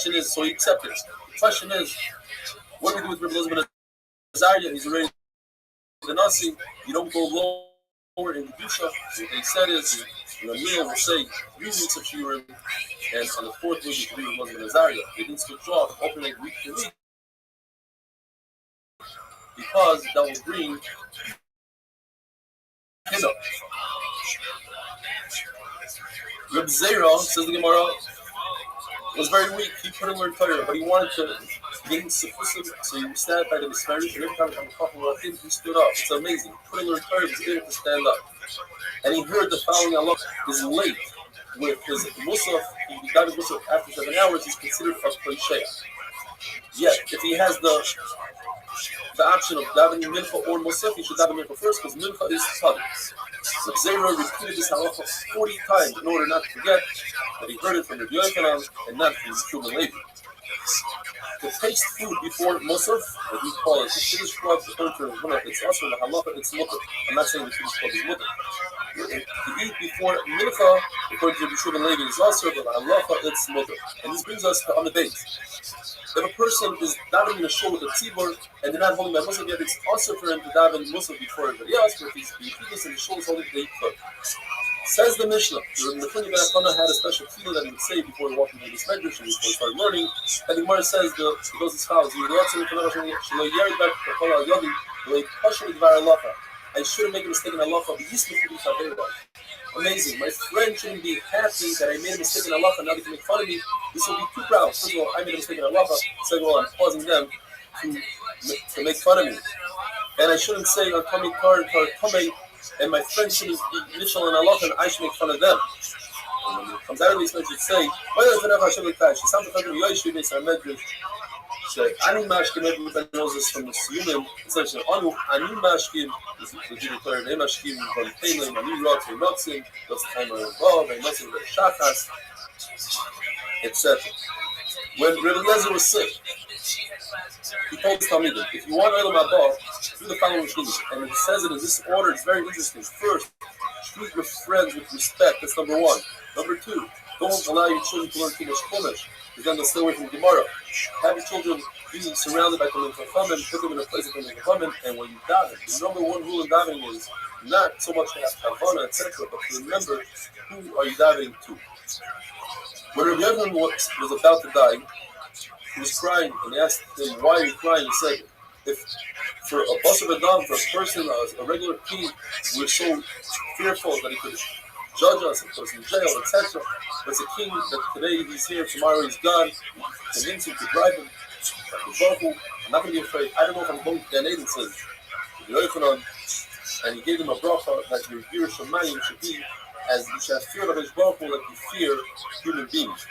question is, so he accepted. The question is, what do we do with Rabbi Elazar Azariah? He's already the Nasi. You don't go lower in the Kedusha. What they said is, the meal will say 3 weeks of Shiurim, and on the 4th week you can do Rabbi Elazar Azariah. They didn't switch off, alternate week to week, because that will bring Hiddah. Reb Zera, says the Gemara, was very weak. He couldn't learn Torah, but he wanted to gain sufficient, so he sat by the Mismari, and every time a couple of him, he stood up. It's amazing. He couldn't learn Torah, he was able to stand up. And he heard the following Allah is late with his Musaf. He got his Musaf after 7 hours, he's considered a Klisheh. Yet, if he has the option of davening mincha or musaf, he should daven mincha first because mincha is tzaddik. So Zera repeated this halacha 40 times in order not to forget that he heard it from Rabbi Yochanan and not from Shmuel and Levi. To taste food before musaf, what we call it, the Kiddush Club, the culture is mutter. It's also the halacha, it's mutter. I'm not saying the Kiddush Club is mutter. To eat before mincha, according to Shmuel and Levi, is also, but the halacha, it's mutter. And this brings us to on the base. If a person is davening in a shul with a tzibur and they're not holding that musaf yet, it's also for him to daven musaf before everybody else, but if he's in the shul is holding the cook. Says the Mishnah, the Nefuni Ben Akana had a special tefillah that he would say before he walked into this medrash and before he started learning. And the Gemara says, he goes as follows, I shouldn't make a mistake in halacha, but amazing. My friend shouldn't be happy that I made a mistake in halacha, now they can make fun of me. This will be too proud. First of all, I made a mistake in halacha. Second of all, I'm causing them to make fun of me. And I shouldn't say, I'm coming, and my friend shouldn't be initial in halacha, and I should make fun of them. And when it comes out of these, I should say, Ani mashkim, everybody knows this from the Siyumim. It's like Ani mashkim is the declared Ani mashkim from Teilim, Ani rotzim, that's the time of Rabbi, Ani rotzim, Shachas, etc. When Rabbi Elazar was sick, he told his Talmidim, if you want Olam Haba, do the following things. And he says it in this order, it's very interesting. First, treat your friends with respect. That's number 1. Number 2, don't allow your children to learn too much Chumash, because then they'll stay away from Gemara. Have your children be surrounded by Talmid Chachamim, put them in a place of Talmid Chachamim, and when you daven, the number 1 rule in davening is not so much to have Havana, etc., but to remember who are you davening to. When Rabbi Yochanan was about to die, he was crying, and they asked him, why are you crying? He said, if for a bus of a dam, for a person, a regular king, we're so fearful that he could judge us and put us in jail, etc. But it's a king that today he's here, tomorrow he's gone. Convince him to drive him. I'm not going to be afraid. I don't know if I'm going to Gan Eden, says Yochanan, and he gave him a bracha that your Yirah Shamayim should be as you should have fear of his bracha like you fear human beings.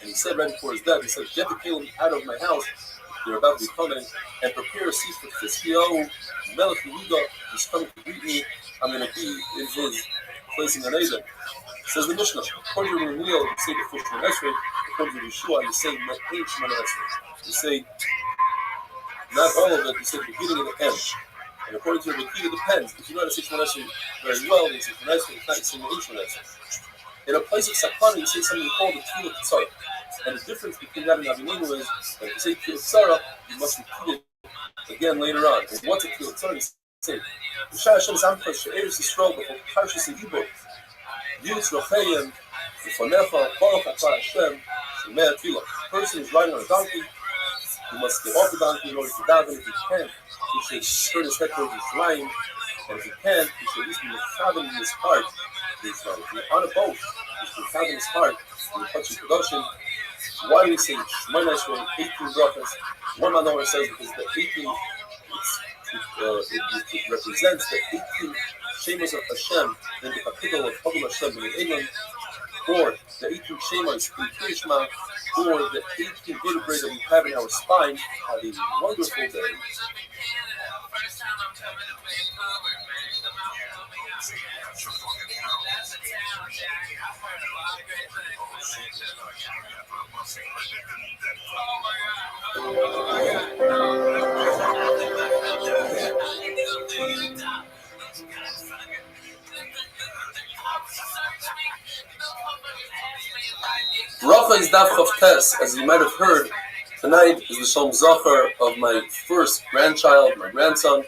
And he said right before his death, he said, get the Kalim out of my house. They're about to be coming, and prepare a seat for Chizkiyahu, Melech Yehuda. He's coming to greet me. I'm going to be in his place in the Eden. Says the Mishnah, according to Ramil, you say the first Shemon Esrei, according to Yeshua, you say not eight Shemon Esrei. You say not all of it, you say the beginning and the end. And according to the Rakita, it depends. If you know how to say Shemon Esrei very well, then you say Shemon Esrei. If not, you say eight Shemon Esrei. In a place of Sakana, you say something called the Tefillah Tzara. And the difference between that and Avininu is that if you say Tefillah Tzara, you must repeat it again later on. And what's a Tefillah Tzara? You say, B'shah Hashem Zamcha She'eres Yisrael B'chol Parshas Yibor Yitz Rochayim V'Fonecha Baruch Atah Hashem Shemei Tefillah. The person is riding on a donkey. He must get off the donkey in order to daven. If he can't, he should turn his head towards Yisraelim. And if he can't, he should at least be mechaven in his heart. If you're on a boat, you should mechaven in his heart. In the Pachi Kedoshim. Why do we say Shemon Esrei 18 brachas? One Manoah says because the 18 it represents the 18 Shemos of Hashem in the capital of Hagul Hashem in the Elam, or the 18 Shemos in Kirishma, or the 18 vertebrae that we have in our spine. Have a wonderful day. Oh my God. Bracha is Daf Chav Tes. As you might have heard, tonight is the Shalom Zachar of my first grandchild, my grandson.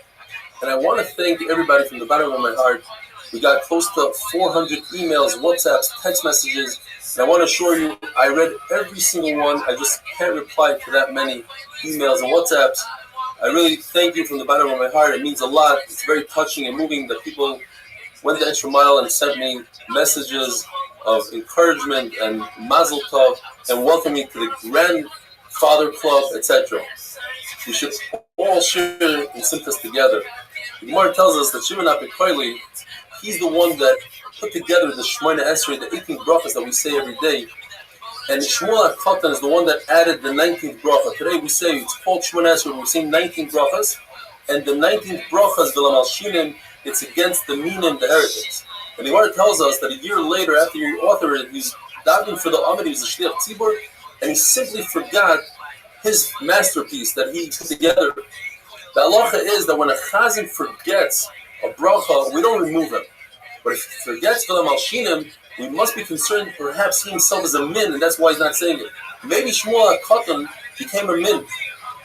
And I want to thank everybody from the bottom of my heart. We got close to 400 emails, WhatsApps, text messages. And I want to assure you, I read every single one. I just can't reply to that many emails and WhatsApps. I really thank you from the bottom of my heart. It means a lot. It's very touching and moving that people went the extra mile and sent me messages of encouragement and mazel tov and welcome me to the grandfather club, etc. We should all share in simchas together. The Gemara tells us that Shimon HaPikoili, he's the one that put together the Shemona Esrei, the 18 brachas that we say every day. And Shmuel HaKatan is the one that added the 19th bracha. Today we say it's called Shemona Esrei. We're saying 19 brachas. And the 19th bracha is V'lam Shinim. It's against the Minim, the heretics. And the Gemara tells us that a year later, after he authored it, he's davening for the Amid, he was a Shliach Tzibur, and he simply forgot his masterpiece that he put together. The halacha is that when a chazan forgets a bracha, we don't remove him. But if he forgets V'lam Shinim, we must be concerned perhaps he himself is a min, and that's why he's not saying it. Maybe Shmuel HaKatan became a min.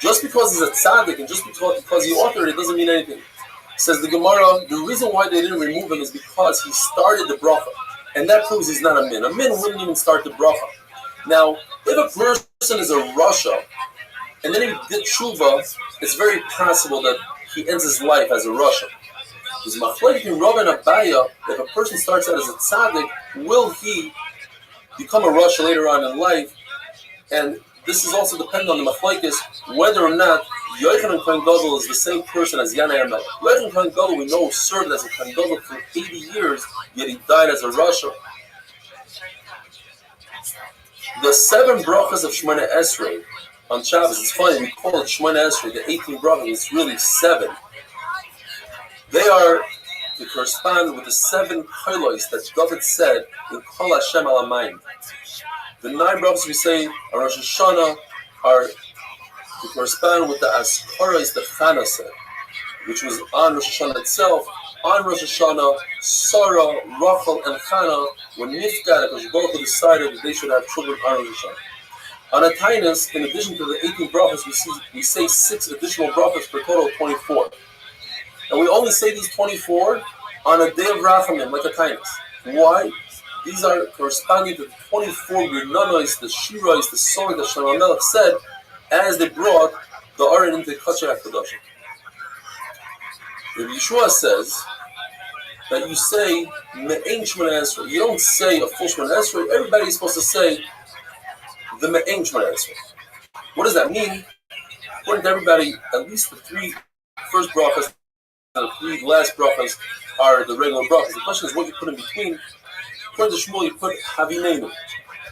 Just because he's a tzaddik and just because he authored it doesn't mean anything. Says the Gemara, the reason why they didn't remove him is because he started the bracha. And that proves he's not a min. A min wouldn't even start the bracha. Now, if a person is a rasha, and then he did tshuva, it's very possible that he ends his life as a rasha. Because machlokes in Rabbi and Abaya, if a person starts out as a tzaddik, will he become a rasha later on in life? And this is also dependent on the machlokes whether or not Yochanan Kohen Gadol is the same person as Yana Ermel. Yochanan Kohen Gadol, we know, served as a Kohen Gadol for 80 years, yet he died as a rasha. The 7 brachas of Shemona Esrei on Shabbos, it's funny, we call it Shemona Esrei, the 18 brachas, it's really 7. They are to correspond with the 7 chaylos that David said in Kol Hashem Al Hamayim. The 9 brachas we say on Rosh Hashanah are to correspond with the Askaras the Chana said, which was on Rosh Hashanah itself. On Rosh Hashanah, Sarah, Rachel, and Chana were nifgad because Baruch Hu decided that they should have children on Rosh Hashanah. On a Tainus, in addition to the 18 brachas, we say 6 additional brachas for a total of 24. And we only say these 24 on a day of Rachamim, like a Tainus. Why? These are corresponding to the 24 Gurnanos, the Shirais, the Sorah that Shlomo HaMelech said as they brought the Aron into Kachar HaKadoshim. Rabbi Yeshua says that you say Me'ein Shemona Esrei. You don't say a full Shemona Esrei. Everybody is supposed to say the Me'ein Shemona Esrei. What does that mean? According to everybody, at least the 3 first brachas and the 3 last brachas are the regular brachas. The question is what you put in between. According to Shmuel, you put Havinenu.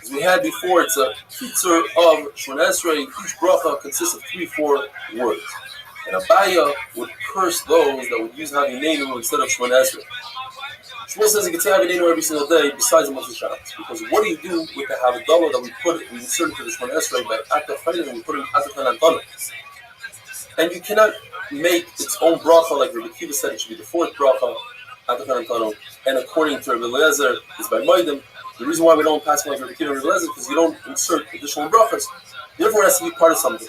As we had before, it's a kitzur of Shemona Esrei. Each bracha consists of 3-4 words. And Abaya would curse those that would use Havinenu instead of Shemona Esrei. Shmuel says you can say Havinenu every single day besides the month of Shabbos. Because what do you do with the Havdalah that we insert into the Shemona Esrei by Atah Chayim and we put in Atah Chayim Adonai? And you cannot make its own bracha like Rabbi Kiva said it should be the 4th bracha, Atah Chayim Adonai. And according to Rabbi Eliezer, it's by Moedim. The reason why we don't pass like Rabbi Kiva and Rabbi Eliezer is because you don't insert additional brachas. Therefore, it has to be part of something.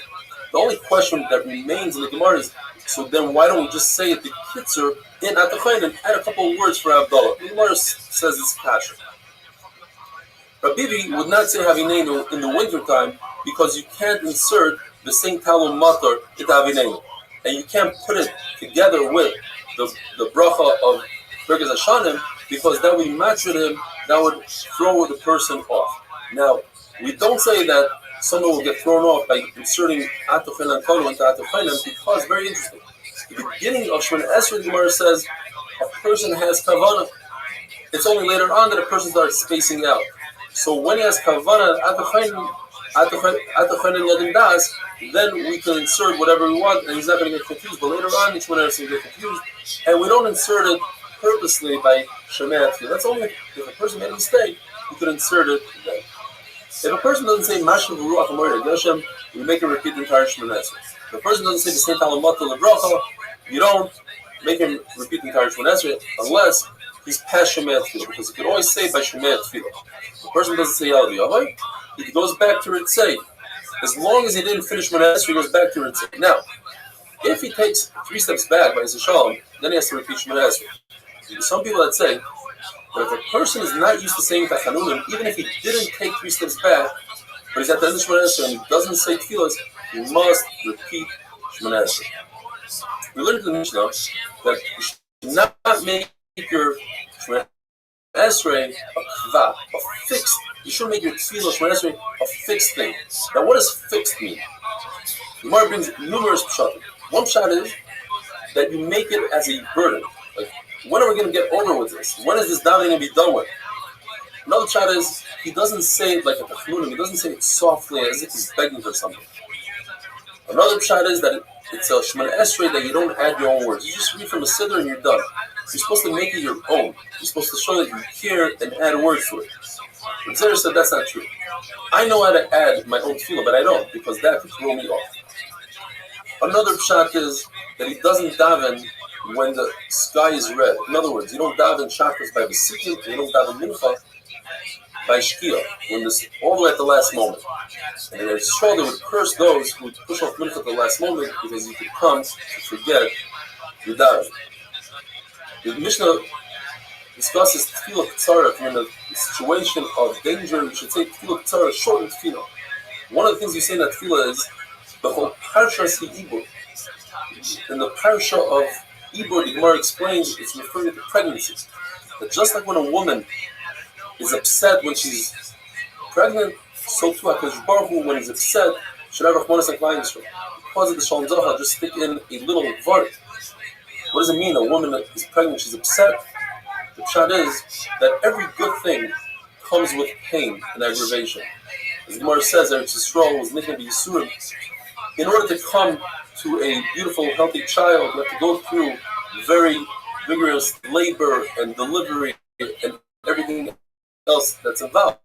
The only question that remains in the Gemara is, so then why don't we just say it the kitzur in Atah Chayim and add a couple of words for Havdalah? The Gemara says it's kasher. Rabbi would not say Havinenu in the winter time because you can't insert the same talum matar into Havinenu. And you can't put it together with the bracha of Birkas Hashanim because that would match with him, that would throw the person off. Now, we don't say that someone will get thrown off by inserting Atah Chayim and Tolu into Atah Chayim because, very interesting, the beginning of Shemona Esrei, the Gemara says a person has kavanah. It's only later on that a person starts spacing out. So when he has kavanah, Atah Chayim Yadim Das, then we can insert whatever we want and he's not going to get confused. But later on, each one has to get confused. And we don't insert it purposely by Shemona Esrei. That's only if a person made a mistake, you could insert it then. If a person doesn't say Mashiv Ruach Amoyer Geshem, we make him repeat the entire Shemona Esrei. If a person doesn't say the same Talmud Lebracha, you don't make him repeat the entire Shemona Esrei unless he's past Shemona Tefillah, because he can always say by Shemona Tefillah. If a person doesn't say Yalav Yavai, he goes back to Ritzay. As long as he didn't finish Shemona Esrei, he goes back to Ritzay. Now, if he takes 3 steps back by his Shalom, then he has to repeat Shemona Esrei. There's some people that say that if a person is not used to saying Tachanunim, even if he didn't take 3 steps back, but he's at the end of Shemona Esrei and he doesn't say Tefillas, he must repeat Shemona Esrei. We learned in the Mishnah that you should not make your Shemona Esrei a kva, a fixed. You shouldn't make your Tefillah Shemona Esrei a fixed thing. Now, what does fixed mean? The Gemara brings numerous pshatim. One pshat is that you make it as a burden. Like, when are we going to get over with this? When is this davening going to be done with? Another pshat is he doesn't say it like a tachnunim. He doesn't say it softly as if he's begging for something. Another pshat is that it's a Shemona Esrei that you don't add your own words. You just read from a siddur and you're done. You're supposed to make it your own. You're supposed to show that you care and add words to it. But Zera said that's not true. I know how to add my own tefillah, but I don't, because that could throw me off. Another pshat is that he doesn't daven when the sky is red. In other words, you don't daven shachris by Besikim, and you don't daven mincha by shkia, when this all the way at the last moment. And in Yisrael, they would curse those who would push off mincha at the last moment because you could come to forget your daven. The Mishnah discusses tefillah k'tzara. If you're in a situation of danger, you should say tefillah k'tzara, shortened tefillah. One of the things you say in that tefillah is the whole parsha is Ibur. In the parsha of Ibur, the Gemara explains it's referring to pregnancy. That just like when a woman is upset when she's pregnant, so too HaKadosh Baruch Hu, when he's upset, should have Rachmanas and Klal Yisrael. Because of the Shalom Zohar, just stick in a little vart. What does it mean? A woman that is pregnant, she's upset. The pshat is that every good thing comes with pain and aggravation. As the Gemara says, Eretz Yisrael was nicknamed Yisurim. In order to come to a beautiful, healthy child, you have to go through very vigorous labor and delivery and everything else that's involved.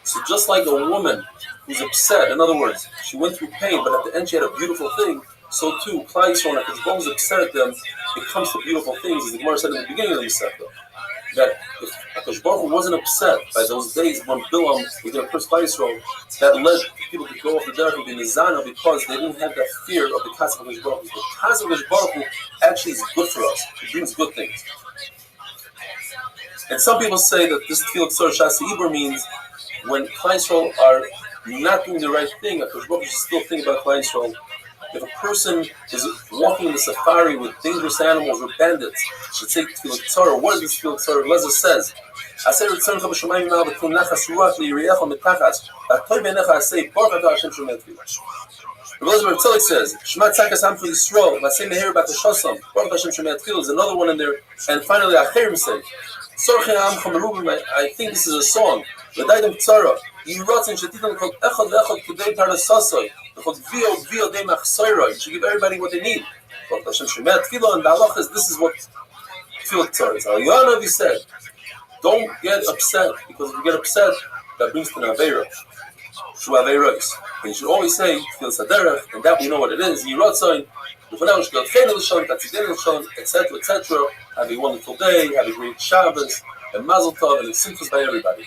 So just like a woman who's upset, in other words, she went through pain, but at the end she had a beautiful thing, so too, Klal Yisrael, if as long as upset at them, it comes to beautiful things. As the Gemara said in the beginning of the Yisrael, that if HaKadosh Baruch Hu wasn't upset by those days when Bilam was going to curse Klal Yisrael, that led people to go off the derech and be nizana because they didn't have that fear of the Kas of HaKadosh Baruch Hu. The Kas of HaKadosh Baruch Hu actually is good for us. It brings good things. And some people say that this tefillah k'tzar shas ibur means when Klal Yisrael are not doing the right thing, HaKadosh Baruch Hu should still think about Klal Yisrael. If a person is walking in the safari with dangerous animals or bandits, should say tefillah k'tzar. What is this tefillah k'tzar? Lezer says, "Aser ritzoncha b'shamayim now b'tum nachas ruach li'yiriyecha mitachas v'atoy b'necha asay baruch atah Hashem shomei tefillah." Rabbi Tzadok says, "Shema tzakas am for Yisrael v'asay meher bat hashasam baruch Hashem shomei tefillah." There's another one in there, and finally Acherim say, "Sorchei amcha merubim." I think this is a song. V'daydem k'tzara yiratzin shetitan kol echad ve'echad k'dei parnasasoy. You should give everybody what they need. And this is what tefillah k'tzar is. Al-Yanavi said, don't get upset, because if you get upset, that brings to an aveira. Shu aveiros. And you should always say tefillah saderech, and that we know what it is. Yiratzin, etc., etc. Have a wonderful day, have a great Shabbos, and Mazel Tov, and it's simchas by everybody.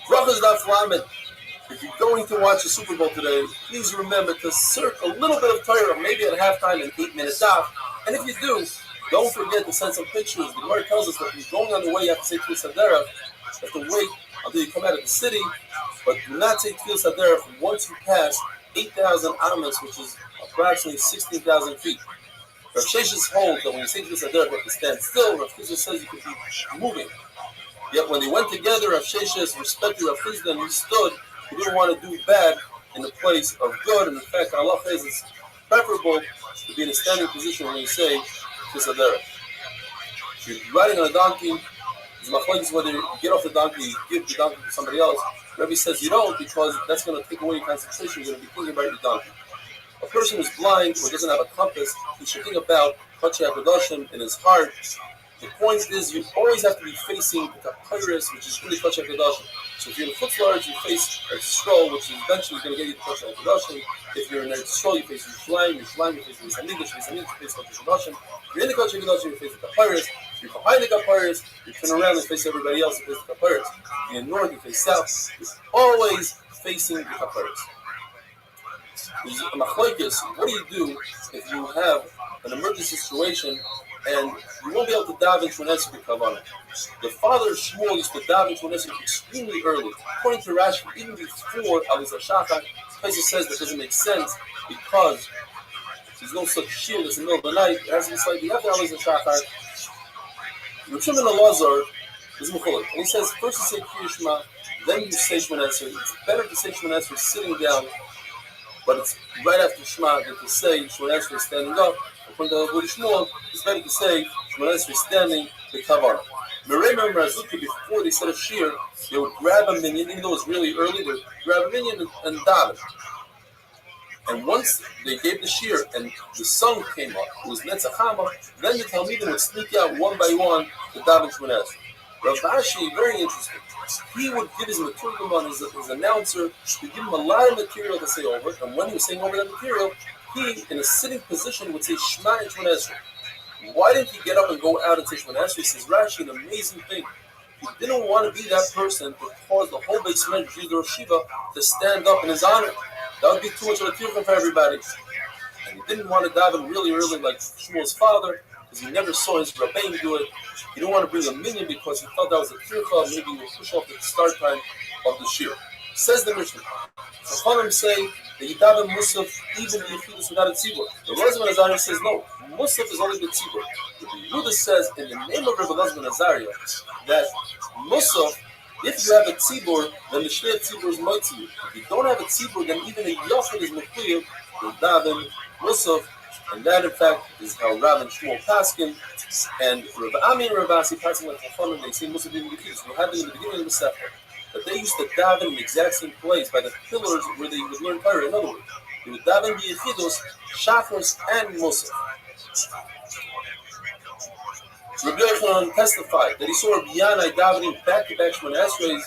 Brothers Daf Lamed, if you're going to watch the Super Bowl today, please remember to search a little bit of Torah, maybe at halftime, an 8-minute daf. And if you do, don't forget to send some pictures. The Gemara tells us that if you're going on the way, you have to say Tefillah Saderech. You have to wait until you come out of the city, but do not say Tefillah Saderech once you pass 8,000 amas, which is approximately 16,000 feet. Rav Sheshes holds that when you say Tefillah Saderech, you have to stand still. Rav Chizda says you could be moving. Yet when they went together, Rav Sheshes respected Rav Chizda and he stood. He didn't want to do bad in the place of good. And in fact, Allah says it's preferable to be in a standing position when you say Tefillah Saderech. If you're riding on a donkey, it's machlokes whether you get off the donkey, you give the donkey to somebody else. Rabbi says you don't, because that's going to take away your concentration. You're going to be thinking about your donkey. A person who's blind or doesn't have a compass, he should think about Kodesh HaKadoshim in his heart. The point is, you always have to be facing the Kapiris, which is in the Kodesh HaKadoshim. So if you're in the Chutzlaretz, you face a scroll, which is eventually going to get you to Kodesh HaKadoshim. If you're in a scroll, you face Yerushalayim, you face Amidish, you face Kodesh HaKadoshim. If you're in the Kodesh HaKadoshim, you face the Kapiris. If you're behind the Kapiris, you turn around and face everybody else and face the Kapiris. If you're in north, you face south. You're always facing the Kapiris. What do you do if you have an emergency situation and you won't be able to daven Shmoneser b'Kavanah? The father of Shmuel used to daven Shmoneser extremely early. According to Rashi, even before Alizah Shachar, Pesach says that doesn't make sense because there's no such shield as in the middle of the night. It has to be slightly after Alizah Shachar. Rav Shimon Elazar is Mechulek, and he says first you say Kriya Shema, then you say Shmoneser. It's better to say Shmoneser sitting down, but it's right after Shema than to say Shmoneser standing up. According to Rabbi Shmuel, it's better to say Shmoneser standing the Kavanah. Merema and Razuki, before they said a shir, they would grab a minion, even though it was really early, they would grab a minion and daven. And once they gave the shir and the sun came up, it was Netzachama, then the Talmidim would sneak out one by one to daven Shmoneser. Rav Ashi, very interesting. He would give his material, his announcer, to give him a lot of material to say over, and when he was saying over that material, he, in a sitting position, would say Shema and Shmoneser. Why didn't he get up and go out and say Shmoneser? He says, Rashi, an amazing thing. He didn't want to be that person to cause the whole Beis Medrash or Shiva to stand up in his honor. That would be too much of a tirchah for everybody. And he didn't want to daven really early like Shmuel's father, because he never saw his Rabbi do it. He didn't want to bring a minion because he thought that was a tirchah, maybe he would push off the start time of the shir. Says the Mishnah. So Chanim say that you daven Musaf even if you without a tzibur. The Elazar ben Azariah says no, Musaf is only the tzibur. The Yehuda says in the name of Rabbi Elazar ben Azariah that Musaf, if you have a tzibur, then the shnei tzibur is moitzi. If you don't have a tzibur, then even a yachid is mechuyev to daven Musaf. And that, in fact, is how Rav and Shmuel paskin, and Rabbi Ami and Rabbi Asi passing like Chachanim, they say Musaf in the beginning. We had them in the beginning of the Sefer. That they used to daven in the exact same place by the pillars where they would learn Torah. In other words, they would daven the Yechidus, Shachos, and Musaf. Rabbi Yochanan testified that he saw Rabbi Yanai davening back-to-back Shemona Esrei.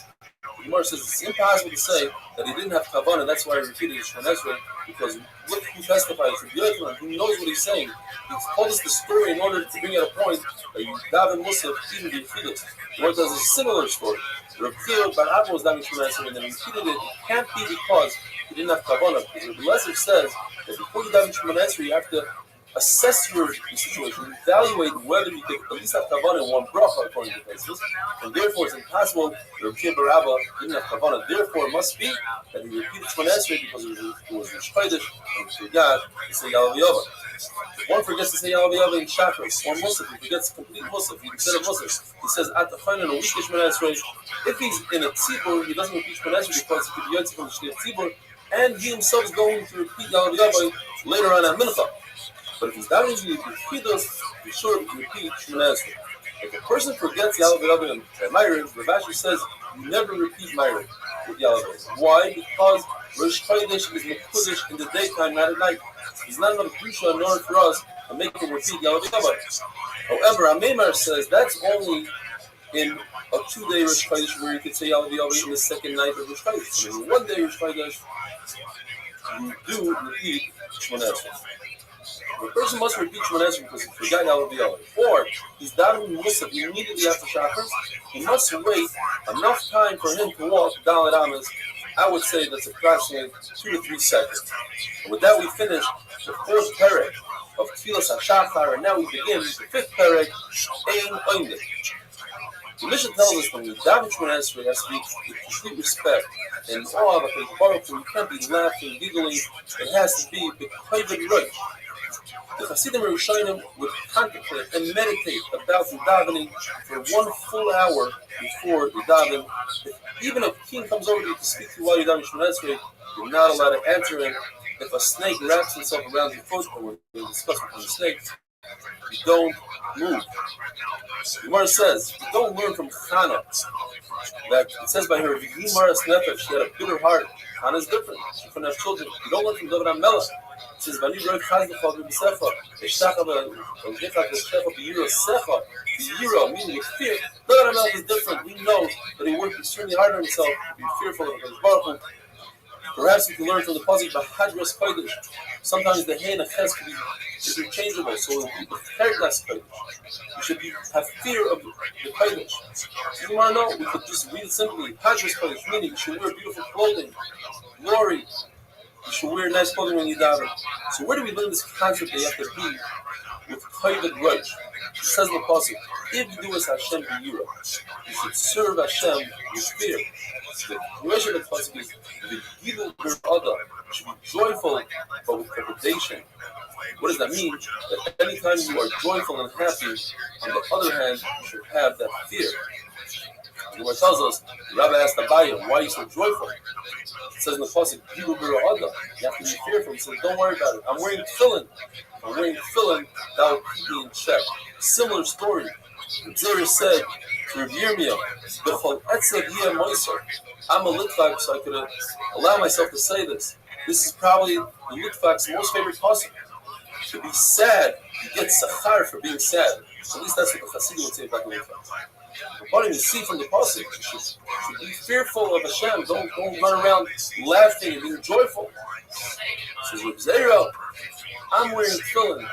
The Gemara says it's impossible to say that he didn't have Kavanah, that's why he repeated Shemona Esrei, because look who testifies, Rabbi Yochanan, who knows what he's saying. He told us the story in order to bring it a point that you daven Musaf, even the Yechidus. The Gemara tells a similar story. Rabbi Bar Abba was davening Shemona Esrei, and then he repeated it. It can't be because he didn't have Kavanah, because Rabbi Lezer says that before you daven Shemona Esrei, you have to assess your situation, evaluate whether you could at least have kavanah in one bracha according to places, and therefore it's impossible that Rabbi Bar Abba didn't have kavanah. Therefore, it must be that he repeated Shemona Esrei because it was Rosh Chodesh and he forgot to say Yalav Yava. If one forgets to say Yalav Yava in Shachris or Musaf, he forgets complete Musaf instead of Musaf. He says at the final a week Shemona Esrei. If he's in a tzibur, he doesn't repeat Shemona Esrei because he could be yotzi from the shnei tzibur, and he himself is going to repeat Yalav Yava later on at Mincha. But if he's davening to Yechidus, be sure to repeat Shemona Esrei. If a person forgets Yalav Yava and Ma'ariv, Rav Ashi says you never repeat Ma'ariv with Yalav Yava. Why? Because Rosh Chodesh is Mekudesh in the daytime, not at night. He's not enough Kedusha in order for us to make him repeat Yalav Yava. However, Amemar says that's only in a 2-day Rosh Chodesh where you could say Yalav Yava in the second night of Rosh Chodesh. So in 1 day Rosh Chodesh, you do repeat Shemona Esrei. The person must repeat Shemona Esrei because he forgot Yalav Yava. Or he's davening Musaf immediately after Shachar. He must wait enough time for him to walk Dalet Amas. I would say that's approximately 2 to 3 seconds. And with that, we finish the 4th perek of Tfilas HaShachar, and now we begin the 5th perek, Ein Oimdik. The mission tells us when we daven Shemona Esrei, it has to be with complete respect and awe of a Baruch Hu. You can't be laughing, giggling. It has to be b'chayved rosh. The Hasidim Yerushalayim would contemplate and meditate about the davening for 1 full hour before the daven. Even if a king comes over to you to speak to you while you're davening Shemona Esrei, you're not allowed to answer him. If a snake wraps itself around your foot, or we'll discuss what kind of snake, you don't move. The Gemara says, you don't learn from Chana That it says by her, she had a bitter heart. Hannah is different. She couldn't have children. You don't learn from David HaMelech. It says, "Vani roiv chazdecha b'secha, eshtacha b'yira secha." The yira, meaning with fear. David HaMelech is different. We know that he worked extremely hard on himself to be fearful of his Baruch Hu. Perhaps we can learn from the pasuk Bahadras Kodesh. Sometimes the hay and the ches can be interchangeable, so we'll be Bahadras Kodesh. We should have fear of the Kodesh. If you want to know, we could just read it simply. Bahadras Kodesh, meaning you should wear beautiful clothing, glory. You should wear nice clothing when you daven. So where do we learn this concept that you have to be with Kodesh Rosh? It says in the pasuk, if you do as Hashem be Yira, you should serve Hashem with fear. The question of the pasuk is the Gidul Bir'ada should be joyful but with trepidation. What does that mean? That anytime you are joyful and happy, on the other hand, you should have that fear. The Gemara tells us, the Rabbi asked Rabbi, why are you so joyful? It says in the pasuk, Gidul Bir'ada, you have to be fearful. He says, don't worry about it. I'm wearing tefillin. That will keep me in check. Similar story. The Zera said to Rabbi Yirmiyah, I'm a Litvak, so I could allow myself to say this. This is probably the Litvak's most favorite pasuk. To be sad, you get sachar for being sad. At least that's what the Hasidim would say about the Litvak. According to see from the pasuk, you should be fearful of Hashem. Don't run around laughing and being joyful. So Rabbi Zera, I'm wearing tefillin.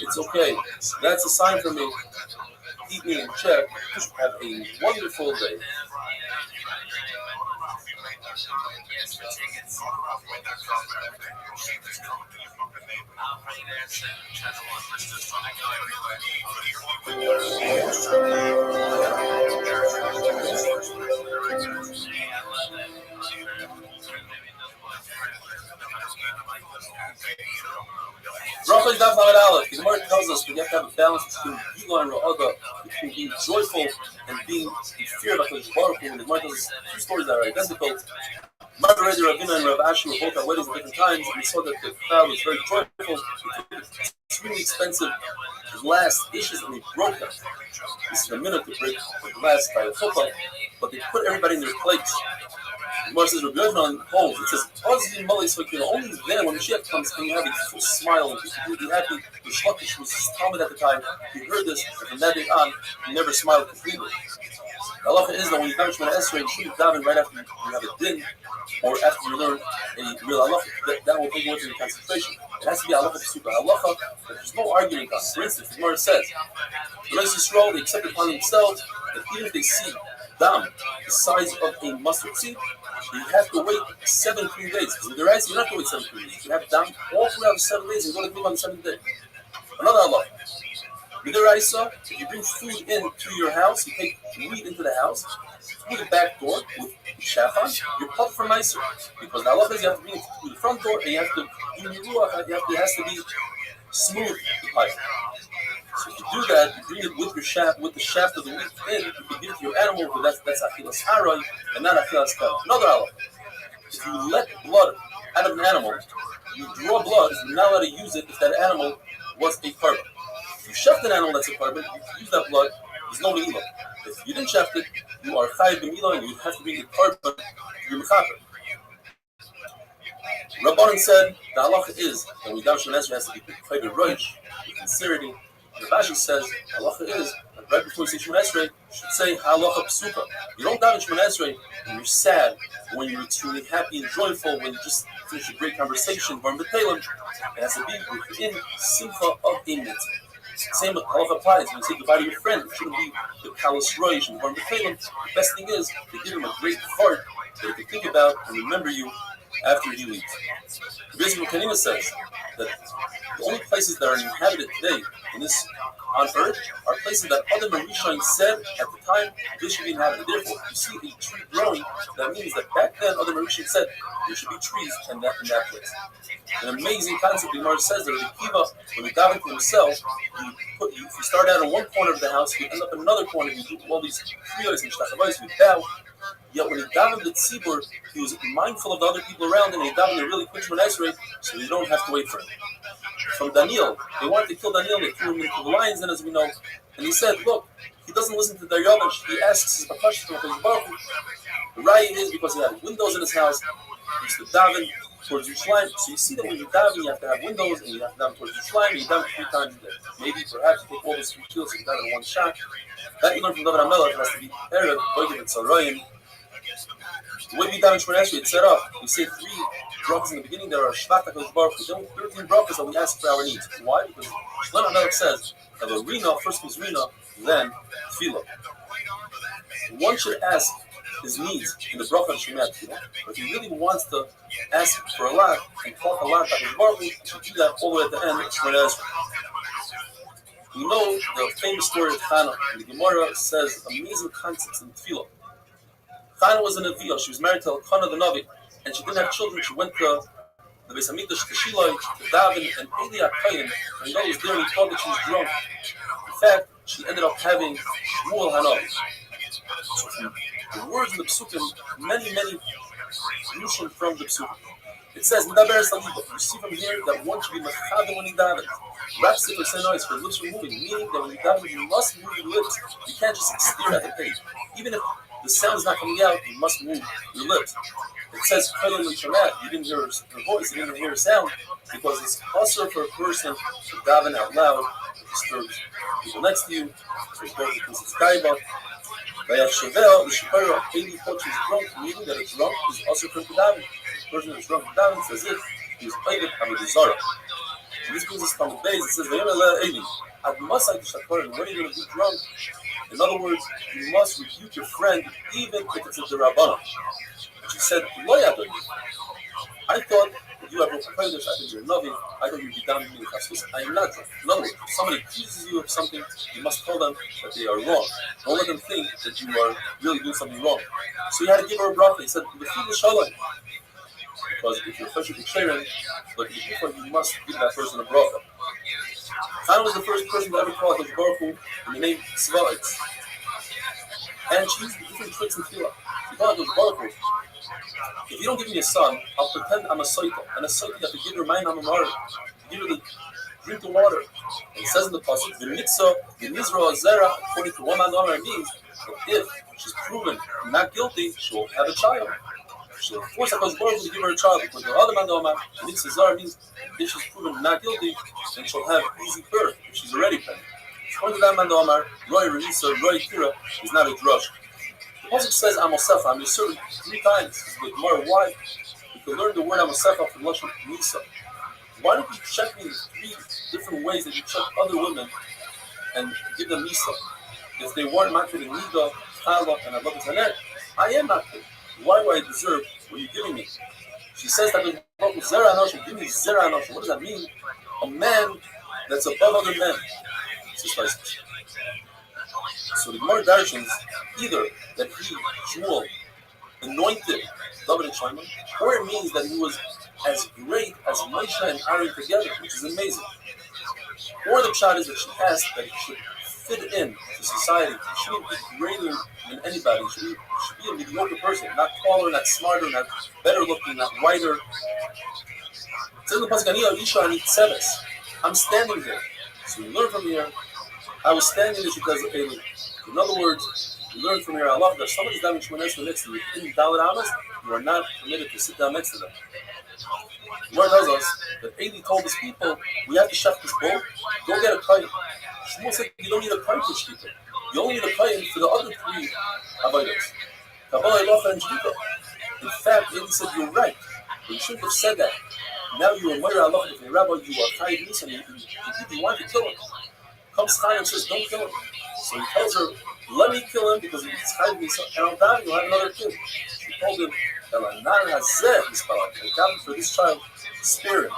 It's okay. That's a sign for me. Keep me in check. Have a wonderful day. Roughly, Daf Lamed Aleph. The Gemara tells us we have to have a balance between Gila and Ra'ada, between being joyful and being in fear of HaKadosh Baruch Hu. And the Gemara tells us two stories that are identical. Rabbi and Rabbi Ashi were both at weddings at different times, and we saw that the crowd was very joyful. They took extremely expensive glass dishes and they broke them. This is a minute to break the glass by a chuppah, but they put everybody in their plates. The Gemara says, Rabbi Yochanan holds, it says, only then when Mashiach comes can you have a full smile and people will be happy. The Shlokish was his Talmud at the time. He heard this, and from that day on, he never smiled completely. The halacha is that when you daven Shemona Esrei, you shouldn't daven right after you have a din, or after you learn a real halacha. That will take more to the concentration. It has to be halacha p'suka. Halacha, there's no arguing on. For instance, the Gemara says, the Rez Yisrael, they accept upon themselves that even if they see dam the size of a mustard seed, you have to wait 7 clean days. Because with the rice, you don't have to wait 7 clean days. You have dam all throughout the 7 days and go to the on the 7th day. Another halacha. With the rice, if you bring food into your house, you take meat into the house, through the back door with shafan, you're cut from nicer. Because the halacha is you have to bring it through the front door and you have to do ruach, it has to be smooth. So if you do that, you bring it with the shaft of the wheat in, you can give it to your animal, but that's achilas haray and not achilas kav. Another halacha. If you let blood out of an animal, you draw blood, you're not allowed to use it if that animal was a carbon. If you shaft an animal that's a carbon, you can use that blood, there's no me'ilah. If you didn't shaft it, you are chayiv b'milah and you have to bring a carbon to your mechaper. Rabbanan said the halacha is that we daven Shemona Esrei has to be Kodesh Rosh, with sincerity. And Rashi says halacha is that right before you say Shemona Esrei, you should say halacha p'suka. You don't daven Shemona Esrei when you're sad, when you're extremely happy and joyful, when you just finish a great conversation. It has to be within simcha of a mitzvah. Same halacha applies when you say goodbye to your friend. It shouldn't be the kalas roish and the best thing is to give him a great heart that he can think about and remember you after he leaves. Rabbi Kanina says that the only places that are inhabited today on earth are places that other Marishaim said at the time they should be inhabited. Therefore, if you see a tree growing, that means that back then other Marishaim said there should be trees in that place. An amazing concept. The Gemara says that Rabbi Kiva, when he davened to himself, if you start out in one corner of the house, you end up in another corner, you do all these kriyos and shtachavos, you bow. Yet when he davened the tzibur, he was mindful of the other people around him, and he davened a really quick Shemona Esrei, so you don't have to wait for him. From Daniel, they wanted to kill Daniel, they threw him into the lions, and as we know, and he said, look, he doesn't listen to the Yavish. He asks his Bakash from his Baruch. The right is because he had windows in his house. He used to daven towards Yerushalayim. So you see that when you daven, you have to have windows, and you have to daven towards Yerushalayim, and you daven 3 times a day. Maybe, perhaps, you take all those 3 shields and you daven in one shot. That you learn from David HaMelech has to be Erev, Boidim, and Tzarayim. The way we daven Shemona Esrei, it's set up. We say 3 brachas in the beginning. There are Shvat HaKadosh Baruch Hu. Then 13 brachas that we ask for our needs. Why? Because David HaMelech says that the Rina, first comes Rina, then Tefillah. One should ask his needs in the bracha of Shemona Tefillah. But if he really wants to ask for a lot and talk a lot about his Baruch Hu, he should do that all the way at the end of Shemona Esrei. We know the famous story of Hannah. And the Gemara says amazing concepts in Tefillah. Hannah was an Aviyah. She was married to Elkanah the Navi, and she didn't have children. She went to the Beis Hamikdash to Shiloh to daven, and Eli HaKayin, and God was there and he thought that she was drunk. In fact, she ended up having Shmuel Hanavi. So from the words in the Psukim, many solutions from the Psukim. It says, Medaber Saliba. You see from here that one should be Mechadeh when he daven. Raps if say noise, for lips are moving, meaning that when you daven, you must move your lips. You can't just stare at the page. Even if the sound is not coming out, you must move your lips. It says, you didn't hear her voice, you didn't hear her sound, because it's also for a person to daven out loud, it disturbs people next to you, so it's both because it's Kaiba. The Shepara, 80 thought she was drunk, meaning that a drunk is also for daven. The person who's drunk for daven says it, he was Ayvet Hamadizara. And this brings us from the days, it says, when are you going to be drunk? In other words, you must rebuke your friend, even if it's a Derabbanah. She said, I thought that you have no complaints, I think you're Navi, I thought you'd be down in the Kaskus. I am not drunk. In other words, if somebody accuses you of something, you must tell them that they are wrong. Don't let them think that you are really doing something wrong. So you had to give her a bracha. He said, because if you're such a betrayer, but you must give that person a bracha. Hannah was the first person to ever call Hakadosh Baruch Hu in the name Tzva'itz. And she used different tricks in Tefillah. She called Hakadosh Baruch Hu. If you don't give me a son, I'll pretend I'm a soita. And a soita, you have to give her mine amamar. Give her the drink the water. And it says in the pasuk, the mitzvah, the nizra zera, according to one amar, means that if she's proven not guilty, she will have a child. She'll force Hakadosh Baruch Hu to give her a child. Because the other amar, the mitzvah zera means if she's proven not guilty, then she'll have easy birth if she's already pregnant. According to that amar, Roy Renisa, Roy Kira is not a drush. The pasuk says Amosefa, I'm your servant 3 times. But more, why? You can learn the word Amosefa from Lashon Nisa. Why don't you check me in 3 different ways that you check other women and give them Nisa? If they weren't marketed in Nida, Chala, and Abba Taner, I am marketed. Why do I deserve what you're giving me? She says that Zera Anoshim, give me Zera Anoshim. What does that mean? A man that's above other men. So the Gemara directions either that he, Shmuel, anointed David and Shimon, or it means that he was as great as Moshe and Aaron together, which is amazing. Or the pshat is that she asked that he should fit in to society. He shouldn't be greater than anybody. He should be a mediocre person, not taller, not smarter, not better looking, not whiter. It says in the pasuk, I'm standing there. So we learn from here, I was standing there because of Eli. In other words, we learn from here, Allah, that if somebody's davening Shemona Esrei next to you in Dalet Amos, you are not permitted to sit down next to them. The Word tells us that Eli told his people, we have to shech this bowl, go get a kain. Shmuel said, you don't need a kain for shkita. You only need a kain for the other 3 avodas. Kabbalah, Elocha, and Shkita. In fact, Eli said, you're right, but you shouldn't have said that. Now you are Moira Allah, if you're a rabbi, you are Chayiv Nisa, and you want to kill him. Comes Chaim and says, don't kill him. So he tells her, let me kill him because he's Chayiv Nisa, and I'll die, you'll have another kid. She told him, Elanan Hazeh, and God for this child, spare him.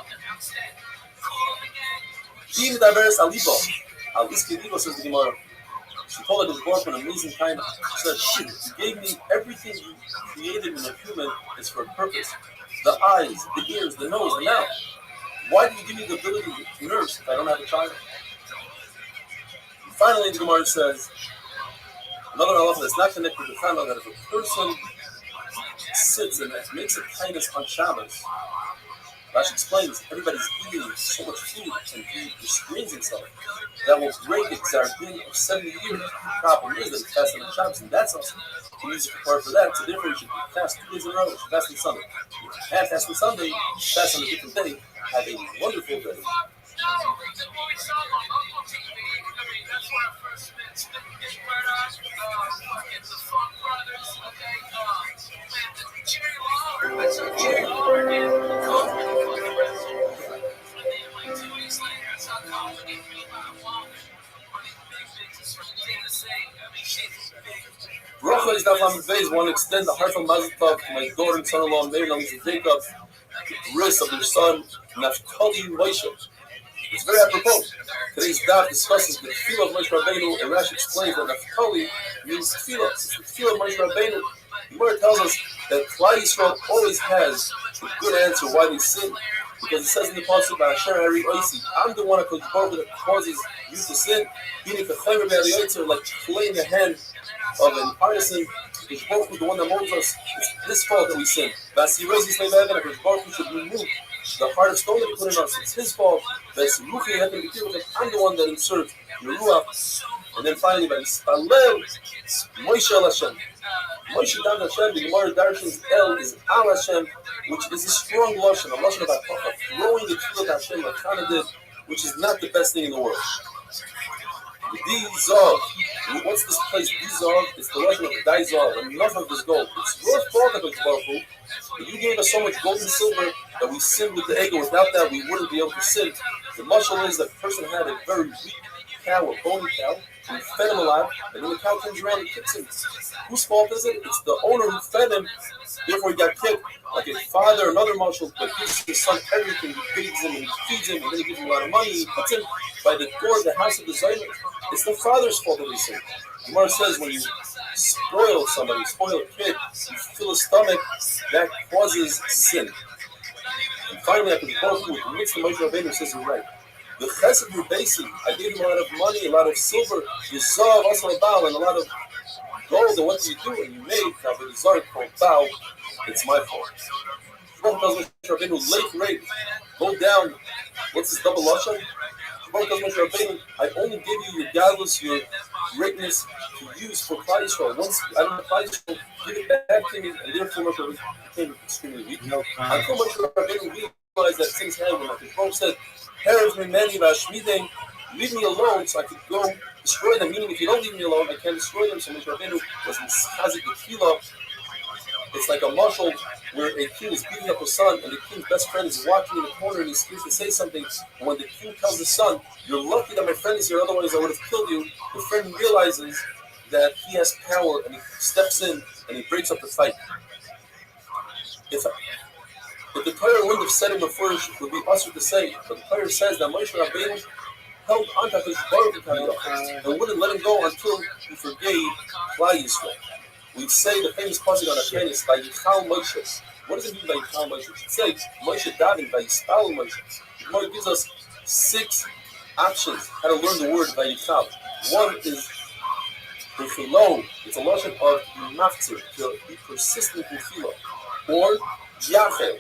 She told her this book an amazing kind. She said, you gave me everything you created in a human is for a purpose. The eyes, the ears, the nose, the mouth. Why do you give me the ability to nurse if I don't have a child? And finally, the Gemara says, another halacha that's not connected to the family, that if a person sits and makes a kindness on Shabbos, Rashi explains everybody's eating so much food and he restrains himself that will break the Xardin of 70 years. The problem is that he fasts on the Shabbos, and that's also he needs to prepare for that. So therefore, you should fast 2 days in a row. You should fast on Sunday. If you can't fast on Sunday, fast on a different day. Have a wonderful day. Bracha is that Lamed Beis want to extend the heart of Mazel Tov to my daughter and son-in-law Meir and Jacob, the bris of their son Naphtali Moshe. It's very apropos. Today's daf discusses the tefillah of Moshe Rabbeinu, and Rashi explains that Naphtali means tefillah. It's the tefillah of Moshe Rabbeinu. The Gemara tells us that Klal Yisrael always has a good answer why they sin, because it says in the pasuk by Asher Hari Oisi, I'm the one that causes you to sin. Meaning the chaymer be'ali yotzer, like clay in the hand of an artisan. Because Baruch Hu, the one that molds us, it's his fault that we sin. Vasi Rosi Slave Evan, because Baruch Hu should remove the heart of stone that he put in us. It's his fault. Vasi Ruchi Heaven B'Kir, I'm the one that inserts the Ruach. And then finally, Vasi Spalel Moshe El Hashem. Moshe Dan Hashem, the Gemara Darshans El is Al Hashem, which is a strong lashon, a lashon about throwing the tefillah to Hashem like Chana did, which is not the best thing in the world. Dizov. What's this place? Dizov. It's the lashon of Dizov. Enough of this gold. It's your fault that it's powerful. But you gave us so much gold and silver that we sinned with the ego. Without that, we wouldn't be able to sin. The mashal is that the person had a very weak cow, a bony cow, and he fed him alive, and then the cow comes around and kicks him. Whose fault is it? It's the owner who fed him. Therefore, he got kicked. Like a father, another marshal, that gives his son everything. He feeds him and he feeds him, and then he gives him a lot of money. He puts him by the door of the house of the Zayner. It's the father's fault that we sin. Gemara says when you spoil somebody, spoil a kid, you fill his stomach, that causes sin. And finally, after the Baruch Hu, the midst of Moshe Rabbeinu says you're right. The chesed you're basing, I gave him a lot of money, a lot of silver, Yisav, Asma Baal, and a lot of gold, and what do you do? And you made the Zar called Baal. It's my fault. Baruch tells Moshe Rabbeinu, late rate, go down. What's this double lashon? Baruch tells Moshe Rabbeinu, I only give you your godless, your greatness to use for Klal Yisrael. Once I don't have Klal Yisrael, give it back to me, and therefore Moshe Rabbeinu became extremely weak. Until Moshe Rabbeinu realized that things happened. Like the Baruch said, Herav Mimeni Vashmidei, leave me alone so I could go destroy them. Meaning, if you don't leave me alone, I can't destroy them. So Moshe Rabbeinu was mischazik the tefillah. It's like a marshal where a king is beating up a son, and the king's best friend is watching in the corner, and he's scared to say something. And when the king tells the son, "You're lucky that my friend is here; otherwise I would have killed you," the friend realizes that he has power, and he steps in and he breaks up the fight. If the Torah wouldn't have said it before, it would be usher to say. But the Torah says that Moshe Rabbeinu held on to his Baruch and wouldn't let him go until he forgave Klal Yisrael. We say the famous passage on Hashem is by Yichal Moshe. What does it mean by Yichal Moshe? It should say Moshe David by Yispal Moshe. The Gemara gives us 6 options how to learn the word by Yichal. One is Bechilo. It's a lashon of maftir, to be persistent in Chila. Or Yachel,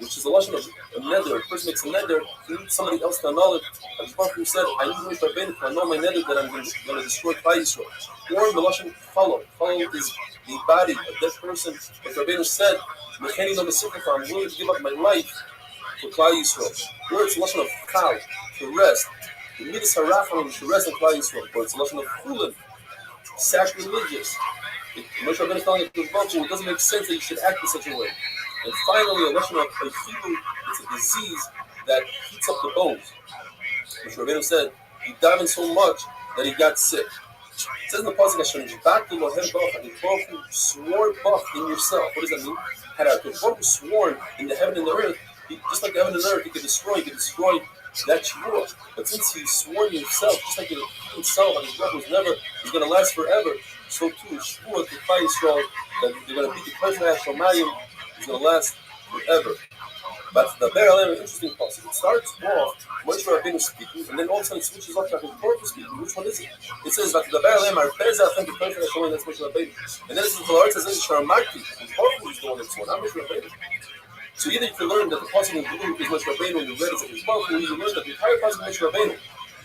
which is a lashon of a neder. A person makes a neder, he needs somebody else to annul it. As Baruch Hu said, I need Moshe Rabbeinu to annul my neder that I'm going to destroy Klal Yisrael. Or the lashon follow. Follow is the body of that person. As Rabbeinu said, Mecheni no mesukha, I'm willing to give up my life for Klal Yisrael. Or it's a lashon of kal, to rest. The midas haracham to rest in Klal Yisrael. Or it's a lashon of chulin, sacrilegious. Moshe Rabbeinu is telling it doesn't make sense that you should act in such a way. And finally, a lashon of Eichilu, it's a disease that heats up the bones. Moshe Rabbeinu said he died so much that he got sick. It says in the pasuk, the Baruch Hu swore bach in yourself. What does that mean? Had the Baruch Hu sworn in the heaven and the earth, just like the heaven and the earth, he could destroy that shvua. But since he swore in himself, just like he himself, and his breath was never is going to last forever, so too his shvua to Klal Yisrael that they're going to beat the person at Shomayim is going to last forever. But the Ber Alem, an interesting passage. It starts off Moshe Rabbeinu speaking, and then all of a sudden it switches off to his Baruch speaking. Which one is it? It says that the Ber Alem are Bezah, the person that's showing that's Moshe Rabbeinu. And then it says the Lord says Sharamarti, and Baruch is the one that's one, not Moshe Rabbeinu. So either you can learn that the pasuk in Blue is Moshe Rabbeinu and the red is a Baruch Hu, or you learn that the entire pasuk is Moshe Rabbeinu.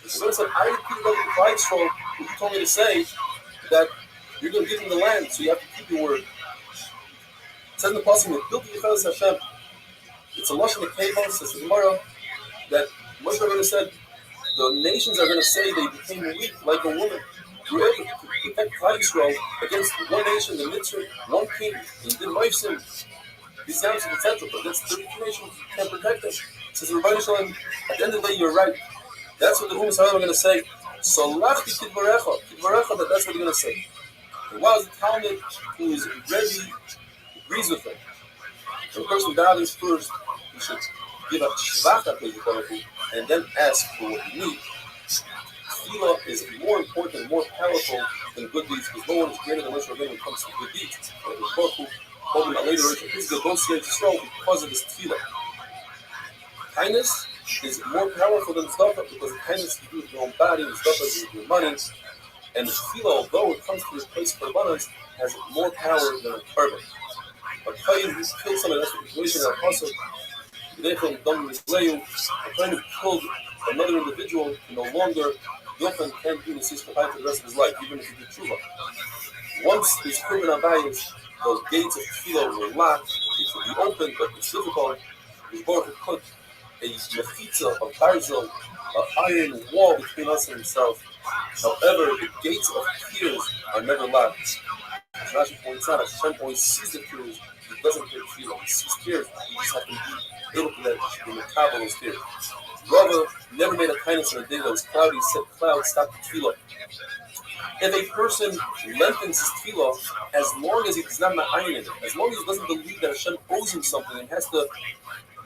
So the Rebbe said, I repeated over the Klal Yisrael what you told me to say, that you're going to give them the land, so you have to keep your word. It says in the pasuk, Bilti Yicheles Hashem. It's a lashon nekeva, says the Gemara, that Moshe Rabbeinu said, the nations are going to say they became weak like a woman. You were able to protect Klal Yisrael against one nation, the Mitzvah, one king, and you did Moisim. These sounds essential, but against 32 nations, you can't protect them. Says the Rabbi Shalom, at the end of the day, you're right. That's what the Ummah Salam are going to say. So lachti kidvarecha, that's what they're going to say. And while the Talmud who is ready agrees with them, the person davens first, he should give a shvacha to the Baruch Hu, and then ask for what he needs. Tefillah is more important and more powerful than good deeds, because no one is greater than Moshe Rabbeinu when it comes to good deeds. But the Baruch Hu told him later, he's the most Yisrael because of his tefillah. Kindness is more powerful than tzedakah, because kindness you do with your own body, and tzedakah is with your money. And the tefillah, although it comes to replace korbanos, has more power than a korban. A kohen who killed someone, that's what the situation in Apostle, a kohen who killed another individual, no longer Yochanan can't do Nesis Kapayim for the rest of his life, even if he did tshuva. Once his korban abayis, those gates of tefillah were locked, it would be open, but it's difficult. The Baruch Hu put a mechitza of barzel, an iron wall between us and himself. However, the gates of tears are never locked. As Rashi points out, Hashem always sees the tears. He doesn't hear tefillah. He sees tears. He just has to be able to let the makabel those tears. Rabbi never made a kindness on a day that was cloudy. He said, cloud, stop the tefillah. If a person lengthens his tefillah, as long as he does not ma'ayin in it, as long as he doesn't believe that Hashem owes him something and has to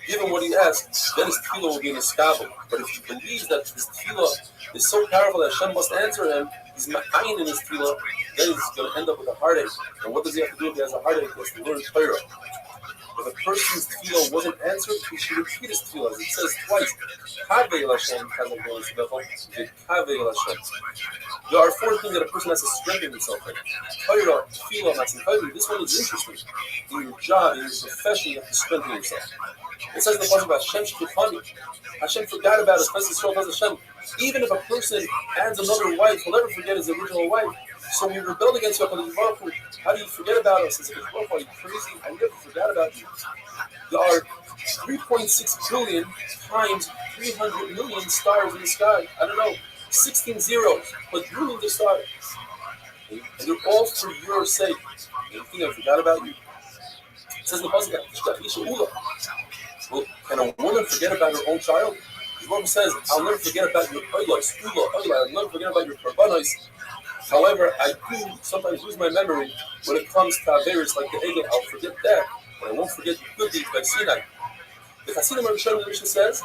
give him what he asks, then his tefillah will be in his kabel. But if he believes that his tefillah is so powerful that Hashem must answer him, he's ma'ayin in his tefillah, then he's going to end up with a heartache. And what does he have to do if he has a heartache? He has to learn Torah. If a person's tefillah wasn't answered, he should repeat his tefillah. As it says twice, Kaveh Hashem, there are four things that a person has to strengthen himself in. Torah, tefillah, matzah. This one is interesting. In your job, in your profession, you have to strengthen yourself. It says in the Pasuk about Hashem Shkichani. Hashem forgot about us. Hashem. Even if a person adds another wife, he'll never forget his original wife. So we rebelled against you. How do you forget about us? Is it are you crazy? I never forgot about you. There are 3.6 billion times 300 million stars in the sky. I don't know, 16 zeros, but ruling the stars. And they're all for your sake. You think I forgot about you? It says in the Pasuk, well, can a woman forget about her own child? The Rabbi says, I'll never forget about your oilos, I'll never forget about your korbanos. However, I do sometimes lose my memory when it comes to Averis like the Egel. I'll forget that, but I won't forget the good deeds by Sinai. The Hasidim Rishonim, the Mishnah says,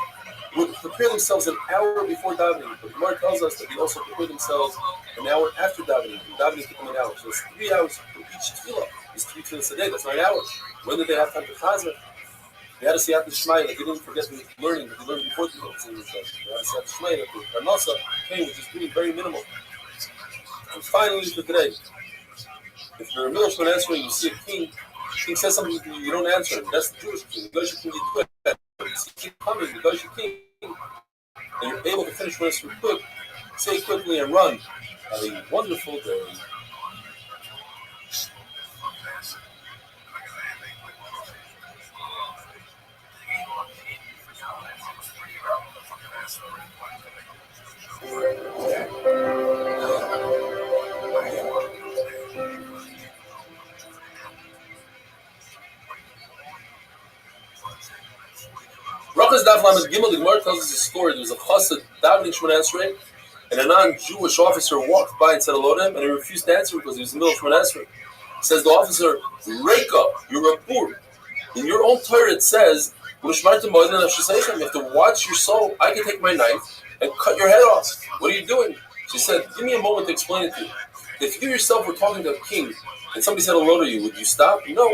would prepare themselves an hour before davening. But the Gemara tells us that they also prepare themselves an hour after davening. Davening took them an hour. So it's 3 hours for each tefillah. It's 3 tefillahs a day. That's 9 hours. When did they have time to chazer? They had to see after Shmai, like they didn't forget the learning, but they learned before the tefillah. They had to see after Shmai, that the Parnasa came, which is really very minimal. And finally, for today, if you're a military answering, you see a king says something to you, you don't answer him. That's the Jewish king. The Goyish king, you quit. If you keep coming, the Goyish king, and you're able to finish what it's quick, say it quickly and run. Have a wonderful day. Rachas Daf Lamed Gimel, the Gemara tells us a story. There was a chassid davening Shemona Esrei, and a non-Jewish officer walked by and said hello to him, and he refused to answer because he was in the middle of Shemona Esrei. Says the officer, Reika, you're a poor. In your own Torah it says, you have to watch your soul. I can take my knife and cut your head off. What are you doing? She said, give me a moment to explain it to you. If you yourself were talking to a king, and somebody said hello to you, would you stop? No.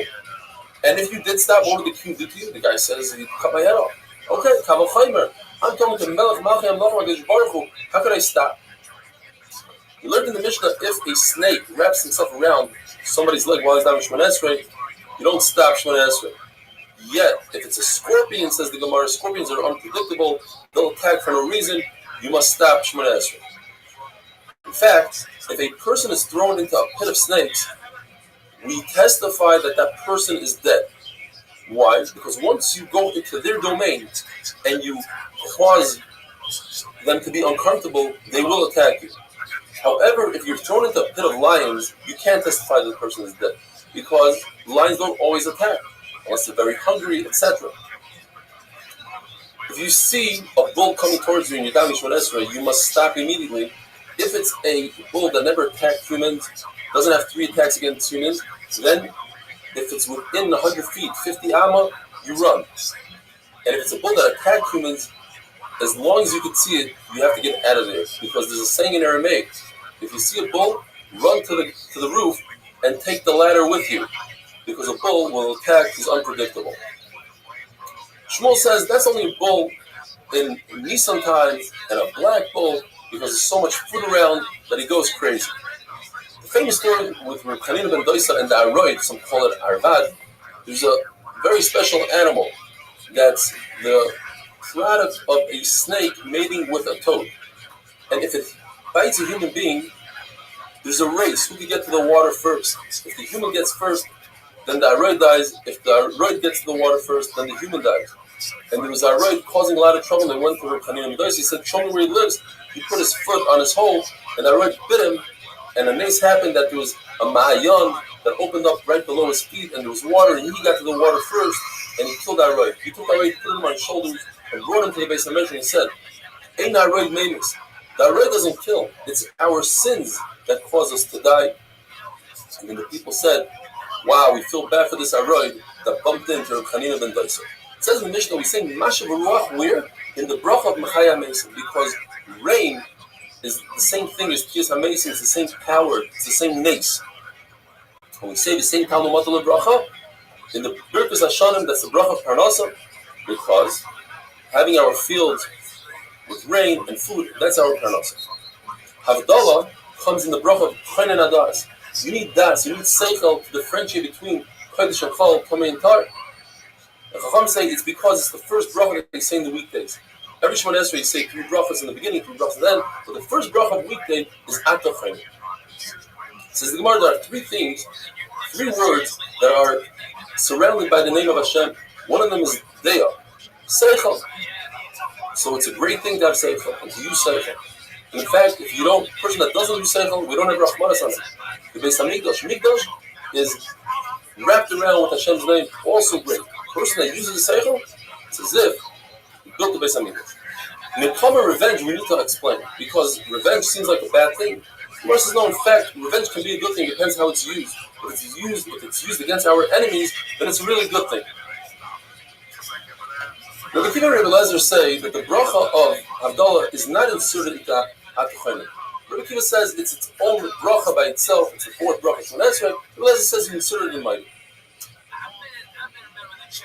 And if you did stop, what would the king do to you? The guy says, he cut my head off. Okay, Kaval Chaimer. I'm talking to Melech Malchei Amlach Baruch Hu. How could I stop? We learned in the Mishnah, if a snake wraps himself around somebody's leg while he's down Shemona Esrei, you don't stop Shemona Esrei. Yet, if it's a scorpion, says the Gemara, scorpions are unpredictable, they'll attack for no reason, you must stop Shemona Esrei. In fact, if a person is thrown into a pit of snakes, we testify that that person is dead. Why? Because once you go into their domain and you cause them to be uncomfortable, they will attack you. However, if you're thrown into a pit of lions, you can't testify that the person is dead, because lions don't always attack unless they're very hungry, etc. If you see a bull coming towards you and you're down Shemona Esrei, you must stop immediately. If it's a bull that never attacked humans, doesn't have 3 attacks against humans, then if it's within 100 feet, 50 amma, you run. And if it's a bull that attacked humans, as long as you can see it, you have to get out of there. Because there's a saying in Aramaic, if you see a bull, run to the roof and take the ladder with you. Because a bull will attack, he's unpredictable. Shmuel says that's only a bull in Nisan times and a black bull because there's so much food around that he goes crazy. The famous story with Rabbi ben Doisa and the Aroid, some call it Arvad, there's a very special animal that's the product of a snake mating with a toad. And if it bites a human being, there's a race. Who can get to the water first? If the human gets first, then the Aroid dies. If the Aroid gets to the water first, then the human dies. And there was a Aroid causing a lot of trouble. They went to Rabbi ben Doisa. He said, show me where he lives. He put his foot on his hole, and the Aroid bit him. And a nace happened that there was a ma'ayan that opened up right below his feet, and there was water, and he got to the water first, and he killed Aroid. He took Aroid, put him on his shoulders, and brought him to the base of measure, and he said, Ein Aroid Memus. The Aroid doesn't kill. It's our sins that cause us to die. And then the people said, wow, we feel bad for this Aroid that bumped into Rabbi ben Doisa. It says in the Mishnah, we say Mashav Ruach, where? In the bracha of Mechaya Mason, because rain is the same thing as Tiyas HaMesim, it's the same power, it's the same nace. When we say the same Talmud Matal bracha, in the Birkus Hashanim, that's the bracha of Parnasa, because having our fields with rain and food, that's our Parnasa. Havdalah comes in the bracha of Choinen Adas. You need das, you need seichel to differentiate between Chodesh and Chol, Tomei and Tar. The Chacham say it's because it's the first bracha that they say in the weekdays. Every Shemona Esrei you say 3 brachas in the beginning, 3 brachas at the end, but the first bracha of the weekday is Atochain. Says the Gemara, there are 3 things, 3 words that are surrounded by the name of Hashem. One of them is Deya, Seichel. So it's a great thing to have Seichel and to use Seichel. And in fact, if you don't, a person that doesn't use Seichel, we don't have Rachmanas on it. The Beis Hamikdash is wrapped around with Hashem's name, also great. A person that uses the Seichel, it's as if he built the Beis Hamikdash. In the common revenge, we need to explain, because revenge seems like a bad thing. The Gemara says, no, in fact, revenge can be a good thing, it depends how it's used. If it's used against our enemies, then it's a really good thing. Rabbi Kiva and Rabbi Eliezer say that the bracha of Havdalah is not inserted into Atochain. Rabbi Kiva says it's its own bracha by itself, it's the 4th bracha. So that's right. Rabbi Eliezer says he inserted it in Mighty.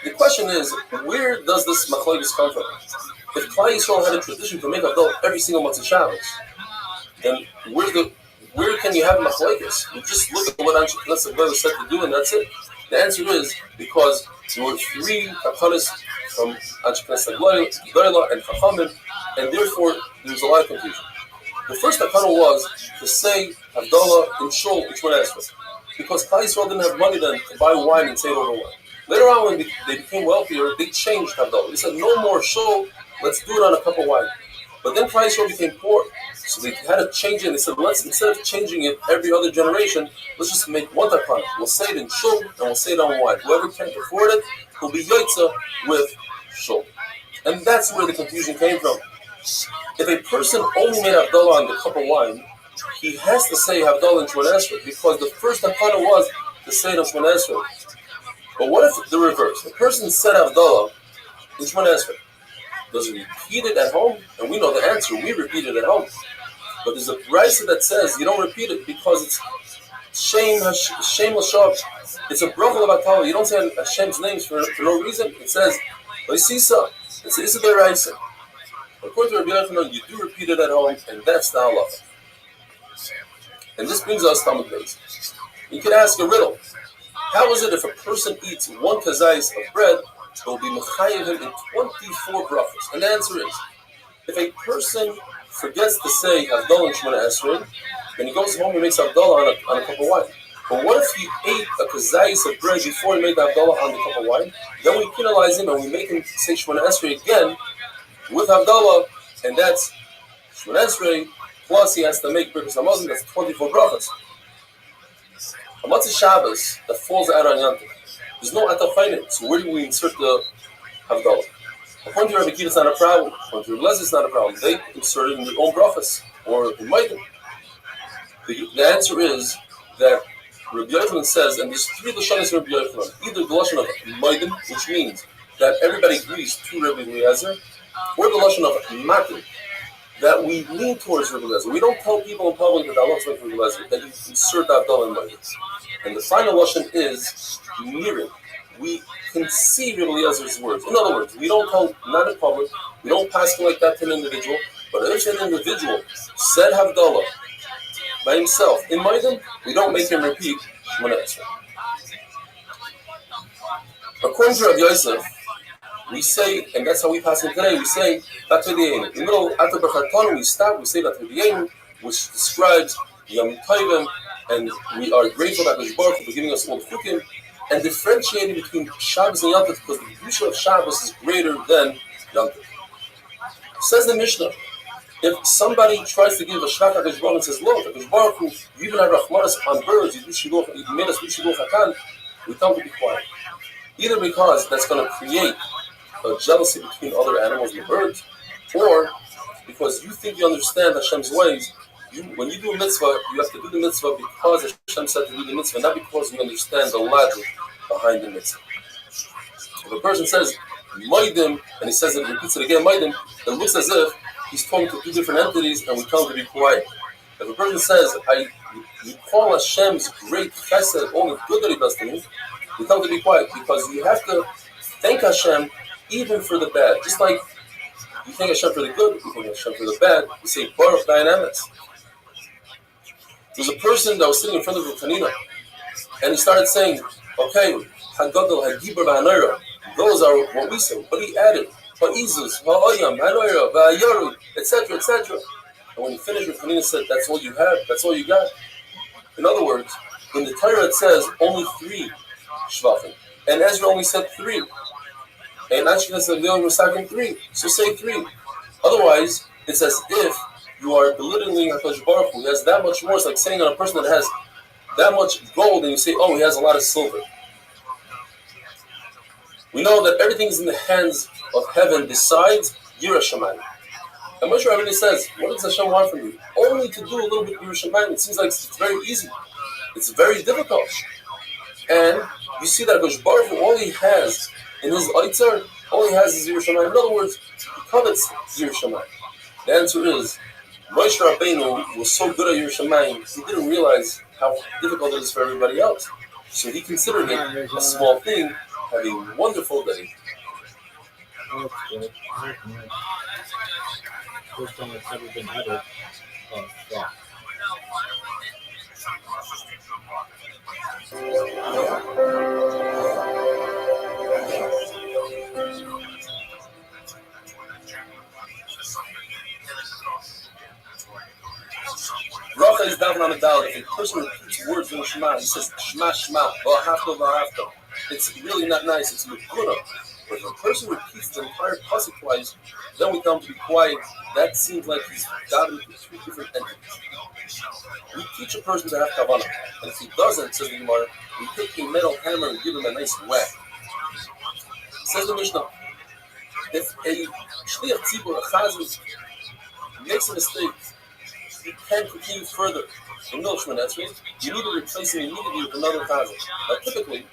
The question is, where does this machlokes come from? If Klal Yisrael had a tradition to make Havdalah every single Motzei Shabbos, then where can you have machlokes? You just look at what Anshe Knesset said to do, and that's it. The answer is because there were 3 takanas from Anshe Knesset Goyla and Chachamim, and therefore there was a lot of confusion. The first takana was to say Havdalah in Shul, which one asked for, because Klal Yisrael didn't have money then to buy wine and say it over wine. Later on, when they became wealthier, they changed Havdalah. They said, no more Shul, let's do it on a cup of wine. But then Klal Yisrael became poor, so they had to change it. And they said, instead of changing it every other generation, let's just make one takana. We'll say it in Shul, and we'll say it on wine. Whoever can't afford it will be Yotza with Shul. And that's where the confusion came from. If a person only made Havdalah on the cup of wine, he has to say Havdalah in Shemona Esrei, because the first takana was to say it on Shemona Esrei. But what if the reverse? The person said Havdalah in Shemona Esrei. Does he repeat it at home? And we know the answer. We repeat it at home. But there's a brisa that says you don't repeat it because it's shame l'shav. It's a bracha l'vatala. You don't say Hashem's names for no reason. It says l'sisa. It's Issa Deraisa. According to Rabbi Yochanan, you do repeat it at home, and that's the halacha. And this brings us to Talmud Beis. You could ask a riddle. How is it if a person eats 1 kazayis of bread it will be mechayev him in 24 brachos. And the answer is, if a person forgets to say Havdalah and Shemona Esrei, then he goes home and makes Havdalah on a cup of wine. But what if he ate a kazayis of bread before he made the Havdalah on the cup of wine? Then we penalize him and we make him say Shemona Esrei again with Havdalah, and that's Shemona Esrei, plus he has to make Birkas Hamazon, that's 24 brachos. A Matzah Shabbos that falls out on Yom Tov, there's no Atafainim, so where do we insert the Havdalah? According to Rabbi Kiva, it's not a problem. According to Rabbi Lezer, it's not a problem. They insert it in their own brachos, or in Maidim. The answer is that Rabbi Yochanan says, and there's three Lashonos in Rabbi Yochanan, either the Lashon of Maidim, which means that everybody agrees to Rabbi Eliezer, or the Lashon of Matim, that we lean towards Rabbi Eliezer. We don't tell people in public that Allah is like Rabbi Eliezer, that you insert the Havdalah in Maidim. And the final Lashon is Mirim. We can see Rabbi Eliezer's words. In other words, we don't tell, not in public, we don't pass it like that to an individual, but if an individual said Havdalah by himself in Maidim, we don't make him repeat Shemona Esrei. According to Rabbi Yosef, we say, and that's how we pass it today, we say Vatvidiyin. In the middle of Atar B'Chartanu, we stop, we say Vatvidiyin, which describes Yom Tovim, and we are grateful that Hakadosh Baruch Hu for giving us all the chukim, and differentiating between Shabbos and Yom Tov, because the kedusha of Shabbos is greater than Yom Tov. Says the Mishnah, if somebody tries to give a shvach Hakadosh Baruch Hu and says, look, Hakadosh Baruch Hu, you even have rachmanas on birds, you made us do shiluch hakan, we tell them to be quiet. Either because that's going to create a jealousy between other animals and the birds, or because you think you understand Hashem's ways. When you do a mitzvah, you have to do the mitzvah because Hashem said to do the mitzvah, not because you understand the logic behind the mitzvah. If a person says Maidim, and he says it, repeats it again, Maidim, it looks as if he's talking to two different entities, and we tell him to be quiet. If a person says, you call Hashem's great chesed, all the good that he does to me, we tell him to be quiet, because you have to thank Hashem even for the bad. Just like you thank Hashem for the good, you thank Hashem for the bad, you say Baruch Dayan Emes. There's a person that was sitting in front of Rutanina, and he started saying, okay, Hagadol, Hagibur, V'Hanayra, those are what we say. But he added, Va'izus, Va'ayam, Hanayra, Va'ayaru, etc., etc. And when he finished, Rutanina said, that's all you have, that's all you got. In other words, in the Torah it says only 3 shvachim, and Ezra only said 3. And Ashkenaz said they only were second 3, so say 3. Otherwise, it's as if you are belittling HaKadosh Baruch Hu. He has that much more. It's like saying on a person that has that much gold, and you say, oh, he has a lot of silver. We know that everything is in the hands of heaven besides Yirah Shamayim. And Moshe Rabbeinu says, what does Hashem want from you? Only to do a little bit of Yirah Shamayim. It seems like it's very easy. It's very difficult. And you see that HaKadosh Baruch Hu, all he has in his Eitzar, all he has is Yirah Shamayim. In other words, he covets Yirah Shamayim. The answer is, Moshe Rabbeinu was so good at Yirah Shamayim, he didn't realize how difficult it is for everybody else. So he considered it a small thing. Have a wonderful day. First time it's ever been uttered. Yeah. Bracha is daven on the dalet. If a person repeats words in the Shema, he says Shema Shema, V'ahavta V'ahavta. It's really not nice. It's mekuna. But if a person repeats the entire pasuk twice, then we tell him to be quiet. That seems like he's davening to 2 different entities. We teach a person to have kavanah, and if he doesn't, says the Gemara, we take a metal hammer and give him a nice whack. Says the Mishnah, if a shliach tzibur, a chazan, makes a mistake, he can't continue further. In Milshman, that's right. You need to replace him immediately with another chazan. Now, typically,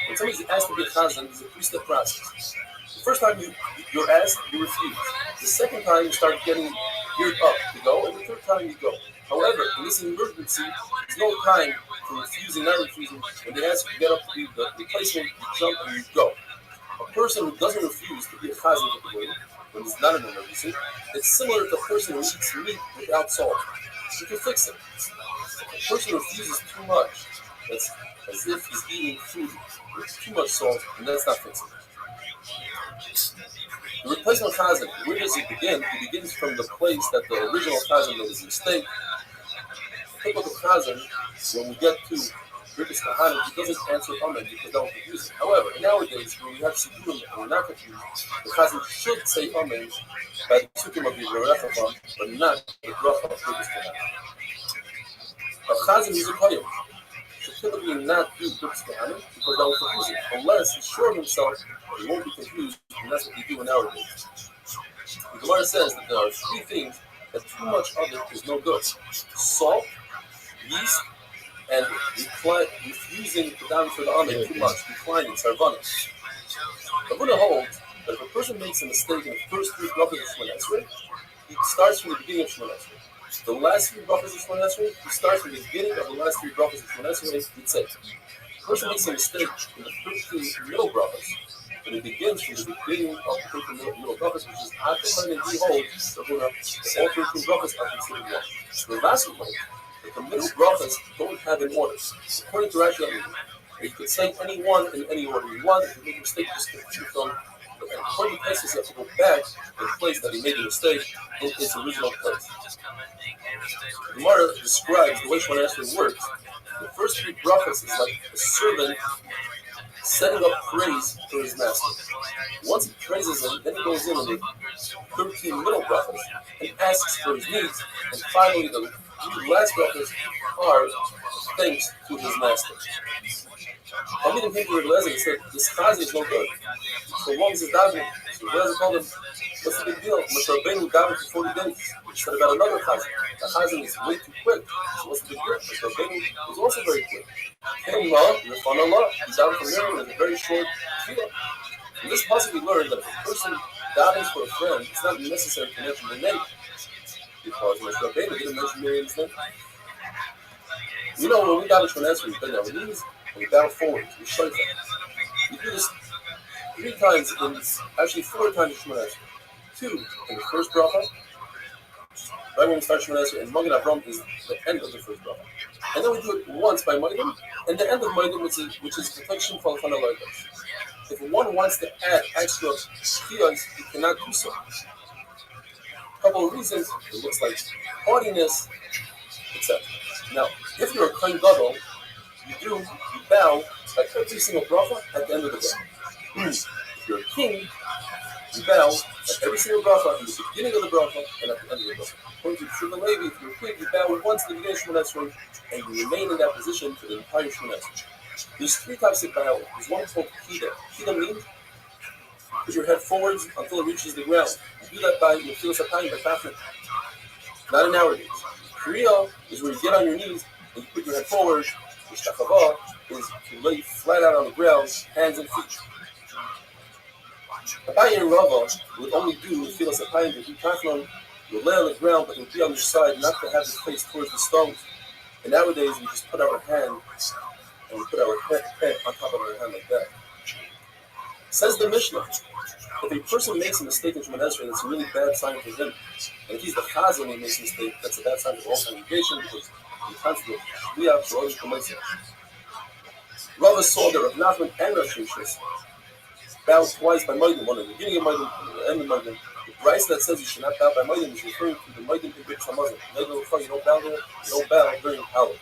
when somebody's asked to be a chazan, there's a 3-step process. The first time you're asked, you refuse. The second time, you start getting geared up to go, and the third time, you go. However, in this emergency, there's no time for refusing, not refusing. When they ask you to get up to be the replacement, you jump and you go. A person who doesn't refuse to be a chazan when it's not an emergency, it's similar to a person who eats meat without salt. You can fix it. A person who refuses too much, That's as if he's eating food with too much salt, and that's not fixing. The replacement chazan, where does he begin? He begins from the place that the original chazan made his mistake. The typical chazan, when we get to Birkus Kahanim, he doesn't answer Amen because that will confuse him. However, nowadays, when we have Siddurim and we're not confused, the chazan should say Amen by the Sukkim of the Yerachim, but not the bracha of Birkus Kahanim. A chazan is a koyim. Should typically not do Birkus Kahanim because that will confuse him, unless he's sure of himself he won't be confused, and that's what we do nowadays. The Gemara says that there are three things that too much of it is no good: salt, yeast, and refusing to down for the amen too much, declining, sarvanas. The Buddha holds that if a person makes a mistake in the first three brachas of Shemona Esrei, he starts from the beginning of Shemona Esrei. The last three brachas of Shemona Esrei, he starts from the beginning of the last three brachas of Shemona Esrei, it's it. The person makes a mistake in the first three middle brachas, and it begins from the beginning of the 13 middle brachas, which is after and we hold the Buddha, that all 13 brachas are considered one. So the last one holds that the middle brachas don't have an order. According to Rashi, you could say any one in any order you want. If you make a mistake, just continue from the according to places, you have to go back to the place that he made the mistake in its original place. The Gemara describes the way Shemona Esrei works. The first three brachas is like a servant setting up praise for his master. Once he praises him, then he goes in the 13 middle brachas and asks for his needs, and finally the last brachas are thanks to his master. I'm meeting people with Lezer and said, this chazi is no good. So long as it's davening. So Lezer told him, what's the big deal? Moshe Rabbeinu davened for 40 days. He said about another chazi. The chazi is way too quick. So what's the big deal? Moshe Rabbeinu was also very quick. He davened for Miriam in a very short tefillah. In this passage we learned that if a person davens for a friend, it's not necessary to mention the name. Because Moshe Rabbeinu didn't mention Miriam's name. You know, when we daven Shemona Esrei, we bend our knees, and we bow forward, we shake them. We do this 3 times, actually 4 times in Shemona Esrei. 2 in the first bracha, right when we start Shemona Esrei, and Magen Avram is the end of the first bracha. And then we do it once by Magen, and the end of Magen, which is protection for Alchana Loikas. If one wants to add extra chiyos, he cannot do so. A couple of reasons: it looks like haughtiness, etc. Now, if you're a kohen gadol, you bow at every single bracha at the end of the bracha. If you're a king, you bow at every single bracha at the beginning of the bracha and at the end of the bracha. According to Shulchan Levi, if you're a king, you bow once at the beginning of Shemona Esrei, and you remain in that position for the entire Shemona Esrei. There's 3 types of bow. There's one called kida. Kida means put your head forwards until it reaches the ground. You do that by Nefilas HaPayim, by fasting. Not in our days. Kriya is where you get on your knees and you put your head forward. The Shachava is to lay flat out on the ground, hands and feet. Abaye and Rava would only do Nefilas HaPayim, but Tachlan would lay on the ground, but it would be on your side, not to have his face towards the stones. And nowadays, we just put our hand and we put our head on top of our hand like that. Says the Mishnah, if a person makes a mistake in Shemona Esrei, that's a really bad sign for him. And if he's the chazan and he makes a mistake, that's a bad sign for the whole congregation because he can't do it. For others to make it. Rava saw that Rav Nachman and Rav Shimshis bowed twice by Moedim, one at the beginning of Moedim and the end of Moedim. The price that says you should not bow by Moedim is referring to the Moedim in Birkus Hamazon. You don't bow there, you don't bow during Hallel.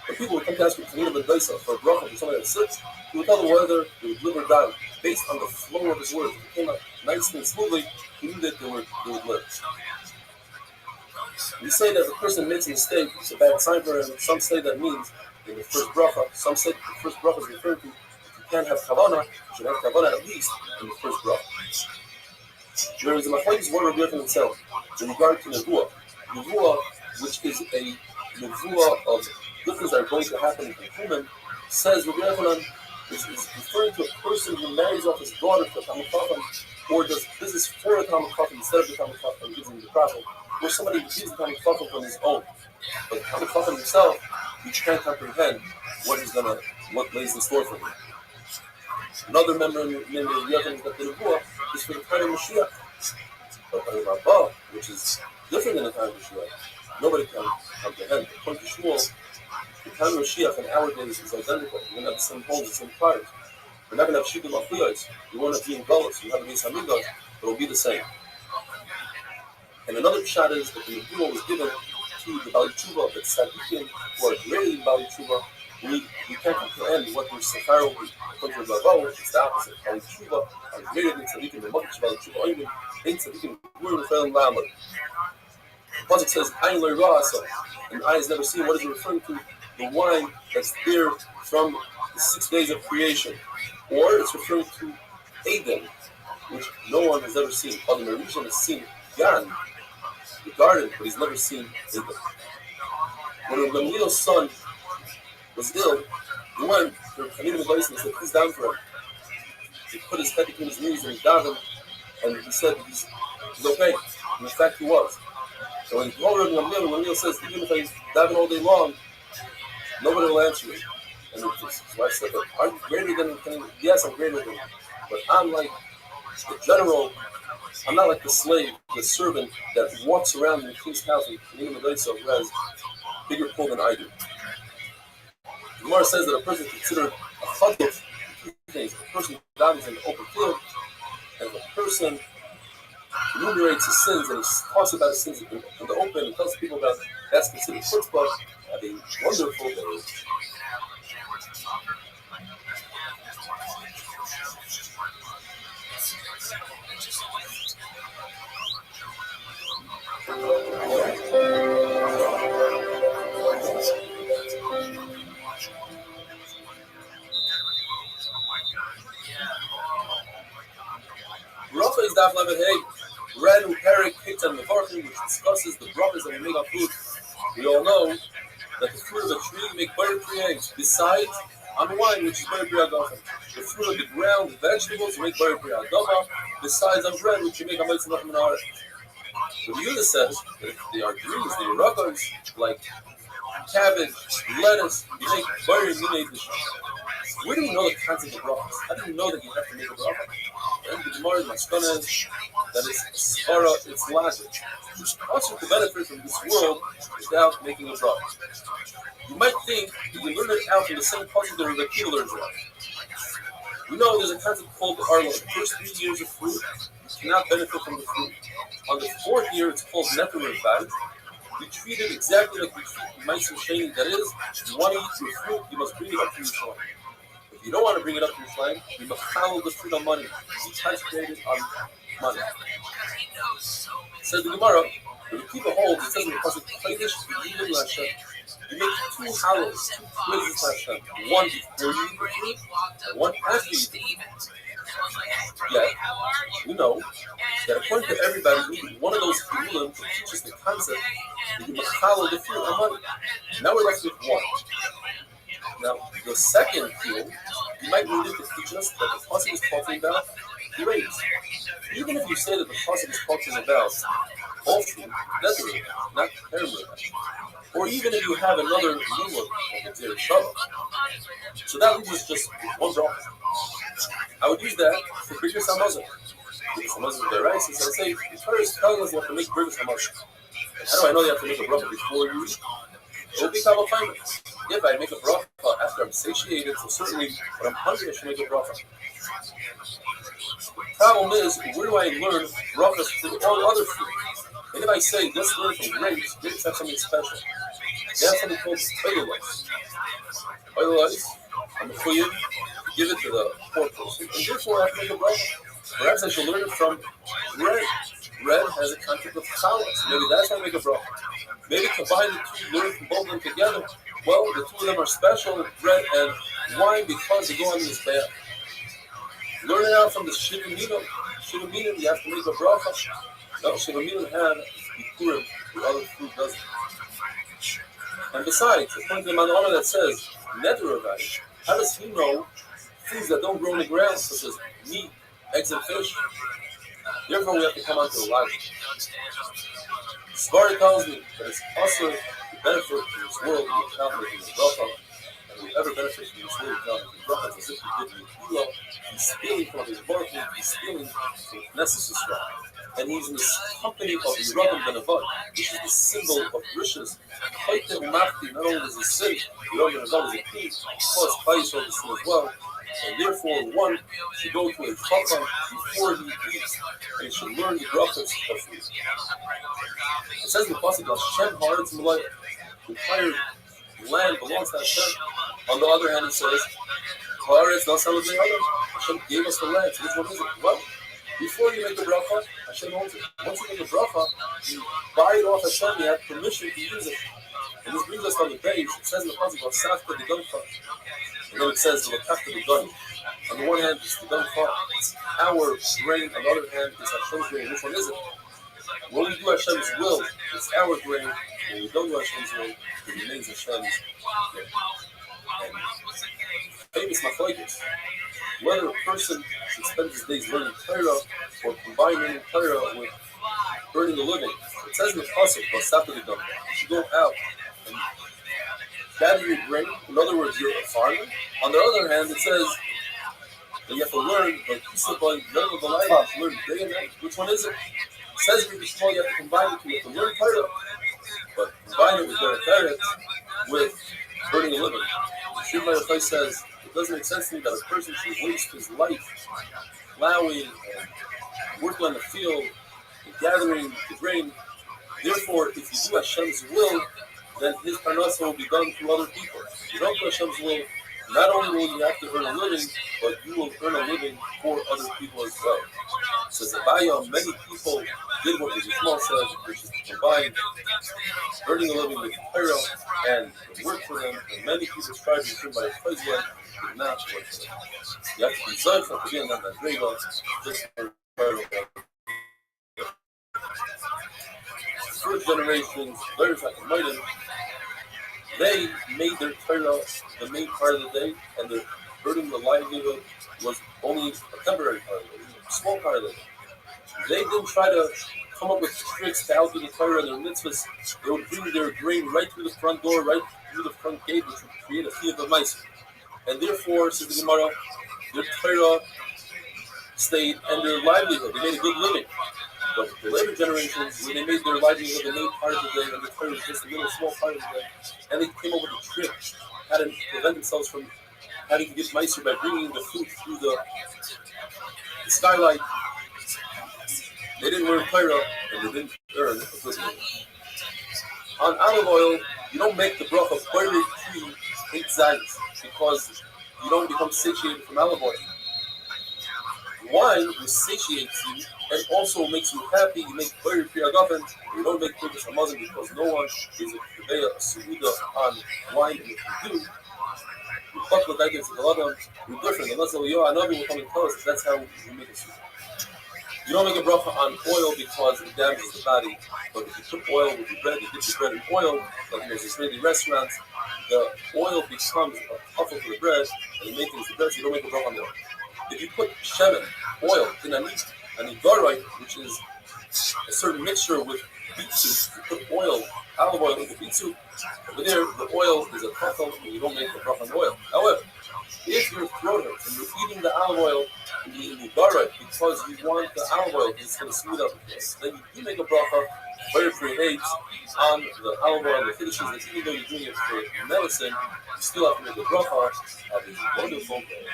When people would come to ask you Tanina ben Daisa for a bracha for somebody that sits, he would tell them whether they would live or die. Based on the flow of his words, if it came out nicely and smoothly, he knew that they would live. We say that if a person makes a mistake, it's a bad sign for him. Some say that means in the first bracha. Some say the first bracha is referring to if you can't have kavanah, you should have kavanah at least in the first bracha. There is a machlokes what Rabbi himself in regard to nevuah, which is a nevuah of good things that are going to happen in human, says Rabbi Yochanan is referring to a person who marries off his daughter to a Talmid Chacham, or does business for a Talmid Chacham instead of the Talmid Chacham and gives him the profit, or somebody gives the Talmid Chacham from his own. But the Talmid Chacham himself, you can't comprehend what lays in store for him. Another member of the Yochanan is that the nevuah is for the time of Mashiach. But the Rabbi, which is different than the time of Mashiach, nobody can comprehend. According to Shmuel, the time of Mashiach and our days is identical. We're going to have the same homes, the same cars. We're not going to have Shidduch Machuyos. We won't have being Golos. We have the Beis Hamikdash. It will be the same. And another shot is that the Nebuah was given to the Bali Tshuva, that Tzadikim who are greater than Bali Tshuva. We can't comprehend what their Sefar will be. According to Rabbi, it's the opposite. Bali Tshuva are greater than Tzadikim, and Mokish Bali Tshuva, or even in Tzadikim, we're in the Felim Lamad. The Pasuk says, Ayin Lo Yira'asa, and eye has never seen. What is it referring to? The wine that's there from the 6 days of creation. Or it's referring to Eden, which no one has ever seen. Father Merishon has seen Gan, the garden, but he's never seen Eden. When Gamliel's son was ill, he went to Chanim and Bais and he said, please down for him. He put his head between his knees and he davened, and he said he's okay. And in fact, he was. So when Gamliel says, even if I daven all day long, nobody will answer me. And his wife said, but are you greater than him? Yes, I'm greater than him. But I'm like the general. I'm not like the slave, the servant that walks around in the king's house and who has bigger pull than I do. The Gemara says that a person is considered a chaduf, two things. A person dies in the open field, and the person enumerates his sins and he talks about his sins in the open and tells people about that's considered chutzpah. Have a wonderful day. Bracha is Daf Lamed Hey. Read and Perik Hit and Mevarchim, which discusses the brachas that we make on food. We all know that the fruit of a tree make better create. Besides, on the wine, which is better priyagafim. The fruit of the ground vegetables make better priyagafim. Besides on bread, which you make a mitzvah from an art. The Yehuda says that if they are greens, they are ruggers, like cabbage, lettuce, you make better minay dishes. Where do we know the concept of brachas? How do you know that you have to make a bracha? And the Gemara is Maskonas that it's svara, it's logic. It's also to benefit from this world without making a bracha. You might think you can learn it out from the same pasuk that Rabbi learns it out. We know there's a concept called the arlo. The first 3 years of fruit, you cannot benefit from the fruit. On the 4th year, it's called netter and we treat it exactly like we treat mice and shani. That is, you want to eat your fruit, you must bring it up to your shrine. If you don't want to bring it up to your shrine, you must follow the fruit on money. You concentrate it on money. Says the Gemara, when the people hold, it says in the pasuk, you make 2 hollows, 2 praises to Hashem. One before you eat the fruit, and one after you eat the fruit. Yet, we know that according to everybody, one of those Chilulim teaches the concept that you must follow the fruit on money. Now we're left with one. Now, the second Chilul, you might read it to teach us that the pasuk is talking about grapes. Even if you say that the pasuk is talking about all fruit, that's really not terrible. Or even if you have another Chilul, like a Zir Shabbat. So that leaves us just one bracha. I would use that for Birkas Hamazon. Birkas Hamazon is their rice, and so I say, the Torah is telling us you have to make Birkas Hamazon. How do I know you have to make a bracha before you eat? It will be Kabbalah Chayim. If I make a bracha after I'm satiated, so certainly when I'm hungry, I should make a bracha. The problem is, where do I learn brachas for all other fruit? And if I say, let's learn from grapes, grapes have something special. They have something called oil ice. Oil ice, I'm a chuyuv, give it to the poor person. And therefore, I have to make a bracha. Perhaps I should learn it from bread. Bread has a concept of challah, so maybe that's how I make a bracha. Maybe combine the two, learn from both of them together. Well, the two of them are special, bread and wine, because they go on this bath. Learn it out from the Shivaminim. Shivaminim, you have to make a bracha. No, Shivaminim have Bikurim, the other fruit doesn't. And besides, according to the Manana that says, Nederavai, how does he know foods that don't grow in the ground, such as meat, eggs, and fish? Therefore, we have to come on to the logic. Svara tells me that it's also to benefit from this world without making a bracha, and we ever benefit from this world without making a bracha, as if we did in the Kilo, he's stealing from his barking, he's stealing from Knesset's Israel. and he's in the company of Rabbi ben Avad, which is the symbol of riches. Not only is a sin, Rabbi ben Avad is a king, plus Pais of the sin as well. And therefore, one should go to a chacham before he eats, and he should learn the brachas of food. It says in the pasuk, Hashem haaretz malaya, the entire land belongs to Hashem. On the other hand, it says, haaretz not celebrating others. Hashem gave us the land. So which one is it? Well, before you make the bracha, Hashem owns it. Once you make the bracha, you buy it off Hashem. You have permission to use it. And this brings us on the page. It says in the pasuk, Vasafta the gun. And then it says, the gun. On the one hand, it's the gun part. It's our grain. On the other hand, it's Hashem's grain. Which one is it? When we do Hashem's will, it's our grain. When we don't do Hashem's will, it remains Hashem's grain. And famous machlokes, whether a person should spend his days learning Torah or combining Torah with earning a living. It says in the pasuk, you should go out and gather your grain. In other words, you're a farmer. On the other hand, it says that you have to learn learn day and night. Which one is it? It says in the Shema you have to combine it. You have to learn Torah, but combine it with Torah with earning a living. The Rabbi says it doesn't make sense to me that a person should waste his life plowing and working on the field and gathering the grain. Therefore, if you do Hashem's will, then his parnasa will be done through other people. If you don't do Hashem's will, not only will you have to earn a living, but you will earn a living for other people as well. It says that many people did what the Yishmael says, which is to combine earning a living with Torah and work for them. And many people tried to turn by a place way, did not work for them. You have to be zeichet to be in that madrega, just for Torah. First generations, learners like the they made their Torah the main part of the day, and their earning the livelihood was only a temporary part of the day, a small part of the day. They didn't try to come up with tricks to outdo the Torah and their mitzvahs. They would bring their grain right through the front door, right through the front gate, which would create a chiyuv of mice. And therefore, says the Gemara, their Torah stayed and their livelihood. They made a good living. But the later generations, when they made their livelihood the main part of the day, and the Torah was just a little small part of the day, and they came up with a trick how to prevent themselves from having to get meiser by bringing the food through the skylight. They didn't learn Torah, and they didn't earn a good living. On olive oil, you don't make the bracha of Boirei Pri Heit Zayis because you don't become satiated from olive oil. Wine satiates you and also makes you happy. You make Boirei Pri Agafen. You don't make Kodesh Hamazon because no one is a suuda on wine. And if you do, you're different. Unless Anavi will come and tell us that that's how we make a suuda. You don't make a bracha on oil because it damages the body. But if you put oil with your bread, you dip your bread in oil, like in those Israeli restaurants, the oil becomes a puffle for the bread, and you make things the bread, so you don't make a bracha on the oil. If you put shemen, oil, in an igarite, which is a certain mixture with beet soup, you put oil, olive oil into beet soup, over there, the oil is a puffle, and you don't make a bracha on the oil. However, if your throat hurts and you're eating the olive oil in the igarite because you want the olive oil because it's going to smooth out the face, then you do make a bracha, Boirei Pri Heit, on the olive oil and the finishes, and even though you're doing it for medicine, you still have to make a bracha of this wonderful day.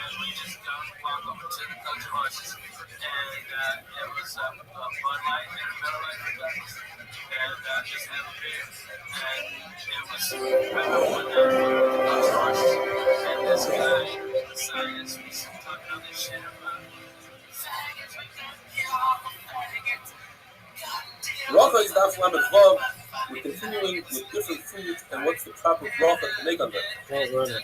Bracha is not flamet vav. We're continuing with different foods and what's the proper bracha to make on them.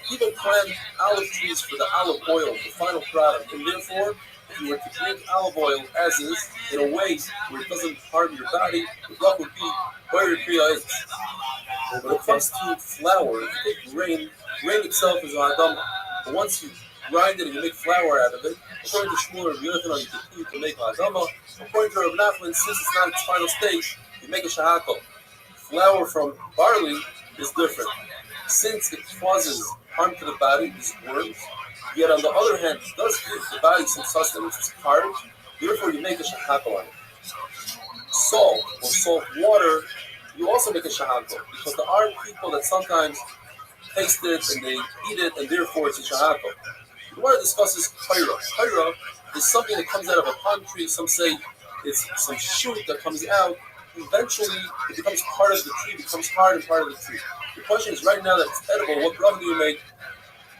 People plant olive trees for the olive oil, the final product, and therefore, if you were to drink olive oil as is, in a way where it doesn't harm your body, the bracha would be Boirei Pri Heit. When it comes to flour, if you take grain itself is an adama. But once you grind it and you make flour out of it, according to Shmuel or Yochanan, you continue to make adama. According to Rabbi Nachman, since it's not its final stage, you make a shahakol. Flour from barley is different. Since it causes harm to the body, it's worms. Yet on the other hand, it does give the body some sustenance, it's carbs. Therefore, you make a shahakol on it. salt or salt water, you also make a shahako. Because there are people that sometimes taste it and they eat it, and therefore it's a shahako. The Gemara discusses kaira. Kaira is something that comes out of a palm tree. Some say it's some shoot that comes out. Eventually, it becomes part of the tree, becomes hard and part of the tree. The question is, right now that it's edible, what bracha do you make?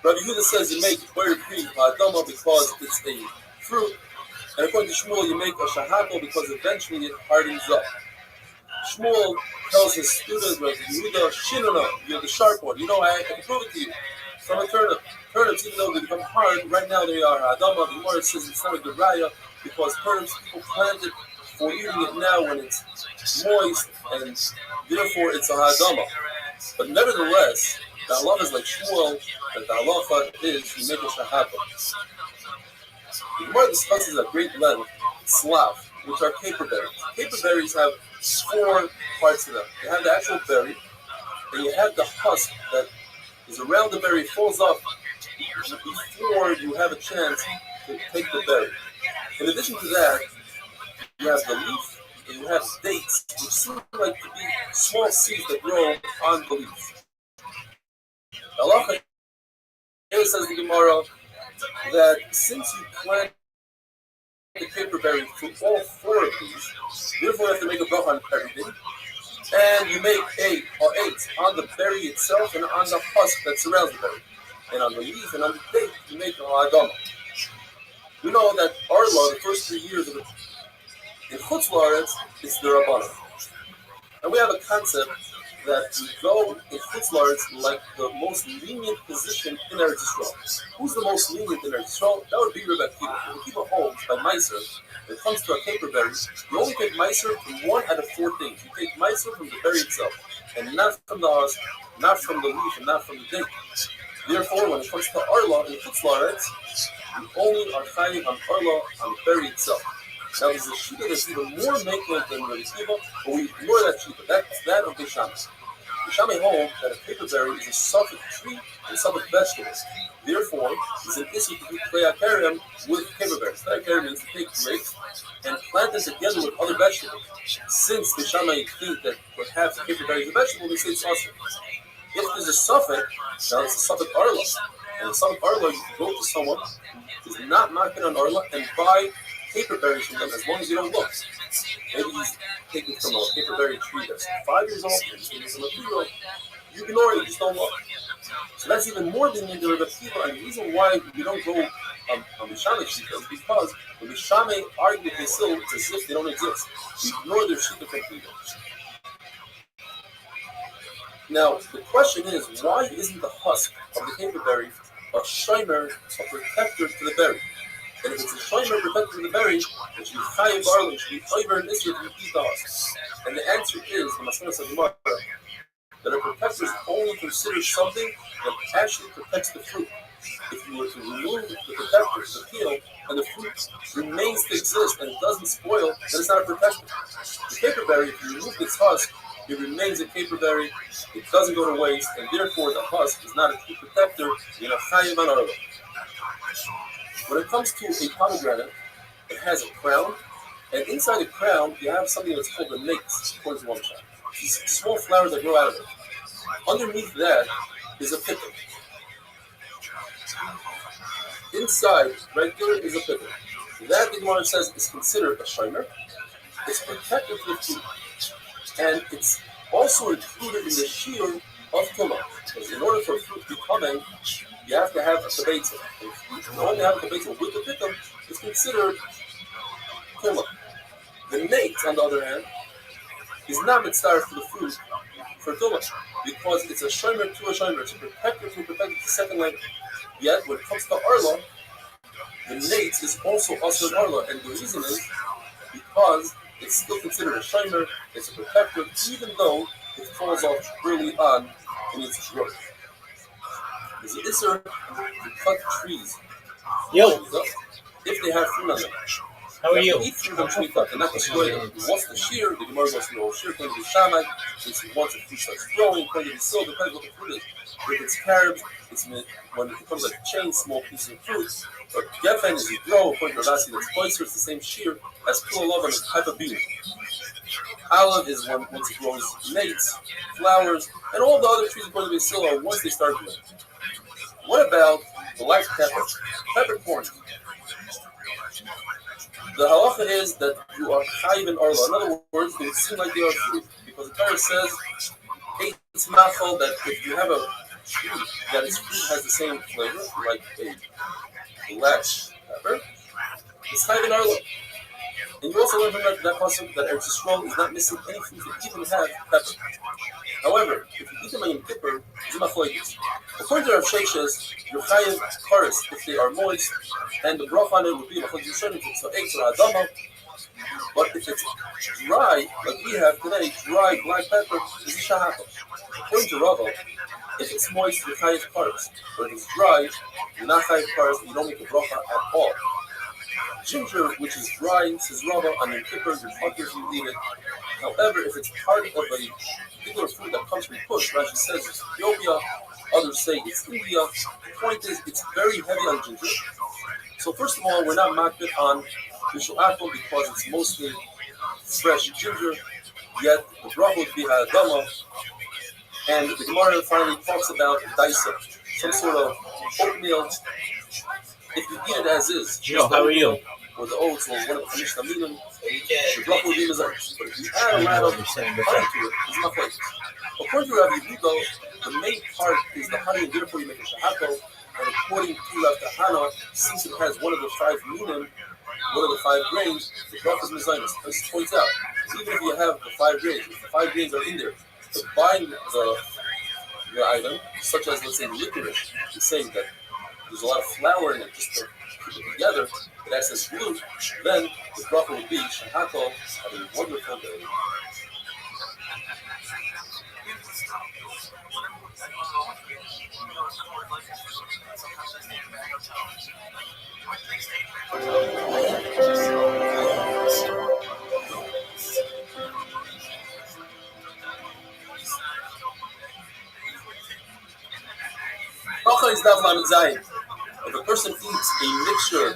Rabbi Yehuda says you make kaira tree adama because it's a fruit, and according to Shmuel, you make a shahako because eventually it hardens up. Shmuel tells his student, Rabbi Yehuda, Shinana, you're the sharp one. You know, I can prove it to you. From a turnip. Turnips, even though they become hard, right now they are adama. The Gemara says it's not a good raya because turnips, people plant it for eating it now when it's moist, and therefore it's a adama. But nevertheless, the halacha is like Shmuel, that the halacha is you make a shahako. The Gemara discusses at great length slav, which are caper berries. Caper berries have 4 parts to them. You have the actual berry, and you have the husk that is around the berry, falls off before you have a chance to take the berry. In addition to that, you have the leaf, and you have dates, which seem like to be small seeds that grow on the leaf. Allah says the Gemara that since you plant the caper berry for all 4 of these, therefore you have to make a bracha on everything. And you make 8 on the berry itself and on the husk that surrounds the berry. And on the leaf and on the date, you make an adama. We know that Arla, the first 3 years of it, in Chutz La'aretz, it's the Rabbanan. And we have a concept that we go in Chutz La'aretz like the most lenient position in Eretz Yisrael. Who's the most lenient in Eretz Yisrael? That would be Rabbi Akiva. Rabbi Akiva holds by Meiser, when it comes to a caper berry, you only take Meiser from 1 out of 4 things. You take Meiser from the berry itself, and not from the husk, not from the leaf, and not from the date. Therefore, when it comes to Arla in Chutz La'aretz, you only are chaying on Arla on the berry itself. Now, there's a shita that's even more makeup than Rabbi Akiva, but we ignore that shita. That's that of Beishamai. Beishamai holds that a caper berry is a suffix tree and suffix vegetable. Therefore, it's an issue to do kleakarium with caper berries. Kleakarium means to take grapes and plant them together with other vegetables. Since Beishamai think that perhaps caper berry is a vegetable, they say it's awesome. If there's a suffix, now it's a suffix arla. And a suffix arla, you can go to someone who's not marking on arla and buy caper berries from them as long as you don't look. Maybe he's taking from a caper berry tree that's 5 years old, and he's taking from a 2-year-old. You ignore it, you just don't look. So that's even more than the Rabbi Akiva, and the reason why we don't go on the Shammai Shita is because when the Shammai argue with Basil, it's as if they don't exist. We ignore their Shita completely. Now, the question is, why isn't the husk of the caper berry a shomer, a protector to the berry? And if it's a shomer protector to the berry, it should be chayiv barley, it should be over and isra to eat the husk. And the answer is, the Maseches HaGemara, that a protector is only considered something that actually protects the fruit. If you were to remove the protector, the peel, and the fruit remains to exist and it doesn't spoil, then it's not a protector. The caper berry, if you remove its husk, it remains a caper berry, it doesn't go to waste, and therefore the husk is not a true protector in a chayiv an arla. When it comes to a pomegranate, it has a crown, and inside the crown you have something that's called a nates, according to one shot. These small flowers that grow out of it. Underneath that is a pickle. Inside, right there, is a pickle. That, the Gemara says, is considered a shomer. It's protected to the fruit. And it's also included in the shear of tumah. Because in order for fruit to be coming, you have to have a kabeitza. If you only have a kabeitza with the pickle, it's considered tumah. The nate, on the other hand, is not mitzvah for the fruit for tumah, because it's a shomer to a shomer. It's a protector to protect the second layer. Yet, when it comes to arla, the nate is also an arla, and the reason is because it's still considered a shomer, it's a protector, even though it falls off early on in its growth. There's an isser to cut trees. Yo. If they have fruit on them. How are you? Eat fruit on tree cut and not destroy them. Once the shear, the Gemara goes through the whole shear, according to the Shammai, it's once the fruit starts growing, according to the Sil, depends what the fruit is. If it's carobs, it's when it becomes like a chain, small pieces of fruit. But Geffen, as you grow, according to Rabbi, that's closer, it's the same shear as Pula Love on the type of bean. Olive is once it grows mates, flowers, and all the other trees according to Basil are once they start growing. What about black pepper? Peppercorn. The halacha is that you are chayiv in arla. In other words, they would seem like they are fruit because the Torah says it's machal that if you have a tree that its fruit has the same flavor, like a black pepper, it's chayiv in arla. And you also learn from that concept that Eretz Yisrael is not missing any fruit that even have pepper. However, if you eat them in Kippur, it's machloikis. According to Rav Sheshes, you're chayiv kares if they are moist, and the bracha on it would be machloikis yishonim if it's eggs or adama. But if it's dry, like we have today, dry black pepper, is a shahako. According to Rabbi, if it's moist, you're chayiv kares. But if it's dry, you're not chayiv kares, and you don't make a bracha at all. Ginger, which is dry, says Rabbi, on your Kippur, you're fucked if you eat it. However, if it's part of a particular food that comes from Kush, Rashi says it's Ethiopia, others say it's India. The point is, it's very heavy on ginger. So first of all, we're not marked on Bishul Apple because it's mostly fresh ginger, yet the bracha would be Ha'adama, and the Gemara finally talks about daisa, some sort of oatmeal. If you eat it as is, Joe, how are you? Or the oats, or one of the Chamish Taminim, the bracha would be Mizarch. But if you add a lot of honey to it, it's not like. According to Rabbi Yehuda, the main part is the honey, and therefore you make a shahako. And according to Rav Kahana, since it has one of the 5 minim, one of the 5 grains, the bracha is Mizarch. This points out, even if you have the 5 grains, if the 5 grains are in there, to bind the item, such as, let's say, licorice, is saying that there's a lot of flour in it just to keep it together, it acts as glue, then the bracha would be shahako, have a wonderful day. Bracha is Davlan Zayin. If a person eats a mixture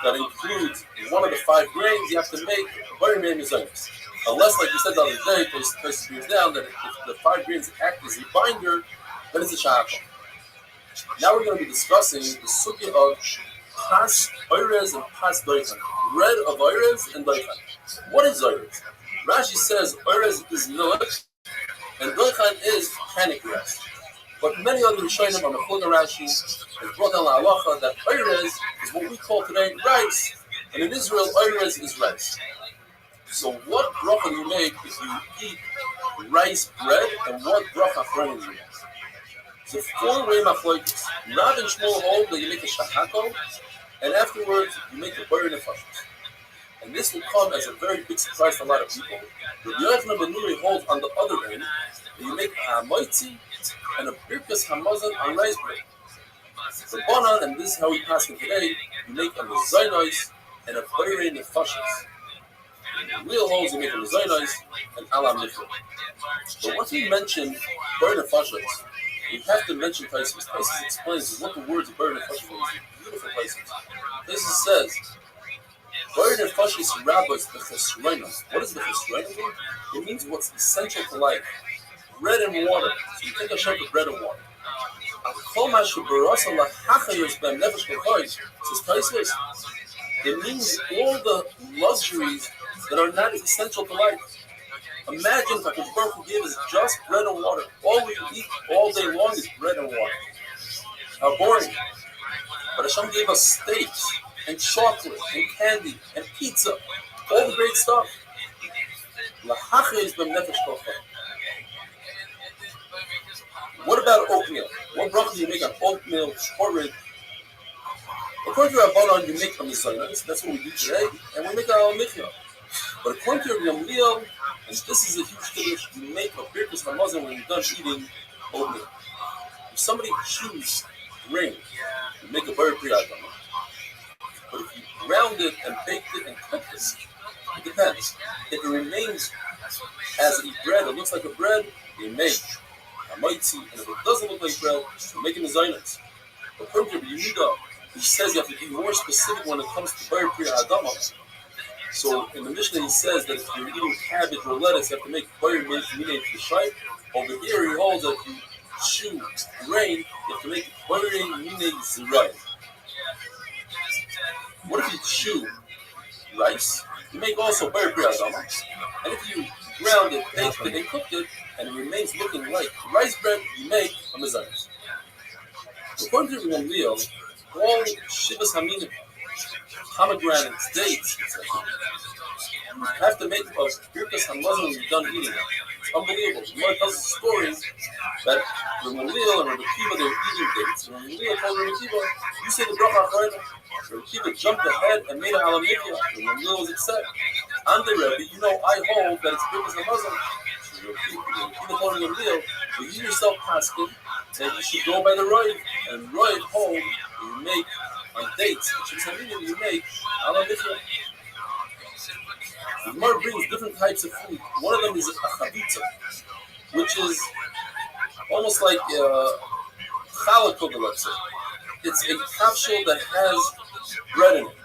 that includes one of the 5 grains, you have to make very many mizayos. Unless, like you said the other day, place brings down that if the 5 grains act as a binder, then it's a shahako. Now we're going to be discussing the sugya of pas oirez and pas doichan. Bread of oirez and doichan. What is oirez? Rashi says oirez is milk and doichan is panic rest. But many other Rishonim on the Chulga Rashi has brought down the halacha that oirez is what we call today rice, and in Israel oirez is rice. So what bracha do you make if you eat rice bread, and what bracha chronim do you make? It's a 4-way machloekes. Rav and Shmuel hold that you make a shahako, and afterwards you make a bar nefashos. And this will come as a very big surprise to a lot of people. Rabbi Yochanan ben Nuri holds on the other end that you make a moitzi and a birkas hamazon on rice bread. The banan, and this is how we pass it today, you make a mezainos and a bar nefashos. The real holes you make a mezainos and alam nifra. But once we mention bar nefashos, we have to mention Taisus. Taisus explains what the words of Bar Nefashos means. Beautiful Taisus. Taisus says, Bar Nefashos rabbis the chesronos. What does the chesronos mean? It means what's essential to life. Bread and water. So you take a shot of bread and water. Says Taisus. It means all the luxuries that are not essential to life. Imagine if HaKadosh Baruch Hu gives just bread and water. All we eat all day long is bread and water. How boring. But Hashem gave us steaks and chocolate and candy and pizza. All the great stuff. What about oatmeal? What bracha do you make on oatmeal porridge? According to Rabbanan, you make a mizaynos. That's what we do today. And we make our mikvah. But according to Rabbi Gamliel, and this is a huge tradition, you make a birkas hamazon when you're done eating oatmeal. If somebody chews grain, you make a very priyadama. But if you ground it and baked it and cooked it, it depends. If it remains as a bread, it looks like a bread, you make a maitzi, and if it doesn't look like bread, you make it a zaynos. According to Rabbi Yehuda, he says you have to be more specific when it comes to very priyadama. So in the Mishnah he says that if you're eating cabbage or lettuce, you have to make boyer minei t'shayt. Over here he holds that if you chew grain, you have to make boyer minei zirayt. What if you chew rice? You make also boyer priyadama. And if you ground it, baked it, and cooked it, and it remains looking like rice bread, you make a mezayis. According to Rabbi, all shivas haminim, pomegranates, dates, etc., you have to make a birkas hamazon when you're done eating it. It's unbelievable. The Gemara tells a story that Rabbi and Rabbi Kiva, they were eating dates. And Rabbi told Rabbi Kiva, you say the bracha achayna. Rabbi Kiva jumped ahead and made a halamikya. Rabbi was upset. And the Rabbi, you know, I hold that it's birkas hamazon. So Rabbi Kiva told Rabbi, but you yourself paskin that you should go by the right, and right hold you make on dates, which is something you make halamikya. The Gemara brings different types of food. One of them is a chavitza, which is almost like challah, let's say. It's a capsule that has bread in it.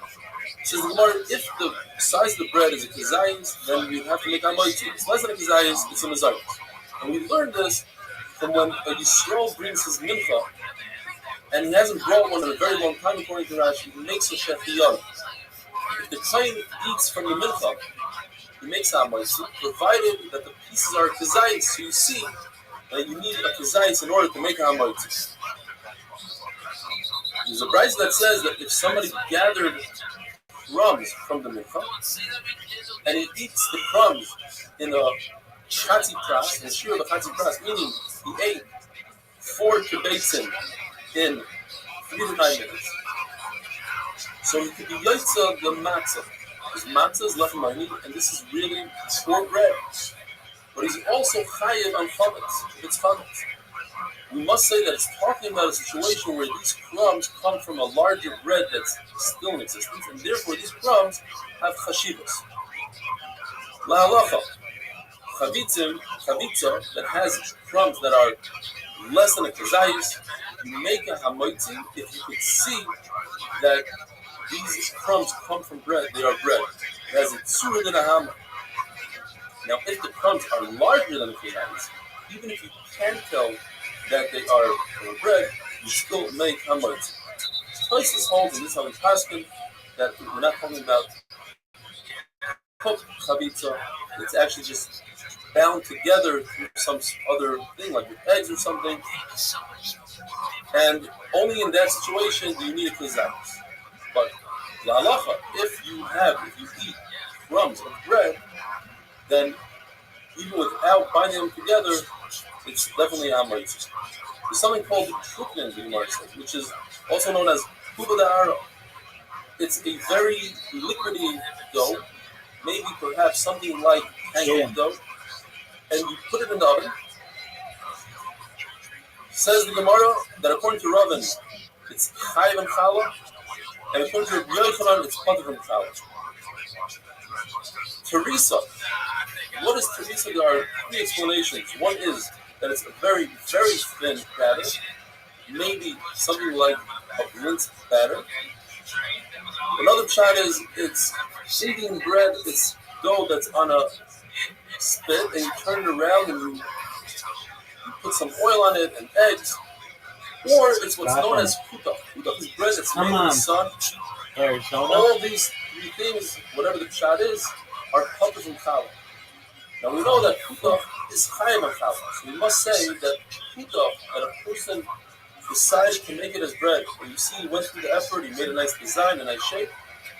Says the Gemara, if the size of the bread is a kazayis, then you have to make amoitzi. If it's less than a kazayis, it's a mezayis. And we learned this from when a Yisrael brings his mincha, and he hasn't brought one in a very long time, according to Rashi, he makes a shechiyah. If the kohen eats from the mincha, he makes amoitzi, provided that the pieces are kazayis. So you see that you need a kazayis in order to make amoitzi. There's a brayz that says that if somebody gathered crumbs from the mincha, and he eats the crumbs in a chatzi pras, in a shir of a chatzi pras, meaning he ate 4 kibbetzim in 3 to 9 minutes. So he could be yaitza the matzah. His matzah is lechem ma'ini, and this is really poor bread. But he's also chayiv on chametz, if it's chametz. We must say that it's talking about a situation where these crumbs come from a larger bread that's still in existence, and therefore these crumbs have chashivas. La'alacha, chavitza that has crumbs that are less than a kazayis, you make a hamoitzi if you could see that these crumbs come from bread, they are bread. It has a tzura than a hama. Now, if the crumbs are larger than a kazayis, even if you can't tell that they are bread, you still make hamoitzi. Tosis holds, and this is how we paskin, that we're not talking about cooked chavitza. It's actually just bound together through some other thing, like with eggs or something. And only in that situation do you need a kazayis. But la'alacha, if you eat crumbs of bread, then even without binding them together, it's definitely hamoitzi. There's something called truknin, the Gemara says, which is also known as kuba da'ara. It's a very liquidy dough, maybe perhaps something like pancake dough, and you put it in the oven. Says the Gemara that according to Rabbi, it's chayiv and challah, and according to Rabbi Yochanan, it's patur from challah. Teresa. What is teresa? There are 3 explanations. One is that it's a very, very thin batter, maybe something like a blintz batter. Another shot is it's eating bread, it's dough that's on a spit, and you turn it around and you put some oil on it and eggs. Or it's what's known as kuta. Kuta is bread that's made in the sun. All these 3 things, whatever the shot is, are patur from challah. Now we know that kuta is chayiv and challah. So we must say that kuta, that a person decided to make it as bread. When you see he went through the effort, he made a nice design, a nice shape,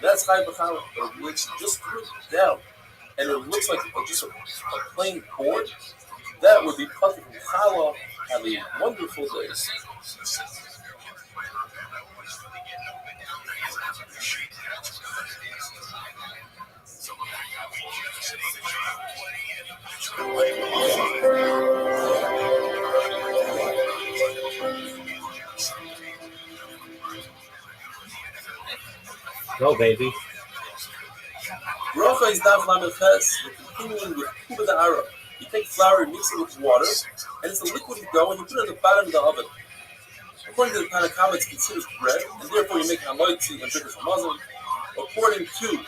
that's chayiv and challah. But if it's just threw down, and it looks like just a plain board, that would be patur from challah. Have a wonderful day. Go, baby. Bracha is daf lamed ches. We're continuing with kuba da'ara. You take flour and mix it with water, and it's a liquid dough, and you put it at the bottom of the oven. According to the Tanakh, it's considered bread, and therefore you make hamoitzi and birkas hamazon. According to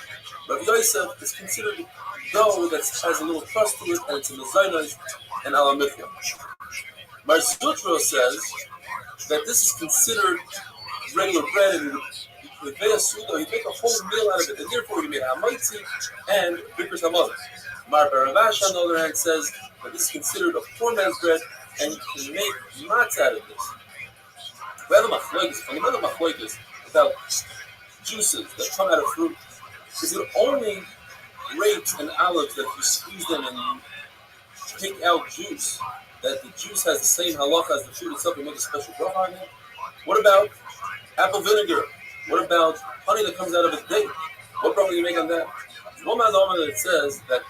Rabbi Yosef is considered dough that has a little crust to it, and it's a mezainos and alamifya. Mar Zutra says that this is considered regular bread, and you make a whole meal out of it, and therefore you make hamaitzi and bikras hamazon. Mar Baravash, on the other hand, says that this is considered a poor man's bread, and you can make matzah out of this. We have a fundamental machloekes about juices that come out of fruit. Is it only grapes and olives that you squeeze them and you take out juice, that the juice has the same halacha as the fruit itself, you make a special bracha on it? What about apple vinegar? What about honey that comes out of a date? What bracha do you make on that? There's one man that says that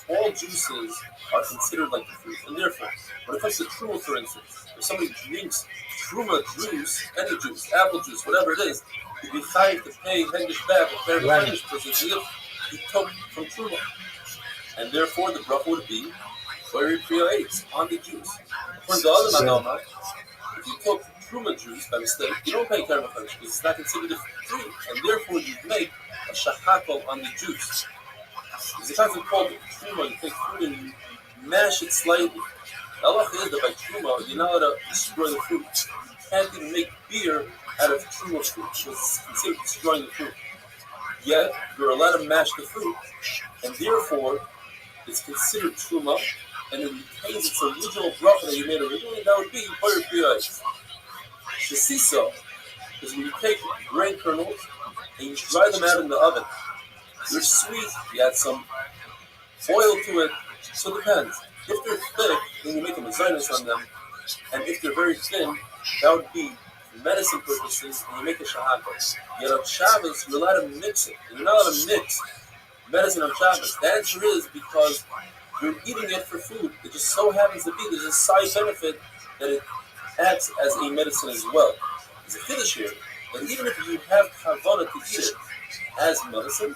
all juices are considered like the fruit, and therefore, when it comes to truma, for instance, if somebody drinks truma juice, any juice, apple juice, whatever it is, you'd be chayav to pay hengish back and pay the hengish because he took from truma, and therefore the bracha would be very creates on the juice. According to the other madama, if you took truma juice by mistake, you don't pay karma because it's not considered a fruit, and therefore you make a shahakol on the juice. There's a concept called truma. You take fruit and you mash it slightly. The halacha is that by truma, you're not allowed to destroy the fruit. You can't even make beer out of truma fruit, which is considered destroying the fruit. Yet, you're allowed to mash the fruit, and therefore, it's considered truma, and it retains its original bracha that you made originally. That would be boyer priyos. The sisa is when you take grain kernels and you dry them out in the oven. They're sweet, you add some oil to it, so it depends. If they're thick, then you make a mezainos on them, and if they're very thin, that would be for medicine purposes, and you make a shahakos. Yet on Shabbos, you're allowed to mix it. You're not allowed to mix medicine on Shabbos. The answer is because you're eating it for food. It just so happens to be there's a side benefit that it acts as a medicine as well. There's a chiddush here that even if you have kavanah to eat it as medicine,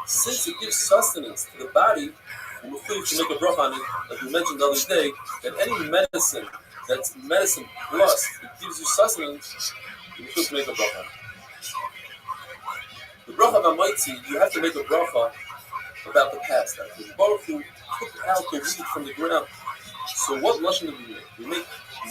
since it gives sustenance to the body, and we're free to make a bracha on it, like we mentioned the other day, that any medicine that's medicine plus it gives you sustenance, you're free to make a bracha on it. The bracha of Hamaitzi, you have to make a bracha about the past. That the Baruch Hu took out the weed from the ground. So what lashon do we make? We make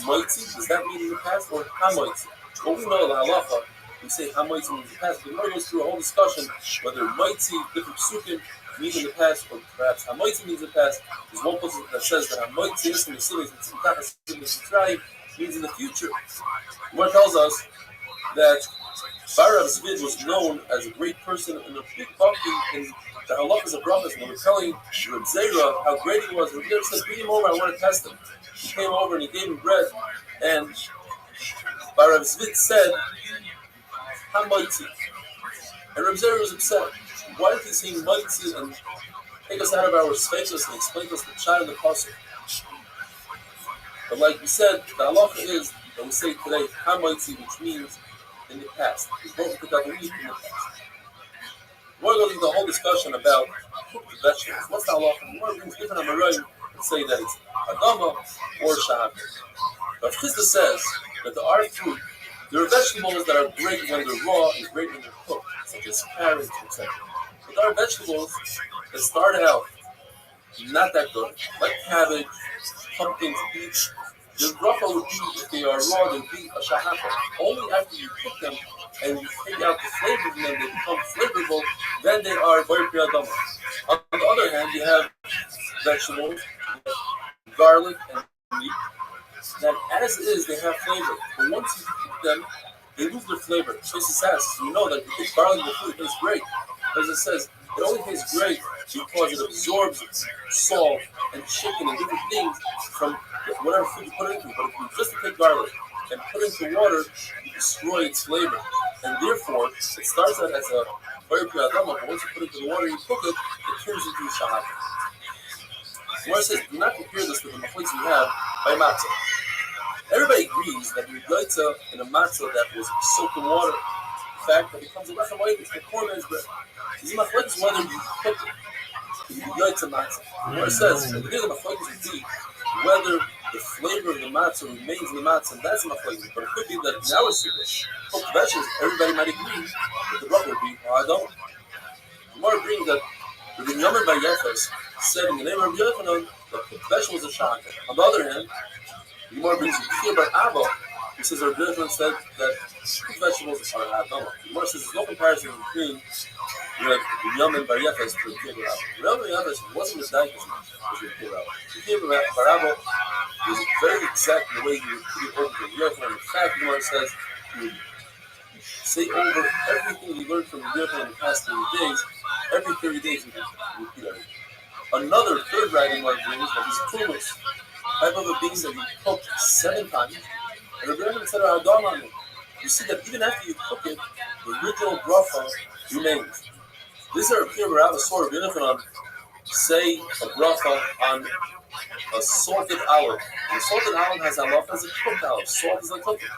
Maitzi, does that mean in the past, or Hamaitzi? Well, we know the halacha, we say Hamaitzi means the past, but the Gemara goes through a whole discussion whether Maitzi, different psukim, means in the past, or perhaps Hamaitzi means in the past. There's one person that says that Hamaitzi is from the cities, means in the future. The Gemara tells us that Rabbi was known as a great person and a big bhakti in the halachas of brachas, and they were telling Reb Zera how great he was. And Reb Zera said, bring him over, I want to test him. He came over and he gave him bread, and Rabbi said, Hamaitzi. And Reb Zera was upset. Why did he say Maitzi and take us out of our spaces and explain to us the child in the pasuk? But like we said, the halacha is that we say today Hamaitzi, which means in the past. We both took out the wheat in the past. We're going to do the whole discussion about cooked vegetables. What's the halacha? More brings different amoraim and say that it's adama or shahab. But Chisda says that there are fruit. There are vegetables that are great when they're raw and great when they're cooked, such as carrots, etc. But there are vegetables that start out not that good, like cabbage, pumpkins, beets. The bracha would be, if they are raw, they would be a shahaka. Only after you cook them and you take out the flavor from them, they become flavorful, then they are very priyadama. On the other hand, you have vegetables, garlic, and meat, that as is, they have flavor. But once you cook them, they lose their flavor. So it's says, you know that if you put garlic in the food, it tastes great. As it says, it only tastes great because it absorbs salt and chicken and different things from whatever food you put it into. But if you just take garlic and put it into water, you destroy its flavor. And therefore, it starts out as a very priyadama, but once you put it into the water and you cook it, it turns into a shahaka. The Gemara says, do not compare this with the machlokes we have by matzah. Everybody agrees that you yaitza in a matzah that was soaked in water. In fact, that becomes a lechem oidish, the corn is bread. These machlokes whether you cook it, you yaitza matzah. The Gemara says, the beginning of the machlokes would be whether the flavor of the matzah remains in the matzah, and that's the machlokes. But it could be that in our situation, cooked vegetables, everybody might agree that the bracha would be, I don't. Gemara brings that the Binyamin Bar Yefes said in the name of Rabbi Yochanan that the vegetables are shaka. On the other hand, the Gemara brings Rabbi Bar Abba, who says Rabbi Yochanan said that vegetables are hadama. The Gemara says there's no comparison between Binyamin Bar Yefes to Rabbi Bar Abba. Rabbi Bar Yefes wasn't as nice as Rabbi Bar Abba. Rabbi Bar Abba was very exact in the way he would put it over Rabbi Yochanan. In fact, the Gemara says he would say over everything he learned from Rabbi Yochanan in the past 30 days. Every 30 days he would repeat everything. Another third writing one brings that these tumas, type of a bean that you cook 7 times, and Rabbi Yochanan said a hadam on it. You see that even after you cook it, the original bracha remains. These are Rabbi Rabbi saw Rabbi Yochanan say a bracha on a salted olive. The salted olive has halacha as a cooked olive. Salt is like cooking.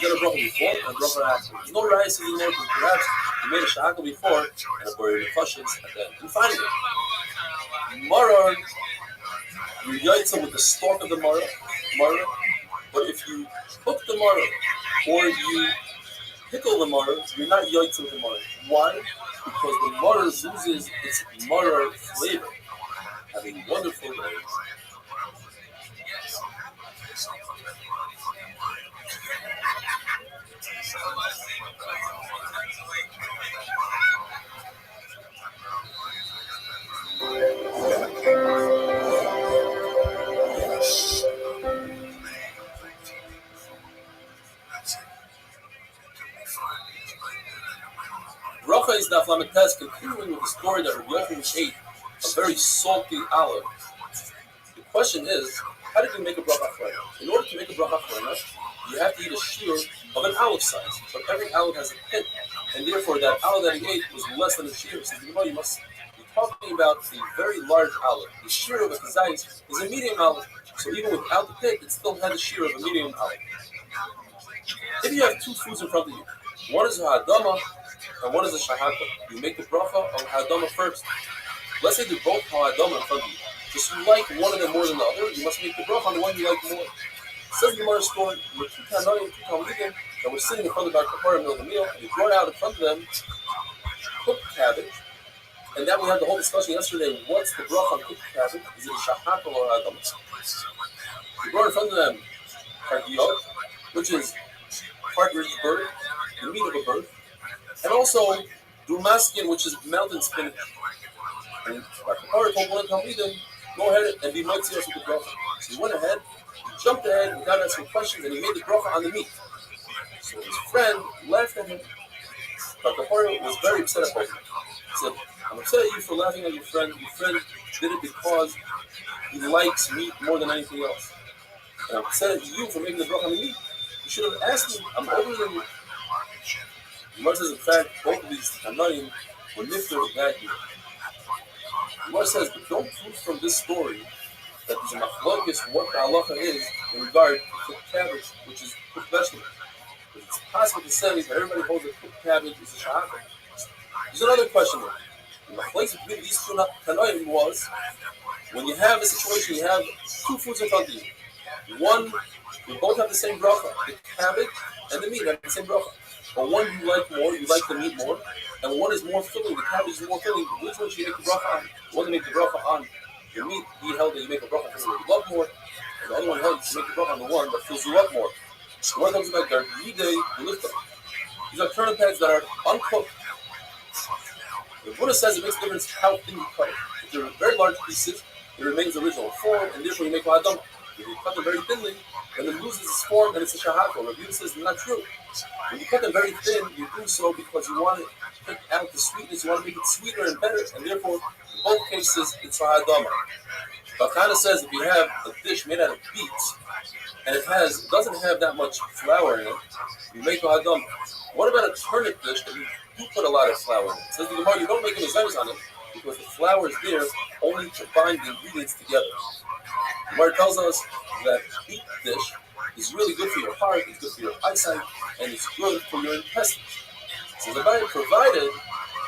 You got a bracha before and a bracha after. There's no rice anymore, but perhaps you made a shahaka before and a buried questions at the end. And finally, maror, you yaitza with the stalk of the maror. But if you cook the maror or you pickle the maror, you're not yaitza with the maror. Why? Because the maror loses its maror flavor, having wonderful flavors. Bracha is Daf Lamed Tes, continuing with the story that Rabbi Yochanan ate a very salty olive. The question is, how did you make a bracha chreina? In order to make a bracha chreina, you have to eat a shear of an olive size. But every olive has a pit, and therefore that olive that he ate was less than a shear. So you must be talking about the very large olive. The shear of a kazayis is a medium olive. So even without the pit, it still had a shear of a medium olive. If you have 2 foods in front of you, one is a hadama and one is a shahaka, you make the bracha of hadama first. Let's say they're both hadama in front of you. Just you like one of them more than the other, you must make the bracha on the one you like more. Says the Gemara story, with 2 talmidim that were sitting in front of the Bar Kapara in the meal, and they brought out in front of them cooked cabbage. And then we had the whole discussion yesterday, what's the bracha on cooked cabbage? Is it a shahaka or a hadama? They brought in front of them kargiyot, which is partridge bird, the meat of a bird, and also dumaskin, which is mountain spinach. And Bar Kapara told one of the talmidim, go ahead and be mighty us with the bracha. So he went ahead, he jumped ahead without asking questions, and he made the bracha on the meat. So his friend laughed at him. Bar Kapara was very upset about him. He said, I'm upset at you for laughing at your friend. Your friend did it because he likes meat more than anything else. And I'm upset at you for making the bracha on the meat. You should have asked me. I'm older than you. The Gemara says, in fact, both of these tanaim were nifter that year. The Gemara says, but don't prove from this story that there's a machlokes what the halacha is in regard to cooked cabbage, which is cooked vegetables. Because it's possible to say that everybody holds that cooked cabbage is a shahaka. There's another question though. The machlokes between these 2 tanaim was, when you have a situation, you have 2 foods in front of you. One, you both have the same bracha, the cabbage and the meat have the same bracha. But one you like more, you like the meat more, and one is more filling, the cabbage is more filling. Which one should you make the bracha on? The one to make the bracha on the meat, he held that you make a bracha on the one you love more, and the other one held you make the bracha on the one that fills you up more. So one comes about Gardidei Lifta. These are turnip heads that are uncooked. The Buddha says it makes a difference how thin you cut it. If they're very large pieces, it remains the original form, and therefore you make a hadam. If you cut them very thinly, then it loses its form and it's a shahaka. Rabbi says it's not true. When you cut them very thin, you do so because you want to take out the sweetness, you want to make it sweeter and better, and therefore, in both cases, it's a hadama. Bakana says if you have a dish made out of beets, and it doesn't have that much flour in it, you make a hadama. What about a turnip dish that you do put a lot of flour in it? It says the Gemara, you don't make any zeros on it, because the flour is there only to bind the ingredients together. The Gemara tells us that beet dish is really good for your heart, it's good for your eyesight, and it's good for your intestines. So the Rabbi provided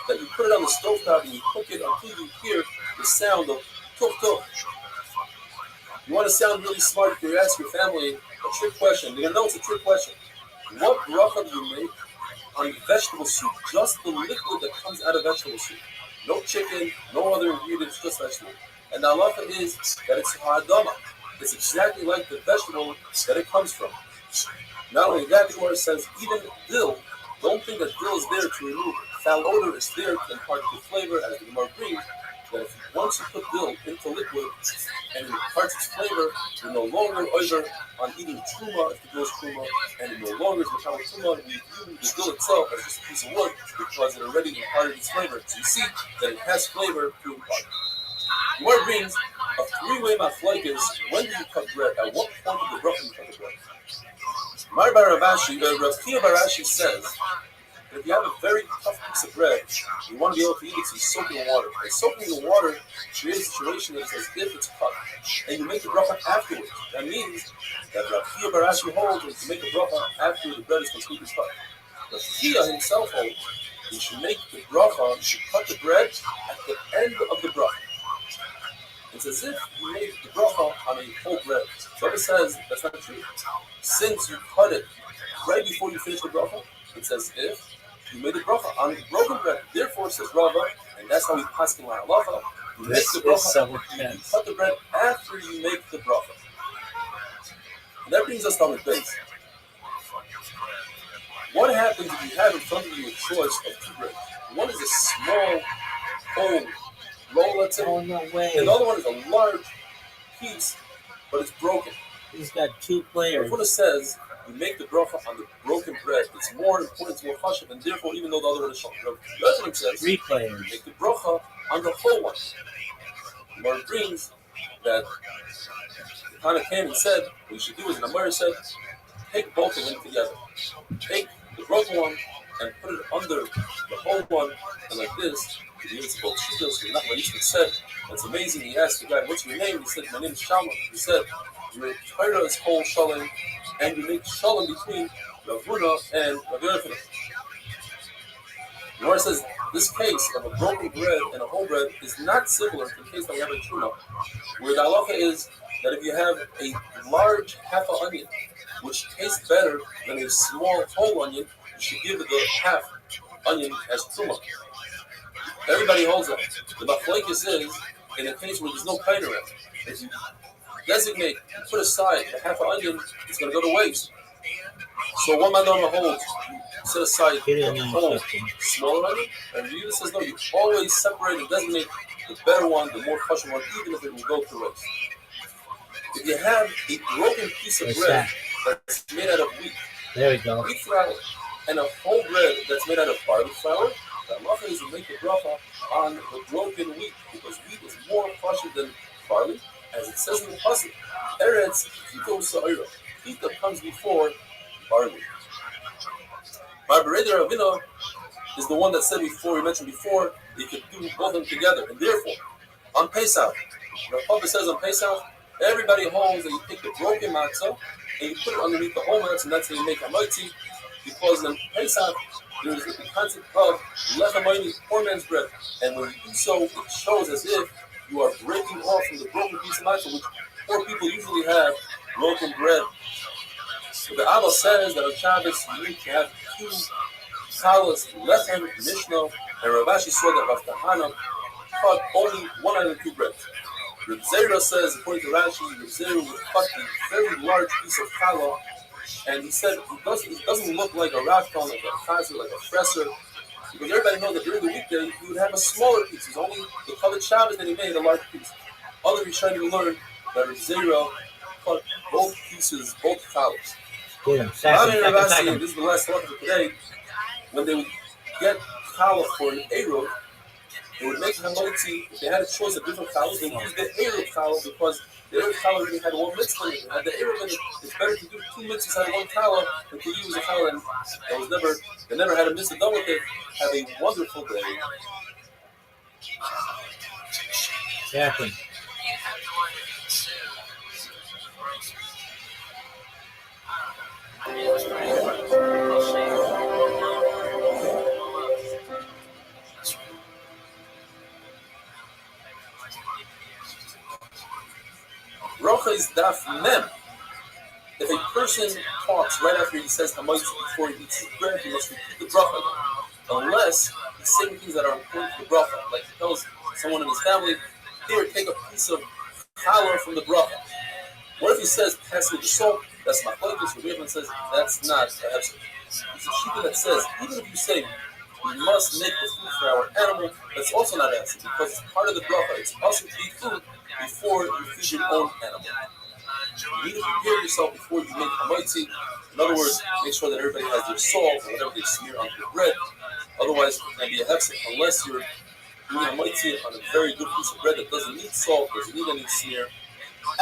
that you put it on the stovetop and you cook it until you hear the sound of tuk tuk. You want to sound really smart if you ask your family a trick question. They're going to know it's a trick question. What bracha do you make on vegetable soup? Just the liquid that comes out of vegetable soup. no chicken, no other ingredients, just vegetable. And the halacha is that it's ha'adama. It's exactly like the vegetable that it comes from. Not only that, the Gemara says even dill, don't think that dill is there to remove foul odor. It's there to impart the flavor, as the Gemara brings, that if once you put dill into liquid and it imparts its flavor, you're no longer over on eating truma if the dill is truma, and it no longer is becoming truma. We view the dill itself as just a piece of wood because it already imparted its flavor. So you see that it has flavor through impart. The Gemara brings a three-way machlokes. When do you cut bread? At what point of the bracha do you cut the bread? Rav says that if you have a very tough piece of bread, you want to be able to eat it, so you soak it in water. And soaking in the water creates a situation that it's as if it's cut. And you make the bracha afterwards. That means that Rav holds that you make a bracha after the bread is completely cut. Rav himself holds you should make the bracha, you should cut the bread at the end of the bracha. It's as if you made the bracha on a whole bread. Rabbi says that's not true. Since you cut it right before you finish the bracha, it's as if you made the bracha on broken bread. Therefore, says Rabbi, and that's how we pass in halacha. You make the bracha, you cut the bread after you make the bracha. And that brings us down the base. What happens if you have in front of you a choice of two breads? One is a small, whole roll, let's say. Oh, no way. And the other one is a large piece, but it's broken. He's got two players. What it says, you make the bracha on the broken bread. It's more important to a chashav, and therefore, even though the other one is short. The other one says, three players. You make the bracha on the whole one. Where it brings that the Tana came and said, what you should do is, and Amar said, take both of them together. Take the broken one and put it under the whole one, and like this. He was about Shitos, and not what Yisrael said. That's amazing. He asked the guy, what's your name? He said, my name is Shalom. He said, your Torah is called Shalom, and you make Shalom between Rav Huna and Rav Yochanan. The Gemara says, this case of a broken bread and a whole bread is not similar to the case that we have in Truma, where the halacha is that if you have a large half an onion, which tastes better than a small whole onion, you should give it the half onion as Truma. Everybody holds that. The machlokes is in a case where there's no kain around. If you designate, you put aside the half an onion, it's going to go to waste. So one mandama holds, you set aside the whole smaller onion, and the says no, you always separate and designate the better one, the more kosher one, even if it will go to waste. If you have a broken piece of bread that's made out of wheat, there we go, wheat flour, and a whole bread that's made out of barley flour, the halacha is to make the bracha on the broken wheat, because wheat is more kosher than barley, as it says in the pasuk. Eretz Kito Sa'ira. Kito comes before barley. Rabbi Ravina is the one that said before, we mentioned before, you could do both of them together. And therefore, on Pesach, the Papa says on Pesach, everybody holds that you take the broken matzah and you put it underneath the whole matzah, and that's how you make hamaitzi, because in Pesach, there's the concept of lechamayni, poor man's bread. And when you do so, it shows as if you are breaking off from the broken piece of matzah, which poor people usually have broken bread. So the Abba says that on Shabbos you need to have two talis, lechem, mishnah, and Rav Ashi saw that Rav Kahana cut only one out of the two breads. Rav Zera says, according to Rashi, Rav Zera would cut a very large piece of challah, and he said it doesn't look like a rafton, like a chazer, like a fresser, because everybody knows that during the weekday he would have a smaller piece. It's only the covered Shabbos that he made a large piece. Other Rishonim learned that Rav Zera cut both pieces, both challahs. This is the last one for today. When they would get challah for an eruv, they would make hamaitzi. If they had a choice of different challahs, they would use the eruv challah, because the eruv challah already had one mitzvah in it. And the eruv in it, it's better to do two mitzvahs out of one challah than to use a challah that they never had a mitzvah done with it. Have a wonderful day. Exactly. Rocha is daf mem. If a person talks right after he says hamaitzi before he eats his bread, he must repeat the bracha, unless he saying things that are important to the bracha. Like he tells someone in his family, here, take a piece of challah from the bracha. What if he says, pass me the salt? That's machlokes. Rabbi says, that's not a hefsek. It's a shita that says, even if you say, we must make the food for our animal, that's also not a hefsek, because it's part of the bracha. It's also to eat food before you feed your own animal. You need to prepare yourself before you make hamaitzi. In other words, make sure that everybody has their salt or whatever they smear onto the bread. Otherwise, it can be a hefsek unless you're doing hamaitzi on a very good piece of bread that doesn't need salt, doesn't need any smear.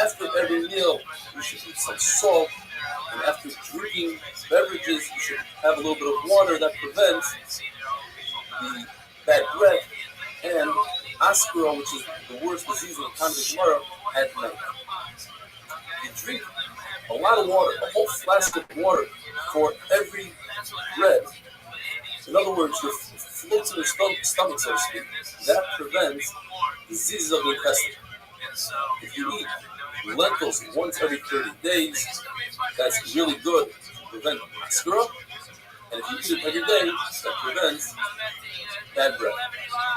After every meal, you should eat some salt, and after drinking beverages, you should have a little bit of water that prevents the bad breath and askara, which is the worst disease in the time of the Gemara, at night. You drink a lot of water, a whole flask of water for every bread. In other words, your floats in your stomach, so to speak, that prevents diseases of the intestine. If you eat lentils once every 30 days, that's really good to prevent askara. And if you eat it every day, that prevents bad breath.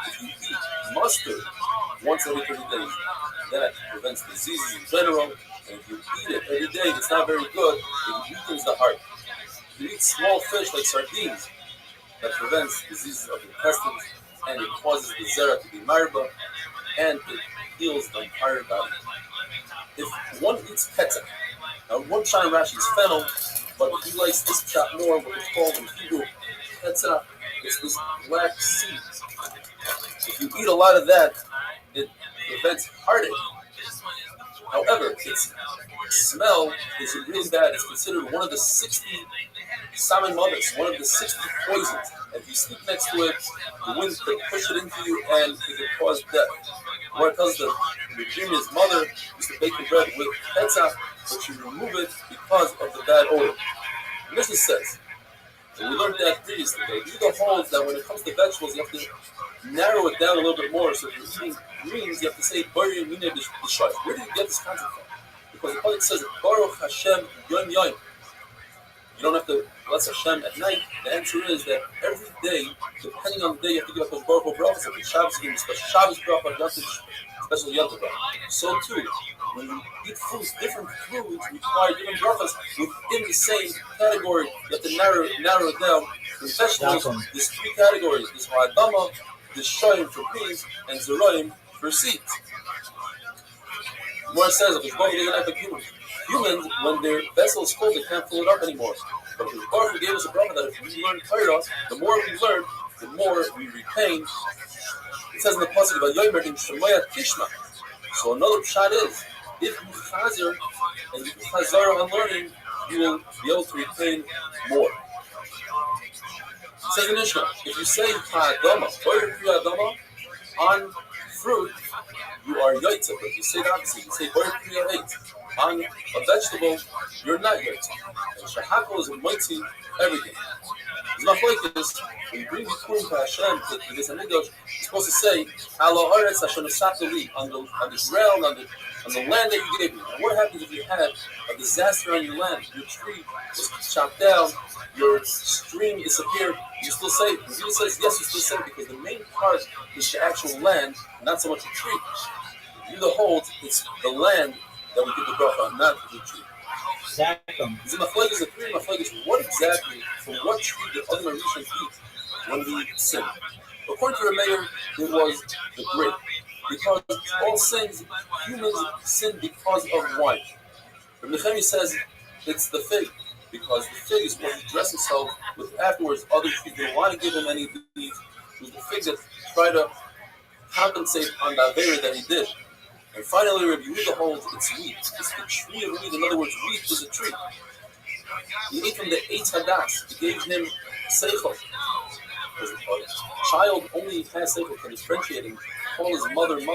If you eat mustard once every 30 days, that prevents diseases in general. And if you eat it every day, it's not very good. It weakens the heart. If you eat small fish like sardines, that prevents diseases of the intestines, and it causes the zera to be marba, and it heals the entire body. If one eats ketzah, now one shot in Rashi is fennel, but if he likes this shot more, what it's called in Hebrew, ketzah, it's this black seed. If you eat a lot of that, it prevents heartache. However, its smell is really bad. It's considered one of the 60 salmon mothers, one of the 60 poisons. And if you sleep next to it, the wind could push it into you and it could cause death. Where it tells the Virginia's mother used to bake the bread with ketzah, but she remove it because of the bad odor. The Mishnah says, and we learned that previously, the holds that when it comes to vegetables, you have to narrow it down a little bit more. So if you're eating greens, you have to say, Bari Mine B'Shai. Where do you get this concept from? Because the Pasuk says, Baruch Hashem Yom Yom. You don't have to bless Hashem at night. The answer is that every day, depending on the day, you have to give up those Baruch Hu brachas. Like Shabbos, you give special Shabbos bracha, special Yom Tov bracha. So too, when you eat foods, different foods require different brachas within the same category. You have to narrow it down. In vegetables, there's three categories. There's ha'adama, there's shoyim for beans, and zerayim for seeds. The Gemara says, if it's humans, when their vessel is full, they can't fill it up anymore. But the Baruch Hu gave us a bracha that if we learn Torah, the more we learn, the more we retain. It says in the pasuk about Yomer in Shemaya Tishma. So another shot is, if you chazer and you chazar on learning, you will be able to retain more. It says in Mishnah, if you say ha'adama, or ha'adama on fruit, you are yaitza. But if you say the opposite, you say bar kriya eight. On a vegetable, you're not yaitza. And shahakol is a mighty everything. It's not like this. When you bring the Kurim to Hashem, to this Amidosh, you're supposed to say, Alo Haaretz Hashem Esatoli, on the ground, on the land that you gave me. And what happens if you had a disaster on your land? Your tree was chopped down, your stream disappeared. You still say it. When Jesus says yes, you still say it, because the main part is the actual land, not so much the tree. If you the hold, it's the land that we give the bracha on, not the tree. Is it mafleges, the three mafleges? What exactly, from what tree did other Rishon eat when we sinned? According to the mayor, it was the grape. Because all sins, humans sin because of wine. Rabbi Nechemi says it's the fig, because the fig is what he dressed himself with afterwards. Other trees didn't want to give him any of these. It was the fig that tried to compensate on the avera that he did. And finally, Rabbi Yehuda holds it's wheat. It's the tree of wheat. In other words, wheat is a tree. He ate from the Eitz Hadas. He gave him seichel. A child only has seichel, can differentiate and call his mother, and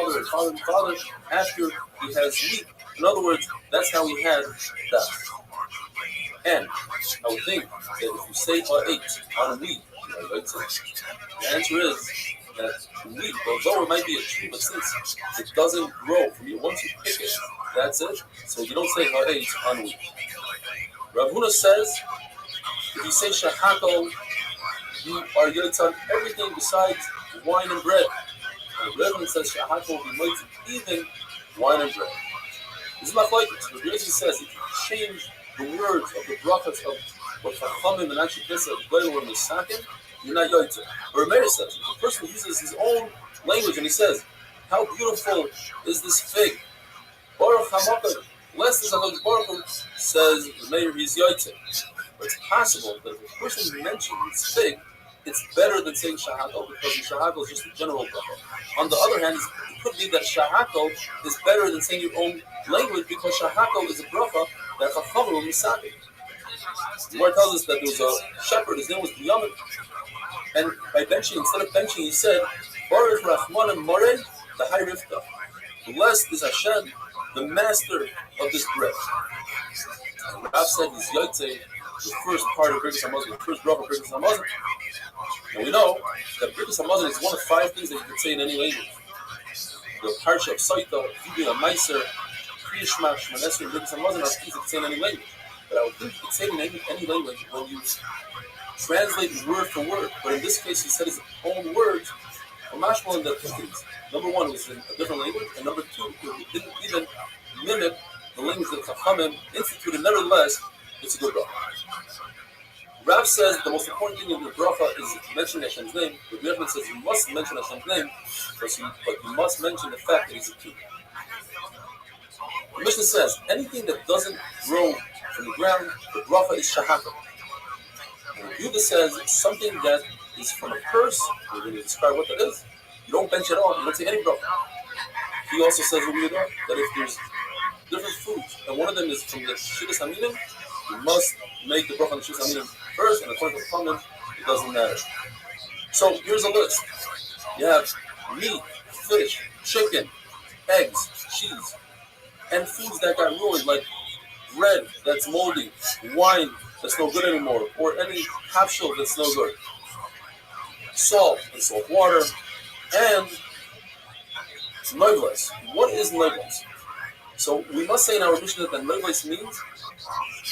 father after he has wheat. In other words, that's how he had that. And I would think that if you say eight on wheat, the answer is that wheat, although it might be a tree, but since it doesn't grow from you, once you pick it, that's it. So you don't say eight on wheat. Rav Huna says, if you say shahakol you are yotze on everything besides wine and bread. And Rabbi says Shahaka will be moitzed even wine and bread. This is machlokes. Rabbi says if you change the words of the brachas of what Chachamim and actually this of Goyim or Misakim, you're not yotze. Or Meir says if a person uses his own language and he says, how beautiful is this fig? Baruch Hamakar, blessed is HaKadosh Baruch Hu, says the Meir, he's yotze. But it's possible that if a person mentions fig, it's better than saying shahakol because shahakol is just a general bracha. On the other hand, it could be that shahakol is better than saying your own language because shahakol is a bracha that chachamim will misakim. The Gemara tells us that there was a shepherd, his name was Binyamin, and by benching, instead of benching, he said, Baruch Rachmanim Moreh, the High Rifta. Blessed is Hashem, the master of this bread. And Rav said he's yotze, the first part of Birkas Hamazon, the first bracha of Birkas Hamazon. And we know that Birkas Hamazon is one of 5 things that you can say in any language. The Parsha of Saita, Yudin, a Meiser, Kriya Shema, Shemaneser, and Birkas Hamazon are things that you can say in any language. But I would think you could say in any language when you translate word for word. But in this case, he said his own words. Mashmal in the 2 things. Number 1 was in a different language, and number 2, it didn't even mimic the language that Chachamim instituted. Nevertheless, it's a good bracha. Rav says the most important thing in the bracha is mentioning Hashem's name. But Rabbi says you must mention Hashem's name, but you must mention the fact that he's a king. The Mishnah says anything that doesn't grow from the ground, the bracha is shahaka. And Yehuda says something that is from a curse. We're going to describe what that is. You don't bench at all. You don't say any bracha. He also says that if there's different foods, and one of them is from the Shivas Haminim, you must make the bracha on the Shivas Haminim first, and according to the Chachamim, it doesn't matter. So here's a list. You have meat, fish, chicken, eggs, cheese, and foods that got ruined, like bread that's moldy, wine that's no good anymore, or any capsule that's no good, salt and salt water, and noivles. What is noivles? So we must say in our Mishnah that noivles means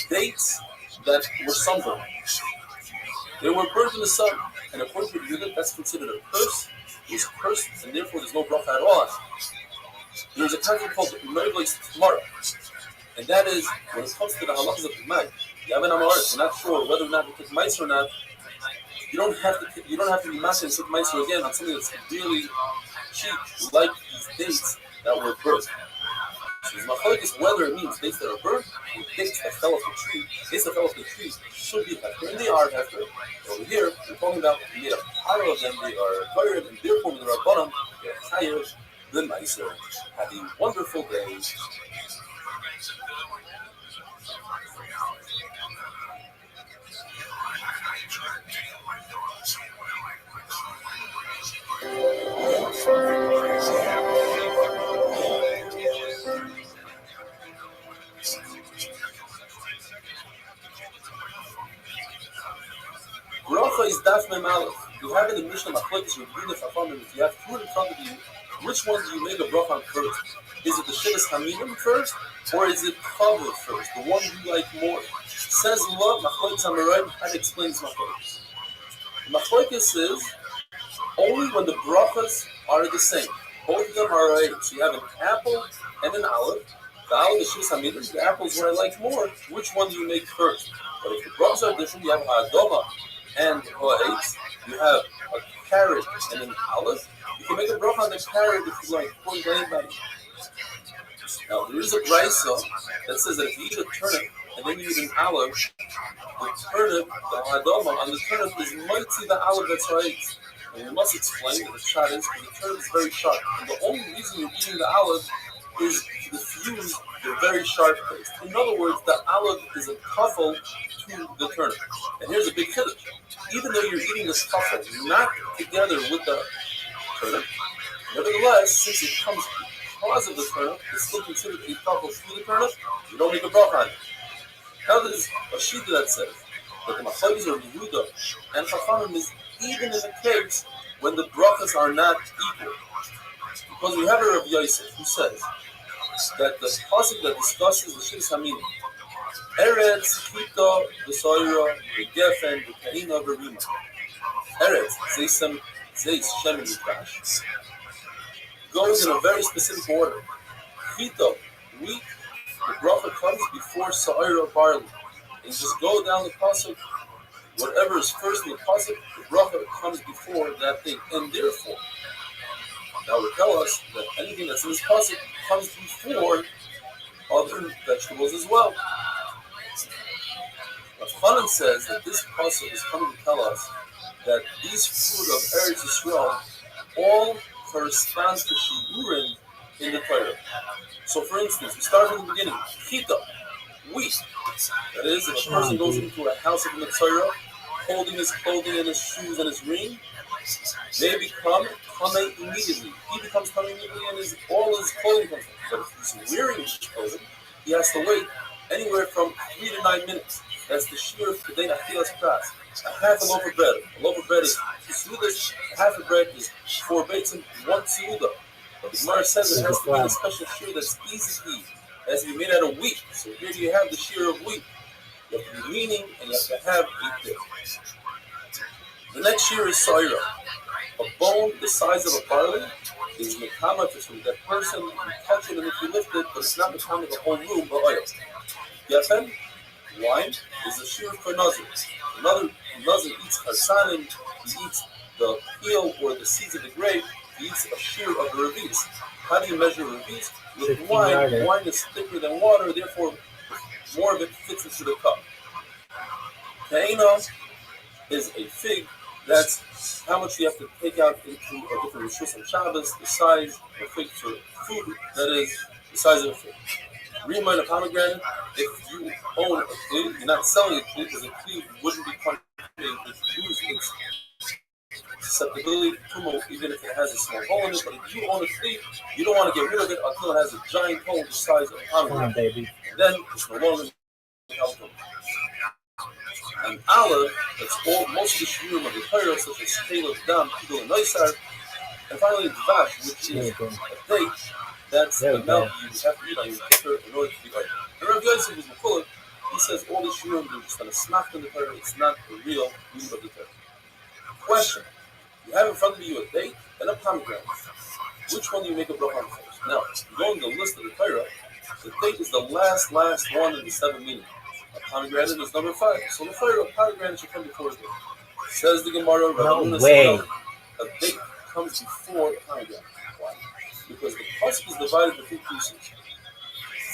dates that were sunburned. They were burnt in the sun, and according to the Yehuda, that's considered a curse. It was cursed, and therefore there's no bracha at all. There's a concept called noivles tomorrow, and that is when it comes to the halachas of the man. You have an amaret, you're not sure whether or not you take mice or not. You don't have to be master and take mice again on something that's really cheap, like these dates that were burnt. So the machlokes is whether it means dates that are burnt or dates that fell off the tree. Dates that fell off the tree should be hefker, and they are hefker. Over here, we're talking about we made a pile of them. They are tired, and therefore, when they're at bottom, they're tired. The micer. Have a wonderful day. Bracha is daf mem aleph. You have in the Mishnah machlokes with Guiness Chachamim. If you have food in front of you, which one do you make a bracha on first? Is it the Shivas Haminim first, or is it Kavod first, the one you like more? Says love machlokes Amoraim. How to explain this machlokes? Machlokes is only when the brachas are the same. Both of them are right. So you have an apple and an olive. The olive is Shivas Haminim. The apple is what I like more. Which one do you make first? But if the brachas are different, you have adoma and ha'etz. You have a carrot and an olive. You can make a bracha on the carrot if you like. According to anybody. Now there is a brisa that says that if you eat a turnip and then you eat an olive, the turnip, the adoma on the turnip is mighty the olive that's ha'etz. And we must explain that the shot is because the turnip is very sharp. And the only reason you're eating the olive is to diffuse the very sharp taste. In other words, the olive is a kafel to the turnip. And here's a big kiddush. Even though you're eating this kafel not together with the turnip, nevertheless, since it comes because of the turnip, it's still considered a kafel to the turnip. You don't make a bracha on it. Now there's a shita that says that the machlokes of Yehuda and Chachamim is even in the case when the brachas are not equal. Because we have a Rabbi Yosef who says that the pasuk that discusses the Shivas Haminim, Eretz, Chita, the Soira, the Gefen, the Kahina, the Rima. Eretz, Zeis Shem Mikdash, goes in a very specific order. Chita, wheat, the bracha comes before Sa'ira barley. And just go down the pasuk, whatever is first in the pasuk, the bracha comes before that thing. And therefore, that would tell us that anything that's in this pasuk comes before other vegetables as well. Hanan says that this pasuk is coming to tell us that these fruit of Eretz Yisrael all correspond to shiurim in the Torah. So, for instance, we start from the beginning. Chita, wheat. That is, if a person goes into a house of Mitzvah, holding his clothing and his shoes and his ring, they become Tamei immediately. He becomes Tamei immediately, and all his clothing comes from. But if he's wearing his clothing, he has to wait anywhere from 3 to 9 minutes. That's the shear of Kedei Achilas Pras. A half a loaf of bread. A loaf of bread is 2 seudas. Half a bread is 4 beitzim, 1 seuda. But the Gemara says it has to be a special shear that's easy to eat. It has to be made out of wheat. So here you have the shear of wheat. You have to be leaning and you have to have a dip. The next shear is Sa'ira. A bone the size of a barley is Mekama for that person. You touch it and if you lift it, but it's not Mekama the whole room, but oil. Yafen, wine, is a shear for Nazir. Another Nazir eats harsanim, he eats the peel or the seeds of the grape, he eats a shear of the revis. How do you measure revis? With wine, wine is thicker than water, therefore more of it fits into the cup. Ta'ina is a fig. That's how much you have to take out into a different rishus and Shabbos, the size of a fig for food, that is the size of a fig. Remind of pomegranate, if you own a kli, you're not selling a kli because a kli wouldn't be punished if you lose its susceptibility to tumult, even if it has a small hole in it. But if you own a kli, you don't want to get rid of it until it has a giant hole the size of a pomegranate. And then it's no longer helpful. And olive, that's all most of the shiurim of the Torah, such as Caleb, Dam, Kidul, and Noisar. And finally, Dvash, which is a date. That's the milk you have to eat on your kipper in order to be oil. And Rabbi Yosef is Mekulah. He says all the shiurim are just going to smack in the Torah. It's not the real meaning of the Torah. Question: you have in front of you a date and a pomegranate. Which one do you make a bracha on first? Now, if you go in the list of the Torah, the date is the last one in the 7 meaning. A pomegranate is number 5. So the Torah of pomegranate should come before a date. Says the Gemara, a date comes before a pomegranate. Why? Because the pasuk is divided into 2 pieces.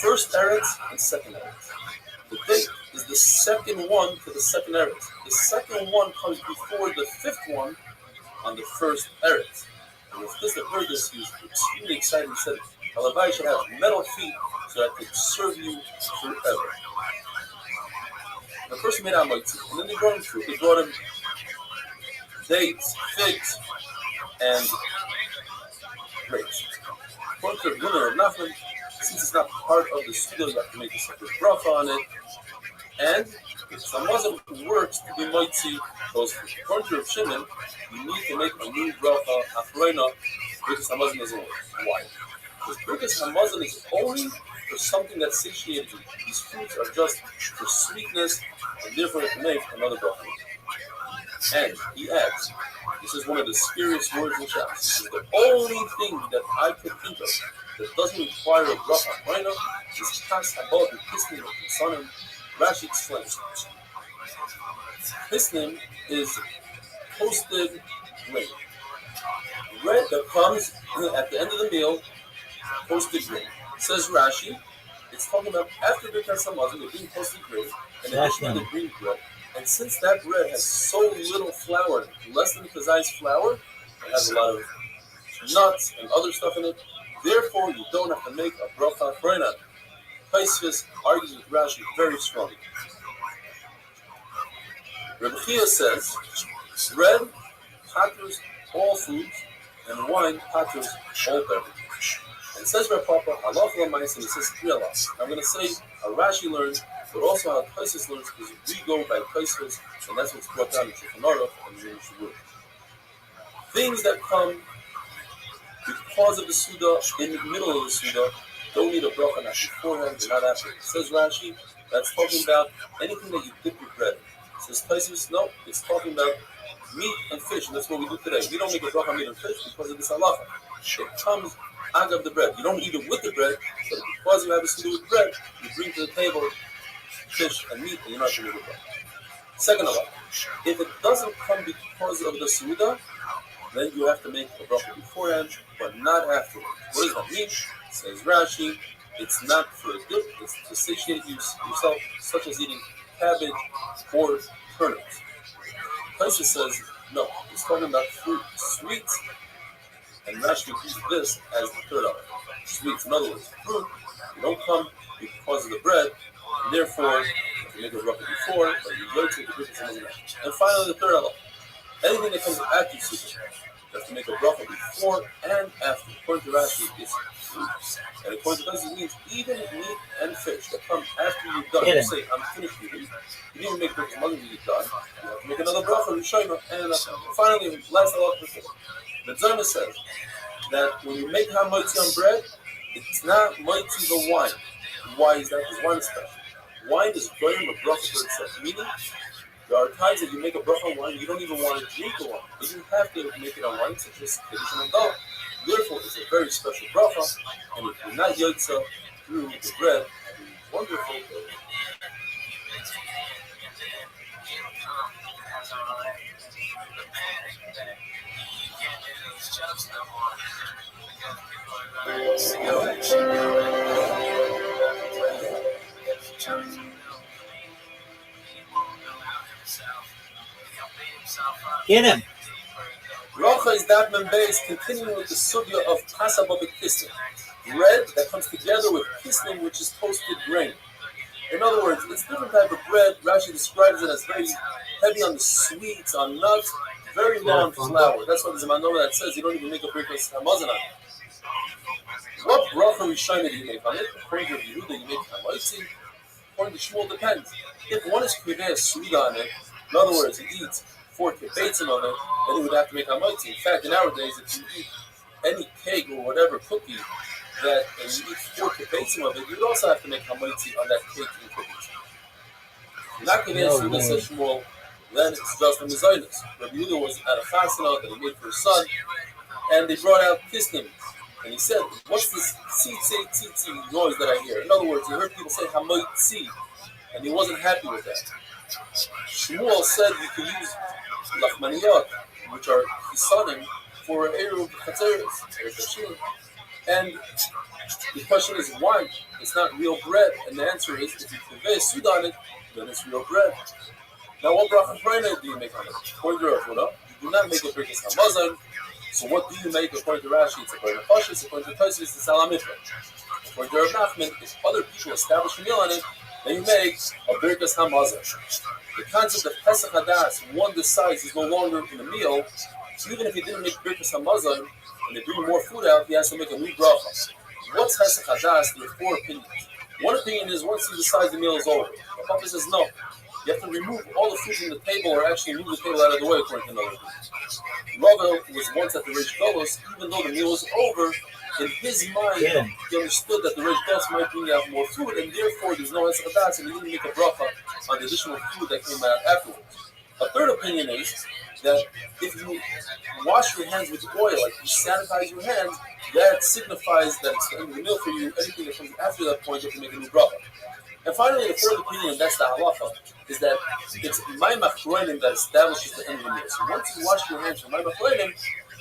First eretz and second eretz. The date is the second one to the second eretz. The second one comes before the 5th one on the first eretz. And if this heard this, he was extremely excited. He said, Rabbi should have metal feet so that they could serve you forever. The person made out mitzvah, and then they brought him fruit. They brought him dates, figs, and grapes. According to Gunnar and Nachman, since it's not part of the studio, you have to make a separate bracha on it. And if Samazim works to be mighty, those according to Rav Shimon, you need to make a new bracha afreina because Samazim doesn't work. Why? Because Hamazon is only for something that's satiated you. These foods are just for sweetness, and therefore you can make another bracha. And he adds, this is one of the scariest words in Shabbos. This is the only thing that I can think of that doesn't require a bracha right now is kas habod and pisnim of Kisanim. Rashi explains. Pisnim is toasted grain. Bread that comes at the end of the meal, toasted grain. Says Rashi, it's talking about after Birkas Hamazon, they're being toasted grain, and additionally the green bread. And since that bread has so little flour, less than Kazai's flour, it has a lot of nuts and other stuff in it, therefore you don't have to make a bracha freinan. Paisvis argues with Rashi very strongly. Rabbi Chia says, bread patters all foods, and wine patters all beverages. And it says Rav Papa, halacha l'ma'asim, it says 3 halachas. I'm going to say how Rashi learns, but also how Paisvis learns, because we go by Paisvis, and that's what's brought down in Shulchan Aruch and in Shavur. Things that come because of the Suda, in the middle of the Suda, don't need a bracha, not beforehand, but not after. It says Rashi, that's talking about anything that you dip your bread in. It says Paisvis, no, it's talking about meat and fish, and that's what we do today. We don't make a bracha on meat and fish because of this halacha. It comes out of the bread. You don't eat it with the bread, but because you have a suda with bread, you bring to the table fish and meat, and you're not going to make a bracha. Second halacha, if it doesn't come because of the suda, then you have to make a bracha beforehand, but not afterwards. What does that mean? Says Rashi, it's not for a dip, it's to satiate yourself, such as eating cabbage or turnips. Taisa says, no, it's talking about fruit, sweets, and Rashi uses this as the third element. Sweets, in other words, fruit, you don't come because of the bread, and therefore, if you make a bracha before, but you go to the difference in the. And finally, the third element. Anything that comes after sukkah, you have to make a bracha before and after. According to Rashi, it's fruit. And according to Taisa, it means even meat and fish that come after you're done. You say, I'm finished eating. You didn't make bracha when you're done. You have to make another bracha, Rishayna, and finally, last halacha before. The Zayma says that when you make hamoitzi on bread, it's not moitzi the wine. Why is that? Because wine is special. Wine is goyim a bracha for itself. Meaning, there are times that you make a bracha on wine, you don't even want to drink the wine. But you have to make it on wine, such as Kiddush and Dal. Therefore, it's a very special bracha, and if you're not yotza through the bread, it's wonderful. Get him. Rocha is that base, continuing with the sugya of kasaba b'kisnin, bread that comes together with kisnin, which is toasted grain. In other words, it's a different type of bread. Rashi describes it as very heavy on the sweets, on nuts, very low on flour. That's why there's a manora that says you don't even make a breakfast hamazon on it. What bracha rishayna do you make on it? According to Yehuda, you make hamoitzi. According to Shmuel, depends. If one is kriveh suda on it, in other words, he eats 4 kibbeitzim of it, then he would have to make hamoitzi. In fact, nowadays, if you eat any cake or whatever cookie and you eat 4 kibbeitzim of it, you would also have to make hamoitzi on that cake and cookies. Not kriveh suda, says Shmuel, then it's just a mezainis. Rabbi Yehuda was at a chasana that he made for his son, and they brought out kisnim. And he said, what's this tzitzi noise that I hear? In other words, he heard people say hamoitzi, and he wasn't happy with that. Shmuel said you can use lachmaniyot, which are chisanim, for eruv chatzeres. And the question is, why? It's not real bread. And the answer is, if you convey sud on it, then it's real bread. Now, what bracha prayna do you make on it? According to Rav, you do not make a brikas hamazon. So what do you make according to Rashi? It's according to Pashas, according to Taisa, it's the salamitra. According to Rav Nachman, if other people establish a meal on it, then you make a birkas hamazon. The concept of Pesach Hadas, one decides is no longer in the meal, so even if he didn't make birkas hamazon, and they bring more food out, he has to make a new bracha. What's Pesach Hadas? There are 4 opinions. One opinion is once he decides the meal is over. The Papa says no. You have to remove all the food from the table, or actually move the table out of the way, according to another opinion. Rabbi was once at the Reish Golos, even though the meal was over, in his mind, he understood that the Reish Golos might bring out more food, and therefore there's no Pesach Hadas, and he didn't make a bracha on the additional food that came out afterwards. A third opinion is that if you wash your hands with oil, like you sanitize your hands, that signifies that it's the end of the meal for you. Anything that comes after that point, you have to make a new bracha. And finally, the fourth opinion, and that's the halacha, is that it's mayim achronim that establishes the end of the meal. So once you wash your hands from mayim achronim,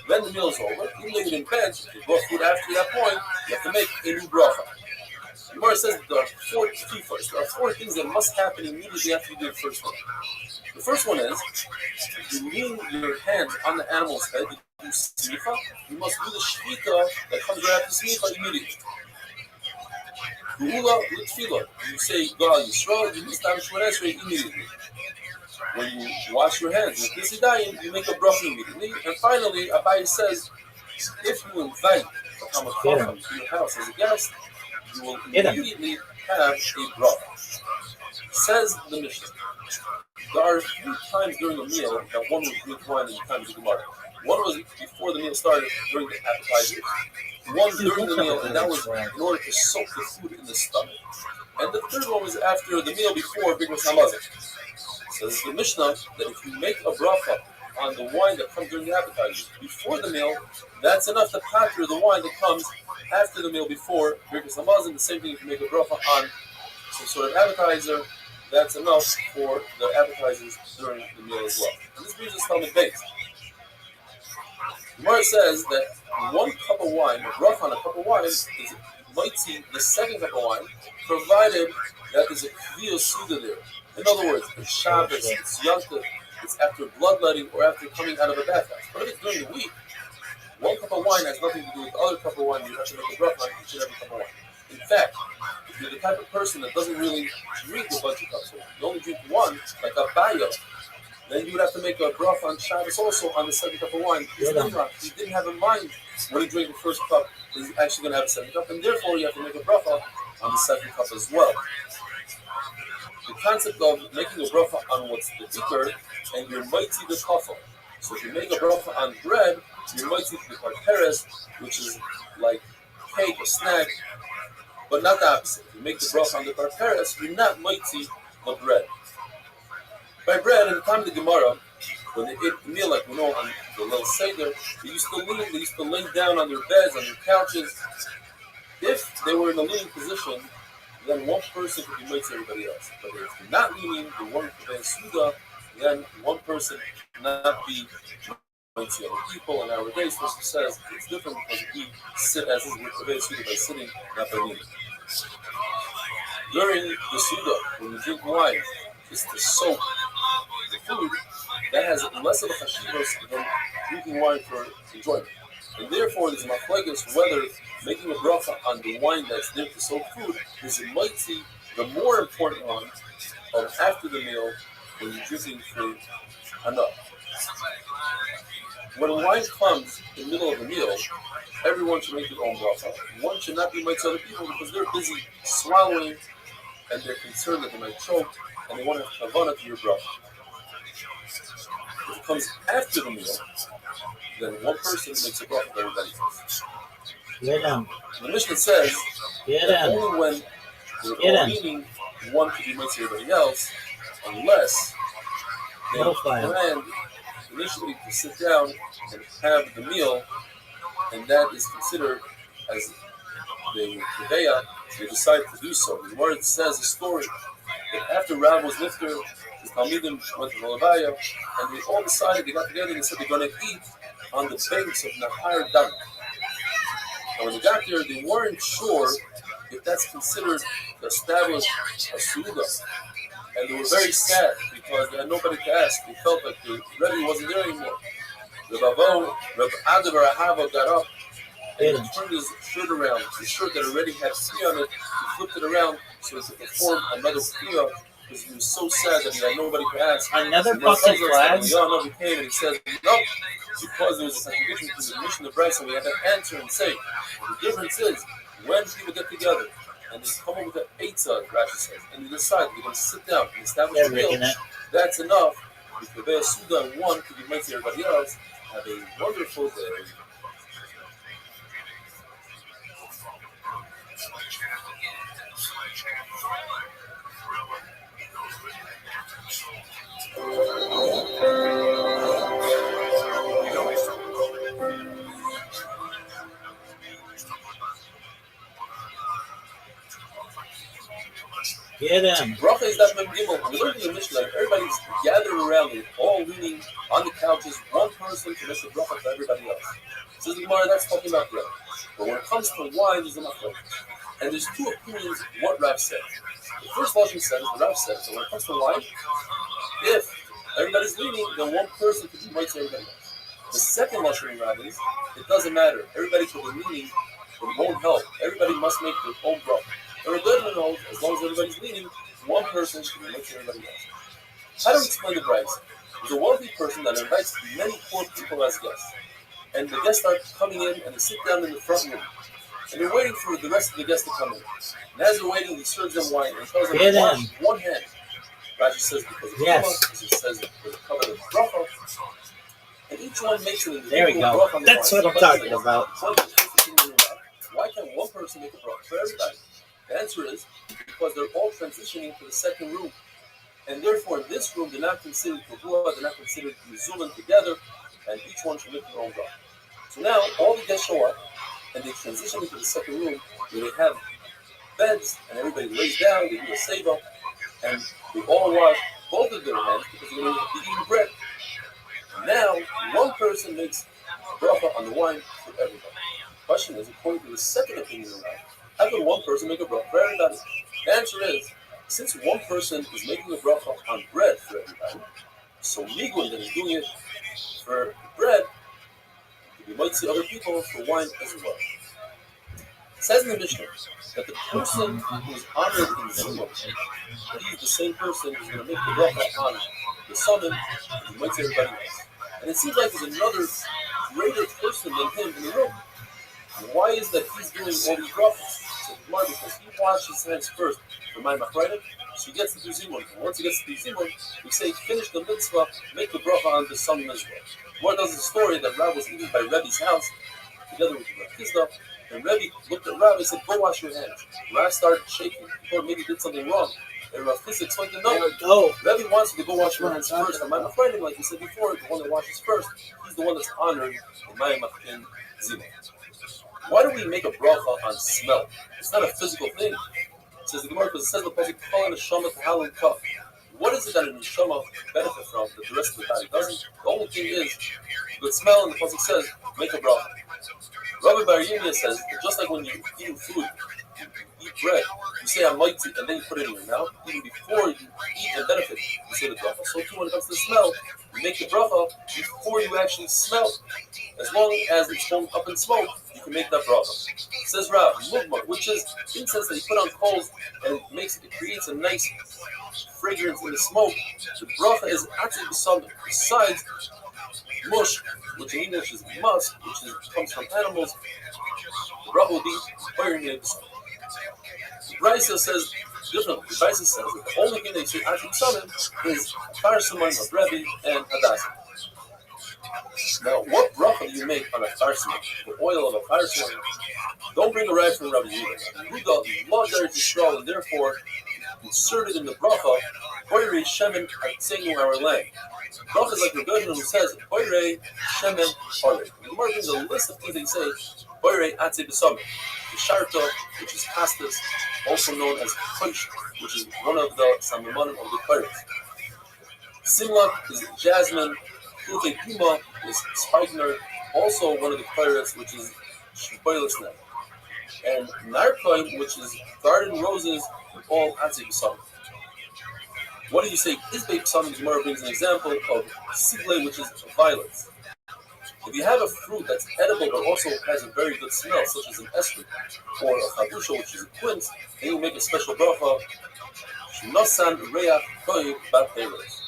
then the meal is over. Even though you didn't bench, if you brought food after that point, you have to make a new bracha. The Gemara says that there are 4 kifos. There are 4 things that must happen immediately after you do the first one. The first one is, if you lean your hands on the animal's head, you do smicha, you must do the shvita that comes right after smicha immediately. You say God Yisrael, you must have Shemona Esrei immediately. When you wash your hands with this Yidayim, you make a bracha immediately. And finally, Abai says, if you invite a Kamachacham to your house as a guest, you will immediately have a bracha. Says the Mishnah. There are 3 times during the meal that one would drink wine in the time of the Gemara. One was before the meal started, during the appetizer. One during the meal, and that was in order to soak the food in the stomach. And the third one was after the meal before Birkas Hamazon. Says the Mishnah that if you make a bracha on the wine that comes during the appetizer. Before the meal, that's enough to pater the wine that comes after the meal before Birkas Hamazon. The same thing if you make a bracha on some sort of appetizer, that's enough for the appetizers during the meal as well. And this brings us to the base. Gemara says that 1 cup of wine, a bracha on a cup of wine, is mighty the second cup of wine, provided that there's a kviyah suda there. In other words, it's Shabbos, it's Yontif, it's after bloodletting or after coming out of a bathhouse. But if it's during the week, 1 cup of wine has nothing to do with the other cup of wine. You have to make a bracha on each and every cup of wine. In fact, if you're the type of person that doesn't really drink a bunch of cups of wine, you only drink one, like a bayo, then you would have to make a bracha on Shabbos also on the second cup of wine. He didn't have in mind when he drank the first cup, he's actually going to have a second cup, and therefore you have to make a bracha on the second cup as well. The concept of making a bracha on what's the ikar, and you're mighty the kafel. So if you make a bracha on bread, you're mighty the parteres, which is like cake or snack, but not the opposite. If you make the bracha on the parteres, you're not mighty the bread. By bread, in the time of the Gemara, when they ate the meal, like we know on the little Seder, they used to lay down on their beds, on their couches. If they were in a leaning position, then one person could be mighty everybody else. But if they're not leaning, the one could be Suda, then one person cannot be mighty other people. And nowadays, person says it's different because we sit as if we're Suda by sitting, not by leaning. During the Suda, when we drink wine, it's to soak the food that has less of a chashivos than drinking wine for enjoyment. And therefore, there's a machlokes whether making a bracha on the wine that's there to soak food is mighty, the more important one of after the meal when you're drinking for enough. When wine comes in the middle of the meal, everyone should make their own bracha. One should not be mighty to other people because they're busy swallowing and they're concerned that they might choke and they want to have kavanah to your bracha. If it comes after the meal, then one person makes a bracha for everybody else. The Mishnah says that only when they're all eating, one could be mighty to everybody else, unless they planned initially to sit down and have the meal, and that is considered as the Keveya, they decide to do so. The word says a story that after Rabbi was lifter, the Talmidim went to Rabbi, and they all decided, they got together and said they're going to eat on the banks of Nahar Dan. And when they got there, they weren't sure if that's considered to establish a Suda. And they were very sad because they had nobody to ask. They felt like the Rebbe wasn't there anymore. Rabbi Adabar Ahava got up and he turned his shirt around. His shirt that already had ski on it, he flipped it around so as to perform another kriya because he was so sad that he had nobody to ask. Another fucking flag? He came and he said, no, because there was a contradiction to the mission of Bryce, and we had to answer and say, the difference is when people get together and they come up with an eitzah, Rashi says, and they decide they're going to sit down and establish a meal, that's enough. Because their Suda and one could be mighty to everybody else. Have a wonderful day. Get him. Bracha is that Mem Gimel. We learned in the Mishnah, everybody's gathered around it, all leaning on the couches. One person can make a bracha to everybody else. So the Gemara, that's talking about bread. But when it comes to wine, there's a machlokes. And there's two opinions of what Rav said. The first lashon says, the Rav said, so when it comes to wine, if everybody's leaning, then one person could be right to everybody else. The second lashon of Rav is, it doesn't matter. Everybody could be leaning, it won't help. Everybody must make their own bracha. Or a good knows, as long as everybody's leaning, one person should be making everybody else. How do we explain the price? There's a wealthy person that invites many poor people as guests. And the guests start coming in and they sit down in the front room. And they're waiting for the rest of the guests to come in. And as they're waiting, he serves them wine and tells them to wash one hand. Rashi says because of because he says because of cover the bracha. And each one makes an individual bracha on the That's wine. what I'm talking about. Why can't one person make a bracha for everybody? The answer is because they're all transitioning to the second room. And therefore, in this room, they're not considered kavua, they're not considered mizuman together, and each one should make their own bracha. So now, all the guests show up, and they transition into the second room, where they have beds, and everybody lays down, they do a seva, and they all wash both of their hands, because they're going to be eating bread. Now, one person makes bracha on the wine for everybody. The question is, according to the second opinion of Rabbi, how can one person make a bracha for everybody? The answer is, since one person is making a bracha on bread for everybody, so Migun that is doing it for bread, we might see other people for wine as well. It says in the Mishnah that the person who is honored in Zimah, he's the same person who's going to make the bracha on the summon, and he might see everybody else. And it seems like there's another greater person than him in the room. And why is that he's doing all these brachas? So because he washed his hands first for my machridim, so he gets to do zimun. And once he gets to do zimun, we say finish the mitzvah, make the bracha on the summon as well. What does the story that Rabbi was eating by Rebbe's house together with Rabbi, and Rabbi looked at Rabbi and said, "Go wash your hands." Rabbi started shaking. He thought maybe he did something wrong. And Rabbi explained to no. Rabbi wants you to go wash your hands first. And my machridim, like you said before, the one that washes first, he's the one that's honored in my machridim zimun. Why do we make a bracha on smell? It's not a physical thing. It says the Gemara, because it says the pasuk, "Kol neshama t'halal kaf." What is it that a neshama benefit from that the rest of the body doesn't? The only thing is the smell, and the pasuk says, "Make a bracha." Rabbi Bar Yirmiyah says that just like when you eat food, you eat bread, you say "Almighty," and then you put it in your mouth. Even before you eat and benefit, you say the bracha. So too, when it comes to the smell, you make the bracha before you actually smell. As long as it's going up in smoke, you can make that bracha. It says Rav, mugma, which is incense that you put on coals and it creates a nice fragrance in the smoke. The bracha is actually something besides mush, which in English is musk, which comes from animals. The bracha will be burning it. The Brisa says differently. The Brisa says that the only thing they say actually summon is Farsiman of Rabbi and Hadassah. Now, what bracha do you make on a farsiman, the oil of a farsiman? Don't bring a rag from Rabbi Yehuda. Yehuda loved Eretz Yisrael, and therefore inserted in the bracha, "Boirei shemen atzenu our land." Bracha is like Rabbi Yehuda who says, "Boirei shemen harei." The Gemara gives a list of things they say, "Boirei atzei b'samim." The sharta, which is pastas, also known as punch, which is one of the samimanim of the pirates. Simlak is jasmine. Ute Puma is spikenard, also one of the pirates, which is shboilisneh. And narkoim, which is garden roses, all atzei b'samim. What do you say? Isbei b'samim, the Gemara brings an example of sigle, which is violets. If you have a fruit that's edible but also has a very good smell, such as an esrog or a chabusha, which is a quince, then you make a special bracha. Shnosan reach koyim bat peres.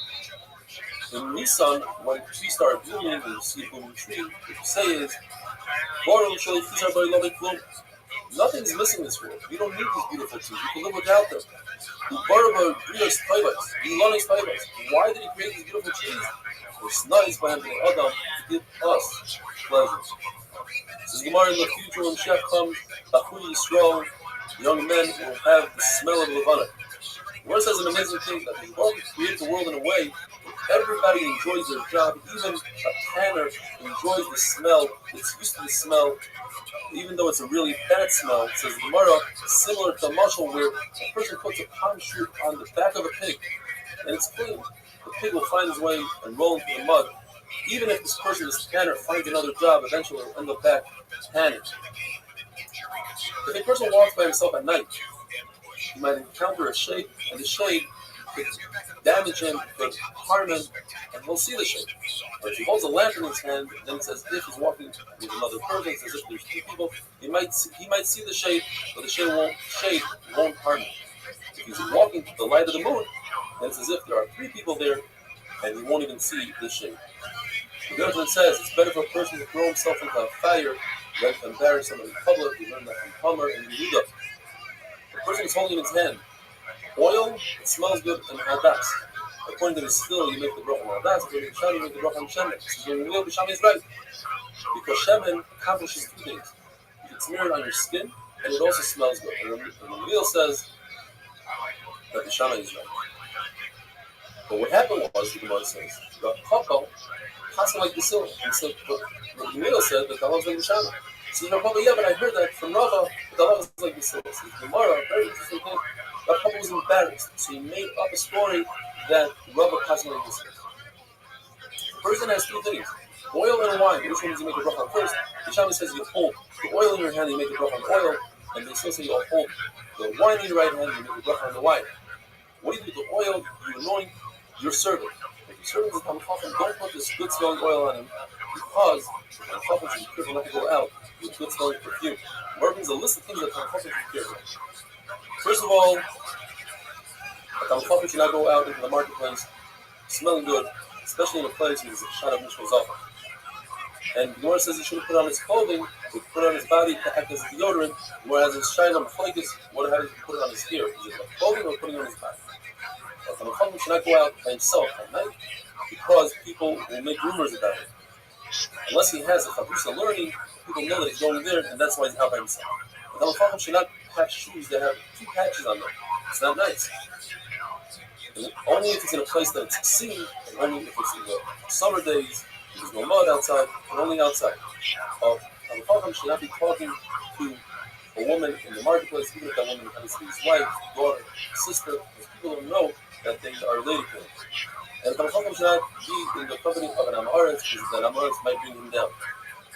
In Nisan, when trees start blooming and you see a blooming tree, what you say is, nothing is missing in this world. You don't need these beautiful trees. You can live without them. Why did he create these beautiful trees? It's nice by having Adam to give us pleasure. Says Gemara, in the future when Mashiach comes, Bachur Yisrael, young men will have the smell of Levana. The Word says an amazing thing that the Lord created the world in a way that everybody enjoys their job. Even a tanner enjoys the smell. It's used to the smell, even though it's a really bad smell. It says Gemara, similar to a mushel where a person puts a palm shoot on the back of a pig and it's clean. The pig will find his way and roll into the mud. Even if this person, this tanner, finds another job, eventually will end up back tanning. If a person walks by himself at night, he might encounter a shade, and the shade could damage him, could harm him, and he'll see the shade. But if he holds a lamp in his hand, then it's as if he's walking with another person, it's as if there's two people. He might see the shade, but the shade won't harm him. If he's walking to the light of the moon, then it's as if there are three people there, and he won't even see the shade. The Gemara says it's better for a person to throw himself into a fire than to embarrass someone in public. We learned that from Palmer and Yehuda. The person is holding in his hand oil, it smells good, and hadas. According to the still, you make the bracha on hadas. According to the Shani, you make the bracha on shemen. So the real Shani is right, because shemen accomplishes two things: you can smear it on your skin, and it also smells good. And the real says that the Shani is right. But what happened was, the Gemara says, the couple passed like the silver. He said, but the Gemara said that the halacha is like the Shana. So the Rabbi, yeah, but I heard that from Rava, that the halacha is like the silver. So the Gemara, very interesting thing, the couple was embarrassed. So he made up a story that Rava passed like the silver. The person has two things. Oil and wine. Which one does he make a bracha on first? The Shammai says you hold the oil in your hand, you make a bracha on oil, and they still say you hold the wine in your right hand, you make a bracha on the wine. What do you do with the oil? You anoint your servant. If your servant is Talmid Chacham, don't put this good smelling oil on him, because Talmid Chacham should be careful not to go out with good smelling perfume. Where brings a list of things that Talmid Chacham should be careful. First of all, Talmid Chacham should not go out into the marketplace smelling good, especially in a place where there's a shot of Mishmah Zafar. And the Gemara says he shouldn't put on his clothing, but put on his body to act as a deodorant, whereas his shayla machlokes, what how does he put it on his ear? Is it like clothing or putting it on his body? But the Talmid should not go out by himself at night, because people will make rumors about it. Unless he has a chavrusa learning, people know that he's going there, and that's why he's out by himself. But the Talmid should not have shoes that have 2 patches on them. It's not nice. And only if it's in a place that it's seen, and only if it's in the summer days, there's no mud outside, and only outside. The Chacham should not be talking to a woman in the marketplace, even if that woman happens to be his wife, daughter, sister, because people don't know that they are related to him. And the Chacham should not be in the company of an Amaretz, because that Amaretz might bring him down.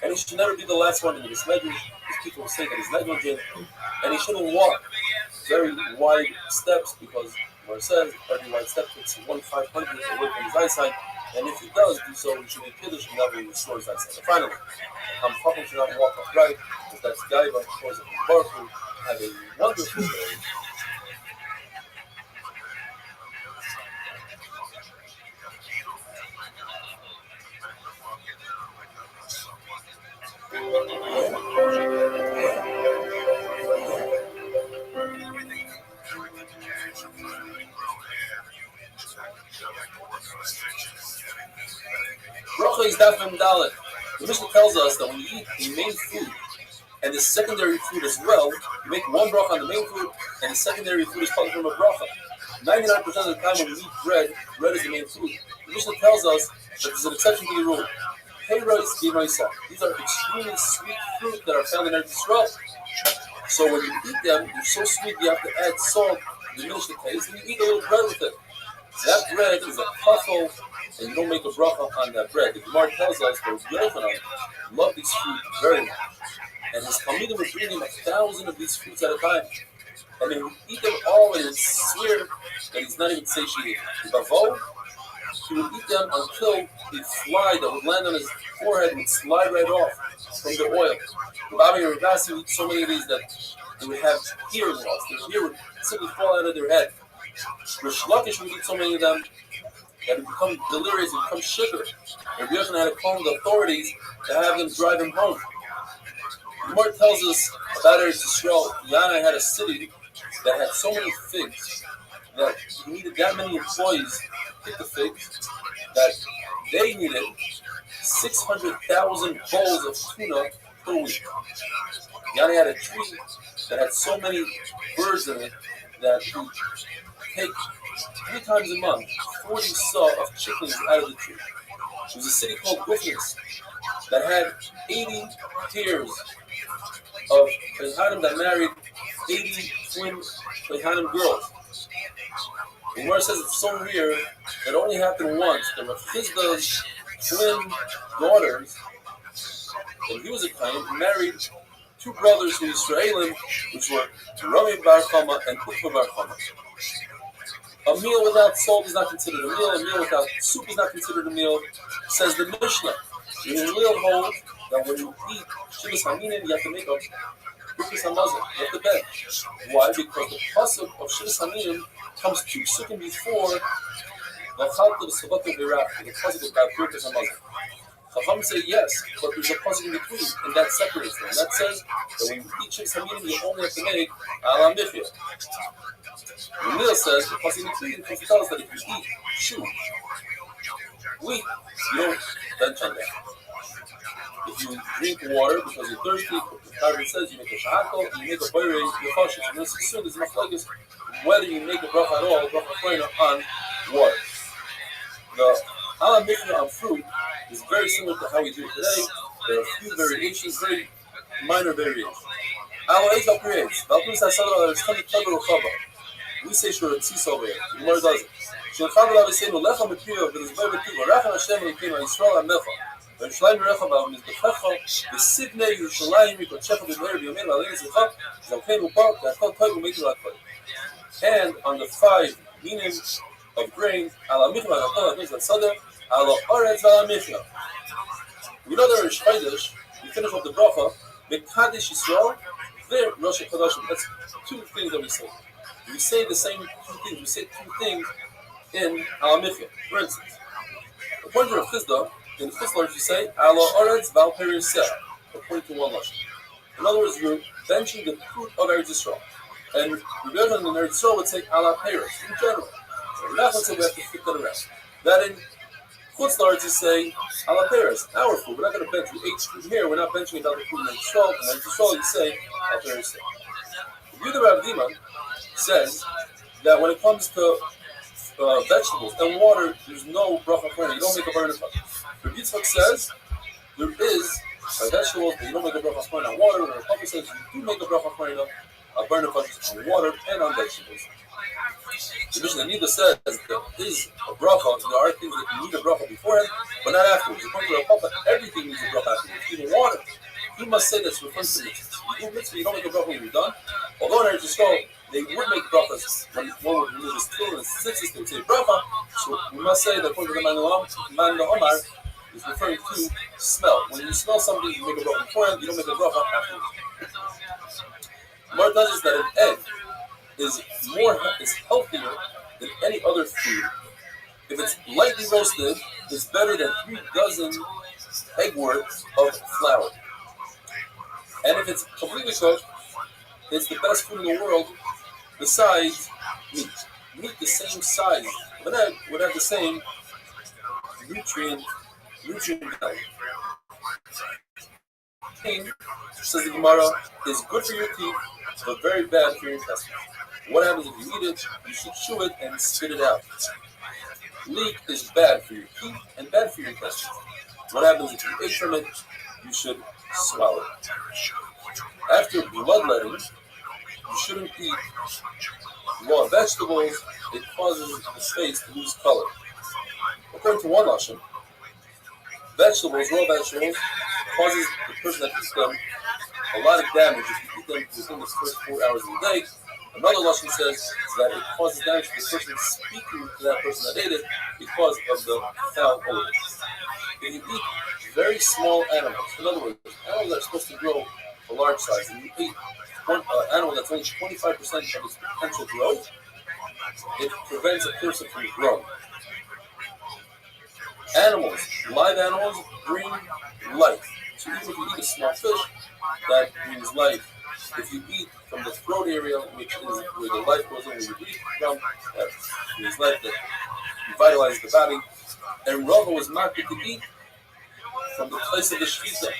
And he should never be the last one in the Medrash, because people will say that he's negligent, and he shouldn't walk very wide steps, because where it says every wide step takes 1/500 away from his eyesight, and if he does do so, he should be kiddush and never restore his eyesight. And finally, Chacham should not walk upright, because that's Gaiva, of course, of Baruch Hu. Have a wonderful day. Bracha is daf from Dalet. The Mishnah tells us that when you eat the main food and the secondary food as well, you make one bracha on the main food, and the secondary food is called from a bracha. 99% of the time when you eat bread is the main food. The Mishnah tells us that there's an exception to the rule. These are extremely sweet fruit that are found in Eretz Yisrael. So when you eat them, they're so sweet you have to add salt to diminish the taste, and you eat a little bread with it. That bread is a kafel, and you don't make a bracha on that bread. The Gemara tells us that Yochanan loved these fruit very much, and his Talmidim would bring him 1,000 of these fruits at a time, and he would eat them all and swear that he's not even satiated. He would eat them until the fly that would land on his forehead would slide right off from the oil. Rabbi and Rabbi would eat so many of these that they would have hearing loss. Their ear would simply fall out of their head. Rish Lakish would eat so many of them that would become delirious and become shiver. Rabbi Yochanan had to call the authorities to have them drive him home. The Gemara tells us about Eretz Yisrael. Yana had a city that had so many figs that he needed that many employees to pick the figs that they needed 600,000 bowls of tuna per week. Yana had a tree that had so many birds in it that he would take 3 times a month 40 saw of chickens out of the tree. It was a city called GUINNESS that had 80 tiers of Kohanim that married 80 twin Kohanim girls. The Gemara says it's so rare that only happened once. There were Chizda's twin daughters, and he was a Kohen, married 2 brothers who were Israelim, which were Rabbi Bar Chama and Ukva Bar Chama. A meal without salt is not considered a meal. A meal without soup is not considered a meal. Says the Mishnah. The Hillel holds that when you eat Shivas Haminim, you have to make a Birkas Hamazon. You have to beg. Why? Because the pasuk of Shivas Haminim comes 2 psukim before the pasuk about Birkas Hamazon. Chacham say yes, but there's a pasuk in between, and that separates them. And that says that when you eat Shivas Haminim, you only have to make Alam Mifya. The Hillel says the pasuk in between because he tells us that if you eat shu, wheat, you don't bench on that. If you drink water because you're thirsty, the Bible says you make a shahakol, you make a boirei, you're cautious. And this is soon, there's machlokes whether you make a bracha at all, a bracha on water. The Ala Mikra on fruit is very similar to how we do it today. There are a few variations, very minor variations. Ala Eid Al Perez. Balpus HaSadar is coming to Chava. We say Shur Tzis over here. The Gemara does it. Shur Chava is saying, Lecha Mekriya, but it's very Mekriya. Rachan Hashem Mekriya, Yisrael HaMecha. Yerushalayim Recha Ba'am is Bechecha, B'Sibnei Yerushalayim Yikochecha B'Meir B'Yomin V'Alein Zecha, Zalkein Upa, Yachal Toiv U'Mekri L'Akvay. And on the 5 meanings of grain, Ala Michla, Yachal Adnuz HaSadar, Ala Oretz V'Ala Michla. We know there is Chodesh, we finish off the bracha, Mekadesh Yisrael, there, Rosh Chodashim. That's 2 things that we say. We say the same 2 things. We say 2 things in Ala Michla. For instance, according to Rav Chisda, in the first large you say, Ala Oretz Val Periseh, according to one lashon. In other words, you're benching the fruit of Eretz Yisrael. And Rabbi Yochanan in Eretz Yisrael would say, Ala Peris, in general. So that would say we have to flip that around. That in Chutz La'aretz you say, Ala Peris, our food. We're not going to bench. We ate food here. We're not benching another food in Eretz Yisrael. In Eretz Yisrael you say, Ala Periseh. Yehuda Rav Dima says that when it comes to vegetables and water, there's no bracha farina. You don't make a burner cut. Rabbi Yitzchak says there is vegetables, but you don't make a bracha farina on water. And Rabbi says you do make a bracha farina, a burner cut on water and on vegetables. The Mishnah Nida says that there is a bracha. There are things that you need a bracha beforehand, but not afterwards. According to Rabbi, everything needs a bracha afterwards, even water. You must say that's referring to mitzvahs. You do mitzvah, you don't make a bracha when you're done. Although in Eretz Yisrael, they would make brachas when one would remove his tefillin and tzitzis, they would say bracha. So we must say that according to the Man Omar is referring to smell. When you smell something, you make a bracha beforehand, you don't make a bracha afterwards. Gemara tells us that an egg is healthier than any other food. If it's lightly roasted, it's better than 3 dozen egg worths of flour. And if it's completely cooked, it's the best food in the world besides meat. Meat, the same size of an egg, would have the same nutrient value. Says the Gemara, is good for your teeth, but very bad for your intestines. What happens if you eat it? You should chew it and spit it out. Leek is bad for your teeth and bad for your intestines. What happens if you eat from it? You should swallow it. After bloodletting, you shouldn't eat raw vegetables. It causes the face to lose color. According to one lashon, raw vegetables, causes the person that eats them a lot of damage if you eat them within the first 4 hours of the day. Another lashon says that it causes damage to the person speaking to that person that ate it because of the foul odor. If you eat very small animals, in other words, animals that are supposed to grow a large size, and you eat one animal that's only 25% of its potential growth, it prevents a person from growing. Animals, live animals, bring life. So even if you eat a small fish, that brings life. If you eat from the throat area, which is where the life goes in, where you breathe from, that brings life, that revitalizes the body. And Rabbi was marked to eat from the place of the shvita.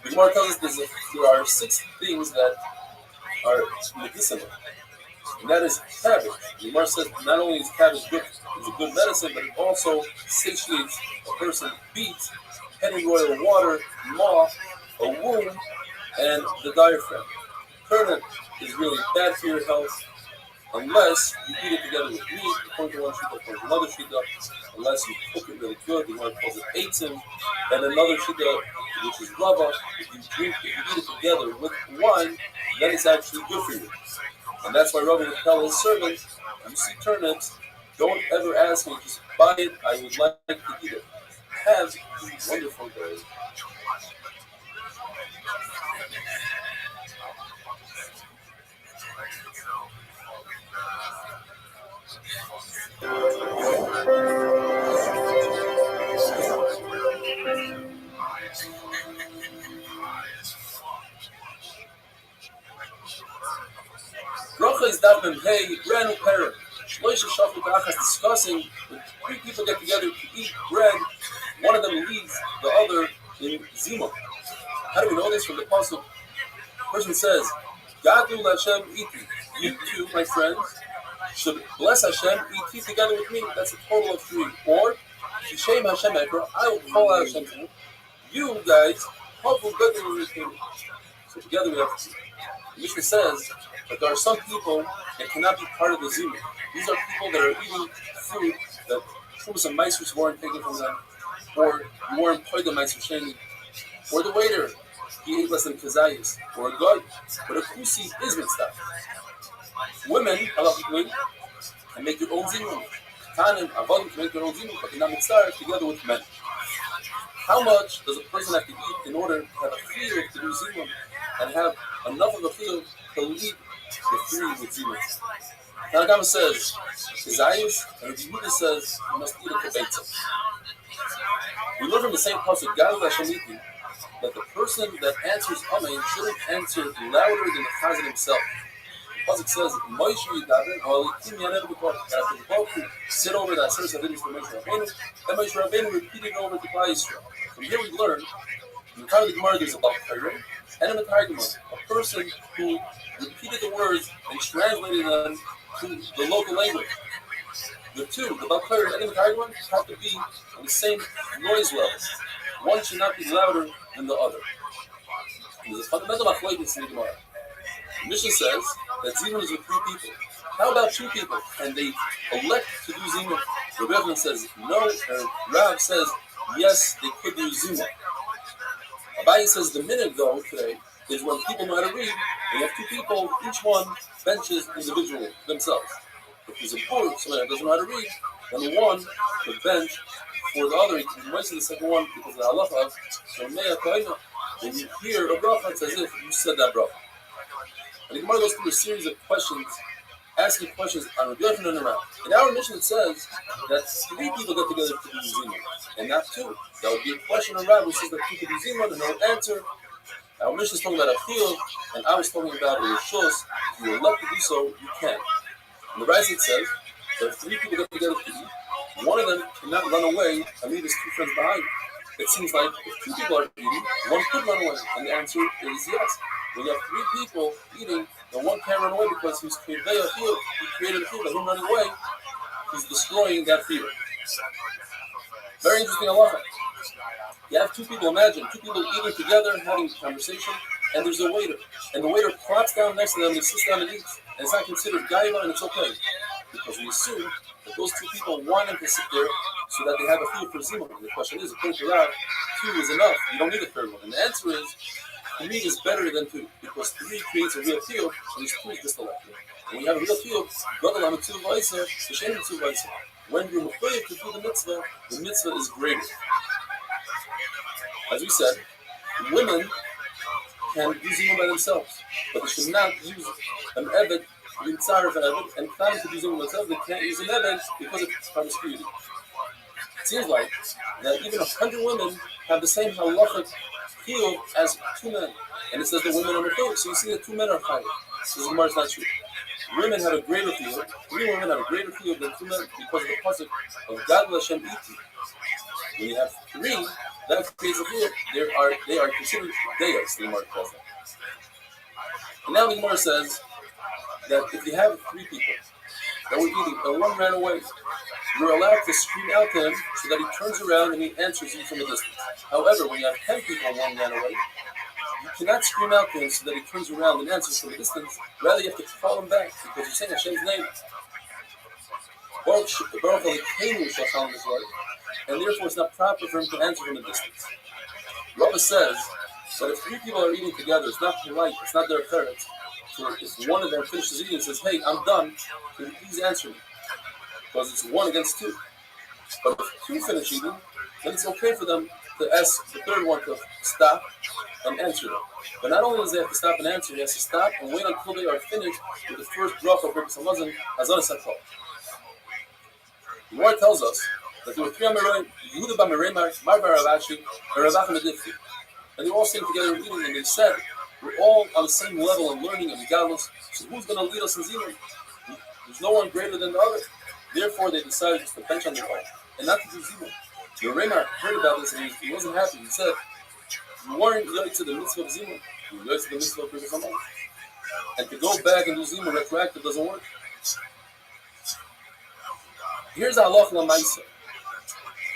The Gemara tells us there are 6 things that are medicinal, and that is cabbage. The Gemara says not only is cabbage good, it's a good medicine, but it also satiates a person, beets, pennyroyal water, moth, a wound, and the diaphragm. Turnip is really bad for your health unless you eat it together with meat, according to one shita, according to another shita, unless you cook it really good. The Gemara calls it eitzim, and another shita, which is rava. If you eat it together with wine, then it's actually good for you. And that's why Rabbi would tell his servants, when you see turnips, don't ever ask me, just buy it, I would like to eat it. Have a wonderful day. Bracha is daf mem hey, brand new parent. Shloisha Shafru Ka'achas discussing when 3 people get together to eat bread. One of them leads the other in Zima. How do we know this? From the pasuk, the person says, Gadu Lashem Iti. You two, my friends, should bless Hashem, eat together with me. That's a total of 3. Or, Shem Hashem Ekra, I will call out Hashem to you. You guys, hopefully, so together we have 3. The Mishnah says that there are some people that cannot be part of the Zimah. These are people that are eating food that some mice weren't taken from them, or you weren't paid the mice sheni, or the waiter, he ate less than kazayis, or a god, but a kusi is mitzvah. Women, halachically, can make their own zimum. Tanim, avodim can make their own zimum, but they're not mitzvah together with men. How much does a person have to eat in order to have a feel to do zimum and have enough of a feel to lead the 3 with zimum? Tanakama says, kazayis, and Rabbi Yehuda says, you must eat a kibetza. We learn from the same pasuk, God Hashem, that the person that answers Amen shouldn't answer louder than the Chazan himself. The pasuk says, Moshe Yidaber, Halikim Yanev B'Kol. After the Baruch sit over that service of Moshe Rabbeinu, and Moshe Rabbeinu repeated it over to Klal Yisrael. From here we learn, in the time of the Gemara, there's a Balkari and a Matargimon, a person who repeated the words and translated them to the local language. The 2, the Balkari and the Matargimon, have to be on the same noise level. One should not be louder than the other. There's a fundamental machlokes in the Gemara. The Mishnah says that Zimun is with 3 people. How about 2 people? And they elect to do Zimun. Rabbi Yochanan says no, and Rav says yes, they could do Zimun. Abaye says the minute though today is when people know how to read, and you have 2 people, each one benches individually themselves. If there's a poor, somebody that doesn't know how to read, then one could bench for the other, he might say the second one because of the halacha. So when you hear a bracha, it's as if you said that bracha. And the Gemara goes through a series of questions, asking questions on Rabbi Yochanan and Rav. In our mission, it says that 3 people get together to do Zimun, and not 2. That would be a question on Rav who says that 2 could do Zimun and no answer. Our mission is talking about a field, and I was talking about a rishos. If you elect to do so, you can. And the Rabbi says that if 3 people get together to eat, one of them cannot run away and leave his 2 friends behind. It seems like if 2 people are eating, one could run away, and the answer is yes. When you have 3 people eating, then one can't run away because he's created a field. He created a field, and him running away, he's destroying that field. Very interesting halacha. You have 2 people, imagine, 2 people eating together, having a conversation, and there's a waiter. And the waiter plops down next to them and he sits down and eats. And it's not considered gaiva, and it's okay. Because we assume that those 2 people want them to sit there so that they have a field for Zimun. And the question is, according to Rav, 2 is enough. You don't need a 3rd one. And the answer is, 3 is better than 2 because 3 creates a real field, and these 2 is just a left. When you have a real field, when you're required to do the mitzvah is greater. As we said, women can do Zimun by themselves, but they should not use an evet, and planning to do Zimun themselves. They can't use an evet because it's promiscuity. It seems like that even 100 women have the same halachic field as 2 men, and it says the women are the field. So you see that 2 men are higher. So the Gemara is not true. Women have a greater field. 3 women have a greater field than 2 men because of the pasuk of God Hashem Iti. When you have 3, that creates a field. They are considered deos. The Gemara calls them. And now the Gemara says that if you have 3 people that were eating and one ran away, you're allowed to scream out to him so that he turns around and he answers you from a distance. However, when you have 10 people and one ran away, you cannot scream out to him so that he turns around and answers from a distance. Rather, you have to call him back because you're saying Hashem's name. And therefore, it's not proper for him to answer from a distance. Rabbi says that if 3 people are eating together, it's not polite, it's not their parents. So if one of them finishes eating and says, "Hey, I'm done," can you please answer me? Because it's 1 against 2. But if 2 finish eating, then it's okay for them to ask the 3rd one to stop and answer them. But not only does they have to stop and answer, he has to stop and wait until they are finished with the first bracha of Rabbi Samazan, Azan Sakal. The Gemara tells us that there were 3 Amoraim, Yehuda B'Meremar, Marbar Avashi, and Ravachim Adifti. And they were all sitting together eating, and they said, we're all on the same level in learning and godless, so who's going to lead us in Zimun? There's no one greater than the other. Therefore, they decided just to bench on their own and not to do Zimun. The Remar heard about this and he wasn't happy. He said, you weren't yet to the mitzvah of Zimun, you were yet to the mitzvah of Rabbi. And to go back and do Zimun retroactive doesn't work. Here's the halacha l'maisa.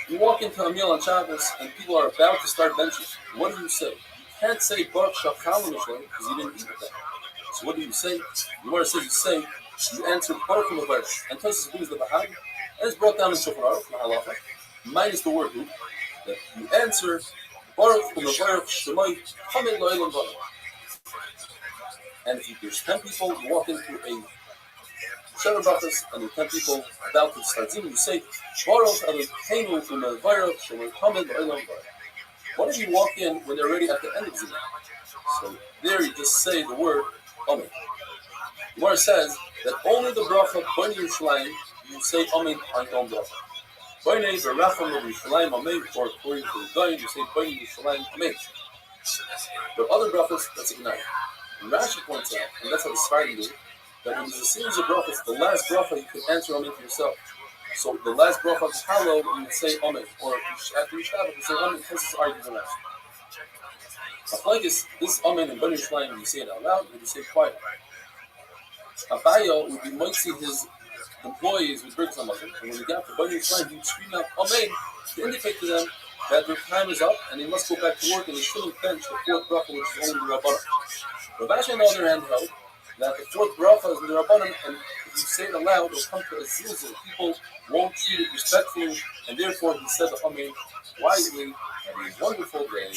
You walk into a meal on Shabbos and people are about to start benching. What do you say? You can't say Baruch Shachal Mishlei because you didn't eat with them. So what do you say? The Gemara says you answer Baruch Mevarach. And Tosfos brings the Bahag, and it's brought down in Shulchan Aruch, the halacha, minus the word who, that you answer Baruch Mevarach Shemai Hamid Lo'elam Baruch. And if there's 10 people, you walk into a Sheva Brachas, and the 10 people about to start zimun, you say Baruch Elokeinu Mevarach Shemai Hamid Lo'elam Baruch. What if you walk in when they're already at the end of zimun? So there you just say the word Amen. The Gemara says that only the bracha B'nai Yerushalayim you say Amen on your own bracha. B'nai Beracham Yerushalayim Amen, or according to the Goyin you say B'nai Yerushalayim Amen. But other brachas that's ignored. And Rashi points out, and that's how the Sfardim do, that when there's a series of brachas, the last bracha you can answer Amen to yourself. So the last bracha of Hallow you would say Amen, or after each Shabbat you say Amen. This is argument in Rashi. Like this Amen and B'nai Yerushalayim, you say it out loud, and you say it quiet. Abaya would be motzi his employees with bricks on muscle, and when he got to B'nai Yerushalayim, he would scream out Amen to indicate to them that their time is up and they must go back to work and they shouldn't bench the fourth bracha, which is only the Rabbanan. Rabbi on the other hand held that the fourth bracha is in the Rabbanan, and if you say it aloud, it will come to a zilzul. People won't treat it respectfully, and therefore he said the Amen wisely. Have a wonderful day.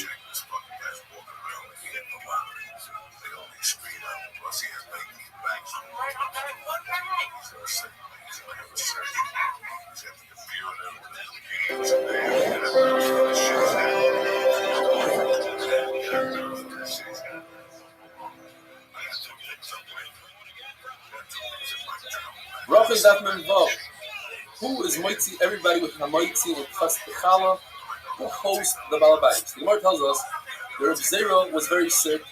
Brachas Daf Mem Vav. Who is Moitzi everybody with Hamoitzi with Chas Techala? Who hosts the Balabais? The Gemara tells us that Reb Zera was very sick,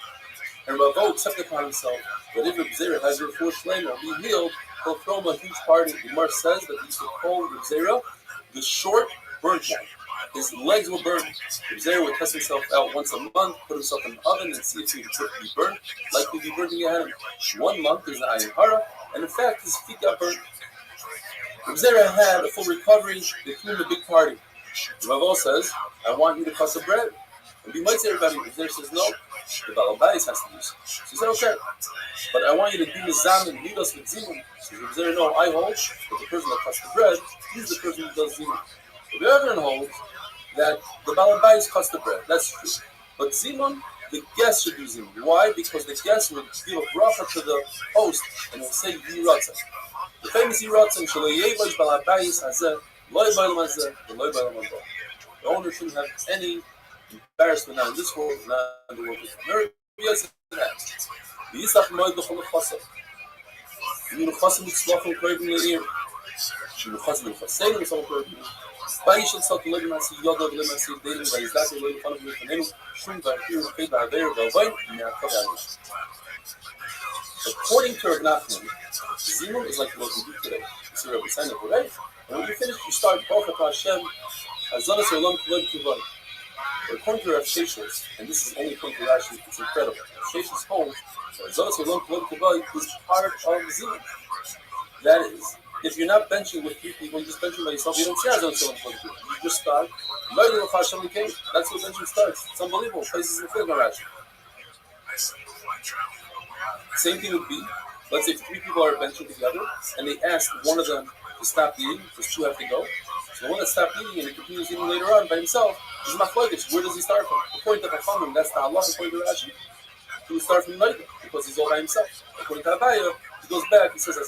and Rabbi accepted upon himself that if Reb Zera has her full shlema be healed, he'll throw him a huge party. The Gemara says that he used to call Reb Zera the short burnt one. His legs were burned. Reb Zera would test himself out once a month, put himself in the oven, and see if he could be burnt, like he'd be burning at him. 1 month is the Ayin Hara, and in fact, his feet got burnt. Reb Zera had a full recovery. They threw him a big party. Rabbi says, I want you to cut some bread. And be might say everybody, Reb Zera says, no, the Balabais has to use. She said, okay, but I want you to do Nizam and lead us with Zimun. She said, Reb Zera, no, I hold that the person that cuts the bread, he's the person who does Zimun. The other holds that the Balabais cuts the bread. That's true. But Zimun, the guest should do Zimun. Why? Because the guest will give a bracha to the host and will say Yiratzah. The famous Yiratzah, Shalayevash Balabais Hazeh, Loy Bailam Hazeh, and Loy Bailam Hazeh. The owner shouldn't have any embarrassment now in this world, not in the world of America. Yes, that. The Yisach Moed L'chol Chasam. You need a Chasam Mitzlachim Koyim Le'ir. You need a Chasam Mitzlachim Mitzlachim Koyim Le'ir. Bayishal Tzot Le'Lemasi Yodod Le'Lemasi Delim Vayizdak Le'Lemasi Le'Lemasi Shum Vayir Vayir Vayir Vayir Vayir. According to Rav Nachman, Zimun is like what we do today. It's a Rabbi sign up, right? And when you finish, you start Baruch Hashem, Hazanas Olam K'Lev K'Vay. According to Rav Sheshes, and this is only according to Rashi, it's incredible. Sheshes holds that Hazanas Olam K'Lev K'Vay is part of Zimun. That is, if you're not benching with 3 people, you're just benching by yourself, you don't see Hazanas Olam K'Lev K'Vay. You just start, that's what benching starts. It's unbelievable. Places in the field, Rashi. Same thing would be, let's say 3 people are benching together, and they ask one of them to stop eating, because 2 have to go. So the one that stopped eating and he continues eating later on by himself, is machlokes. Where does he start from? According to Chachamim, that's the Allah. According to Rashi, he would start from later, because he's all by himself. According to Abaya, he goes back, he says, 2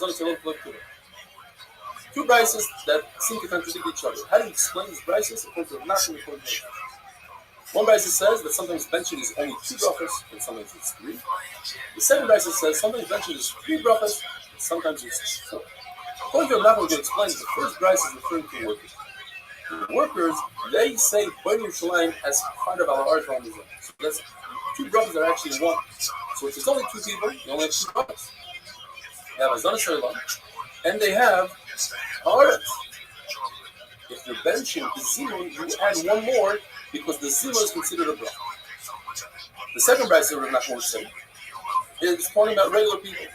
brises that seem to contradict each other. How do you explain these brises? According to Nachman, according to one brisa says that sometimes benching is only 2 brachas, and sometimes it's 3. The second brisa says sometimes benching is 3 brachas, and sometimes it's 4. According to Rabbi, to explain, the first brisa is referring to workers. The workers, they say B'nai Yerushalayim as part of our art form. So that's 2 brachas are actually 1. So if there's only 2 people, you only have 2 brachas. They have a Zanas Olam, and they have Haaretz. If you're benching the Zimun, you add 1 more, because the Zima is considered a bracha. The second brisa Rav Nachman would say is talking about regular people.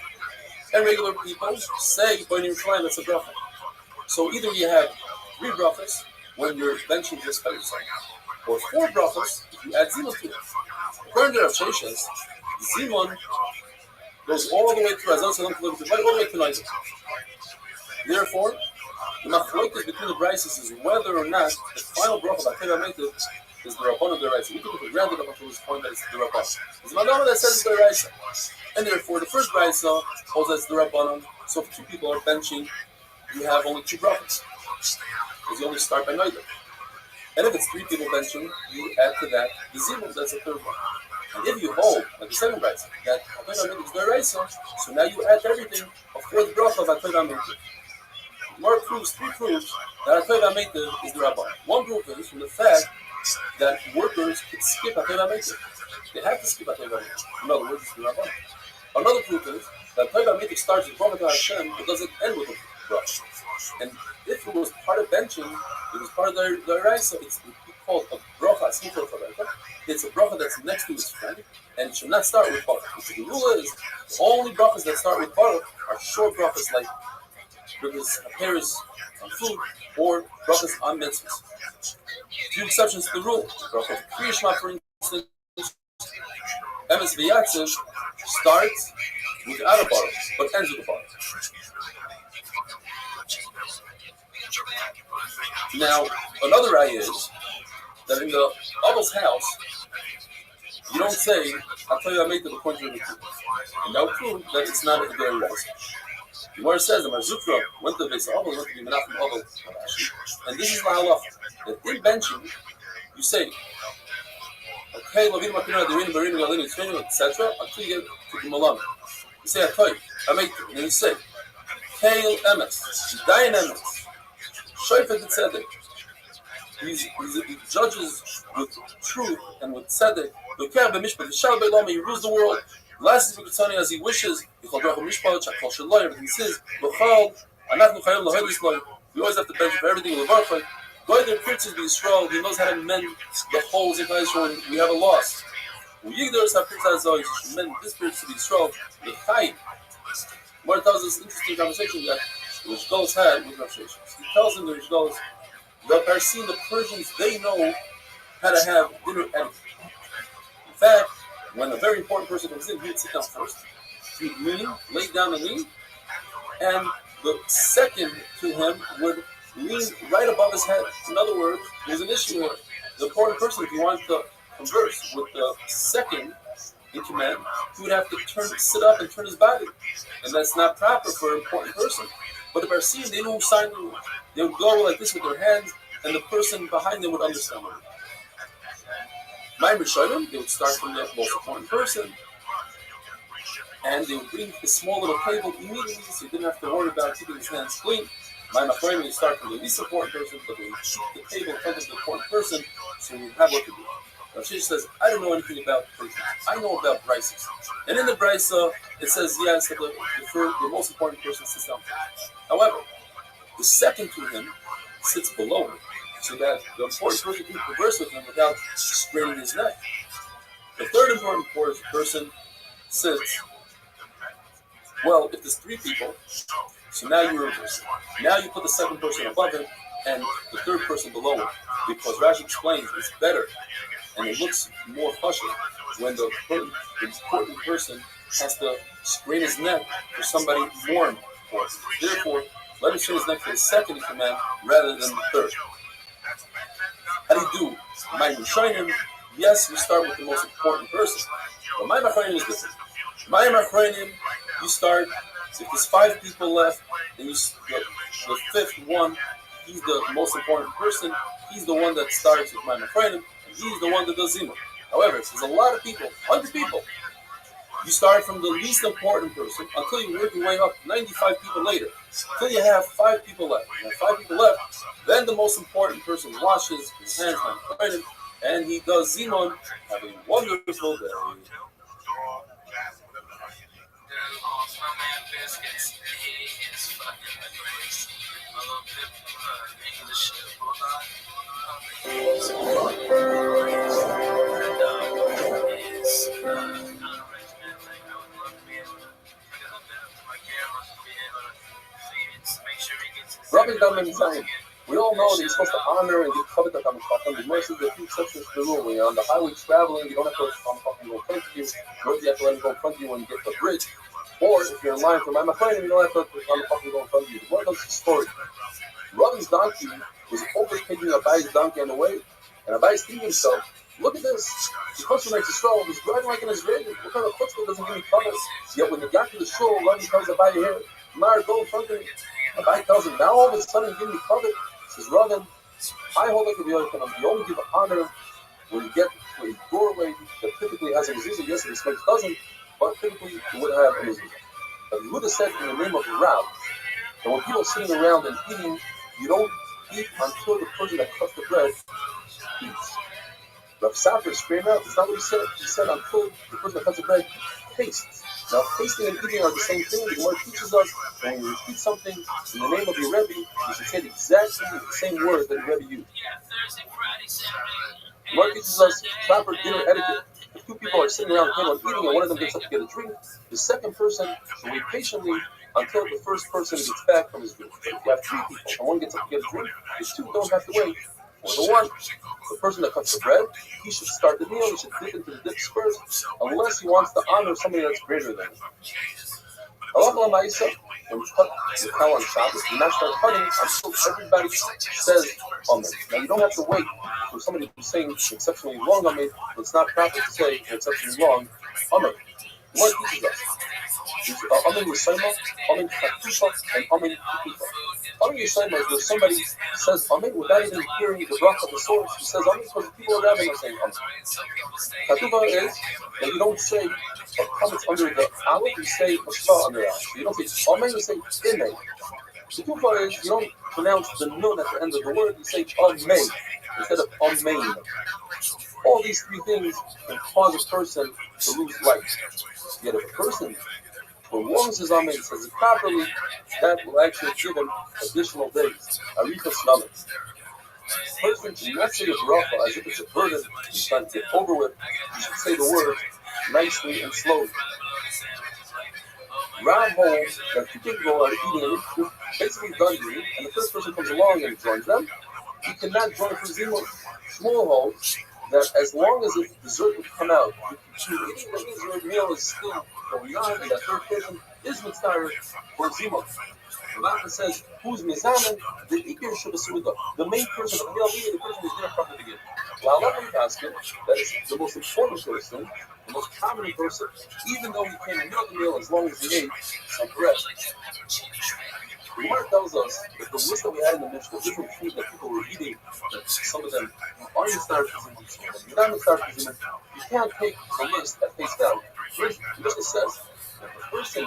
And regular people say B'nai Yerushalayim, that's a bracha. So either you have 3 brachas when you're benching just by yourself, or 4 brachas if you add zimun to it. According to Rav Sheshes, zimun goes all the way to Razon Salam all the way to Nizer. Therefore, the machlokes between the brises is whether or not the final bracha by Teva Meitiv is the Rabban of the Raisa. We took it for granted up until this point that it's the Rabban. There's a Madama that says it's the Raisa. And therefore, the first Raisa holds that it's the Rabbanon. So if 2 people are benching, you have only 2 brachas. Because you only start by Nizer. And if it's 3 people benching, you add to that the Zimun, that's the third one. And if you hold, like the second Raisa, that Teva Meitiv is the Raisa, so now you add to everything a 4th bracha of Teva Meitiv. More proofs, 3 proofs that Teva Meitiv is the Rabban. One proof is from the fact that workers could skip Teva Meitiv. They have to skip Teva Meitiv. In other words, it's the Rabban. Another proof is that Teva Meitiv starts with Baruch Hashem, but doesn't end with a bracha. And if it was part of benching, it was part of the Raisa, it's called a bracha. It's a bracha that's next to its friend, and it should not start with Baruch. So the rule is the only brachas that start with Baruch are short brachas like brachas appears on food or brachas on mitzvahs. 2 exceptions to the rule. Bracha of Kriya Shema, for instance, Emes V'Yatziv starts without a baruch, but ends with a baruch. Now, another raya is that in the Abel's house, you don't say, I'll tell you I made the point of the truth. And that would prove that it's not a very Raisa. The Gemara says that Marzukra went to Beis Abel, went to be Menachem Abel, and this is my halacha. That in benching, you say, okay, Lavim Makina, Derin, Barin, Galin, etc., until you get to the Malam. You say, I make it. And then you say, Kail Emes, Dayan Emes, Shoifet Tzedek. He judges with truth and with tzedek. Lokeh b'mishpat, Yishal b'Elam, he rules the world. Lasts b'Kitzani as he wishes. Yichol Bracha Mishpat, Shakol Shaloi, everything says. L'chal, Anachnu Chayim L'Hoydis Loi. We always have to bench for everything. L'varchai. Goyder Pritzes b'Yisrael, he knows how to mend the holes in Israel when we have a loss. U'yigders ha-Pritzes Zoi, he should mend this Pritz to Yisrael. L'chai. What tells us interesting conversation that the Rishgolos had with Rav Sheshes. He tells him the Rishgolos, the Parsi, the Persians, they know how to have dinner etiquette. In fact, when a very important person comes in, he would sit down first, he would lean, lay down and lean, and the second to him would lean right above his head. In other words, there's an issue here. The important person, if he wanted to converse with the second in command, he would have to sit up and turn his body. And that's not proper for an important person. But the Parsi, they know sign. They would go like this with their hands, and the person behind them would understand it. Ma'im Rishonim, they would start from the most important person, and they would bring a small little table immediately, so you didn't have to worry about keeping his hands clean. Ma'im Achronim, they start from the least important person, but they would keep the table in front of the important person, so we have what to do. Rav Sheshes says, I don't know anything about Persians. I know about brises. And in the brisa, it says, yes, that the most important person sits down first. However, the second to him sits below him, so that the important person can converse with him without straining his neck. The third important person sits, well, if there's 3 people, so now you reverse it. Now you put the second person above him and the third person below him, because Rashi explains it's better and it looks more hushing when the important person has to strain his neck for somebody more important. Therefore, let him strain his neck for the second in command rather than the third. How do you do? Ma'im Rishonim, yes, we start with the most important person. But Ma'im Achronim is different. Ma'im Achronim, you start, if there's 5 people left, and the 5th one, he's the most important person, he's the one that starts with Ma'im Achronim, and he's the one that does Zimun. However, if there's a lot of people, 100 people, you start from the least important person until you work your way up 95 people later, until you have 5 people left. You have 5 people left, then the most important person washes his hands and he does Zimun. Have a wonderful day. We all know that you're supposed to honor and give covet to Talmid Chacham. The Gemara says there are few exceptions to the rule. When you're on the highway traveling, you don't have to let Talmid Chacham go in front of you, nor do you have to let him go in front of you when you get to the bridge. Or if you're in line for my Machayim, you don't have to let Talmid Chacham go in front of you. The Gemara tells us a story. Rabbi's donkey was overtaking Rabbi's donkey on the way, and Rabbi's thinking to himself, look at this. The person makes a stroll. He's driving like an Israeli. What kind of chutzpah doesn't give me cover? Yet when they got to the shul, Rabbi tells Rabbi here, Mar, go in front of me. Rabbi tells him, now all of a sudden you give me cover. He says, Rabbi, I hold like a Yochanan. You only give honor when you get to a doorway that typically has a mezuzah. Yes, this place doesn't, but typically you would have a mezuzah. But you would have said in the name of the Rab that when people are sitting around and eating, you don't eat until the person that cuts the bread eats. Rav Safra screamed out, that's not what he said. He said until the person that cuts the bread tastes. Now, tasting and eating are the same thing. The Gemara teaches us that when you repeat something in the name of your Rebbe, you should say exactly the same words that the Rebbe used. The Gemara teaches us proper dinner etiquette. If two people are sitting around the table and eating and one of them gets up to get a drink, the second person should wait patiently until the first person gets back from his drink. If you have three people and one gets up to get a drink, the two don't have to wait. For the one, the person that cuts the bread, he should start the meal, he should dip into the dips first, unless he wants to honor somebody that's greater than him. Halacha l'maisa, when you cut the cow on Shabbos, you not start cutting until everybody says Amen. Now you don't have to wait for somebody who's saying exceptionally long Amen, but it's not proper to say exceptionally long Amen. What teaches us? Amen Yisayma, Amen Chatufa, and Amen Chatufa. Amen Yisayma is where somebody says Amen without even hearing the bracha of the source. He says Amen because the people around him are saying Amen. Chatufa is that you don't say a comment under the aleph, you say a shah under the aleph. So you don't say Amen, you say Amen. Chatufa is you don't pronounce the nun at the end of the word, you say Amen instead of Amen. All these three things can cause a person to lose life. Yet if a person prolongs his Amen, says it properly, that will actually give him additional days. Arichas Lamed. A person should not say a bracha as if it's a burden he's trying to get over with. He should say the word nicely and slowly. Rav holds that two people are eating and they're basically done eating, and the first person comes along and joins them. He cannot join for Zimot. Shmuel holds that as long as the dessert would come out, you can eating, that means your meal is still going on, and that third person is mitzvah for Zimot. Rabbi says, who's mizamen? The ikir shubasuda. The main person of the meal, meaning the person who's going to come to begin. While Rabbi basket, that is the most important person, the most prominent person, even though he came in the meal as long as he ate some bread. The Gemara tells us that the list that we had in the Mishnah, different foods that people were eating, that some of them aren't starved for Zimot, some of them are not starved for Zimot, you can't take the list at face value. First, the Mishnah says that the person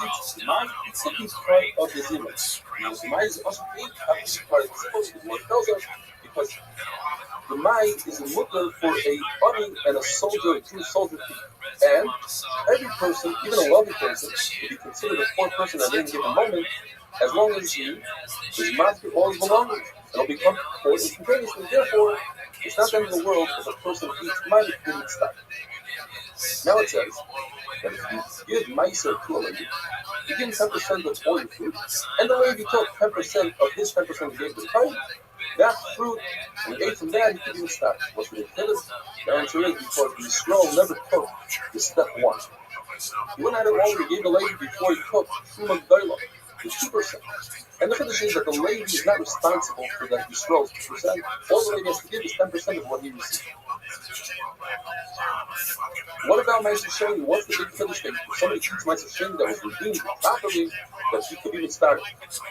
eats my second part of the Zimot. Now, the Mai is also ate after the part of the Zimot. The Gemara tells us because the Mai is a mutter for a army and a soldier, a Jewish soldier, and every person, even a wealthy person, could be considered a poor person at any given moment, as long as he is master all his belongings. It'll become poor instantaneously. Therefore, it's not the end of the world if a person eats money in its stock. Now it says that if you give Meiser to a lady, you give 10% of all your food, and the lady took 10% of his 10% he gave to the party. That fruit, when he ate from that, he could even stop. What's the difference? The answer is because the scroll never took the step one. He went at it while he gave the lady before he took Truma Gdaila, the 2%. And the Chiddush is that the lady is not responsible for that Yisrael's 2%. All the lady has to give is 10% of what he received. What about Ma'aser Sheni? What's the big Chiddush thing? If somebody eats Ma'aser Sheni that was redeemed properly, that he could even start.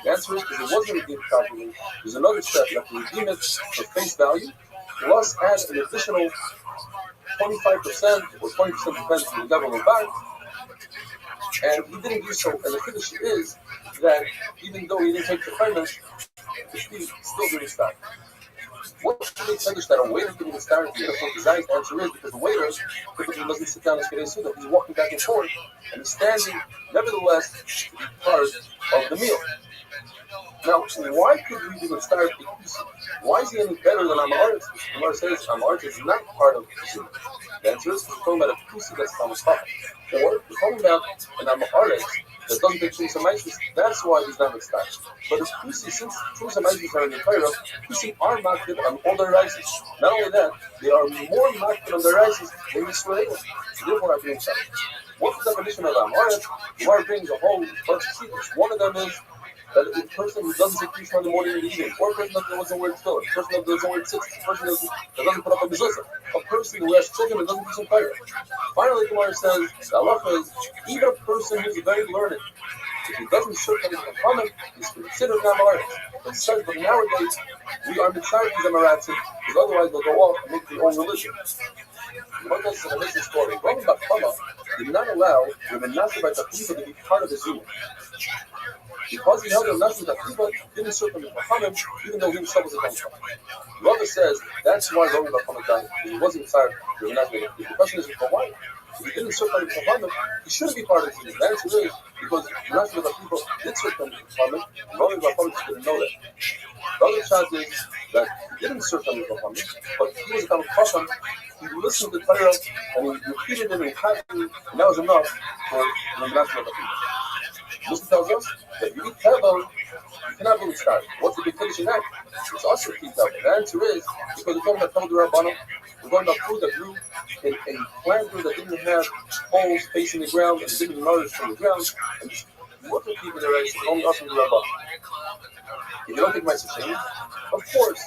The answer is because it wasn't redeemed properly. There's another step. You have to redeem it for face value, plus add an additional 25% or 20% depends on the government back. And he didn't do so. And the Chiddush is that even though he didn't take the payment, the fee still didn't start. What's the big Chiddush that a waiter can even start if you get a full design? The answer is because the waiter typically doesn't sit down and get his food. He's walking back and forth and he's standing, nevertheless, to be part of the meal. Now, why could we even start the piece? Why is he any better than Amaretz? Amar says Amaretz is not part of the Zimah. The answer is we're talking about a pussy that's Thomas Papa. Or we're talking about an Amaharet that doesn't take Trumas HaMaisis. That's why he's not mitzvah. But the pussy, since Trumas HaMaisis are in the Torah, pussy are makbid on all their rices. Not only that, they are more makbid on their rices than Yisrael. So therefore, are being shot. What's the definition of Amaharet? The Gemara brings a whole bunch of secrets. One of them is that a person who doesn't say Krishna in the morning and the evening, or a person that doesn't wear tefillin, a person that doesn't wear tzitzit, a person that doesn't put up a mezuzah, a person who has children that doesn't do some prayer. Finally, the Gemara says, the halacha is, even a person who's very learned, if he doesn't serve them in the common, he's considered an Amaharet. It says, but nowadays, we are mitzvah these Amaratzim, because otherwise they'll go off and make their own religion. What goes to the mission story? Rabbi did not allow the Menashe by Takiva to be part of the Zuma. Because he held the Menashe by Takiva, didn't serve him in Muhammad, even though he himself was a Muslim. Rabbi says that's why Rabbi Muhammad died. He wasn't inside the Menashe by Takiva. The question is, why? If he didn't serve him in Muhammad, he shouldn't be part of the Zuma. The answer is because Menashe by Takiva did serve him in Muhammad, and Rabbi Muhammad didn't know that. The other shot is that he didn't serve him in Muhammad, but he was a kind of Chacham. He listened to the Torah and he repeated it in Chacham, and that was enough for the Menashe by Takiva. Muslim tells us that if you eat Teva, you cannot be mitzvah. What's the big finish in that? It's also a eat Teva. The answer is because we're talking about Teva D'Rabbanan, we're talking about food that grew in plant food that didn't have holes facing the ground and didn't nourish from the ground, and just look at people that are only us from the Rabbi. If you don't take Ma'aser Sheni, of course,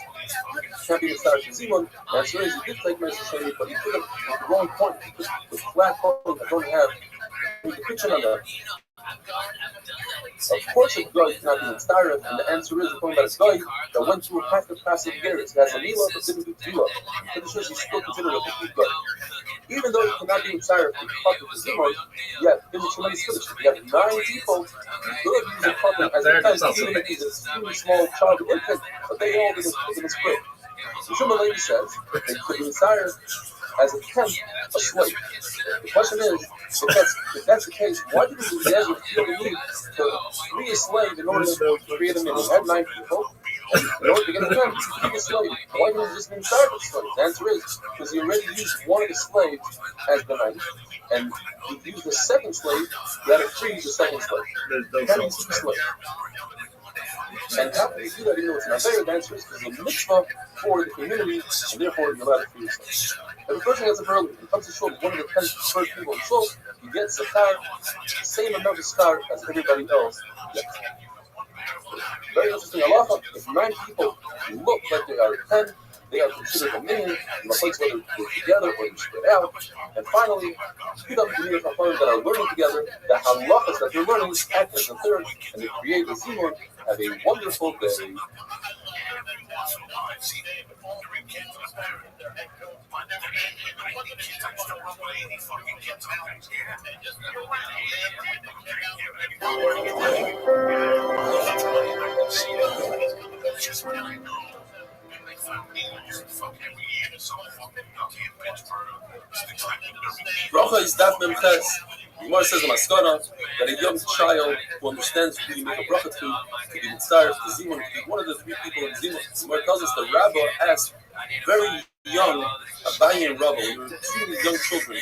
you can't be mitzvah to Zimun. The answer is you did take Ma'aser Sheni, but you took it at the wrong point. You took the flat holes that don't have the picture on that. Of course, a guy cannot be inspired, and the answer is we're talking about a guy that went through a path of passive years. He has a Mila, but didn't do Tila. But the he's still considered a complete guy. Even though he cannot be inspired from the of the Zimmer, yet there's a tremendous finish. You have 9 people who could use a puppet as a test, even if he's a extremely small child or infant, but they all did it quick. So Shuma lady says they could be inspired as a tenth a slave. The question is, if that's the case, why did Eliezer feel the need to free a slave in order to create a minimum? He had 9 people, and in order to get a tenth, he free a slave. Why didn't he just be inside the slave? The answer is, because he already used one of the slaves as the knife, and he used the second slave, he had to free the second slave. He had to use the slave. And how can you do that even though it's not there? The answer is because it's a mitzvah for the community, and therefore you're allowed to free yourself. And the person has a earlier, when it comes to shul, one of the 10 first people in shul, he gets the same amount of schar as everybody else gets. Very interesting halacha. If 9 people look like they are 10, they are considered a minyan, in a place whether they're together or they're spread out. And finally, two of the community that are learning together, the halachas that they're learning act as a third, and they create a zimun. Have a wonderful day. Bracha is daf memches. The Gemara says in Maskana that a young child who understands who you make a bracha to be mitzvah, to Zimun, to be one of the 3 people in Zimun. The Gemara tells us that Rabbi asked very young Abaye and Rabbi, when they were extremely young children,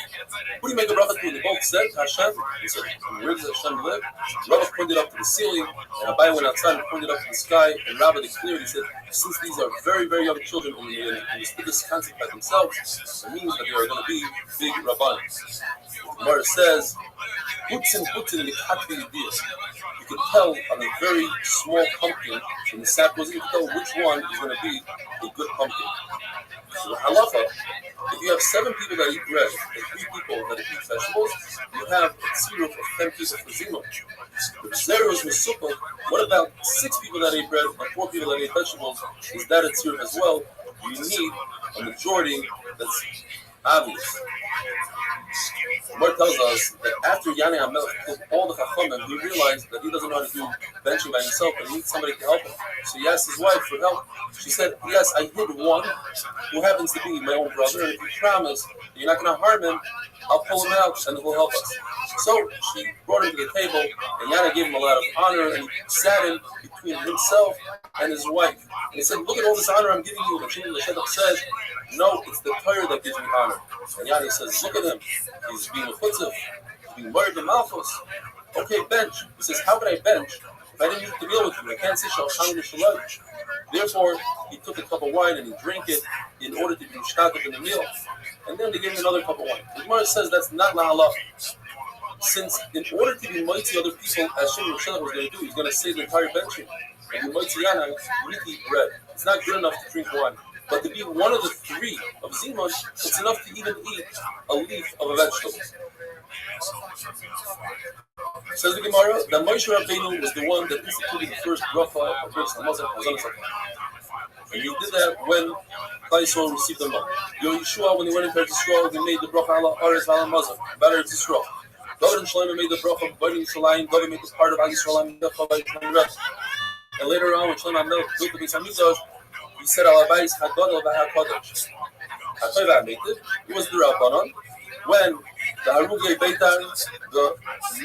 who do you make a bracha to? And they both said Hashem. He said, where does Hashem live? Rabbi pointed up to the ceiling, and Abaye went outside and pointed up to the sky, and Rabbi declared, he said, since these are very, very young children and they speak this concept by themselves, it means that they are going to be big rabbis. Gemara says, Putzin in the Katri Yidiyah. You can tell on a very small pumpkin in the sap was, you can tell which one is going to be a good pumpkin. So the halacha, if you have 7 people that eat bread and 3 people that eat vegetables, you have a tziruf of 10 pieces for zimah. The zero is misupah. What about 6 people that eat bread and 4 people that eat vegetables? Is that a tziruf as well? You need a majority that's obvious. The Gemara tells us that after Yanei HaMelech killed all the Chachamim, he realized that he doesn't know how to do benching by himself, but he needs somebody to help him. So he asked his wife for help. She said, yes, I hid one who happens to be my own brother, and if you promise that you're not going to harm him, I'll pull him out and he'll help us. So she brought him to the table, and Yana gave him a lot of honor, and he sat in between himself and his wife. And he said, look at all this honor I'm giving you. And Shimon the Shadach says, no, it's the Torah that gives me honor. And Yana says, look at him. He's being a chutzah. He's being married to Malchus. Okay, bench. He says, how could I bench if I didn't need to deal with you? I can't say Shalchanu Shalai. Therefore, he took a cup of wine and he drank it in order to be mishtatek in the meal. And then they gave him another cup of wine. The Gemara says that's not lahalach. Since in order to be mighty other people, as Shimon Shadach was going to do, he's going to save the entire benching. And the mighty Yana, you need to eat bread. It's not good enough to drink wine. But to be one of the three of Zimun, it's enough to even eat a leaf of a vegetable. Says the Gemara that Moshe Rabbeinu was the one that instituted the first bracha of Bris Hamazon Hazon Sakha. And he did that when Klal Yisrael received the law. Yeshua, when he went into Eretz Yisrael, he made the bracha ala Aretz ala Hamazon, about Eretz Yisrael. David and Shlomo made the bracha of Bani Yisraelim. David made the part of Al Yisrael and later on, when Shlomo HaMelech built the Beis HaMikdash, he said Al Habayis Hagadol v'Hakadosh. Hatoiv HaMeitiv, he was the Rabbanon. When the Harugei Beitar, the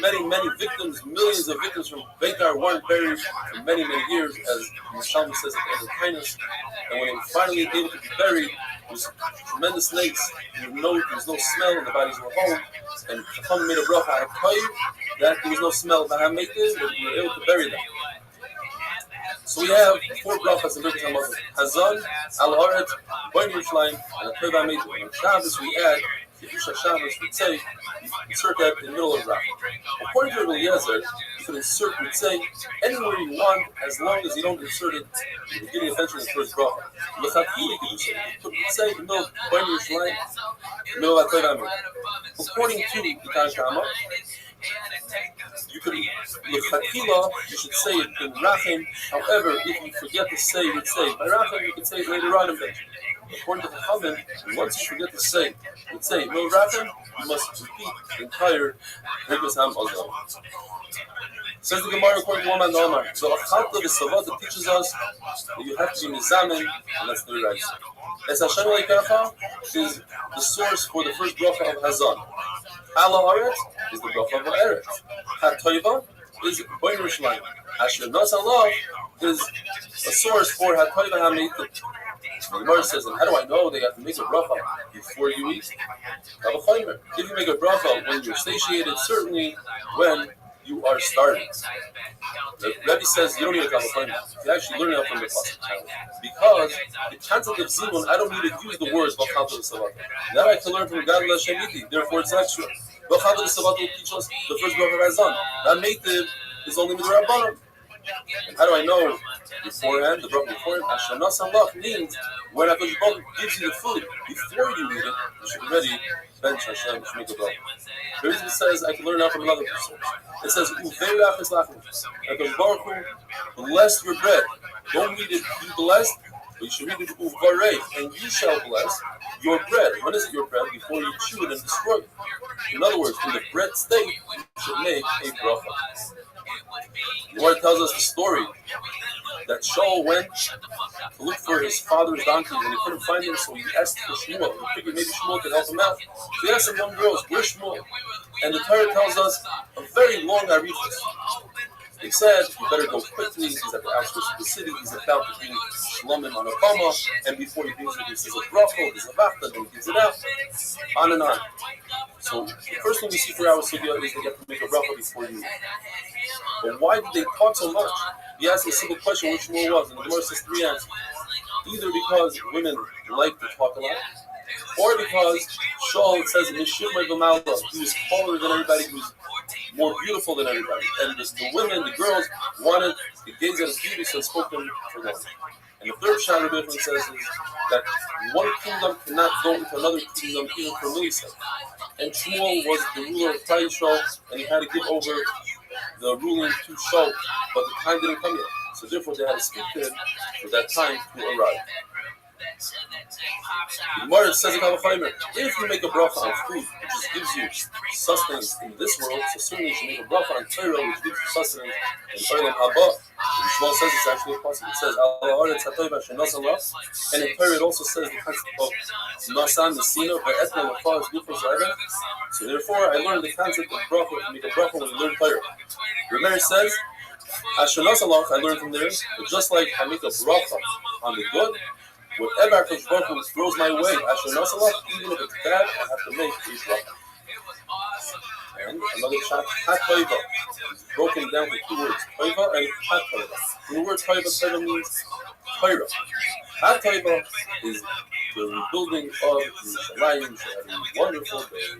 many victims, millions of victims from Beitar weren't buried for many years, as Yerushalmi says at the end of kindness. And when they were finally able to be buried, there was tremendous snakes. There was no smell, and the bodies were home. And Chacham made a bracha Hatoiv that there was no smell of HaMeitiv, but we were able to bury them. So we have four brachas in Birkas Hamazon: Hazon, Al Haaretz, Bnei Yerushalayim, and Hatoiv HaMeitiv. On Shabbos we add Kedusha Shabbos. We'd say insert that in the middle of Rabbi. According to Rabbi Eliezer, you can insert, we'd say, anywhere you want, as long as you don't insert it in the beginning of the first bracha. L'chakili Kedusha. You could say in the middle of Bnei Yerushalayim, in the middle of Hatoiv HaMeitiv. According to the Tanakh Kama, you could, l'chakila, you should say it in Rachim. However, if you forget to say, you'd say by Rachim, you could say it later on in Bench. According to the Chachamim, once you forget to say, you'd say no Rachim, you must repeat the entire Birkas Hamazon. Says the Gemara according to Woman Omar, so Achalta v'Savata teaches us that you have to be mizamen, and that's the right. As Hashem Elokecha is the source for the first bracha of Hazon. Ala Haaretz is the bracha of Eretz. HaToiva is Bnei Yerushalayim. Asher Nas Allah is a source for HaToiva HaMeitiv. The Gemara says, and how do I know they have to make a bracha before you eat? If you make a bracha when you're satiated, certainly when you are starving. The Rabbi says you don't need a kavachayim. You actually learn it from the pasuk. Because the concept of zimun, I don't need to use the words v'chalta v'savata. That I can learn from God l'Hashemiti. Therefore, it's extra. V'chalta v'savata will teach us the first bracha of Hazon. That meitiv is only midrabanan. And how do I know beforehand? The bracha beforehand, Hashanas Allah means when HaKadosh Baruch Hu gives you the food before you eat it, you should be ready. Bench Hashem to make a bracha. The reason it says I can learn out from another person. It says HaKadosh Baruch Hu bless your bread. Don't read it be blessed, but you should read it uvarei, and you shall bless your bread. When is it your bread? Before you chew it and destroy it. In other words, in the bread state, you should make a bracha. The Lord tells us the story that Shaul went to look for his father's donkey and he couldn't find him, so he asked for Shmuel. He figured maybe Shmuel could help him out. So he asked some young girls, where's Shmuel? And the Torah tells us a very long arichos. They said, you better go quickly, he's at the outskirts of the city, he's about to bring Shlomim on a bama, and before he brings it, he says a bracha, there's a vachta, then he gives it out, on and on. So the first thing we see for our sugya is they have to make a bracha before you eat. But why did they talk so much? He asked a simple question, which more was, and the Gemara says three answers. Either because women like to talk a lot, or because Shaul says in his Shimei V'Malva, he was taller than everybody, he was more beautiful than everybody. And just the women, the girls, wanted to gaze at his beauty, so they spoke to him for them. And the third shot of it says is that one kingdom cannot go into another kingdom even for millisecond. And Shmuel was the ruler of Yisrael, and he had to give over the ruling to Shaul, but the time didn't come yet. So therefore they had to speak to him for that time to arrive. The Gemara says in Kalachaymer, if you make a bracha on food, which just gives you sustenance in this world, so certainly you should make a bracha on Torah, which gives you sustenance in Olam Haba. And Shmuel says it's actually possible. It says, and in Torah it also says the concept of Nasan, Nesina, Ve'etna, Lafaz, Gufas, Zayda. So therefore, I learned the concept of bracha, to make a bracha when you learn Torah. Rabbi says, Ashenas Allah, I learned from there, but just like I make a bracha on the good, whatever HaKadosh Baruch Hu throws my way, Ashenas Allah, even if it's bad, I have to make a bracha. And another chat, Hat Toiva, is broken down to two words, Toiva and Hat Toiva. And the word Toiva means Torah. Hat Toiva is the rebuilding of Yerushalayim, so having a wonderful day.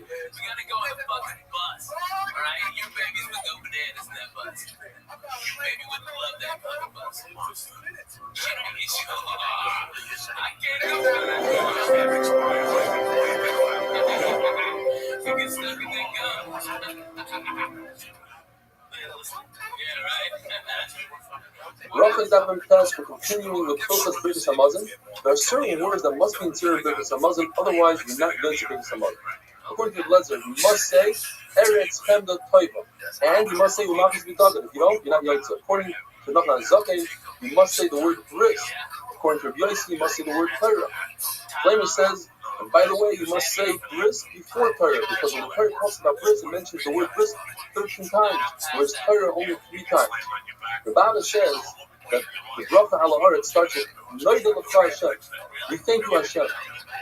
Bracha Daven Test for continuing with Hilchos Birkas Hamazon. There are certain words that must be inserted in Birkas Hamazon, otherwise you're not going to Birkas Hamazon. According to the Lezer, you must say Eretz Chemda Toiva, and you must say Umakis B'Dagan. If you don't, you're not Yotze. According to Nachman Zaken, you must say the word Bris. According to Rabbi Yossi, you must say the word Torah. Flamer says, and by the way, you must say Bris before Torah, because when the Torah talks about Bris, it mentions the word Bris 13 times, whereas Torah only 3 times. The Bible says that the bracha ala haaretz starts with Noida l'Chai Hashem. We thank you, Hashem.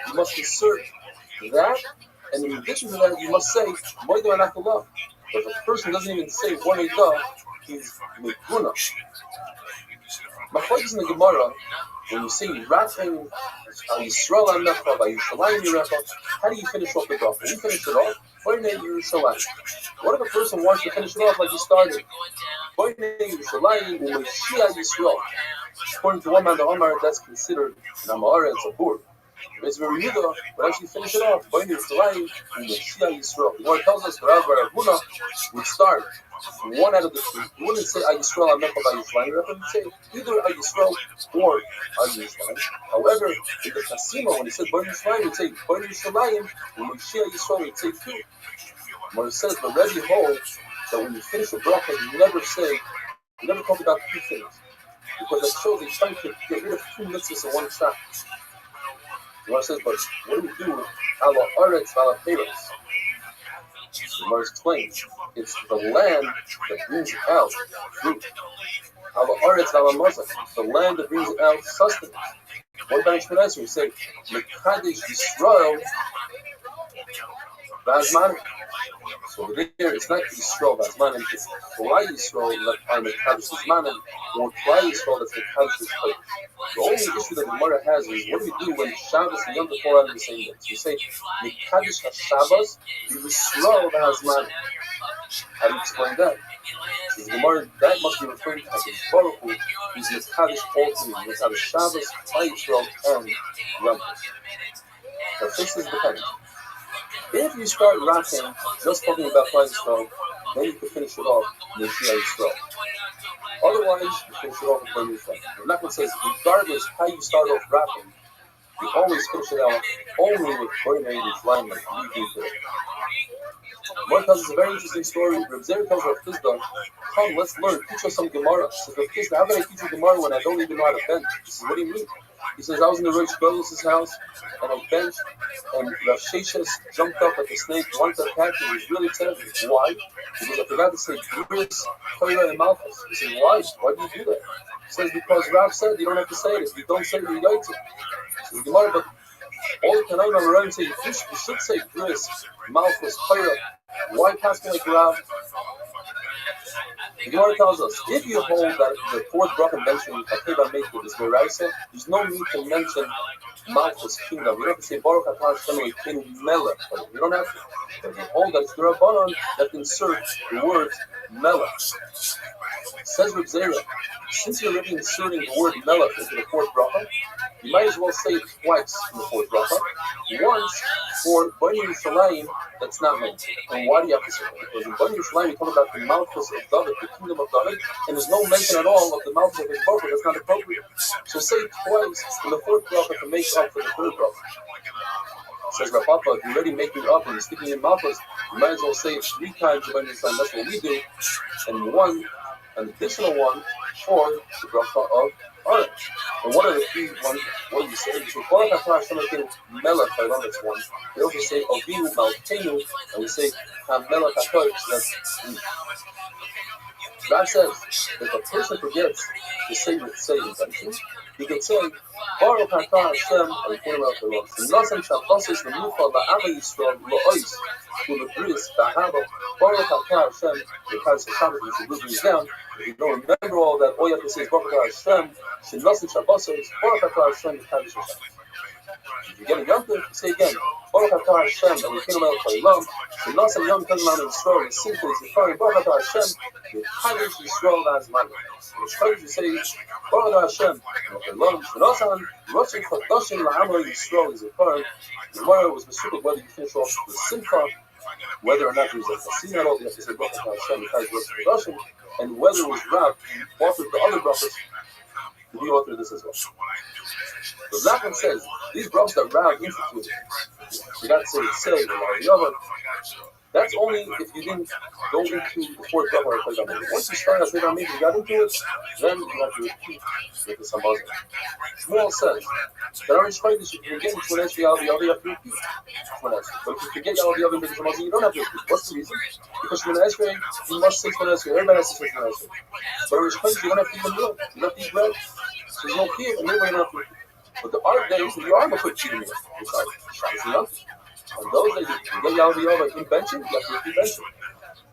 You must insert that, and in addition to that, you must say Moida Anachalah. But if a person doesn't even say one Eidah, he's Meguna. Machlokes in the Gemara, when you say Ratzin, Yisrael Amecha, by Yerushalayim Yerecha, how do you finish off the bracha? When you finish it off, Yerushalayim. What if a person wants to finish it off like you started? Yerushalayim U'Mashiach Yisrael. According to one man, the Omar, that's considered an Amara, it's a board. It's very Yehuda, but actually finish it off. Yerushalayim U'Mashiach Yisrael. The Gemara tells us that Rabbi Ravuna would start one out of the two. You wouldn't say Yisrael Amecha by Yerushalayim. You would say either Yisrael or Yerushalayim. However, in the Chasima, when he said Yerushalayim, he'd say Yerushalayim U'Mashiach Yisrael. He'd say two. When it says the Rebbe holds that when you finish a bracha, you never talk about two things, because that shows he's trying to get rid of two mitzvahs in one shot. The Gemara says, but what do we do? Ala aretz ala peiros. The Gemara explains, it's the land that brings out fruit. Ala aretz ala mazak, the land that brings out sustenance. What about Shmoneh? We say, Mekadesh Yisrael Vazman. So there, it's not Yisrael Vazman, it's Klai Yisrael that are Mekadesh Vazman, or Klai Yisrael that's Mekadesh Vazman. The only issue that the Gemara has is, what do we do when Shabbos and Yom Tov fall out of the same day? So you say, Mekadesh HaShabbos, Yisrael Vazman. How do you explain that? So the Gemara, that must be referring to HaKadosh Baruch Hu, who's Mekadesh all three, Mekadesh Shabbos, Klai Yisrael, and Yom Tov. Now this is dependent. If you start rapping, just talking about Klai Yisrael, then you can finish it off with Yisrael. Otherwise, you finish it off with Klai Yisrael. The Nachman says, regardless how you start off rapping, you always finish it out only with Klai Yisrael like you do today. One tells us a very interesting story. Reb Zera tells Rav Chisda, come, let's learn, teach us some Gemara. He says, Rav Chisda, how can I teach you Gemara when I don't even know how to bench? He says, what do you mean? He says, I was in the Rosh Golos' house, and I benched, and Rav Sheshes jumped up like a snake, wanted to attack me. He was really terrible. Why? Because I forgot to say Bris, Torah, and Malchus. He says, why? Why do you do that? He says, because Rav said you don't have to say it. If you don't say it, you're Yaitse. He says, Gemara, but all the Tanaim on around say you should say Bris, Malchus, Torah. Why pass me like Rav? The Gemara tells us, if you hold that the fourth bracha mentioned Hakeva Meikud is Meraisa, there's no need to mention Malchus kingdom. You don't have to say Baruch Atah Hashem Elokeinu Melech. You don't have to. But you hold that it's the Rabbanon that insert the words melech. Says Reb Zera, since you're already inserting the word melech into the fourth bracha, you might as well say it twice in the fourth bracha. Once for Bnei Yerushalayim that's not mentioned. And why do you have to say that? Because in Bnei Yerushalayim we talk about the Malchus of David, the kingdom of David, and there's no mention at all of the Malchus of his brother. That's not appropriate. So say it twice in the fourth bracha to make up for the third bracha. Says Rabbi, if you're already making it up and you're sticking in Malchus, you might as well say it 3 times in Bnei Yerushalayim. That's what we do. And an additional one for the bracha of Aaron. And what are the 3 ones? What do you say? So Baruch Atah Hashem Elokeinu Melech Haolam, that's one. We also say Avinu Malkeinu, and we say HaMelech HaKodesh. That's 3. God says if a person forgets to say intention, he can say Baruch Atah Hashem Elokeinu Melech Haolam. V'nosem Shabbosos L'Mucha La'Am Yisrael Lo'os U'Lebris B'Haba Baruch Atah Hashem. Because the Shabbos we should move these down. If you don't remember all that, all you have to say is Baruch Atah Hashem. Shenasem Shabbosos Baruch Atah Hashem L'Kadosh Hashem. If you get a Yom Tov, say again Baruch Atah Hashem Elokeinu Melech Haolam. Shenasem Yom Tov L'Am Yisrael L'Simcha L'Zikaron Baruch Atah Hashem L'Kadosh Yisrael L'Azman. Which you say Baruch Atah Hashem Elokeinu Shenasem Roshei Chodashim L'Am Yisrael L'Zikaron. The Gemara was specific whether you finish off the Simcha, whether or not there was a Chasin at all. You have to say Baruch Atah Hashem L'Kadosh Chodashim. And whether it was Rab who authored the other brachas, he authored this as well. So Nachman says, these brachas that Rab instituted, you got to say or that's only if you didn't go into the fourth bracha or Chaydamin. Once you start at Chaydamin, you got into it, then you have to repeat with the Sambazah. Shmuel says that our Shchaydish, if you get into an Esri Yalav, you have to repeat Shemon Esrei. But if you forget Yalav Yalav into Sambazah, you don't have to repeat. What's the reason? Because Shemon Esrei, you must say Shemon Esrei. Everybody has to say Shemon Esrei. But in Shchaydish, you don't have to eat the meal. You don't have to eat bread. So there's no fear, and everybody don't have to repeat. But there are days that you are going to put cheating meal. It's like Shabbos and Yom. And those days, if you get Yalav Yalav in benching, you have to repeat benching.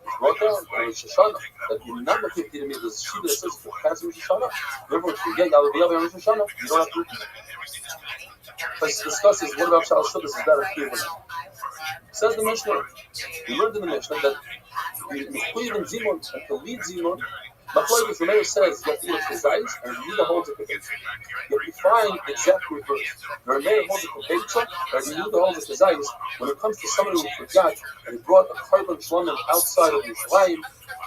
It's brought down by Shoshana that you're not going to repeat the meal. There's a sheet that says for cancer Shoshana. Therefore, if you get Yalav Yalav in Shoshana, you don't have to repeat. Let's discuss this. What about Shal Shuddis? Is that a clear one? Says the Mishnah. We learned in the Mishnah that the Mechuyev and Zimun, and the lead Zimun, Machlokes, the Meir says you have to eat a Chazayis and you need to hold it Kebetza. Yet we find the exact reverse. The Meir holds it Kebetza, and you need to hold it Chazayis when it comes to somebody who forgot and he brought a carbon shlomim outside of Yerushalayim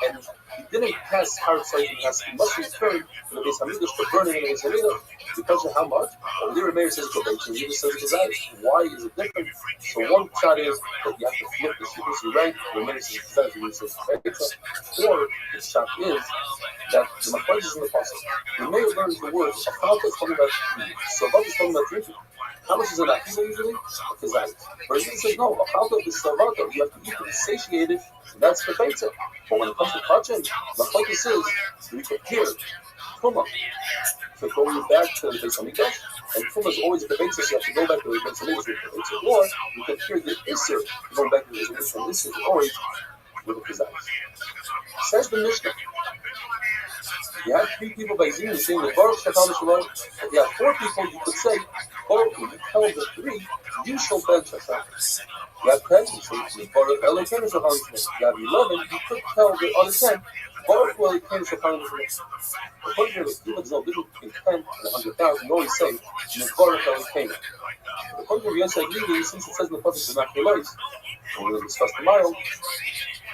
and he didn't pass hard sight, he must return to the Beis Hamikdash to burn it in the Beis Hamikdash. Because of how much? Well, the Meir says Kebetza, and he says Chazayis. Why is it different? So one shot is that you have to flip the shittus you right, the Meir says Chazayis, and he says Kebetza. Or the shot is that the Machlokes is in the Pasuk. The Meir learns the words, a falta is talking about food, Savat is talking about drinking. How much is an akila usually? A Chazayis. But he says, no, a falta is Savata, you have to eat to be satiated, and that's the Kebetza. But when it comes to touching, Machlokes says, we prepare Tumah. So going back to the Beis Hamikdash, and Tumah is always a Kebetza, so you have to go back to the Beis Hamikdash with the Kebetza. Or you can hear the Isser, going back to the Beis Hamikdash, and Isser is always with the Chazayis. Says the Mishnah, you have 3 people by Zinu saying the Baruch Shachal Shalom. If you have 4 people, you could say, Baruch, you tell the 3, you shall bench Hashem. You have 10, you say, Baruch Elokeinu Shachal Shalom. You have 11, you could tell the other 10, Baruch Elokeinu Shachal Shalom. According to the people, there's no difference between 10 and 100,000. You always say, Baruch Elokeinu. According to the Yosef, since it says in the Pasuk, it's not Kelais, and we'll discuss tomorrow,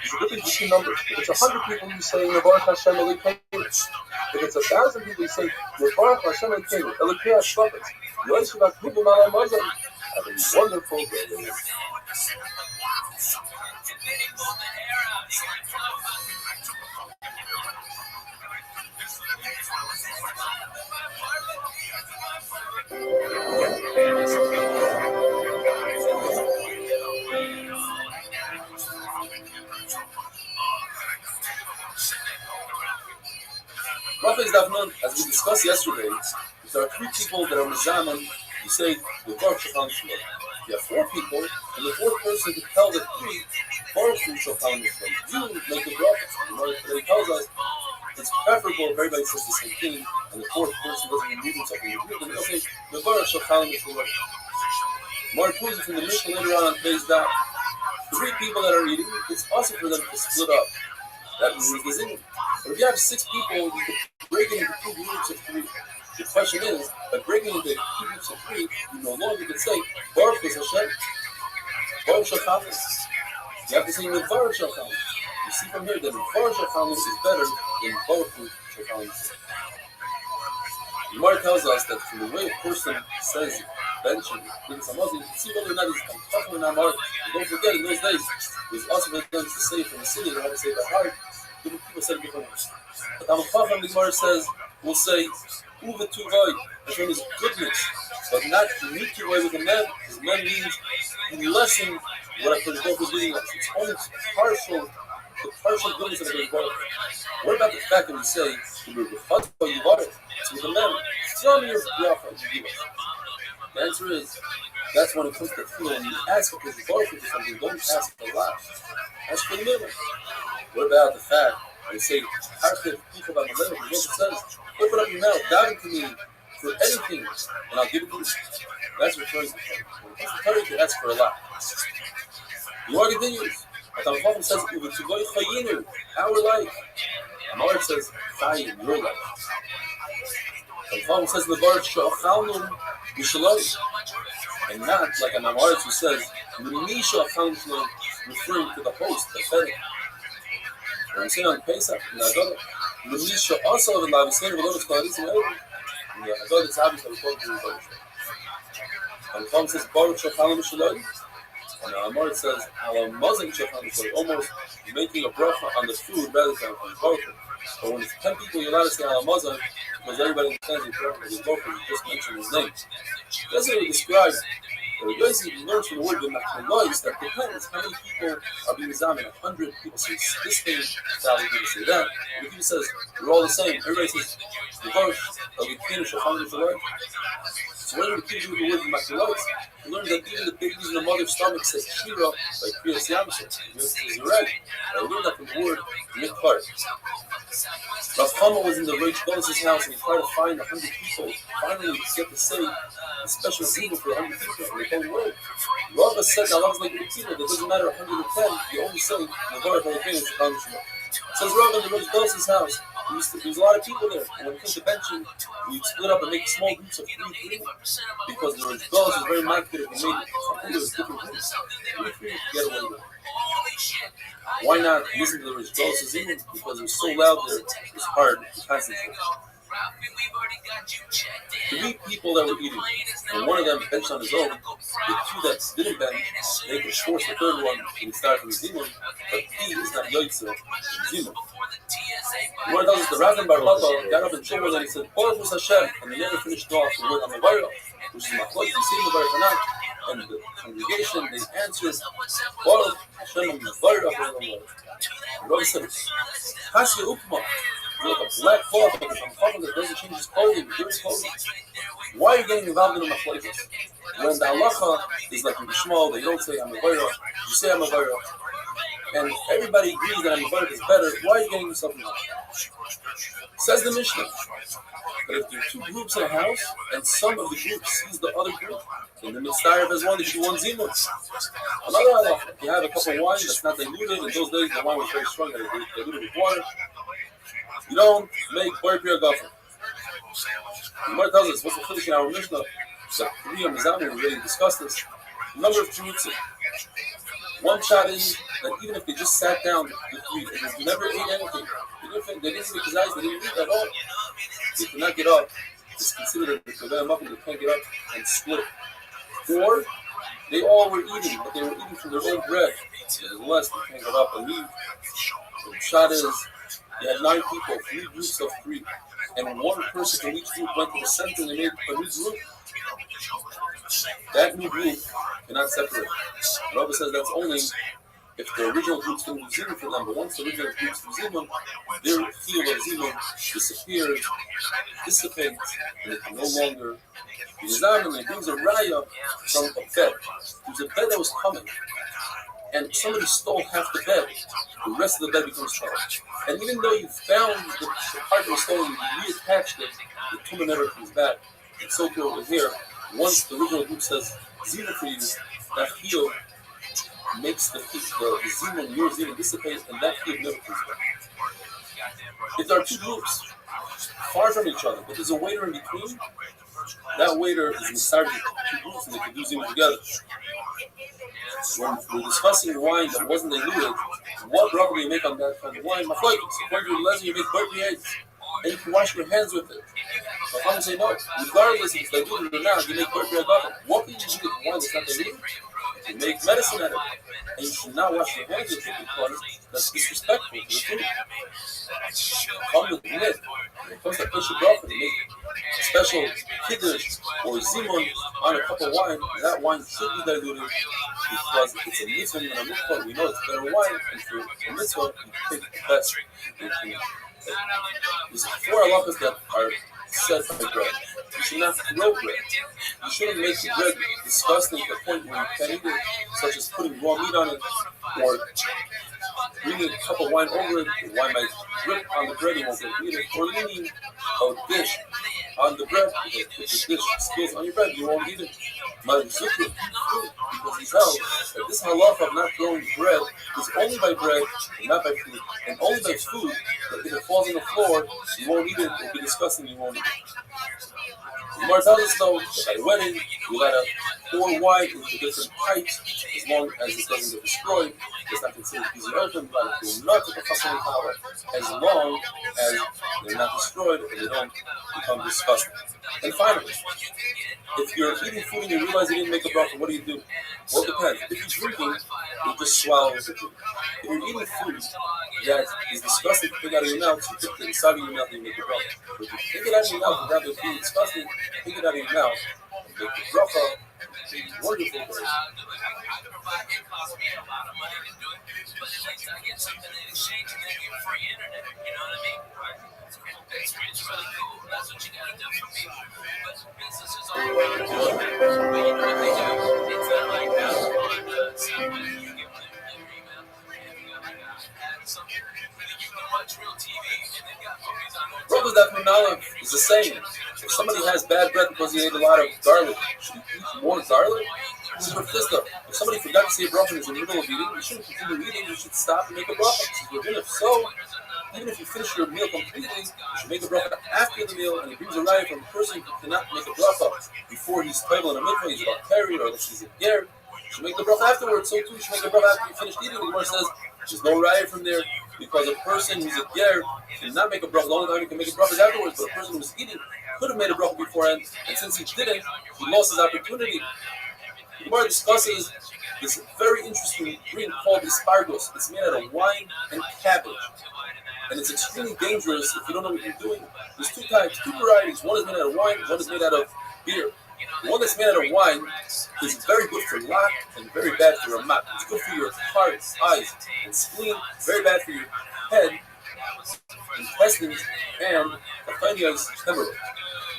there's a difference between numbers. If it's 100 people, you say Baruch Hashem Elokeinu. If it's 1,000 people, you say Baruch Hashem Elokeinu. Elokeinu Shvatim. Yosef Akhubu Malay Mazal. Have a wonderful day. Rabbi's Davnon, as we discussed yesterday, if there are 3 people that are Mizaman, you say the Baruch Shachal Shalom. You have 4 people, and the 4th person can tell the 3, Baruch Shachal Shalom. You make the bracha. He tells us it's preferable if everybody says the same thing, and the 4th person doesn't remove himself from the group, and they'll say the Baruch Shachal Shalom. More Tuesday from the Mishnah later on today's daf. 3 people that are eating, it's possible for them to split up. That means the zimum. But if you have 6 people, you can break it into 2 groups of 3. The question is, by breaking into 2 groups of 3, you no longer can say, Baruch is Hashem, Baruch Shacham. You have to say Mevar Shacham. You see from here that Mevar Shacham is better than Baruch Shacham. The Gemara tells us that from the way a person says benching, brings a Muslim, you can see whether or not he's talking or not. Don't forget, in those days, there's also been done to say from the city, they had to say it by heart. Different people said different words. But Amachacham, the Gemara says, will say, Uva Tuvai, Hashem is goodness, but not Mikivai with the men, because men means you lessen what I Baruch is doing. It's only the partial goodness of the Baruch. What about the fact that we say, it's with the men? Tell me your bracha, the answer is, that's when it comes to tefillah, and you ask for the Baruch for something, don't ask for a lot. Ask for the middle. What about the fact that we say, Harkev, people about the middle, the says, open up your mouth, daven to me for anything, and I'll give it to you. That's what Torah is. When it comes to Torah, you can ask for a lot. The Gemara continues. Adam Chacham says, our life. Amar says, Chayim, your life. Adam Chacham says, Levar Sha'achalnum Mishaloi. And not like an Amaretz who says, Misha Achalnum, referring to the host, the fed. When we say on Pesach, in the Haggadah, Misha also of the Lav, saying, V'lo V'chtaris in the Haggadah, it's obvious that we call it the Baruch. And Chacham says, Baruch Sha'achalnum Mishaloi. And Amar says, almost making a bracha on the food rather than on the broken. But when it's 10 people, you're allowed to say Alamazan because everybody understands the bracha is broken. You just mentioned his name. That's what he describes. But Yosef learns from the word B'machalois that depends how many people are being examined. 100 people say this thing, 1,000 people say that. And the people says, we're all the same. Everybody says, the Baruch, so when the people do the word B'machalois, you learn that even the babies in the mother's stomach says Shira, like Kriyas Yamsha. This is right. I learned that from the word Mikhar. Rav Chama was in the Rich Golis' house and he tried to find 100 people. Finally, he get to say a special zibur for 100 people from the whole world. Rabbi said, Allah's like the people, it doesn't matter 110, you only say, Nevar Halakein Shekhan Shema. Says Rabbi in the Rich Golis' house, there was a lot of people there, and when it came to benching, we split up and make small groups of 3 because the Rich Golis was very mindful if we made different groups. 3 get away with it. Why not listen to the Rich Golis' Zimum? Because it was so loud there, it was hard to concentrate. 3 people that were eating, and one of them benched on his own. The 2 that didn't bench, they could force the 3rd one and start from the Zimum, but he is not Yoitzer Zimum. One tells us the Rabbi Bar Lata got up in Shemar and he said, Baruch was Hashem, and he never finished off the word Amavayra, which is Machloik, the same Baruch Hanan. And the congregation, they answered, Baruch Hashem Amavayra. The Rabbi said, Hasya Ukma. Like a black cloth, like a Chacham that doesn't change his clothing, dirty clothing. Why are you getting involved in the machlokes? When the halacha is like in the Shmuel, they don't say I'm a vayra, you say I'm a vayra, and everybody agrees that I'm a vayra is better. Why are you getting yourself involved? Says the Mishnah that if there are 2 groups in a house and some of the group sees the other group, then the mitzvah has one, they should one zimun. Another halacha, if you have a cup of wine that's not diluted, in those days the wine was very strong, they diluted with water. You don't make Bar Priya Gaffer. The Gemara tells us, what's the chiddush in our Mishnah? The 3 on Mizamim, we already discussed this. Number of terutzim. One shot is that even if they just sat down, the 3, they never ate anything. They didn't eat kazayis, they didn't eat at all. They could not get up. It's considered that they can't get up and split. 4, they all were eating, but they were eating from their own bread. Unless they can't get up and leave. The shot is, you had 9 people, 3 groups of 3, and 1 person from each group went to the center and they made a new group. That new group cannot separate. Rabbi says that's only if the original group's going to be zimum for them, but once the original group's do zimum, their field of zimum disappears, dissipates, and it can no longer be designed, and it brings a raya from a bed. There was a bed that was coming, and somebody stole half the bed. The rest of the bed becomes charged. And even though you found the part that was stolen, you reattached it, the tumor never comes back. And so too over here, once the original group says zero for you, that heel makes the zimun, your zimun, dissipate, and that heat never comes back. If there are two groups far from each other, but there's a waiter in between, that waiter is inside the two groups and they can do zimun together. When we're discussing wine that wasn't diluted, what bracha do you make on that kind of wine? Machlokes. According to the lesson, you make birthday eggs, and you can wash your hands with it. But I'm say no. Regardless if it's diluted or not, you make birthday egg. What can you do with wine that's not diluted? You make medicine out of it, and you should not wash your hands with it because that's disrespectful to the food. Come with it. When it comes to Pesach bracha, you make a special kiddush or zimun on a cup of wine. That wine should be diluted because it's a mitzvah and a mikvah. We know it's better wine, and for a mitzvah, you take the best. There's 4 halachas that are said by bread. You should not throw bread. You shouldn't make the bread disgusting to the point where you can't eat it, such as putting raw meat on it, or bringing a cup of wine over it. The wine might drip on the bread, you won't be able to eat it, or leaning a dish on the bread. If the dish spills on your bread, you won't eat it. Because he's held that this halacha of not throwing bread is only by bread and not by food, and only by food. That if it falls on the floor, you won't eat it. It will be disgusting. You won't eat it. The Gemara tells us though that by wedding you gotta pour wine into different pipes as long as it doesn't get destroyed. It's not considered piece of earth, and but it will not take a fusing power as long as they're not destroyed and they don't become disgusting. And finally, if you're eating food and you realize you didn't make a bracha, what do? Well, it depends. If you're drinking, you just swallow the food. If you're eating food that is disgusting to take out of your mouth, you take it inside of your mouth and you make a bracha. But if you take it out of your mouth without it being disgusting, take it out of your mouth and make the bracha. Wonderful person. It's really cool. That's what you gotta do for me. But business is all around you. But you know what they do? It's not like that on the Saturday. You give them an email, and you got like an iPad or something. You can watch real TV, and they got movies on there. Brothers, that from is the same. If somebody has bad breath because he ate a lot of garlic, should he eat more garlic? This is for Fista. If somebody forgot to say a bracha in the middle of eating, you shouldn't continue eating. You should stop and make a bracha. If so, even if you finish your meal completely, you should make a bracha after the meal, and it brings a raya from a person who cannot make a bracha before he's toivel in a mikvah, he's about carried, or unless he's a ger. You should make the bracha afterwards. So too, you should make a bracha after you finish eating. The Gemara says there's no raya from there because a person who's a ger cannot make a bracha. The only time you can make a bracha is afterwards. But a person who's eating could have made a bracha beforehand, and since he didn't, he lost his opportunity. The Gemara discusses this very interesting green called asparagus. It's made out of wine and cabbage. And it's extremely dangerous if you don't know what you're doing. There's 2 types, 2 varieties. One is made out of wine, one is made out of beer. The one that's made out of wine is very good for lak and very bad for ramak. It's good for your heart, eyes, and spleen. Very bad for your head, intestines, and the tiniest hemorrhoid.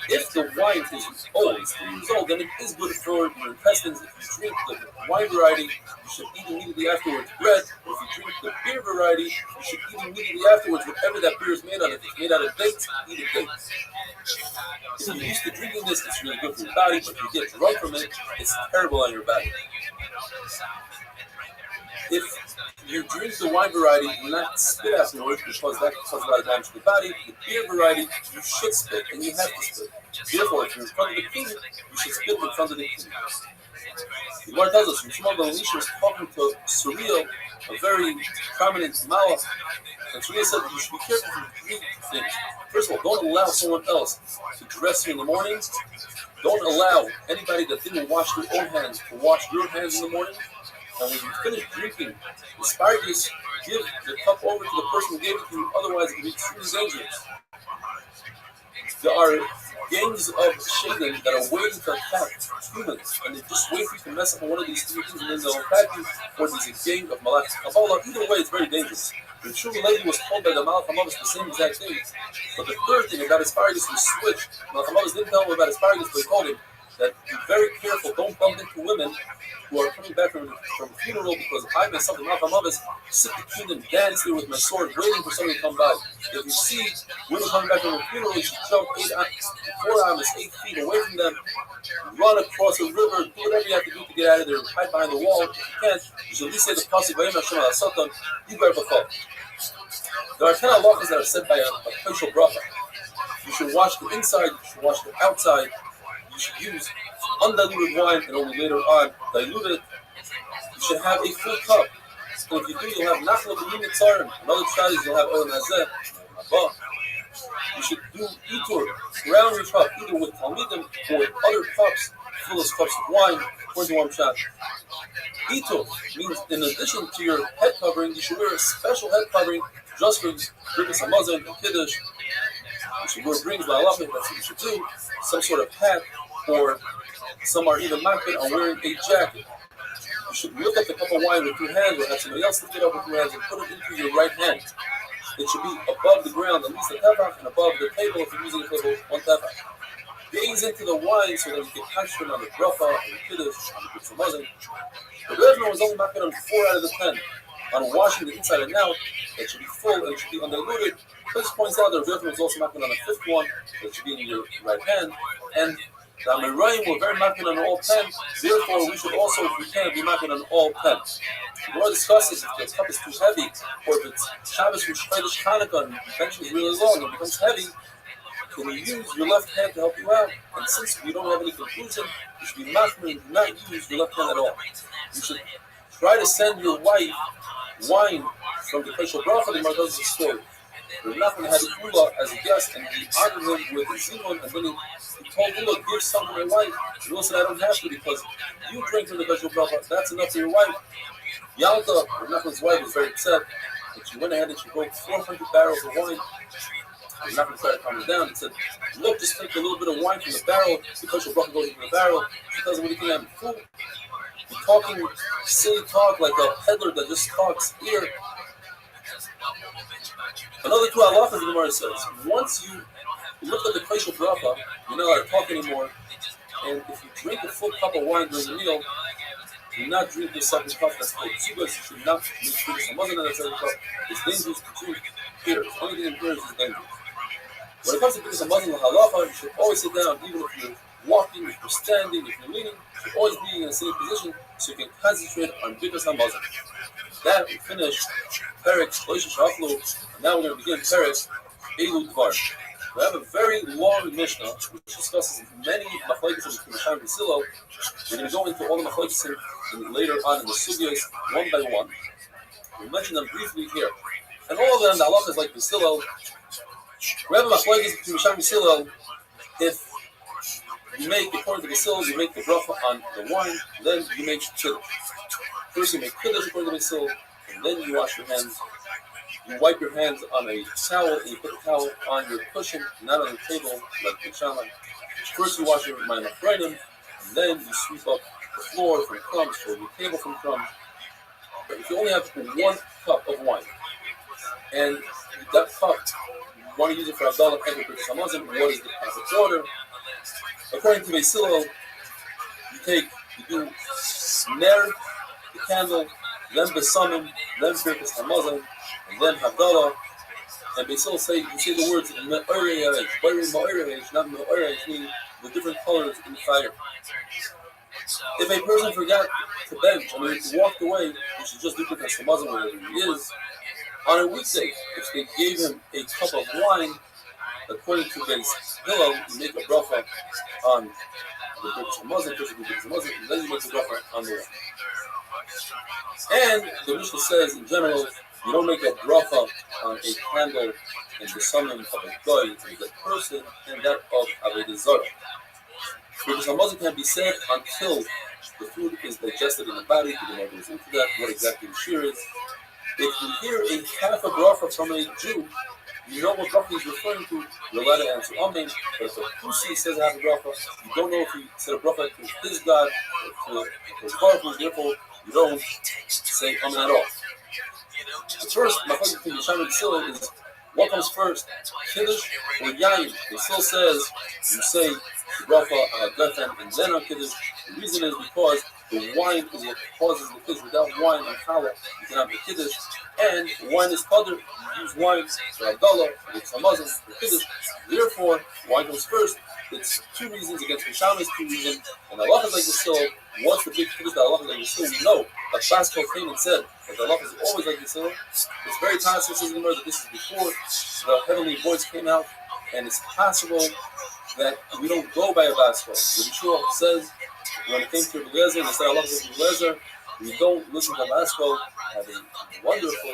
If the wine is old, it's 3 years old, then it is good for your intestines. If you drink the wine variety, you should eat immediately afterwards bread. Or if you drink the beer variety, you should eat immediately afterwards whatever that beer is made out of. If it's made out of dates, eat a date. If you're used to drinking this, it's really good for your body, but if you get drunk from it, it's terrible on your body. If you drink the wine variety, do not spit afterwards because that causes a lot of damage to the body. The beer variety, you should spit, and you have to spit. Therefore, if you're in front of the king, you should spit in front of the king. The Gemara tells us, when Shimon ben Elisha was talking to Surreal, a very prominent malach, and Surreal said you should be careful from 3 things. First of all, don't allow someone else to dress you in the morning. Don't allow anybody that didn't wash their own hands to wash your hands in the morning. And when you finish drinking asparagus, give the cup over to the person who gave it to you, otherwise it will be extremely dangerous. There are gangs of shaitan that are waiting to attack humans, and they just wait for you to mess up on one of these 3 things, and then they'll attack you, or there's a gang of malach kabbalah. Either way, it's very dangerous. The true lady was told by the malach kabbalah the same exact thing. But the third thing about asparagus was switched. Malach kabbalah didn't tell him about asparagus, but they told him, that be very careful. Don't bump into women who are coming back from a funeral, because I myself, sit between them, dance there with my sword, waiting for somebody to come by. If you see women coming back from a funeral, you should jump 8 feet away from them, run across the river, do whatever you have to do to get out of there, hide behind the wall. If you can't, you should at least say the pasuk, Vayim Hashem al Satan, Yibar B'chol. There are 10 halachas that are said by a special bracha. You should wash the inside, you should wash the outside, you should use undiluted wine and only later on dilute it. You should have a full cup. So if you do, you'll have nachla b'yim tzarim. In other traditions, you'll have oil hazeh, haba. You should do itur, round your cup, either with talmidim or with other cups, full of cups of wine, according to one shot. Itur means, in addition to your head covering, you should wear a special head covering just for Birkas Hamazon and Kiddush. You should wear rings by Allah, that's what you should do. Some sort of hat, or some are even makbid on wearing a jacket. You should lift up the cup of wine with 2 hands, or have somebody else lift it up with 2 hands and put it into your right hand. It should be above the ground, at least a tefach, and above the table, if you're using a table, 1 tefach. Gaze into the wine so that you can concentrate on the bracha, on the kiddush, on the Birkas Hamazon. The Rebbe was only makbid on 4 out of the 10. On washing the inside and out, it should be full and it should be undiluted. This points out that the Rebbe was also makbid on the 5th one, that should be in your right hand. And the Amirayim were very makbid on all 10, therefore we should also, if we can, be makbid on all 10. The Lord discusses if the cup is too heavy, or if it's Shabbos from Chodesh Chanukah and the bench is really long and it becomes heavy, can you use your left hand to help you out? And since we don't have any conclusion, you should be machmir and not use your left hand at all. You should try to send your wife wine from the Kosher Bracha. The Gemara tells us a story. Rabbi had Ula as a guest, and he honored him with a zimun, and then he told Ula, give some to my wife. And Ula said, I don't have to, because you drink from the Kosher Bracha, that's enough for your wife. Yalta, Rabbi's wife, was very upset, and she went ahead and she broke 400 barrels of wine. Rabbi tried to calm her down and said, look, just take a little bit of wine from the barrel, the Kosher Bracha goes into the barrel. She doesn't really think I'm fool. You're talking silly talk like a peddler that just talks here. Another 2 halachas the Gemara says, once you look at the Kosher Bracha, you're not allowed to talk anymore, and if you drink a full cup of wine during the meal, do not drink the second cup that's called tzubas. You should not drink some other than that second cup. It's dangerous to drink here. Anything in here is dangerous. When it comes to Birkas Hamazon halacha, you should always sit down, even if you're walking, if you're standing, if you're leaning, you should always be in a sitting position so you can concentrate on Birkas Hamazon. That we finished Perek Shloisha Shaflu, and now we're going to begin Perek Elu Dvar. We have a very long Mishnah which discusses many machlokes between Misham and Silo. We're going to go into all the machlokes later on in the sugyos one by one. We'll mention them briefly here. And all of them, the halach is like the Silo. We have a machlokes between Misham and Silo. If you make, according to the Silo, you make the bracha on the wine, then you make kiddush. First you make kiddush according to the Silo, and then you wash your hands. You wipe your hands on a towel, and you put the towel on your cushion, not on the table, like the shaman. First you wash your mind of writing, and then you sweep up the floor from crumbs, or the table from crumbs. But if you only have 1 cup of wine, and that cup, you want to use it for Abdallah and for Birkas Hamazon, what is the proper order? According to Beisilo, you do Ner, the candle, then Besamim, then Birkas Hamazon, and then Havdalah. And Beisilo say, you say the words Me'orei Ma'orei, not Me'orei, meaning the different colors in the fire. If a person forgot to bench, and he walked away, he should just do Birkas Hamazon wherever he is. On a weekday, if they gave him a cup of wine, according to Beis Hillel, you make a bracha on the Birkas Hamazon, and then you make a bracha on the wine. And the Mishnah says, in general, you don't make a bracha on a candle in the summon of a guy, the person, and that of Avodah Zarah. Birkas Hamazon can be said until the food is digested in the body. The Gemara goes into that, what exactly the shear is. If you hear a half a bracha from a Jew, you know what bracha he's referring to, you're allowed to answer Amen. But if a Pusi says half a bracha, you don't know if he said a bracha to his God or to his Baruch, therefore you don't say Amen at all. The first machlokes between Misham and Silo is What comes first, Kiddush or Yayin? It still says, you say bracha on Gefen and then on Kiddush. The reason is because the wine is what causes the Kiddush. Without wine and challah, you cannot have the Kiddush. And wine is Qadr. You use wine for Abdallah, for Samazim, for Kiddush. Therefore, wine comes first. It's two reasons against Misham is two reasons. And Allah is like the still. What's the big Kiddush that Allah is like the still? We know that Pascal came and said that Allah is always like the still. It's very possible, says the Gemara, that this is before the heavenly voice came out. And it's possible that we don't go by a Pascal. The Yeshua says, when it came to Rabbi Lezer, they said Allah is Rabbi Lezer. We don't listen to Pascal. Have a wonderful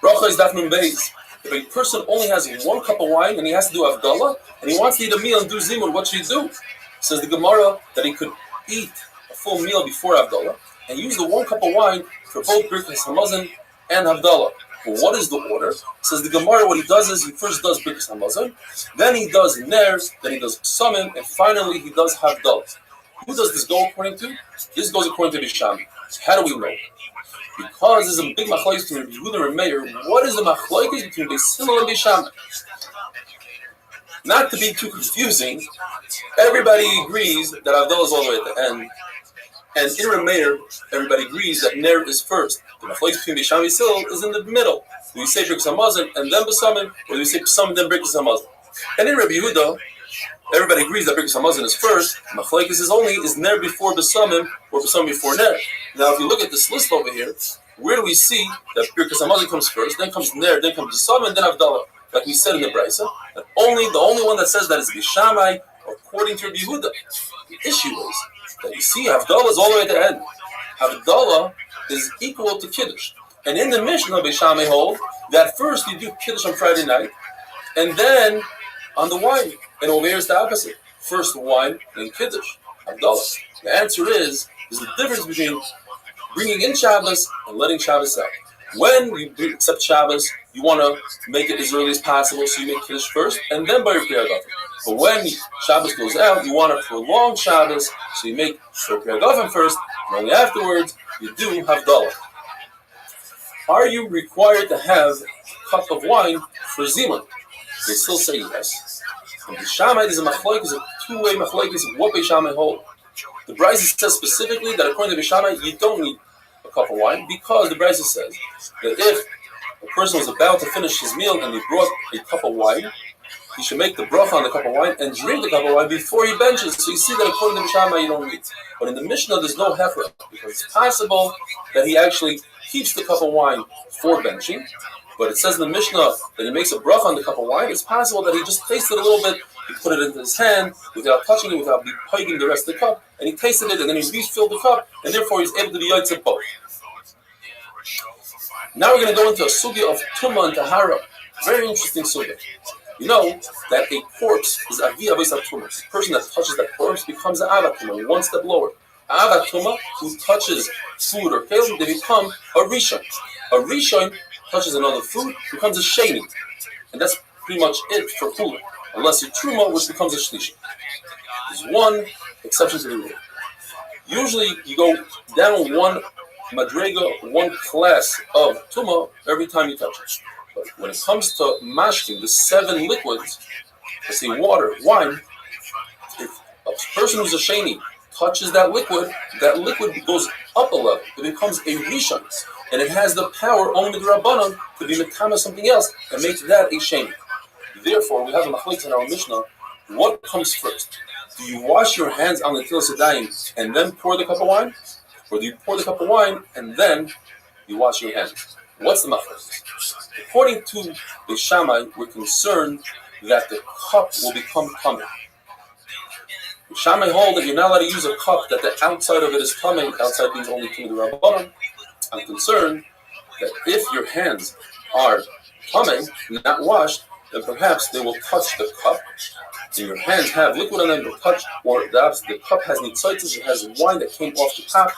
Bracha is Dafnun Beis. If a person only has one cup of wine and he has to do Avdallah and he wants to eat a meal and do Zimun, what should he do? Says the Gemara that he could eat a full meal before Avdallah and use the one cup of wine for both Birkas Hamazon and Avdallah. But what is the order? Says the Gemara, what he does is he first does Birkas Hamazon, then he does Ner, then he does Samim, and finally he does Havdalah. Who does this go according to? This goes according to Bisham. So how do we know? Because there's a big machlokes between Yehuda and Meir. What is the machlokes between Beis Hillel and Beis Shammai? Not to be too confusing, everybody agrees that Avdallah is all the way at the end. And in Meir, everybody agrees that Ner is first. The machlokes between Beis Shammai and Beis Hillel is in the middle. Do we say Birkas Hamazon and then B'samim, or do we say B'samim then Birkas Hamazon? And in Rabbi Yehuda, everybody agrees that Birkas Hamazon is first. Machlokes is Ner before B'samim or B'samim before Ner. Now, if you look at this list over here, where do we see that Birkas Hamazon comes first, then comes Ner, then comes B'samim, and then Avdallah? Like we said in the Brisa, that the only one that says that is Beis Shammai, according to Rabbi Yehuda. The issue is that you see Avdallah is all the way at the end. Avdallah is equal to Kiddush. And in the Mishnah, Beis Shammai hold that first you do Kiddush on Friday night, and then on the wine. And over here is the opposite. First wine, then Kiddush, Avdallah. The answer is, there's a difference between bringing in Shabbos and letting Shabbos out. When you accept Shabbos, you want to make it as early as possible, so you make Kiddush first, and then buy your Kriyat Gafim. But when Shabbos goes out, you want to prolong Shabbos, so you make your Kriyat Gafim first, and only afterwards, you do Havdalah. Are you required to have a cup of wine for Zimun? They still say yes. And Beis Shammai is a machlokes, a two-way machlokes of what Beis Shammai hold. The Brisa says specifically that according to Beis Shammai, you don't need a cup of wine, because the Brisa says that if a person was about to finish his meal and he brought a cup of wine, he should make the bracha on the cup of wine and drink the cup of wine before he benches. So you see that according to Beis Shammai, you don't need. But in the Mishnah, there's no hefer, because it's possible that he actually keeps the cup of wine for benching. But it says in the Mishnah that he makes a bracha on the cup of wine. It's possible that he just tasted a little bit, he put it into his hand without touching it, without pegging the rest of the cup, and he tasted it, and then he refilled the cup, and therefore he's able to be yotze both. Now we're going to go into a sugya of Tumah and Tahara. Very interesting sugya. You know that a corpse is avi avos hatumah. The person that touches that corpse becomes an avat tumah, one step lower. Avat tumah, who touches food or kelim, they become a rishon. A rishon touches another food, becomes a sheni. And that's pretty much it for kula. Unless you truma, which becomes a shlishi. There's one exception to the rule. Usually you go down one madrega, one class of tuma every time you touch it. But when it comes to mashkin, the 7 liquids, let's say water, wine, if a person who's a sheni touches that liquid goes up a level. It becomes a rishon. And it has the power only the Rabbanon to be mekama something else and make that a sheni. Therefore, we have a machlokes in our Mishnah. What comes first? Do you wash your hands on the Tilas Yadayim and then pour the cup of wine? Or do you pour the cup of wine and then you wash your hands? What's the machlokes? According to Beis Shammai, we're concerned that the cup will become tamei. Beis Shammai hold that you're not allowed to use a cup that the outside of it is tamei. Outside means only to the Rabbanon. I'm concerned that if your hands are tamei, not washed, then perhaps they will touch the cup. And your hands have liquid on them to touch, or the cup has nitzitis, it has wine that came off the top.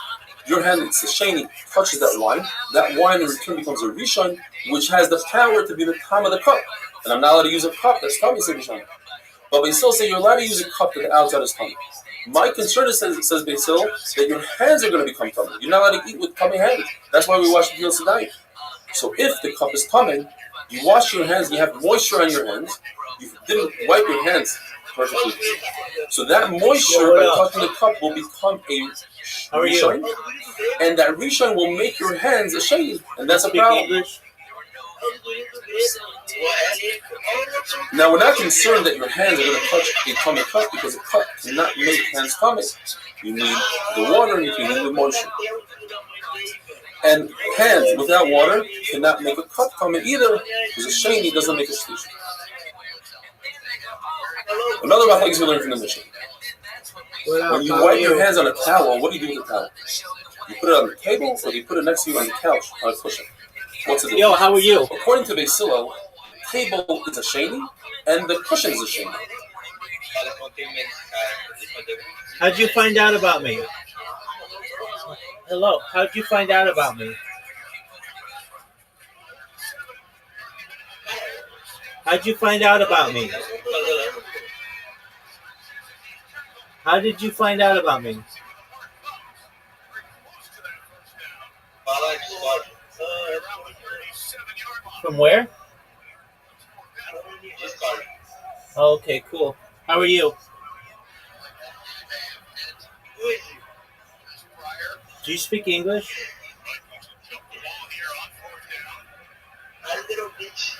Your hand, it's the sheni, touches that wine. That wine in return becomes a rishon, which has the power to be the time of the cup. And I'm not allowed to use a cup that's tummy, say rishon. But we still say you're allowed to use a cup that the outside is tummy. My concern is, says Basil, that your hands are going to become tummy. You're not allowed to eat with tummy hands. That's why we wash the meals tonight. So if the cup is tummy, you wash your hands, you have moisture on your hands, you didn't wipe your hands perfectly. So that moisture, by touching the cup, will become a rishon, and that rishon will make your hands a shade, and that's a problem. Now we're not concerned that your hands are going to touch a tummy cup, because a cup cannot make hands tummy. You need the water and you need the moisture. And hands without water cannot make a cup tummy either, because a sheni doesn't make a shlish. Another machlokes we learned from the Mishnah. When you wipe your hands on a towel, what do you do with the towel? You put it on the table, or do you put it next to you on the couch, on a cushion? What's the difference? Yo, how are you? According to Beis Hillel, the table is a sheni, and the cushion is a sheni. How'd you find out about me? Hello, how'd you find out about me? How'd you find out about me? How did you find out about me? From where? Okay, cool. How are you? Do you speak English? A little bit.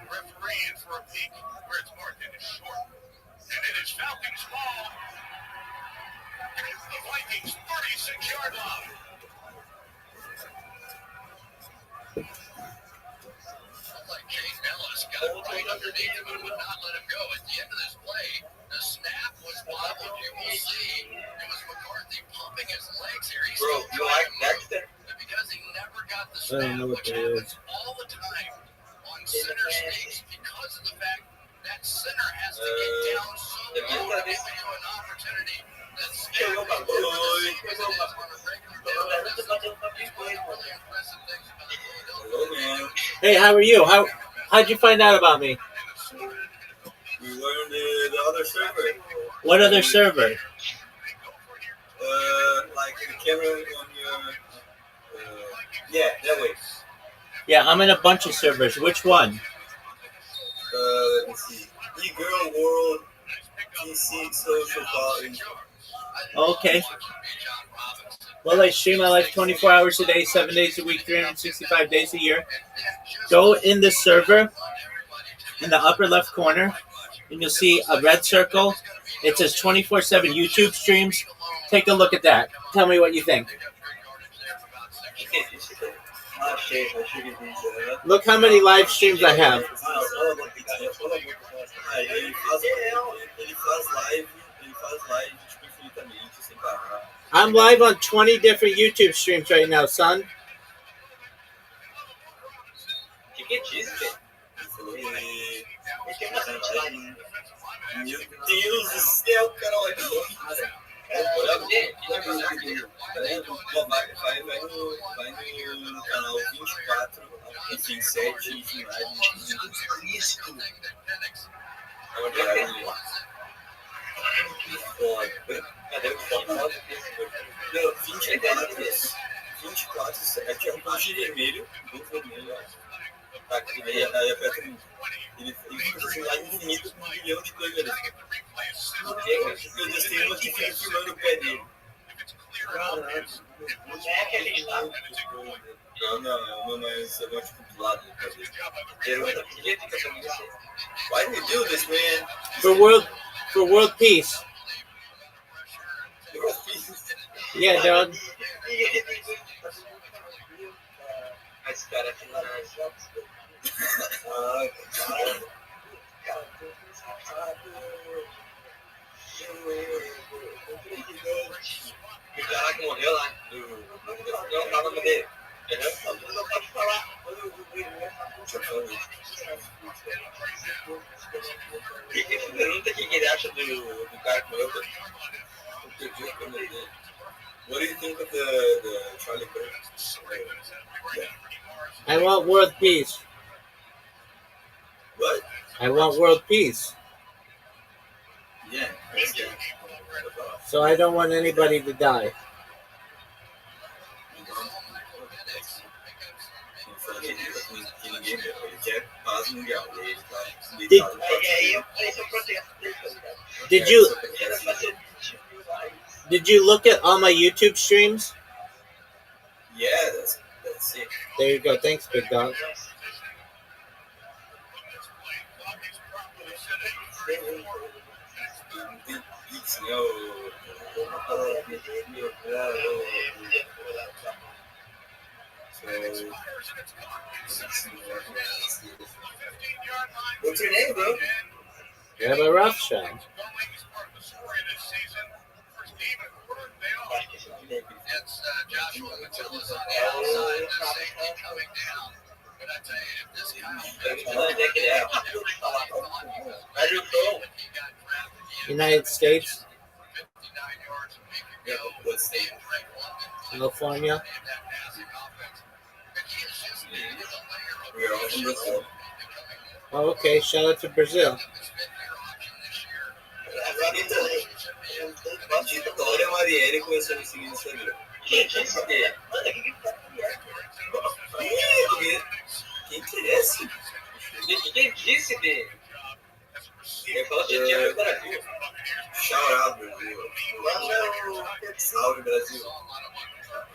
Referee for a peek where it's marked in his short. And it is Falcons ball. It's the Vikings 36-yard line. Like Jane Ellis got right underneath him and would not let him go. At the end of this play, the snap was bobbled. You will see it was McCarthy pumping his legs here. He's Bro, you like Dexter? because he never got the I snap, don't know what which that happens is. all the time on center stakes because of the fact that center has to get down so low to give you an opportunity. That snap is on a regular basis. Hey, how are you? How'd you find out about me? We learned the other server. What other server? Like the camera on your. Yeah, that way. Yeah, I'm in a bunch of servers. Which one? Let me see. E-Girl World, PC, Social Calling. Okay. Well, I stream my life 24 hours a day, 7 days a week, 365 days a year. Go in the server in the upper left corner, and you'll see a red circle. It says 24/7 YouTube streams. Take a look at that. Tell me what you think. Look how many live streams I have. Ele faz live tipo, infinitamente, sem parar. I'm live on 20 different YouTube streams right now, son. Que diz, velho? Meu Deus do céu, cara, olha que louco. Vai no canal 24, enfim, 7, enfim, live. Cadê o foto? 24, 7 é um ponto vermelho, tá aqui, aí aperta ele fica assim lá infinito com 1 milhão de câmeras. Meu Deus, tem uma que fica filmando o pé dele. Não, mas eu gosto do lado do pé dele. Why do you do this, man? For world peace. Yeah, dog. A esfera final. O cara que morreu lá, não tá o nome dele. Entendeu? Não pode falar. Que pergunta que ele acha do cara que morreu? What do you think of the Charlie Kirk? I want world peace. What? I want world peace. Yeah. So I don't want anybody to die. Did you look at all my YouTube streams? Yeah, that's it. There you go. Thanks, big dog. What's your name, bro? Rabbi Rothschild. It's Joshua Matilla's on the outside, the safety coming down. But I tell you, if this guy United States, 59 yards a week ago, What state? California. We are all from Brazil. Oh, okay. Shout out to Brazil. Glória Marielle começou a me seguir no Instagram. Quem disse? Quem que é esse? Quem disse dele? Ele falou que tinha no Brasil. Shout out, Brasil. Salve, Brasil.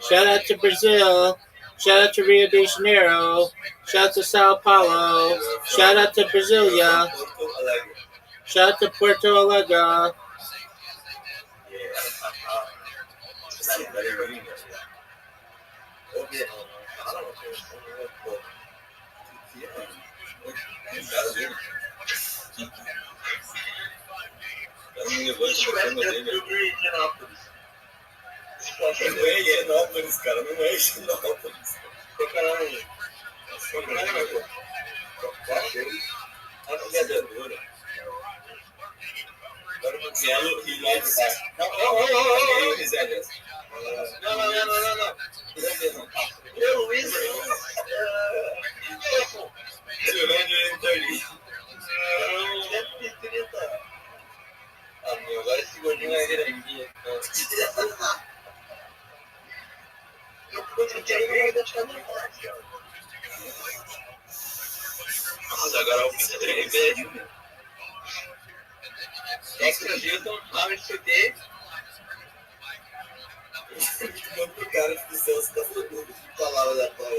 Shout out to Brazil. Shout out to Rio de Janeiro. Shout out to Sao Paulo. Shout out to Brasilia. Porto Alegre. Shout out to Puerto Alegre. Não é Higienópolis, cara. Não é Higienópolis. He likes that. No. His address. No. Eu, Luiz. 230. Ah, meu, agora esse gordinho vai vir aqui. Nossa, agora o bicho é velho. Extra Gilton, Harvard CT. Muito pro cara de visão, você tá falando de palavras da prova.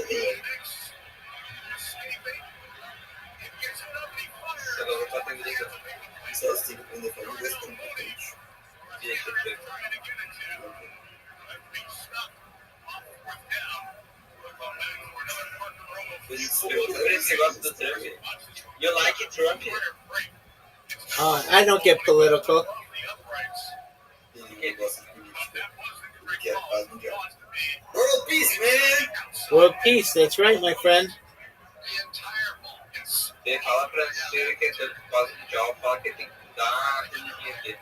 Agora eu vou pra televisão. Só assim, quando eu falo desse tempo, gente. Esse negócio do Trump. You like Trump? I don't get political. World peace, man! World peace. That's right, my friend. Ele fala pra você que é tanto por causa do diabo, fala que tem que dar a comidinha dele.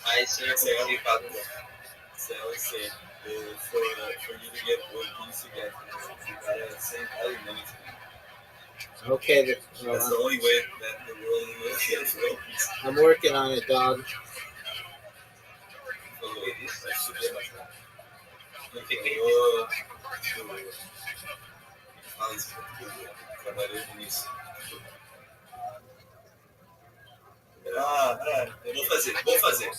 Aí sim eu consegui fazer um céu e ser. For you to get world peace, you get same elements. Okay. That's the only way that the world will get world peace. I'm working on it, dog. Trabalhei nisso. Eu vou fazer.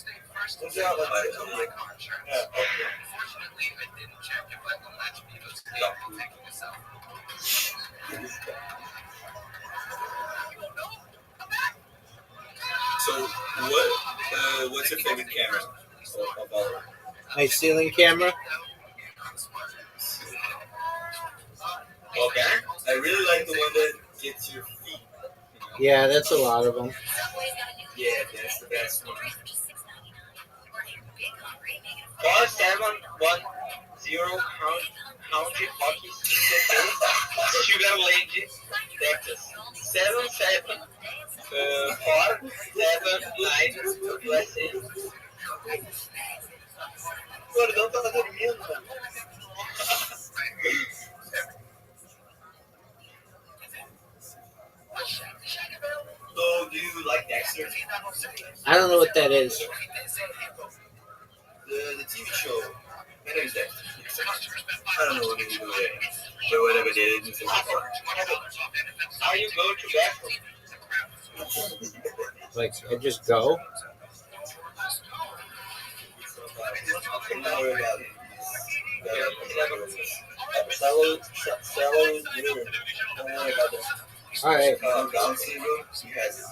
So, what's your favorite camera of all? My ceiling camera. Okay. I really like the one that gets your feet. Yeah, that's a lot of them. Yeah, that's the best one. 4710 hockey Sugar Land, Texas. 77479 USA. O gordão tava dormindo, mano. So, do you like Dexter? I don't know what that is. The TV show. My name is Dexter. I don't know what they do there. But whatever they did, it's how you go to bathroom? Like, I just go? Don't worry about it. Don't worry about that. Alright. Down syndrome, he has it.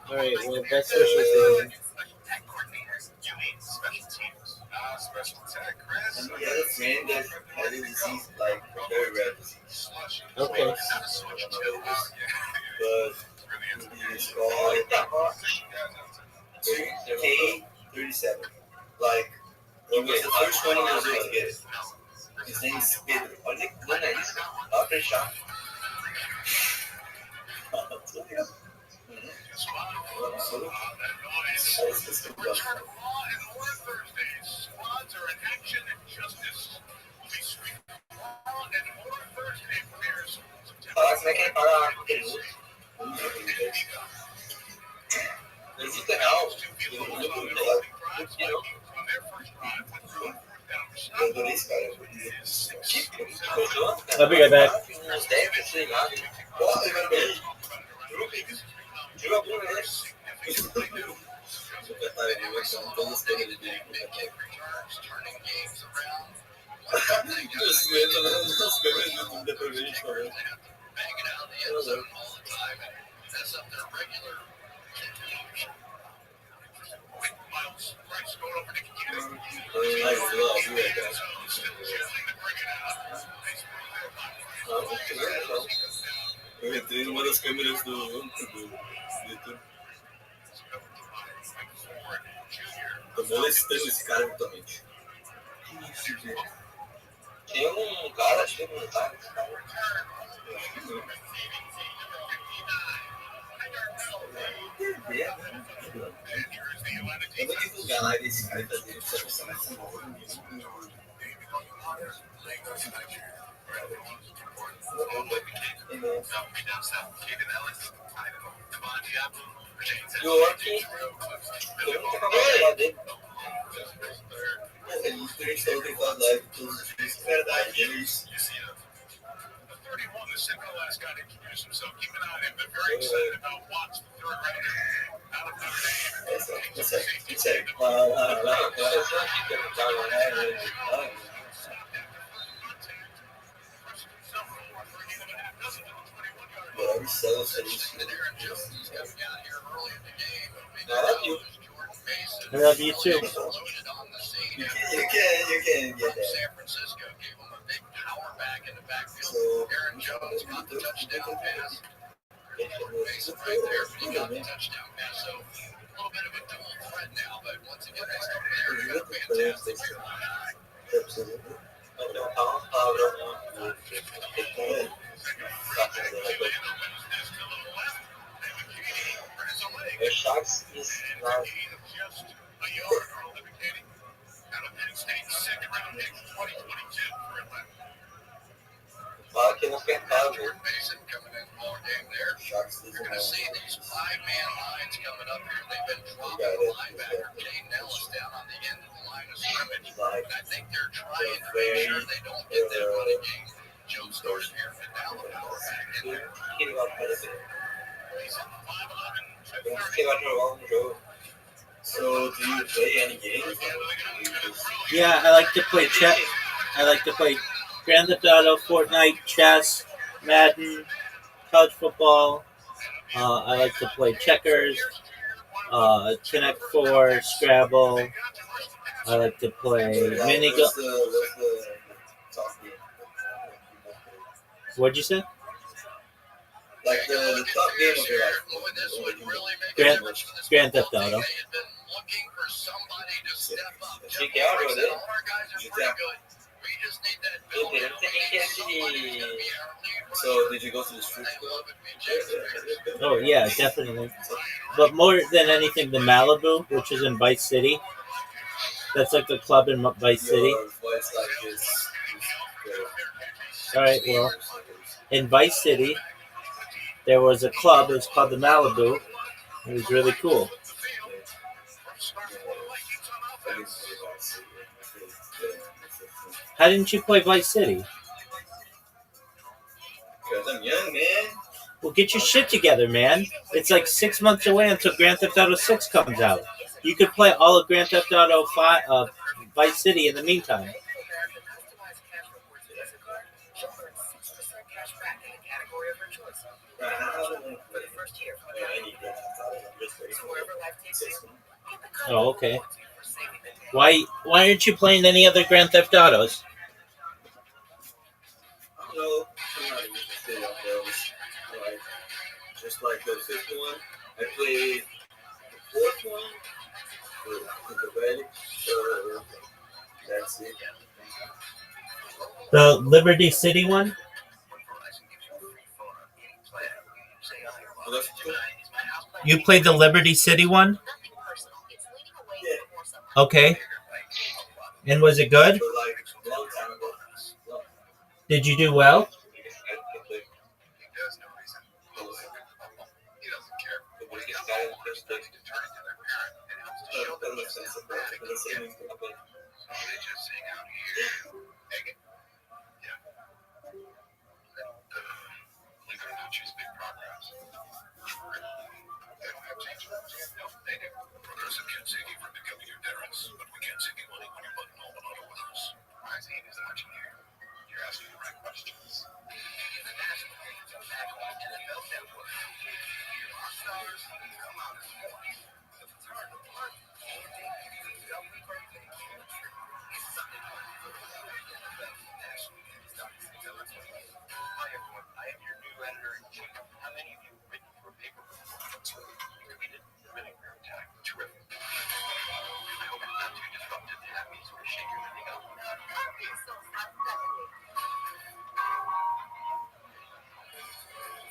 Alright, well, best wishes to him. And he has a friend that has a disease, like a very rare disease. Okay. But it's called K37. Like, he was the first one in Brazil to get it. His name is Pedro. Olha que dona isso. Dá pra fechar. Falar como é que ele paga lá com aquele outro. Existe real. Eu adorei esse cara. I'll be right back. Uns 10 pessoas lá. Porra, ele vai bem. Jogou a bunda, né? São todas as câmeras dele. Os câmeras do YouTube depois a gente falando. Eu entrei numa das câmeras do YouTube. Tô molestando esse cara virtualmente. Tem um cara, acho que tem um cara. Eu vou divulgar lá desse cara e fazer essa versão mais York, eu nunca falar dele. Ele falou que ele faz live todos os dias, é verdade, é isso. I love you too. You can get that. So, Aaron Jones got the touchdown pass. Right there, but he got the touchdown pass. So, a little bit of a dual threat now, but once again, they start there. They got a fantastic The Sharks is now. Fala que não apertava. Sharks is now. See these 5-man lines coming up here. They've been dropping linebacker Jay Nellis down on the end of the line of scrimmage. I think they're trying to make sure they don't get that running game. Joe starts here for now. Getting up quite a bit. So, do you play any games? Yeah, I like to play chess. I like to play Grand Theft Auto, Fortnite, chess, Madden, college football. I like to play checkers, Connect 4, Scrabble. I like to play mini golf. What'd you say? Like the top game of your life. Grand Theft Auto. Check out, brother. So, did you go to the strip club? Oh yeah, definitely. But more than anything, the Malibu, which is in Vice City. That's like the club in Vice City. Your voice like is All right, well, in Vice City, there was a club. It was called the Malibu. It was really cool. How didn't you play Vice City? Because I'm young, man. Well, get your shit together, man. It's like 6 months away until Grand Theft Auto 6 comes out. You could play all of Grand Theft Auto Vice City in the meantime. Oh, okay. Why aren't you playing any other Grand Theft Autos? No, I'm not interested in those. Like, just like the fifth one, I played the fourth one with the Rabbi. That's it. The Liberty City one? Oh, that's cool. You played the Liberty City one? Yeah. Okay. And was it good? But like a long time ago. Did you do well? Progressive can't save you from becoming your parents, but we can save you money when you're button all auto with us. Rising is watching you. You're asking the right questions. The national anthem back on NFL Network. Your rock stars come out as one. The fraternal blood. Double birthday. It's Sunday morning for the NFL National Anthem. Hi everyone, I am your new editor-in-chief. How many of you have written for a paper before? You read it, really very time. Terrific. I hope it's not too disruptive to have me sort of shake everything up.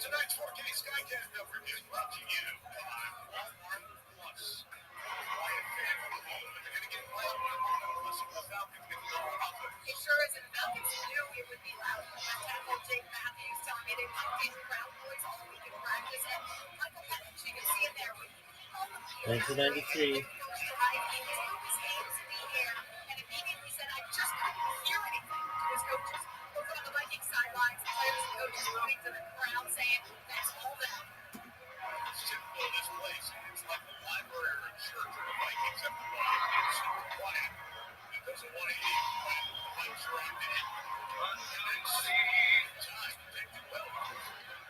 Tonight's 4K Skycast coverage is brought to you by Walmart Plus. Why a fan of the moment? You're going to get Walmart Plus and the Falcons get the offense. It sure isn't. Falcons knew it would be loud. My tackle, Jake Matthews, telling me they pumped in crowd noise all week in practice. And Michael Penix, you can see it there. 1993. And immediately said, I just couldn't hear anything to his coaches. Over on the Vikings sidelines, players and coaches pointing to the crowd saying, that's all that. Typical of this place, it's like the library or church of the Vikings have to walk in. It's super quiet. It doesn't want to eat. The lights are on in. Time to take it well.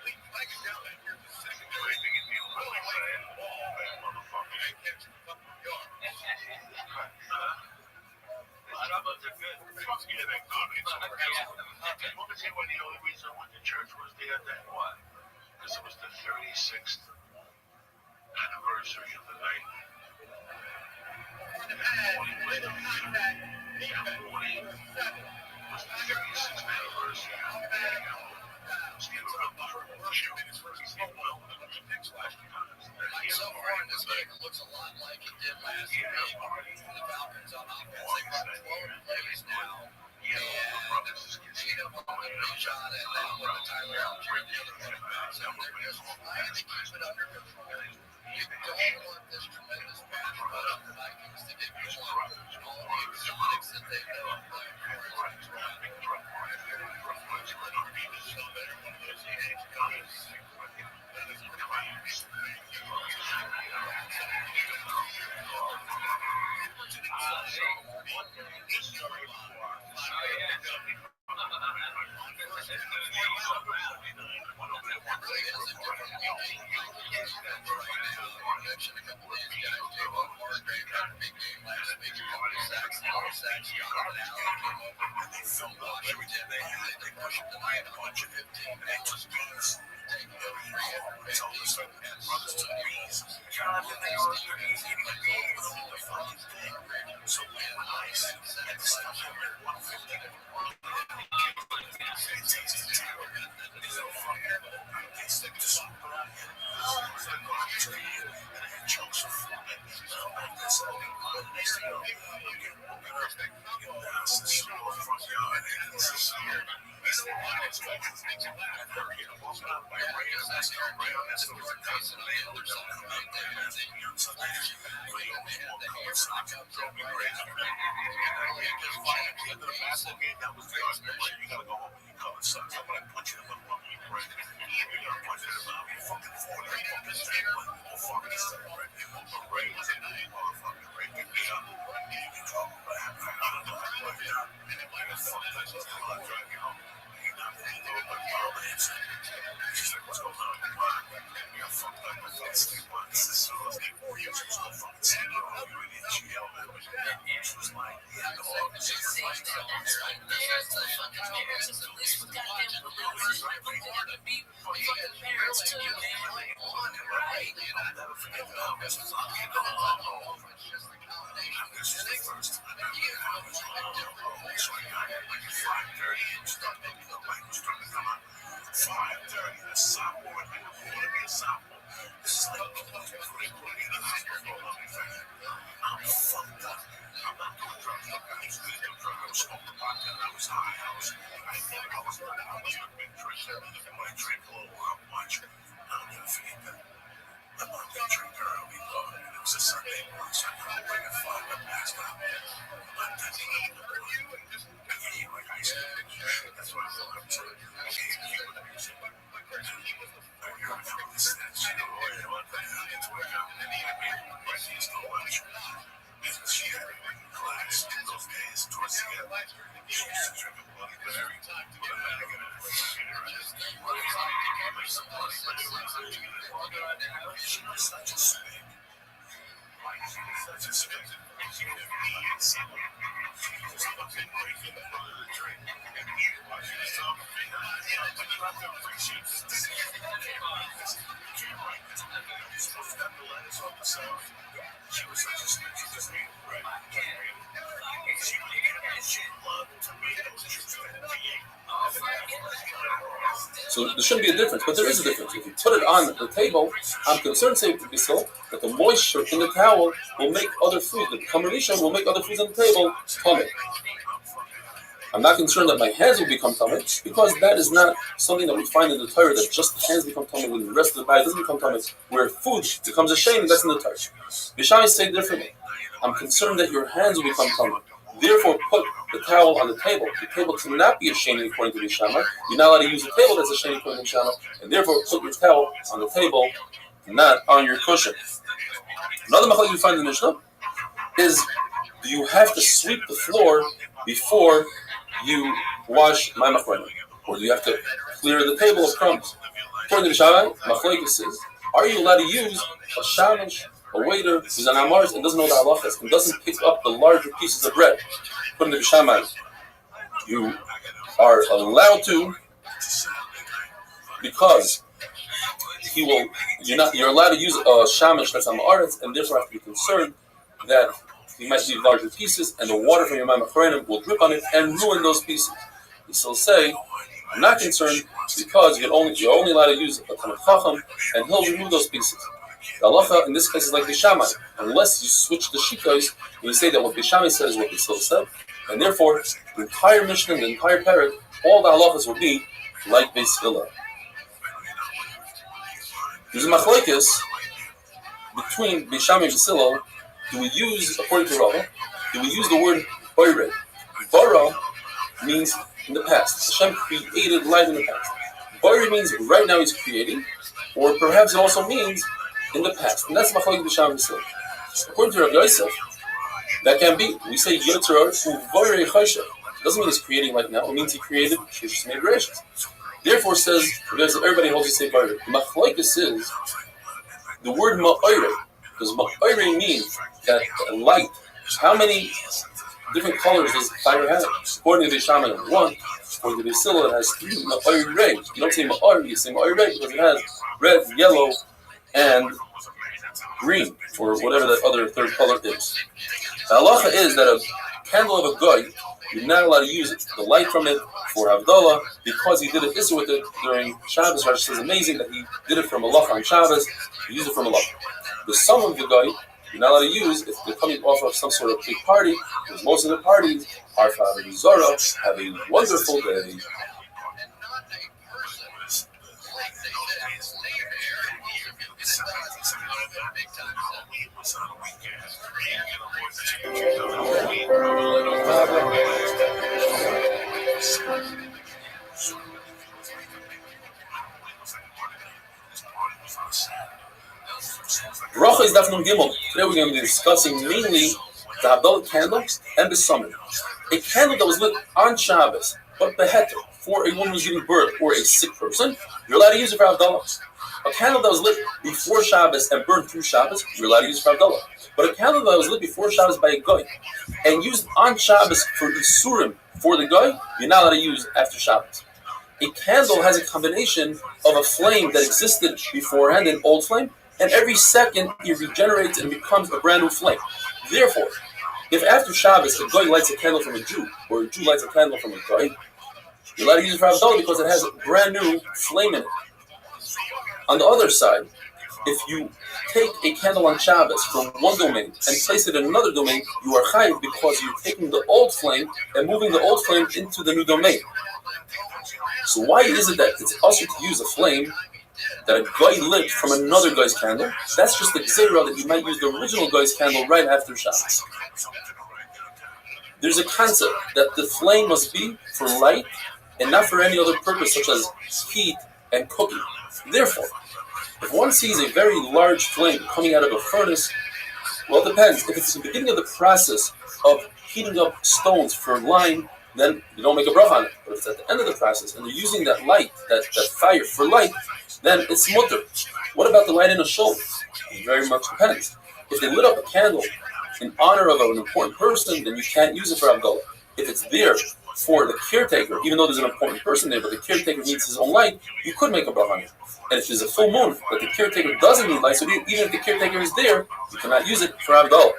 Lead Vikings down there. Here's the secondary. Big and deal. Really playing the ball, man, motherfucker. They catch a couple of yards. They're good. Yeah, they're good. It's over. Let me tell you what the only reason I went to church was the other day. Why? Because it was the 36th anniversary of the night. And the 40 was the 36th anniversary of the night. Steve Shoot in his first season, well, the picks last year. So far in this game, it looks a lot like it did last week. The Falcons on offense, they've got 12 plays now. And Cheatham on the shot, and then with the Tyler Algier, the other running backs, and they're just trying to keep it under control. You don't want this tremendous pass run up the Vikings to give you one. And all of the picks that they know are playing for is Every day they had it, they pushed it, they had a bunch of it, and they took bees. They told us that brothers took bees. God, that they are bees eating the bees. The fucking thing. So we had ice, and the stuff had been 150. It tasted terrible. These little fucking, they stick to soup, but I had to eat, and I had chunks of fruit. And I'm like this, and next thing you know, I'm getting woken up in Madison's front yard, and this is he's the one that's trying to think of that. And they're getting woken up by Ray, and that's the cousin of the elders that come up there, and so they Ray only woke up and stopped and drove me crazy. And I just find at the end of the basketball game, that was the argument. You gotta go home and you come and suck. I'm gonna punch you in the mouth, you Ray. You're gonna punch you in the mouth, you fucking fool, you fucking thing. Oh, fuck this thing, Ray. But Ray was a good motherfucker. Ray picked me up. You drove me back. I don't know how to work it out. Like a fuck, that's just how I drive you home. You're not really doing my mom answer. She's like, what's going on? You got fucked up with that sleep on. This is so like 4 years ago. So fucking sleep on. You really she yelled at me. She was like, yeah, the whole thing is like, That's like there's the fucking parents of the list with goddamn balloons and everything on the beat. Fucking parents too, man. Right. I'll never forget the Elvis was on the home. This is the first time I ever had a home. So I got it like at 5:30 and started, the light was starting to come on. 5:30, a sophomore, and I want to be a sophomore. This is like putting me in the hospital. I'm fucked up. I'm not doing drugs. I was good at drugs. I was smoking pot, and I was high. I was a big drinker. And when I drank a little, how much? I'll never forget that. I'm not a big drinker. It was a Sunday morning, so I got away at 5 and passed out. But then he ate the morning. I can eat like ice cream. That's what I thought up to. I can't eat with music. I heard from this and she don't know what the hell it's working out. And he had me breakfast so much. And she had me in class in those days towards the end. She used to drink a Bloody Mary. But I had to get it. Make some money, but it was she was such a snake. She was such a snake. She didn't need someone. She was just fucking breaking the front of the drink. And he was just talking to me. But you have to appreciate this. You can't write this. You're supposed to have the letters on the side. She was such a snake. She just made bread. She loved tomatoes. She was fed V8. So there shouldn't be a difference, but there is a difference. If you put it on the table, I'm concerned, say to be so, that the moisture in the towel will make other food, the combination will make other foods on the table tummy. I'm not concerned that my hands will become tummy, because that is not something that we find in the Torah, that just the hands become tummy, when the rest of the body doesn't become tummy, where food becomes a shame, that's in the Torah. Bishai say differently. I'm concerned that your hands will become tummy. Therefore, put the towel on the table. The table cannot be a shaming according to the Shammai. You're not allowed to use a table that's a shaming according to the Shammai, and therefore put your towel on the table, not on your cushion. Another machlok you find in the Mishnah is, do you have to sweep the floor before you wash my machronim, or do you have to clear the table of crumbs? According to the Shammai, machlok says, are you allowed to use a shamish, a waiter who's an Amars and doesn't know the halachas and doesn't pick up the larger pieces of bread? According to the Shammai, you are allowed to, because you're allowed to use a shamish that's on the aretz, and therefore have to be concerned that you might leave larger pieces and the water from your ma'amachrenim will drip on it and ruin those pieces. You still say, I'm not concerned, because you're only allowed to use a Talmid Chacham and he'll remove those pieces. The halacha in this case is like the Shammai, unless you switch the shitos and you say that what the Shammai said is what the Sil said, and therefore the entire Mishnah, the entire parak, all the halachas will be like Beis Hillel. There's a machlokes between Beis Shammai and Beis Hillel. Do we use, according to Rabbi, do we use the word boired? Bara means in the past. Hashem created life in the past. Boired means right now he's creating, or perhaps it also means in the past, and that's machlokes Beis Shammai and Beis Hillel. According to Rabbi Yosef, that can be. We say Yotzar Uvarei Choshev. Doesn't mean he's creating right now. It means he created Shishis made Bereshis. Therefore, says because everybody holds the same word. Machlokes is the word ma'oreh Does ma'iri mean that light? How many different colors does fire have? According to the Shaman, one. According to the Silla, it has 3 ma'iri. You don't say ma'ari, you say ma'iri because it has red, yellow, and green, or whatever that other third color is. The halacha is that a candle of a guy, you're not allowed to use it. The light from it for Havdalah, because he did it issue with it during Shabbos. Rashi says amazing that he did it from Allah on Shabbos. He used it from Allah. The sum of the guy, you're not allowed to use if they're coming off of some sort of big party, because most of the parties are for Havdalah Zara. Have a wonderful day. Bracha is Daf Nun Gimel. Today we're going to be discussing mainly the Havdalah candle and the summon. A candle that was lit on Shabbos, but beheter, for a woman who's giving birth or a sick person, you're allowed to use it for Havdalah. A candle that was lit before Shabbos and burned through Shabbos, you're allowed to use it for Havdalah. But a candle that was lit before Shabbos by a guy and used on Shabbos for Isurim for the guy, you're not allowed to use after Shabbos. A candle has a combination of a flame that existed beforehand, an old flame, and every second it regenerates and becomes a brand new flame. Therefore, if after Shabbos a guy lights a candle from a Jew, or a Jew lights a candle from a guy, you're allowed to use it for Havdalah because it has a brand new flame in it. On the other side, if you take a candle on Shabbos from one domain and place it in another domain, you are chayiv because you're taking the old flame and moving the old flame into the new domain. So why is it that it's also to use a flame that a guy lit from another guy's candle? That's just the gzeira that you might use the original guy's candle right after Shabbos. There's a concept that the flame must be for light and not for any other purpose such as heat and cooking. Therefore, if one sees a very large flame coming out of a furnace, well, it depends. If it's the beginning of the process of heating up stones for lime, then you don't make a bracha on it. But if it's at the end of the process and they're using that light, that fire for light, then it's mutter. What about the light in a shul? It very much depends. If they lit up a candle in honor of an important person, then you can't use it for Havdalah. If it's there for the caretaker, even though there's an important person there, but the caretaker needs his own light, you could make a bracha on it. And if there's a full moon, but the caretaker doesn't need light, so even if the caretaker is there, you cannot use it for Havdalah.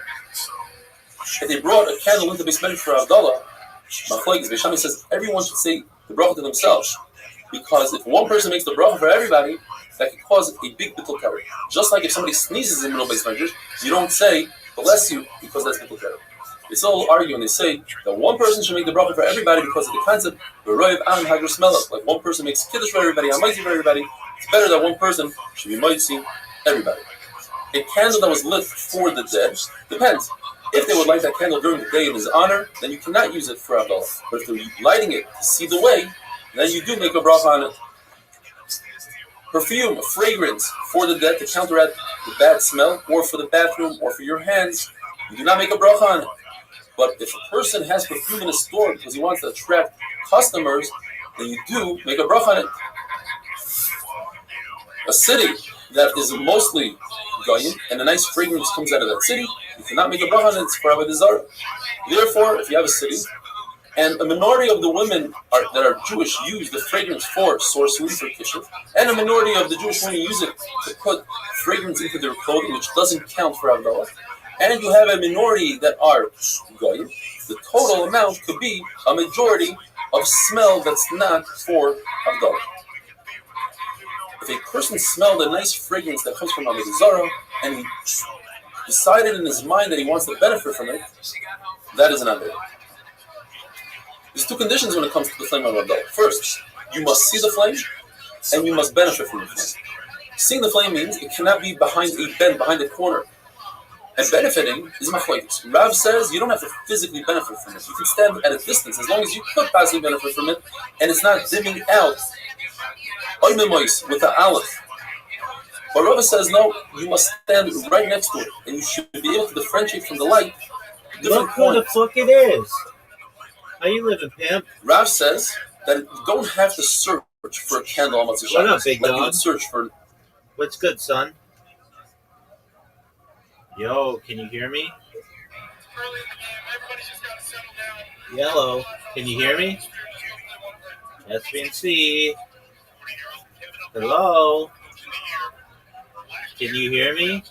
If they brought a candle into the basement for Havdalah, Machlokes, Beis Shammai says everyone should say the bracha to themselves. Because if one person makes the bracha for everybody, that could cause a big bittul kara. Just like if somebody sneezes in the middle of Beis Medrash, you don't say, bless you, because that's bittul kara. They still argue and they say that one person should make the bracha for everybody because of the concept, like one person makes kiddush for everybody, hamaisi for everybody. It's better that one person should be maisi everybody. A candle that was lit for the dead depends. If they would light that candle during the day in his honor, then you cannot use it for Havdalah. But if they're lighting it to see the way, then you do make a bracha on it. Perfume, fragrance for the dead to counteract the bad smell, or for the bathroom, or for your hands, you do not make a bracha on it. But if a person has perfume in a store because he wants to attract customers, then you do make a bracha on it. A city that is mostly goyim and a nice fragrance comes out of that city, you cannot make a bracha on it. It's for Avodah Zarah. Therefore, if you have a city and a minority of the women that are Jewish use the fragrance for sorcery, for kishuf, and a minority of the Jewish women use it to put fragrance into their clothing, which doesn't count for Havdalah, and you have a minority that are goyim, the total amount could be a majority of smell that's not for Havdalah. If a person smelled a nice fragrance that comes from Avodah Zarah and he decided in his mind that he wants to benefit from it, that is an Avodah. There's two conditions when it comes to the flame of Havdalah. First, you must see the flame and you must benefit from the flame. Seeing the flame means it cannot be behind a bend, behind a corner. And benefiting is machlokes. Rav says you don't have to physically benefit from it. You can stand at a distance as long as you could possibly benefit from it and it's not dimming out with the aleph. But Rabbi says no, you must stand right next to it and you should be able to differentiate from the light different Look who the fuck it is. How you living, pimp? Rav says that you don't have to search for a candle on Motzei Shabbos. What up, big like dog? you would search for. What's good, son? Yo, can you hear me? Yellow, can you hear me? SBNC. Hello? Can you hear me?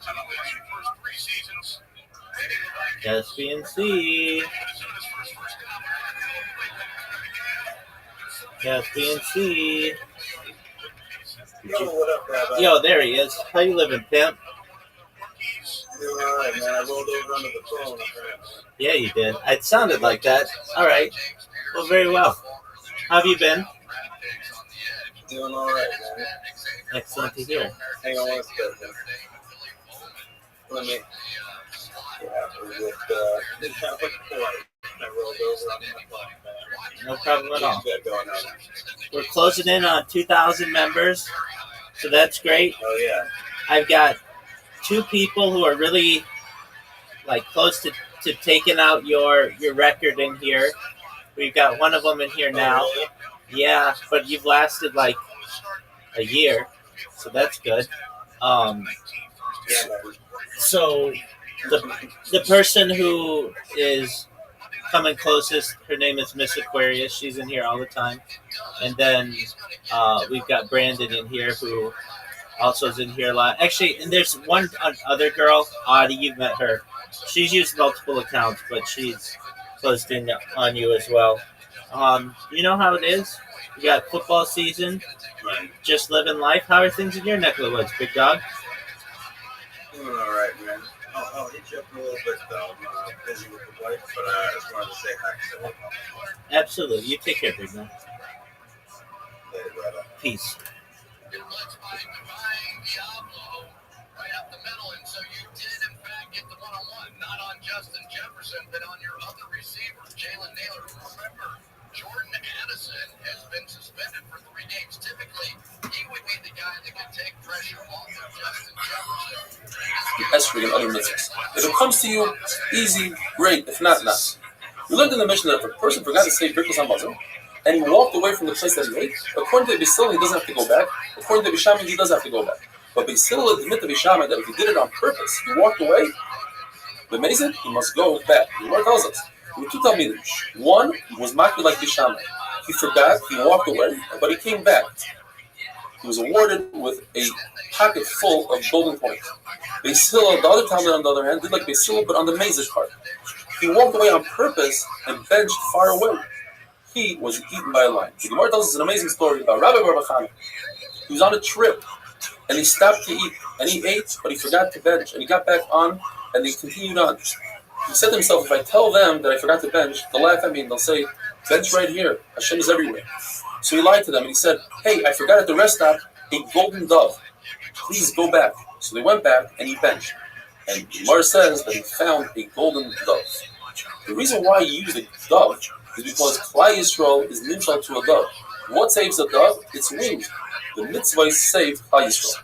SBNC. SBNC. Yo, what up, Rabbi? Yo, there he is. How you living, pimp? Doing all right, man. I rolled over under the phone. Yeah, you did. It sounded like that. All right. Well, very well. How have you been? Doing all right, man. Excellent to hear. Hang on one second. Let me. Yeah, with I rolled over under my phone, man. No problem at all. What's that going on? We're closing in on 2,000 members, so that's great. Oh yeah. I've got 2 people who are really like close to taking out your record in here. We've got one of them in here now. Oh, really? Yeah, but you've lasted like a year, so that's good. Yeah, man. So the person who is coming closest, her name is Miss Aquarius. She's in here all the time. And then we've got Brandon in here who also is in here a lot. Actually, and there's one other girl, Audie, you've met her. She's used multiple accounts, but she's closed in on you as well. You know how it is? You got football season, Right. just living life. How are things in your neck of the woods, big dog? Doing all right, man. I'll hit you up in a little bit, though. I'm busy with the wife, but I just wanted to say hi to you. Absolutely. You take care, big man. Later, brother. Peace. Right up the middle, and so you did in fact get the one-on-one, not on Justin Jefferson, but on your other receiver, Jalen Naylor. Remember, Jordan Addison has been suspended for 3 games. Typically, he would be the guy that could take pressure off of Justin Jefferson. Esrig and other mitzvahs. If it comes to you, easy, great. If not, not. We learned in the mission that if a person forgot to say Birkus HaMazon, and he walked away from the place that he ate, according to Beisil, he doesn't have to go back. According to Beishamai, he does have to go back. But Beisil admit to Beishamai that if he did it on purpose, he walked away, the amazing, he must go back. The Gemara tells us, there were 2 Talmidim. One was makri like Beishamai. He forgot, he walked away, but he came back. He was awarded with a pocket full of golden coins. Beisil, the other Talmud on the other hand, did like Beisil, but on the Mezid part. He walked away on purpose and benched far away. He was eaten by a lion. The Gemara tells us an amazing story about Rabbi Barbachana. He was on a trip, and he stopped to eat, and he ate, but he forgot to bench, and he got back on, and they continued on. He said to himself, if I tell them that I forgot to bench, they'll laugh at me, and they'll say, bench right here, Hashem is everywhere. So he lied to them, and he said, hey, I forgot at the rest stop a golden dove. Please go back. So they went back, and he benched. And the Gemara says that he found a golden dove. The reason why he used a dove is because Klal Yisrael is nimshal to a dove. What saves a dove? Its wings. The mitzvah saved Klal Yisrael.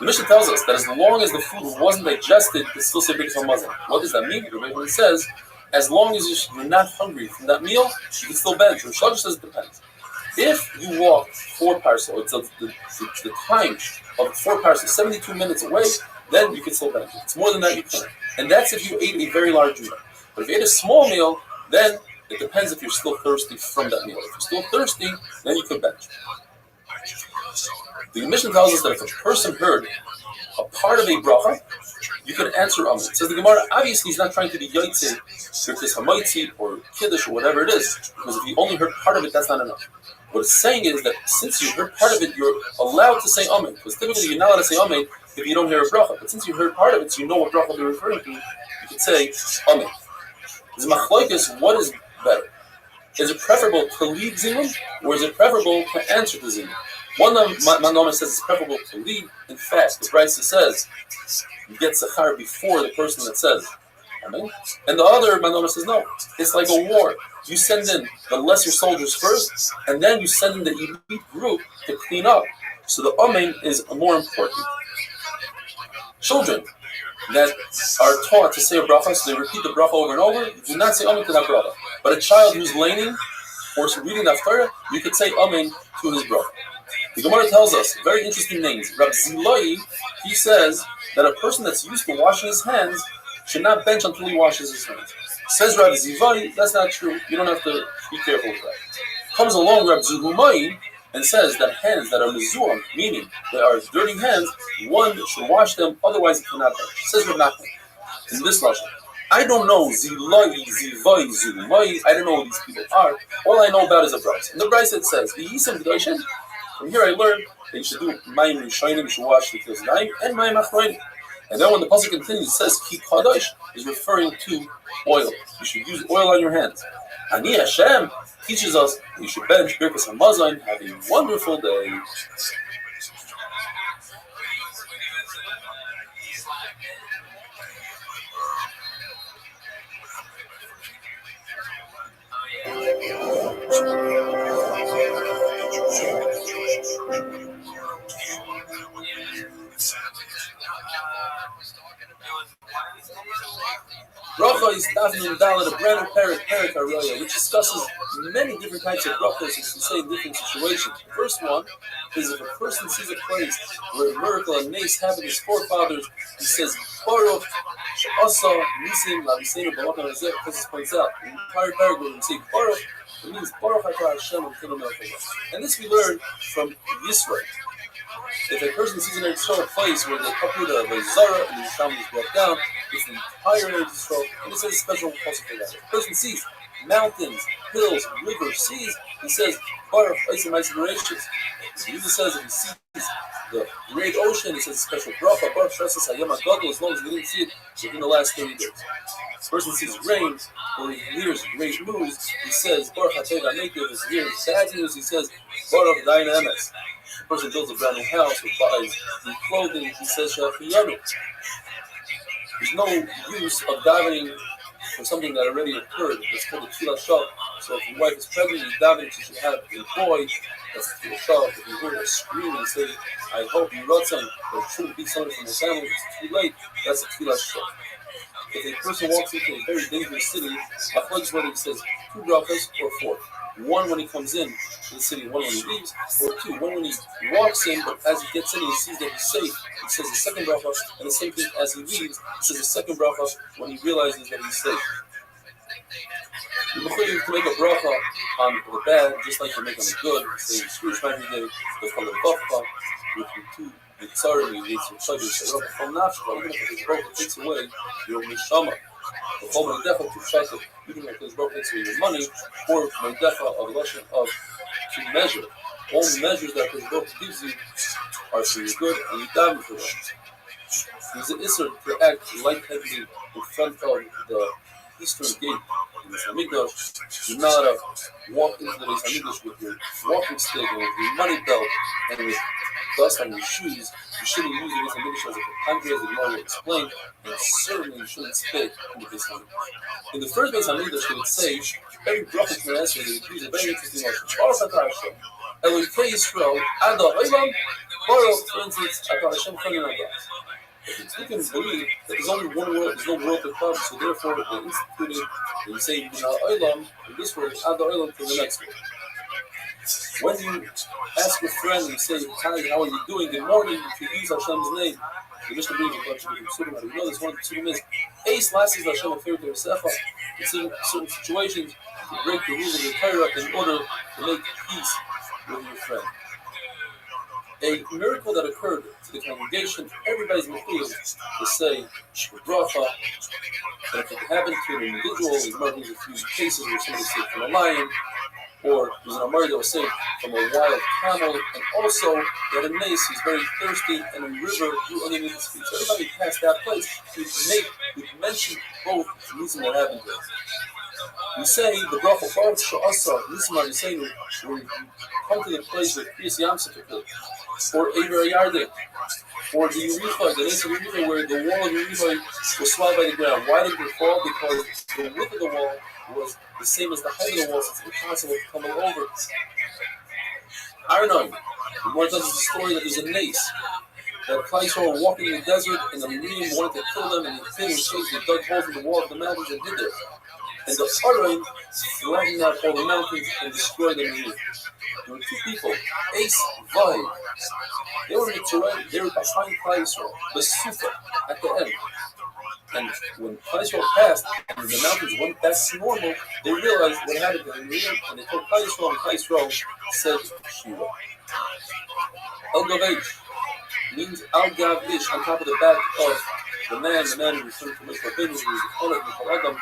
The Mishnah tells us that as long as the food wasn't digested, it's still Birkus HaMazon. What does that mean? It says, as long as you're not hungry from that meal, you can still bench. The Shlosh says it depends. If you walk 4 parcel, it's the time of 4 parcel, 72 minutes away, then you can still bench. If it's more than that, you can't. And that's if you ate a very large meal. But if you ate a small meal, then it depends if you're still thirsty from that meal. If you're still thirsty, then you could bench. The Mishnah tells us that if a person heard a part of a bracha, you could answer Amen. It says the Gemara, obviously he's not trying to be Yotzei, Birkus HaMaitzi, or Kiddush, or whatever it is, because if you only heard part of it, that's not enough. What it's saying is that since you heard part of it, you're allowed to say Amen, because typically you're not allowed to say Amen if you don't hear a bracha. But since you heard part of it, so you know what bracha they're referring to, you can say Amen. Is machlokes, what is better? Is it preferable to lead zimun, or is it preferable to answer the zimun? One manoma says it's preferable to lead. In fact, the Brisa says you get sechar before the person that says Amen. And the other manoma says no. It's like a war. You send in the lesser soldiers first, and then you send in the elite group to clean up. So the Amen is more important. Children that are taught to say a bracha, so they repeat the bracha over and over, do not say Amen to that bracha. But a child who's laning or reading the Haftarah, you could say Amen to his bracha. The Gemara tells us very interesting names. Rabbi Zilai, he says that a person that's used to washing his hands should not bench until he washes his hands. Says Rabbi Zivai, that's not true. You don't have to be careful with that. Comes along Rabbi Zuhumai and says that hands that are mezuam, meaning they are dirty hands, one should wash them, otherwise he cannot bench. Says Rabbi Nachman in this lashon. I don't know Zilai, Zivai, Zuhumai. I don't know who these people are. All I know about is a brayse. In the brayse it says, from here I learned that you should do mayim rishonim, you should wash the tefillas and mayim achronim. And then when the pasuk continues, it says ki kadosh is referring to oil. You should use oil on your hands. Ani Hashem teaches us that you should bench birkas hamazon. Have a wonderful day. Bracha is Tafnun Dalet, a brand new Perek Haroya, which discusses many different types of brachos, as we say, in different situations. The first one is if a person sees a place where a miracle and mace happened to his forefathers, he says, Baruch She'asa Nisim Laviseinu B'Makom Hazeh, because it points out, in the entire paragraph, we say Baruch, it means Baruch Atah Hashem U'Kinu Melech. And this we learn from Yisrael. If a person sees an Eretz Yisrael place where the kapuda of a Zara and the family is brought down, it's the entire Eretz Yisrael, and it says a special possible for that. If a person sees mountains, hills, rivers, seas, he says, Baruch Eisim Eisim Reishis. Jesus says if he sees the great ocean, he says a special bracha, Baruch Shasas Hayam HaGadol, as long as we didn't see it within the last 30 days. If a person sees rain, or he hears great news, he says, Baruch HaTov HaMekev, if he hears bad news, he says, Baruch Dayan Emes. A person builds a brand new house or buys new clothing, he says Shachiyanu. There's no use of davening for something that already occurred. It's called a tefillah shav. So if your wife is pregnant, you daven, she should have a boy. That's a tefillah shav. If you hear a scream and say, I hope you ROTHSCHILD, or it shouldn't be somebody from the family, it's too late, that's a tefillah shav. If a person walks into a very dangerous city, Achlag whether he says 2 brachas or 4. 1 when he comes in to the city, 1 when he leaves, or 2, 1 when he walks in, but as he gets in and he sees that he's safe, he says the second bracha, and the same thing as he leaves, he says the second bracha when he realizes that he's safe. You're mechuyev to make a bracha on the bad, just like you make on the good. Say Scrooge every day, they call it bafka, with the 2, the tzara, the yitzur, so you say, from nafshka, even if the bracha takes away your neshama. The whole Meidecha to shake, even if there's broken into your money, or Meidecha of lesson of to measure. All measures that the Baruch gives you are for your good, and you daven for them. There's an Isser to act lightheadedly in front of the eastern gate in the Hamikdash. You're not allowed to walk into the Hamikdash with your walking stick and with your money belt and with dust on your shoes. You shouldn't use the Hamikdash as a country, as the Gemara will explain, and certainly you shouldn't spit in the Beis Hamikdash. In the first Beis Hamikdash, they would say every bracha from the answer, they would use a very interesting motion. Baruch Atah Hashem, Elokei Yisrael, Ad Ha'olam, Baruch, for instance, Atah Hashem Chanin Adas. We can believe that there's only one world, there's no world to come, so therefore they instituted, they say, in this world, Ad Ha'olam to the next world. When you ask your friend and you say, hi, how are you doing? Good morning, if you use Hashem's name, the Mishnah brings a bunch of different we know there's one of the 2 minutes. Ace lasses Hashem a favor to yourself. In certain situations, you break the rules of the Torah in order to make peace with your friend. A miracle that occurred to the congregation, everybody's mechuyev to say the bracha. And if it happened to an individual, there's a few cases where somebody saved from a lion, or there's an Amari that was saved from a wild camel, and also that a mace who's very thirsty and a river grew underneath his feet. So everybody passed that place. We mentioned both the reason that happened to us. We say the bracha Baruch She'asa Nisim Laviseinu, where you come to the place where Kriyas Yamsuf occurred, or Eber Yarden, or the Yericho, the Nes of Yericho, where the wall of Yericho was swallowed by the ground. Why did it fall? Because the width of the wall was the same as the height of the wall, so it's impossible to come over. Arnon, the more tells us the story that there's a nace that Klaishol were walking in the desert, and the Midian wanted to kill them, and the thing was chased, they dug holes in the wall of the mountains and did this. And the Aron flattened out all the mountains and destroyed them. There were two people, Ace Vai. They were Mitzrayim, they were behind Klaisrael, the Sufa, at the end. And when Klaisrael passed and the mountains went back to normal, they realized what happened to them, and they told Klaisrael, and Klaisrael said Shiva. El Gavej means Al Gav Ish, on top of the back of the man who referred to Moshe Rabbeinu, who was the Oleg Michal Adam.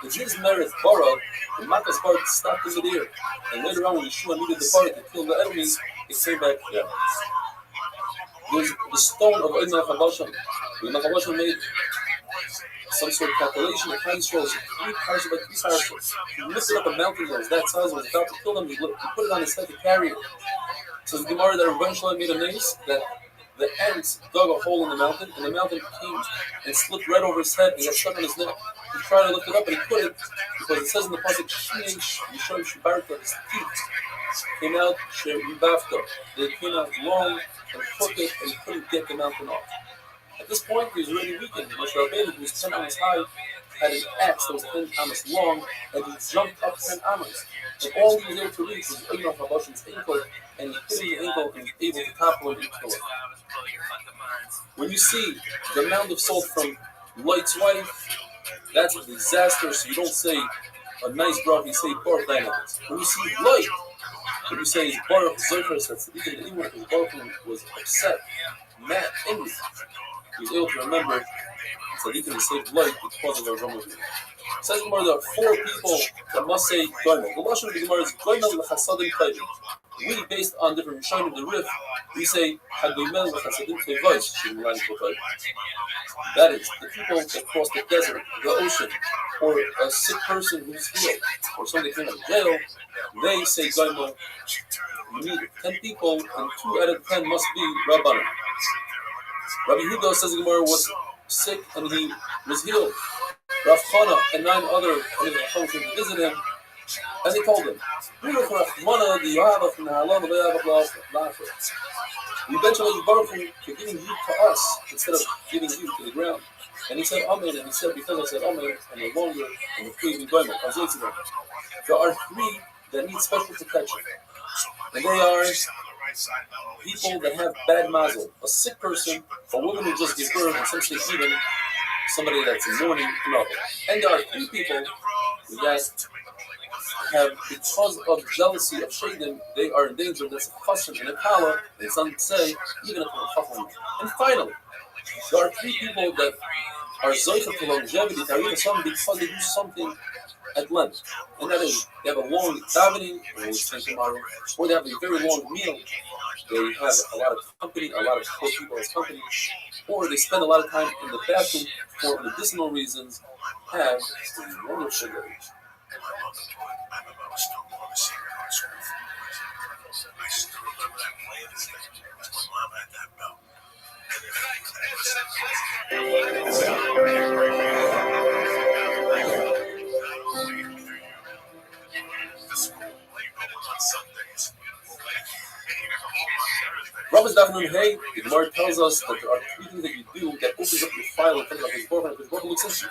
In his merit, Bara, the Makas Barak stopped in midair. And later on, when Yeshua needed the Barak to kill the enemies, it came back together. There's the stone of Oid Melech when Melech made some sort of calculation of how Yisrael was 3 parshas by 3 parshas. He lifted up a mountain that was that size, was about to kill them, he put it on his head to carry it. So the Gemara that Rabbi Shalom made a nace that the ants dug a hole in the mountain, and the mountain came and slipped right over his head and got stuck on his neck. He tried to lift it up, and he couldn't, because it says in the pasuk, Yisrael Shibarta, his teeth came out, they came out long and crooked, and he couldn't get the mountain off. At this point, he was already weakened. Moshe Rabbeinu, who was 10 amas high, had an axe that was 10 amas long, and he jumped up 10 amas. And all he was able to reach was Ognaf HaBashan's ankle, and he hit the ankle and was able to topple him into it. When you see the mound of salt from Light's wife, that's a disaster, so you don't say a nice bracha, you say Baruch Dynamics. When you see Light, when you say Baruch Zoyfer, that's even anyone whose Baruch was upset, mad, angry, he was able to remember that he can save Light because of our Ramah. It says in Gemara there are 4 people that must say Goimel. The Lashon of the Gemara is Goimel l'chasadim chayvim. We, based on different Rishonim of the Rif, we say Hagoimel l'chasadim chayvim. That is, the people that cross the desert, the ocean, or a sick person who's healed, or somebody came out of jail, they say Goimel. You need 10 people, and 2 out of 10 must be Rabbanim. Rabbi Huda says the Gemara was sick and he was healed. Rav Chana and 9 other Chachamim came to visit him, and they told him, we eventually Baruch for giving you to us instead of giving you to the ground. And he said Amen, and he said, because I said Amen, I'm no longer in the free enjoyment. There are 3 that need special protection, and they are people that have bad mazel, a sick person, a woman who just gave birth, and some say even somebody that's in mourning, and there are 3 people that have, because of jealousy of Shadim, they are in danger. That's a chassan and a kala, and some say even a chacham. And finally, there are 3 people that are zoicha to longevity, because they do something at length, and that is they have a long davening, or they have a very long meal. They have a lot of company, a lot of poor people as company, or they spend a lot of time in the bathroom for medicinal reasons. Have wonderful days. Rabbi's Dafnun Hey, the Gemara tells us that there are 3 things that you do that opens up your file in front of his Baruch, and his Baruch looks into you.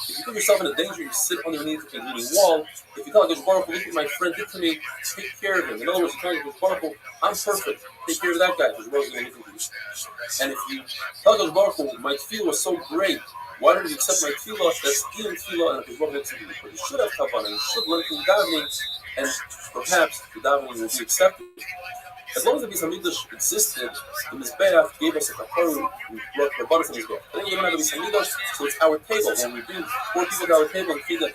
If you put yourself in a danger, you sit underneath a leaning wall. If you tell his Baruch, look what my friend did to me, take care of him. In other words, you tell his Baruch, I'm perfect, take care of that guy, his Baruch is going to look into you. And if you tell his Baruch, my tefillah was so great, why didn't you accept my tefillah? That's even tefillah, and his Baruch looks into you. But you should have kavanah, you should learn from davening, and perhaps the davening will be accepted. As long as the Beis Hamikdash existed, the Mizbeach gave us a kapara, we brought Rabbanis in Mizbeach. Then we don't have the Beis Hamikdash, so it's our table. When we bring 4 people to our table and feed them,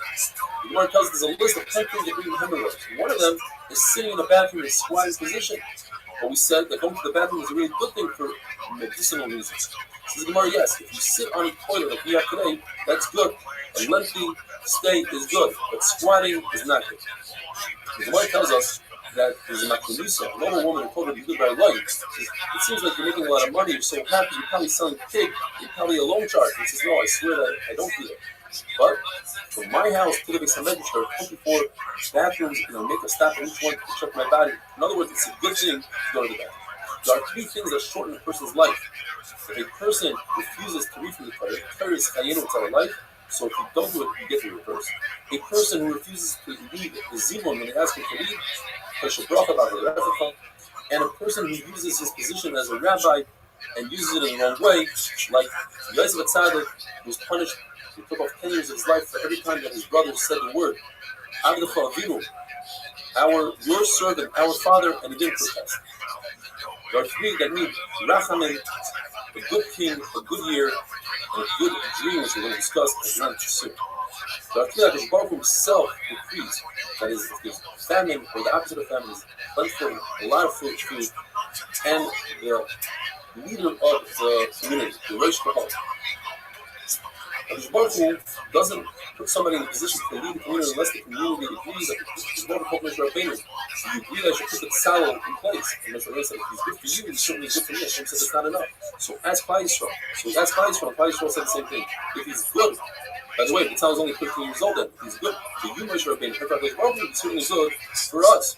the Gemara tells us there's a list of 10 things that bring hemorrhoids. One of them is sitting in the bathroom in a squatting position. But we said that going to the bathroom is a really good thing for medicinal reasons. Says the Gemara, yes, if you sit on a toilet like we have today, that's good. A lengthy stay is good, but squatting is not good. The Gemara tells us that there's a maklusa, an older woman who told her to do by light. It seems like you're making a lot of money, you're so happy, you're probably selling pig, you're probably a loan shark. He says, no, I swear that I don't do that. But from my house to the Beis Hamikdash, there are 24 bathrooms, make a stop in each one to check my body. In other words, it's a good thing to go to the bathroom. There are 3 things that shorten a person's life. If a person refuses to read from the Torah is chayenu, it's our life. So if you don't do it, you get the reverse. A person who refuses to lead the zimun when they ask him to lead, and a person who uses his position as a rabbi and uses it in the wrong way, like Yosef Tzaddik, who was punished, he took off 10 years of his life for every time that his brother said the word, Avdecha Avinu, your servant, our father, and he didn't protest. There are three that need Rachamin, a good king, a good year, and a good dream, which we're going to discuss as not soon. There are three that Baruch himself decrees, that is, if there's famine, or the opposite of famine is plentiful, a lot of food, and the leader of the community, the Rosh Hashanah. Baruch Hu doesn't put somebody in a position to lead the community unless the community agrees that it's Baruch Hu Moshe Rabbeinu. So you agree that you should put the salad in place. And Moshe Rabbeinu said, if he's good for you, he's certainly good for me. Hashem said it's not enough. So ask Klal Yisrael. So ask Klal Yisrael. Klal Yisrael said the same thing. If he's good, by the way, the child is only 15 years old then. If he's good for you, Moshe Rabbeinu, he's certainly good for us.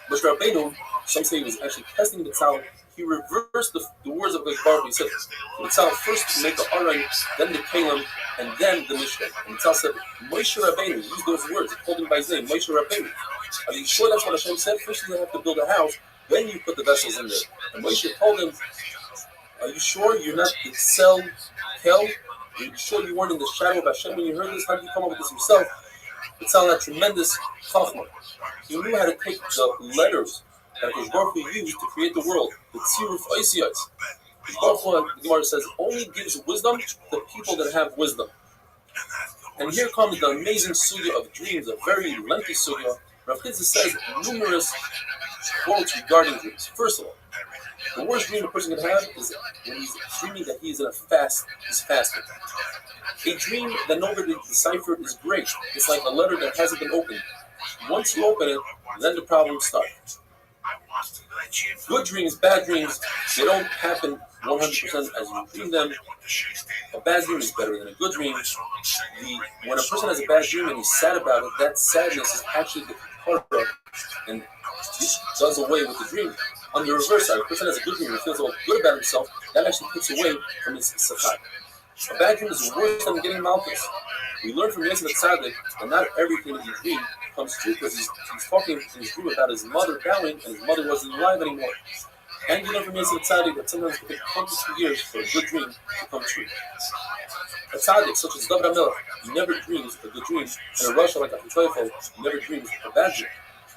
Moshe Rabbeinu, some say he was actually testing the child. He reversed the words of the Baruch. He said, the Tzal first make the Aron, then the Kalim, and then the Mishkan. And the Tzal said, Moshe Rabbeinu, use those words, called him by his name, Moshe Rabbeinu. Are you sure that's what Hashem said? First you have to build a house, then you put the vessels in there. And Moshe told him, are you sure you're not the Kel? Are you sure you weren't in the shadow of Hashem when you heard this? How did you come up with this yourself? The Tzal had tremendous chachma. He knew how to take the letters that Baruch Hu used to create the world, the Tziruf Oisiyos. Baruch Hu, the Gemara says, only gives wisdom to people that have wisdom. And here comes the amazing sugya of dreams, a very lengthy sugya. Rav Chizda says numerous quotes regarding dreams. First of all, the worst dream a person can have is when he's dreaming that he's in a fast, he's fasting. A dream that nobody deciphered is great. It's like a letter that hasn't been opened. Once you open it, then the problems start. Good dreams, bad dreams, they don't happen 100% as you dream them. A bad dream is better than a good dream. When a person has a bad dream and he's sad about it, that sadness is actually the kapara and it does away with the dream. On the reverse side, a person has a good dream and feels all good about himself, that actually takes away from his sakai. A bad dream is worse than getting malchus. We learn from Yosef Tzaddik that not everything that you dream comes true, because he's talking in his dream about his mother dying and his mother wasn't alive anymore. And we learn from Yosef Tzaddik that sometimes it can take 22 years for a good dream to come true. A tzaddik such as David HaMelech never dreams a good dream, and a Russia like Achitophel never dreams a bad dream.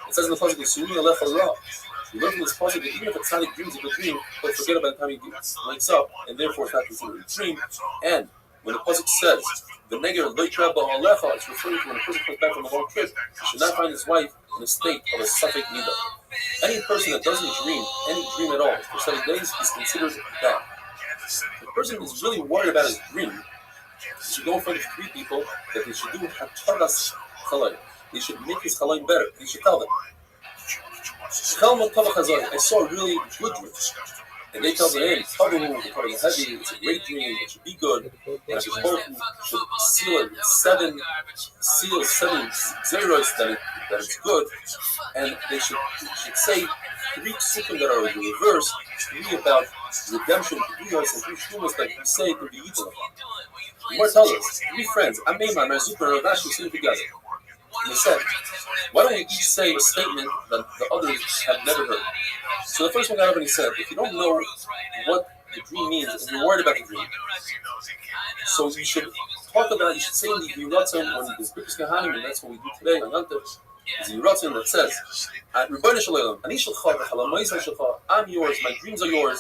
It says in the pasuk, "Sumi alecha ra." We learn from this pasuk that even if a tzaddik dreams a good dream, he'll forget about the time he wakes up, and therefore it's not considered a dream. And when the pasuk says the negative loitra ba'alecha, it's referring to when a person comes back from a long trip, he should not find his wife in a state of a suffix nida. Any person that doesn't dream any dream at all for 7 days is considered bad. If the person is really worried about his dream, he should go in front of 3 people that they should do hataras chalai. They should make his chalaim better. He should tell them, I saw a really good dream. And they tell them, hey, it's heavy, it's a great dream, it should be good. And Baruch should seal it with 7 zeros that it's good. And they should say 3 psukim that are in the reverse, 3 about redemption, 3 and 3 shumas that you say to be equal. The Lord tells us, 3 friends, Ameiman, Merzuper, and Rav Ashi, sitting together. And they said, why don't we each say a statement that the others have never heard? So the first one got up and he said, if you don't know what the dream means, and you're worried about the dream, so you should talk about, you should say in the Yiratzon, when there's Birkus Kahanim, and that's what we do today on Yom Tov, is a Yiratzon that says, I'm yours, my dreams are yours,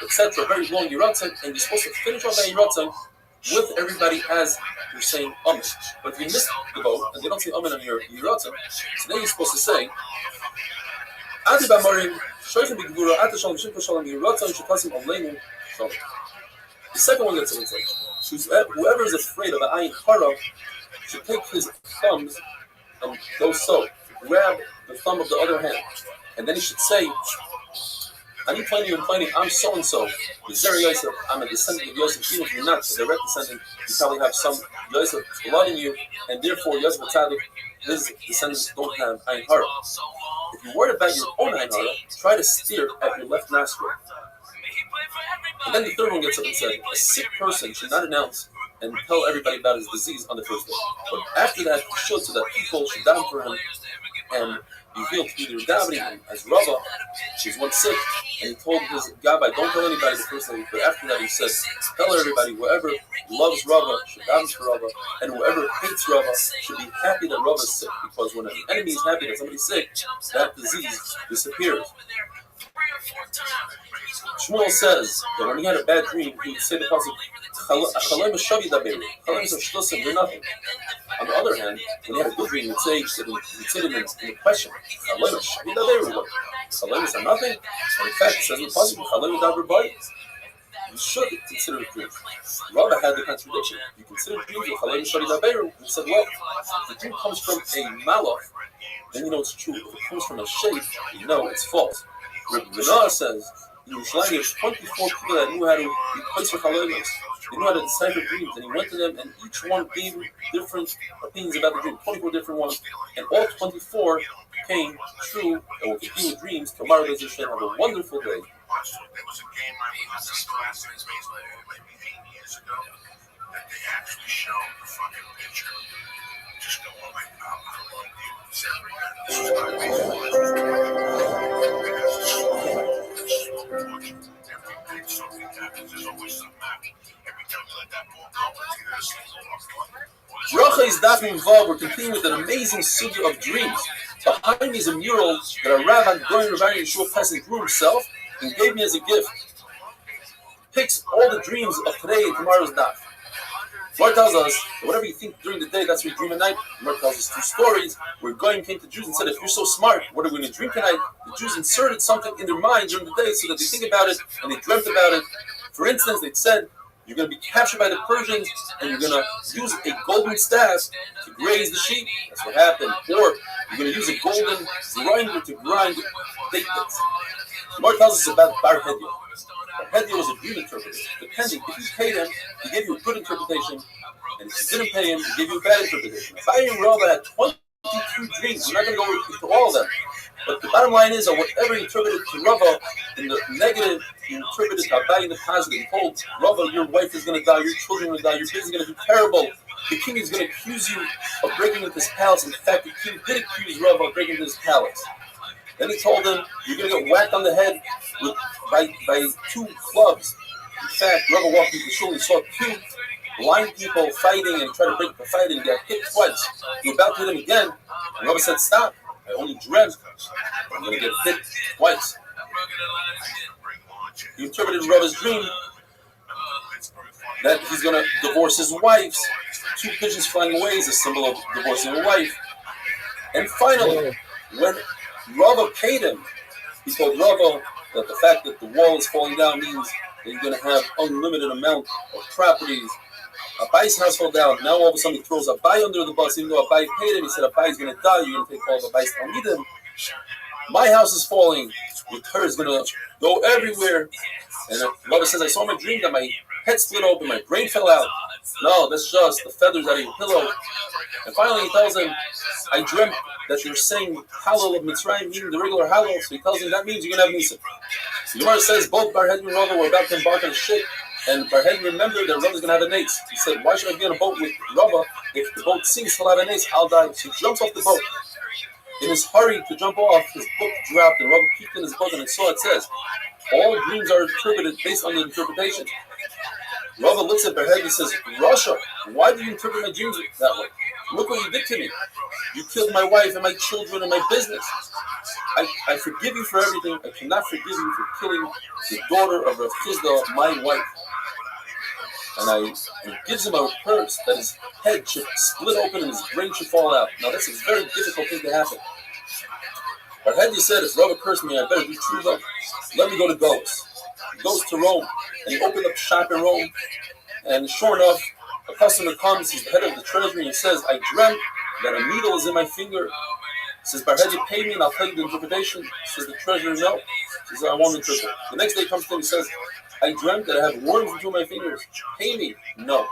etc. Very long Yiratzon, and you're supposed to finish off that Yiratzon with everybody as you're saying Amen. But if you miss the boat and they don't say Amen on your Yiratzon, so then you're supposed to say the second one gets it. Whoever is afraid of an ayin hara should take his thumbs and go so, grab the thumb of the other hand, and then he should say, I'm complaining, I'm so and so. Yosef, I'm a descendant of Yosef. Even if you're not a direct descendant, you probably have some Yosef blood in you, and therefore Yosef Tzaddik, his descendants don't have ayin hara. If you're worried about your own ayin hara, try to steer at your left nostril. And then the third one gets up and says, a sick person should not announce and tell everybody about his disease on the first day. But after that, he showed so that people should down for him and be healed through their davening. As Rabbi, she was once sick, and he told his Gabbai, don't tell anybody the first day. But after that, he said, tell everybody, whoever loves Rabbi should daven for Rabbi, and whoever hates Rabbi should be happy that Rabbi is sick. Because when an enemy is happy that somebody's sick, that disease disappears. Shmuel says that when he had a bad dream, he would say the pasuk, they're nothing. On the other hand, when he had a good dream, he would say them in a question, Chalaim are nothing. And in fact, it says in the pasuk, you should consider a dream. Rabbi had the contradiction. You consider dreams of Chalaim Shari Daberu. He said, well, if the dream comes from a malach, then you know it's true. If it comes from a sheikh, you know it's false. Rabbi says, in Yerushalayim, there's 24 people that knew how to be placed for Chalaimos. They knew how to decipher dreams, and he went to them, and each one gave different opinions about the dream, 24 different ones, and all 24 came true, and will continue with dreams. Tomorrow, Be'ez Hashem, have a wonderful day. There was a game I was in class maybe 8 years ago that they actually showed the fucking picture. Just go on like I don't want to say this is not baseball. Because it's slow motion. Every night something happens. There's always something happening. Every time you let that ball go, it's either a single or Bracha is Daf Vav. We're continuing with an amazing sugya of dreams. Behind me is a mural that a Rabbi Goyin Rabbi Yeshua Pesach drew himself and gave me as a gift. Picks all the dreams of today and tomorrow's daf. Gemara tells us that whatever you think during the day, that's what you dream at night. Gemara tells us 2 stories where Goyim came to Jews and said, if you're so smart, what are we going to dream tonight? The Jews inserted something in their mind during the day so that they think about it and they dreamt about it. For instance, they said, you're going to be captured by the Persians and you're going to use a golden staff to graze the sheep. That's what happened. Or you're going to use a golden grinder to grind baked goods. Gemara tells us about Bar Hedia. Bar Hedia was a good interpreter. Depending, if you paid him, he gave you a good interpretation, and if you didn't pay him, he gave you a bad interpretation. Abaye and Rabbi had 22 dreams. We're not going to go into all of them. But the bottom line is that whatever he interpreted to Rabbi in the negative, he interpreted to Abaye in the positive. He told Rabbi, your wife is going to die, your children are going to die, your business is going to be terrible. The king is going to accuse you of breaking into his palace. In fact, the king did accuse Rabbi of breaking into his palace. Then he told him, you're going to get whacked on the head by 2 clubs. In fact, Rabbi walked into the shul and he saw 2 blind people fighting and trying to break the fight, and he got hit twice. He was about to hit him again, and Rabbi said, stop. I only dreamt I'm going to get hit twice. He interpreted Rabbi's dream that he's going to divorce his wife. 2 pigeons flying away is a symbol of divorcing a wife. And finally, when Rabbi paid him, he told Rabbi that the fact that the wall is falling down means that you're going to have unlimited amount of properties. Abaye's house fell down. Now all of a sudden he throws Abaye under the bus. Even though Abaye paid him, he said Abaye's going to die. You're going to take all of Abaye's talmidim. My house is falling. Your Torah is going to go everywhere. And Rabbi says, I saw my dream that my head split open, my brain fell out. No, that's just the feathers out of your pillow. And finally he tells him, I dreamt that you're saying Hallel of Mitzrayim, meaning the regular Hallel. So he tells him that means you're going to have Nisa. So the Gemara says both Bar Hedia and Rabbi were about to embark on a ship. And Bar Hedia remembered that Rabbi's going to have a nace. He said, why should I be on a boat with Rabbi? If the boat sinks, he'll have a nace. I'll die. So he jumps off the boat. In his hurry to jump off, his book dropped, and Rabbi peeked in his book and saw it says, all dreams are interpreted based on the interpretation. Rabbi looks at Bar Hedia and says, Rasha, why do you interpret my dreams that way? Look what you did to me. You killed my wife and my children and my business. I forgive you for everything. I cannot forgive you for killing the daughter of Rav Chizda, my wife. And he gives him a purse that his head should split open and his brain should fall out. Now that's a very difficult thing to happen. Bar Hedia said, if Rabbi cursed me, I better do tshuva. Let me go to Golos. He goes to Rome, and he opened up shop in Rome. And sure enough, a customer comes, he's the head of the treasury, and he says, I dreamt that a needle is in my finger. He says, Bar Hedia, pay me and I'll tell you the interpretation. He says, the treasurer, no. He says, I won't interpret. The next day comes to him, he says, I dreamt that I have worms between my fingers. Pay me. No.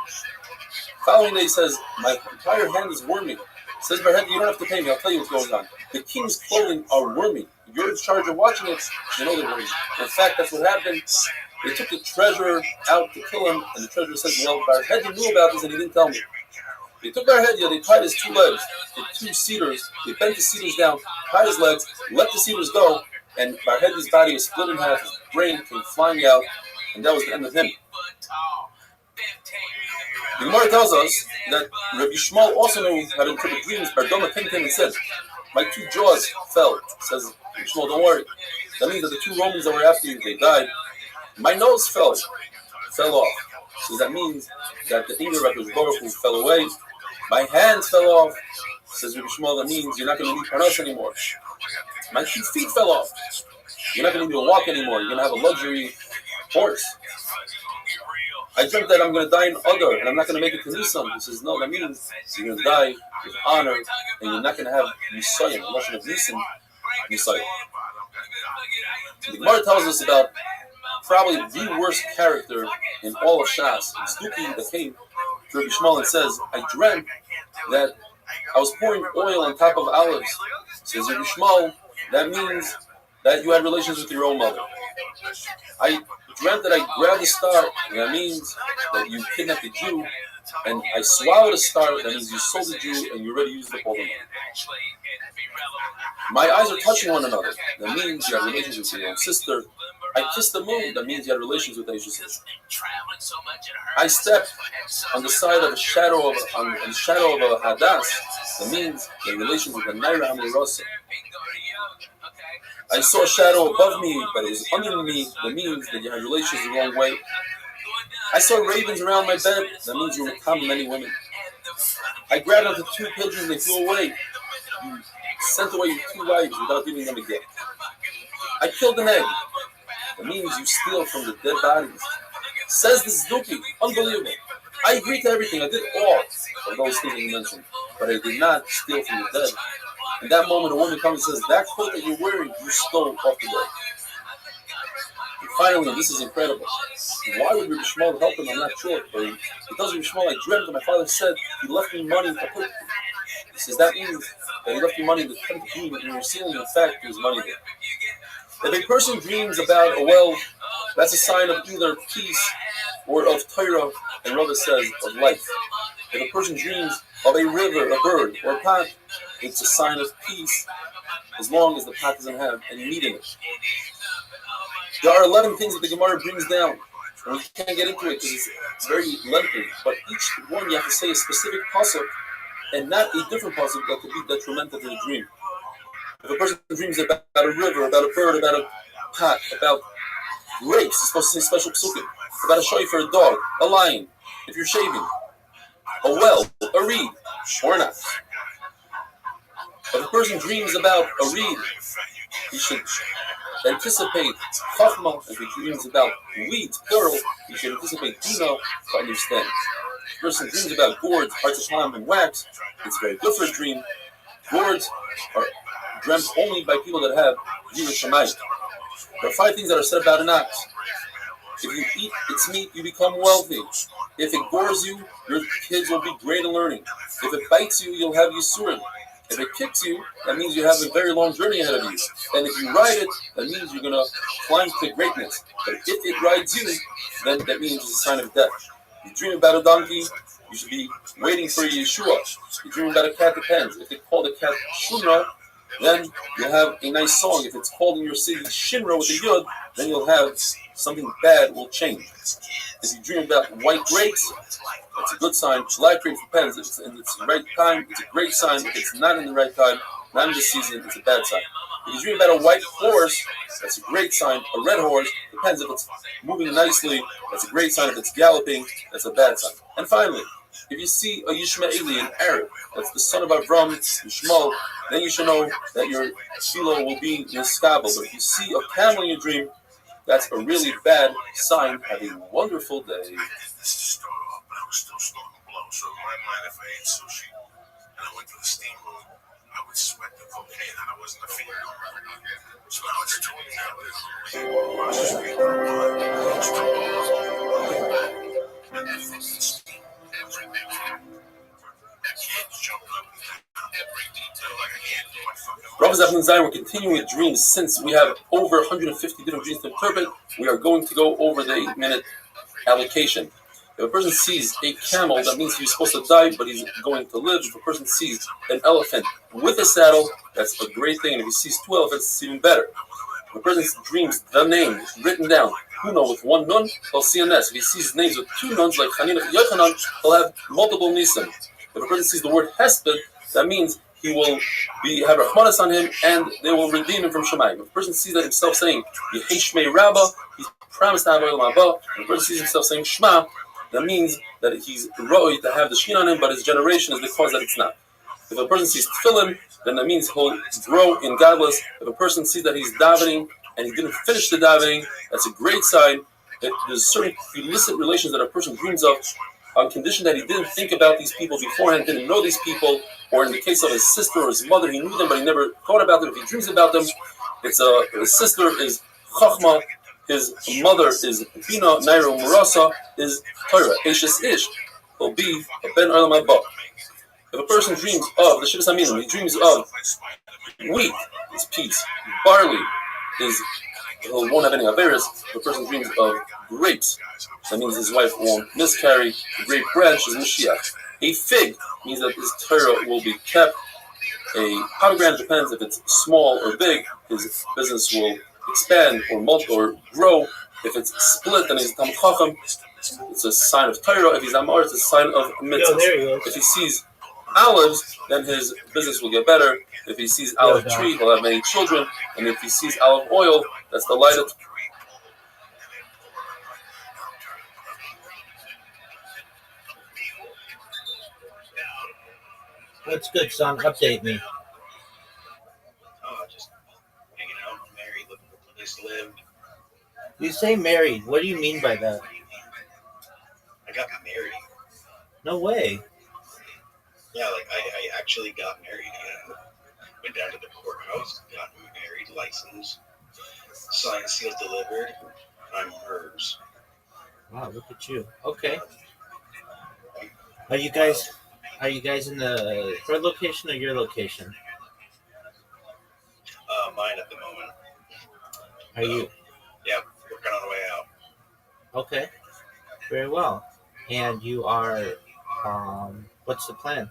Following day, he says, my entire hand is wormy. He says, Bar Hedia, you don't have to pay me. I'll tell you what's going on. The king's clothing are wormy. You're in charge of watching it. You know they're wormy. In fact, that's what happened. They took the treasurer out to kill him, and the treasurer said, well, Barhedia knew about this and he didn't tell me. They took Barhedia, they tied his 2 legs to 2 cedars, they bent the cedars down, tied his legs, let the cedars go, and Barhedia's body was split in half, his brain came flying out, and that was the end of him. The Gemara tells us that Rabbi Shmuel also knew how to interpret dreams. Bardoma came to him and said, my 2 jaws fell. Says Rabbi Shmuel, don't worry. That means that the 2 Romans that were after you, they died. My nose fell off. So that means that the anger of HaKadosh Baruch Hu fell away. My hands fell off. Says Rabbi Shmuel, that means you're not going to need parnas anymore. My 2 feet fell off. You're not going to need to walk anymore. You're going to have a luxury horse. I dreamt that I'm going to die in Adar, and I'm not going to make it to Nisan. He says, no, that means you're going to die with honor, and you're not going to have Nisayim, the Lashon of Nisan, Nisayim. The Gemara tells us about probably the worst character in all of Shas. It's Duki that came to Rabbi Shmuel and says, I dreamt that I was pouring oil on top of olives. Says Rabbi Shmuel, that means that you had relations with your own mother. I dreamt that I grabbed a star, and that means that you kidnapped a Jew, and I swallowed a star, that means you sold a Jew, and you already used up all the money. My eyes are touching one another, that means you had relations with your own sister. I kissed the moon, that means you had relations with Asia's sister. I stepped on the side of a shadow of a hadas, that means you had relations with the Naira Amorosa. I saw a shadow above me, but it was under me. That means that you had relations the wrong way. I saw ravens around my bed. That means you were with many women. I grabbed onto 2 pigeons and they flew away. You sent away your 2 wives without giving them a gift. I killed an egg. That means you steal from the dead bodies. Says this Duki. Unbelievable. I agreed to everything. I did all of those things that you mentioned. But I did not steal from the dead. In that moment, a woman comes and says, that coat that you're wearing, you stole off the dead. And finally, this is incredible. Why would Rabbi Shmuel help him? I'm not sure. But he tells Rabbi Shmuel, I dreamt that my father said he left me money in Kaput. He says, that means that he left you money in the 10th dream, and you're sealing, in fact, there's money there. If a person dreams about a well, that's a sign of either peace or of Torah, and Rabbi says, of life. If a person dreams of a river, a bird, or a pot, it's a sign of peace, as long as the pot doesn't have any meat in it. There are 11 things that the Gemara brings down, and we can't get into it because it's very lengthy, but each one you have to say a specific pasuk, and not a different pasuk that could be detrimental to the dream. If a person dreams about a river, about a bird, about a pot, about grapes, it's supposed to say special psukim, about a shoy for a dog, a lion, if you're shaving, a well, a reed, or not. If a person dreams about a reed, he should anticipate chachma. If he dreams about weeds, plural, he should anticipate dina to understand. If a person dreams about gourds, hartzapam, and wax, it's very good for a dream. Gourds are dreamt only by people that have Yirah Shamayim. There are 5 things that are said about an ox. If you eat its meat, you become wealthy. If it gores you, your kids will be great in learning. If it bites you, you'll have yisurim. If it kicks you, that means you have a very long journey ahead of you. And if you ride it, that means you're going to climb to greatness. But if it rides you, then that means it's a sign of death. You dream about a donkey, you should be waiting for Yeshua. You dream about a cat, depends. If they call the cat Shunra, then you'll have a nice song. If it's called in your city Shinra with a Yud, then you'll have something bad will change. If you dream about white grapes, that's a good sign. Black grapes depends. If it's in its right time, it's a great sign. If it's not in the right time, not in the season, it's a bad sign. If you dream about a white horse, that's a great sign. A red horse, depends. If it's moving nicely, that's a great sign. If it's galloping, that's a bad sign. And finally, if you see a Yishmaeli, an Arab, that's the son of Avram, Yishmael, then you should know that your philo will be niskabel. But if you see a camel in your dream, that's a really bad sign. Have a wonderful day. I was still snorting blow, so in my mind, if I ate sushi and I went to the steam room, I would sweat the cocaine that I wasn't a fiend. So now it's doing that with the street, and that fucking steam, everything. That kid jumped up and down every detail like a kid in my fucking life. Rabbi Zafin Zayin, we're continuing with dreams. Since we have over 150 different dreams to interpret, we are going to go over the 8-minute allocation. If a person sees a camel, that means he's supposed to die, but he's going to live. If a person sees an elephant with a saddle, that's a great thing. And if he sees 2 elephants, it's even better. If a person dreams the name written down, with 1 nun, he'll see a ness. If he sees names with 2 nuns, like Chanina and Yochanan, he'll have multiple nisim. If a person sees the word hesped, that means he will have Rahmanas on him, and they will redeem him from Shemayim. If a person sees that himself saying Yehei Rabba, he's promised to have Olam Haba. If a person sees himself saying Shema, that means that he's Ro'i to have the Shin on him, but his generation is the cause that it's not. If a person sees Tefillin, then that means he'll grow in godless. If a person sees that he's davening and he didn't finish the davening, that's a great sign. There's certain illicit relations that a person dreams of on condition that he didn't think about these people beforehand, didn't know these people, or in the case of his sister or his mother, he knew them, but he never thought about them. If he dreams about them, it's his sister is Chachma, his mother is Bina, Nairo Murasa, is Torah, Eshes Ish, will be a Ben Olam Haba. If a person dreams of the Shivas Aminim, he dreams of wheat, is peace, barley is, he won't have any Averis. If a person dreams of grapes, that means his wife won't miscarry. The grape branch is Mashiach. A fig means that his Torah will be kept. A pomegranate depends if it's small or big, his business will expand or multiply or grow. If it's split, then he's Talmid Chacham. It's a sign of Torah. If he's Amar, it's a sign of mitzvah. If he sees olives, then his business will get better. If he sees olive tree, he'll have many children. And if he sees olive oil, that's the light of. What's good, son? Update me. Oh, just hanging out, married, looking for a place to live. You say married. What do you mean by that? I got married. No way. Yeah, like I actually got married again. Went down to the courthouse, got married, license, signed, sealed, delivered. I'm hers. Wow, look at you. Okay. Are you guys in the her location or your location? Mine at the moment. Are you? Yeah, working on the way out. Okay. Very well. And you are, what's the plan?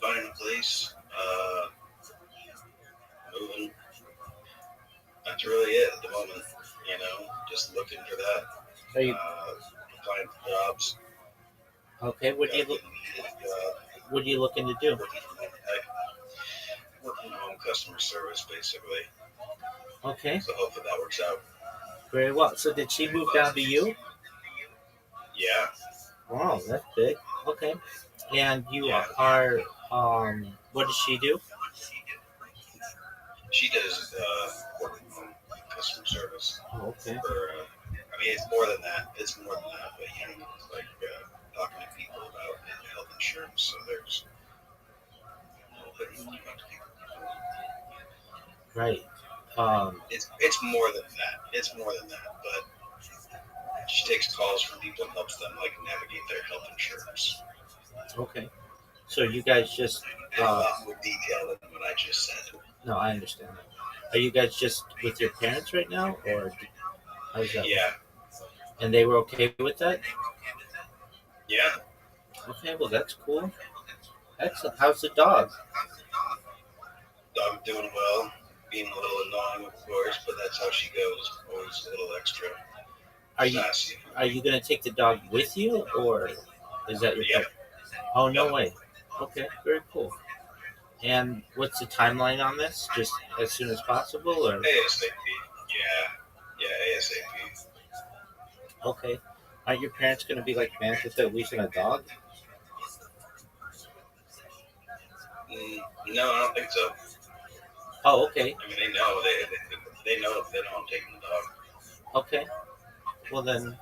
Finding a place, moving. That's really it at the moment. You know, just looking for that. Are you Applying for jobs. okay? What are you looking to do? Working home customer service, basically. Okay. So hopefully that works out. Very well. So did she move down to you? Yeah. Wow, that's big. Okay. And you are, what does she do? She does work from home customer service. Oh, okay. It's more than that. It's more than that. But you know, it's like talking to people about health insurance. So there's a little bit of Right. It's more than that. It's more than that. But she takes calls from people and helps them like navigate their health insurance. Okay. So you guys just A lot more detail than what I just said. no, I understand that. Are you guys just with your parents right now, or how's that? Yeah. And they were okay with that? Yeah. Okay, well that's cool. Excellent. How's the dog? Dog doing well. Being a little annoying, of course, but that's how she goes. Always a little extra. Sassy. Are you gonna take the dog with you, or is that your Yep. pet? Oh, no way. Okay, very cool. And what's the timeline on this? Just as soon as possible, or ASAP. Yeah, ASAP. okay? Aren't your parents gonna be like, man, without losing a dog? No, I don't think so. Oh, okay, I mean, they know. They know if they know I'm taking the dog. okay. Well then,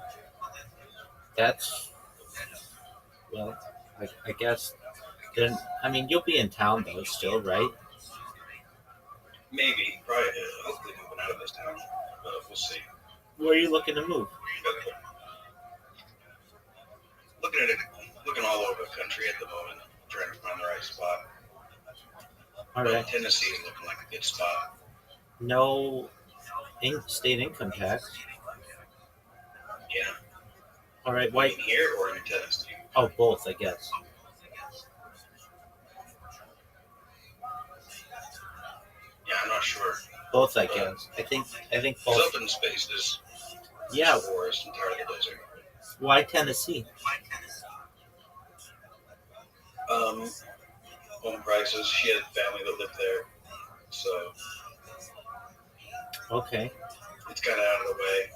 that's well, I guess. Then I mean, you'll be in town though, still, right? Maybe, probably, hopefully moving out of this town, but we'll see. Where are you looking to move? Looking all over the country at the moment, trying to find the right spot. All But right. Tennessee is looking like a good spot. No state income tax. Yeah. All right. I Why? mean, here or in Tennessee? Oh, both, I guess. Yeah, I'm not sure. Both, I guess. I think There's both. open spaces. Yeah. There's forest and part of the desert. Why Tennessee? Home prices. She had family that lived there, so Okay. it's kind of out of the way.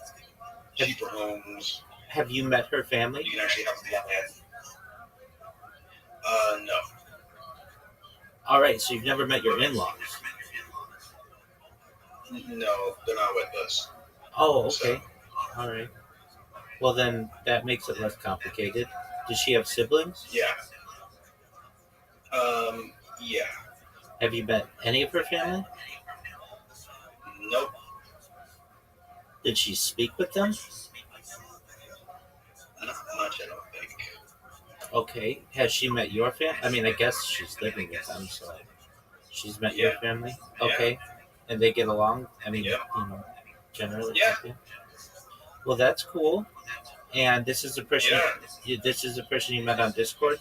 Cheaper homes. Have you met her family? You can actually have land. No. All right. So you've never met your in-laws. No, they're not with us. Oh, okay. All right. Well, then that makes it less complicated. Does she have siblings? Yeah. Yeah. Have you met any of her family? Nope. Did she speak with them? Not much, I don't think. Okay. Has she met your family? I mean, I guess she's living with them, so she's met your Yeah. family. Yeah. Okay. And they get along. I mean, Yeah. generally. Yeah. Okay. Well, that's cool. And this is a person. Yeah. This is a person you met on Discord.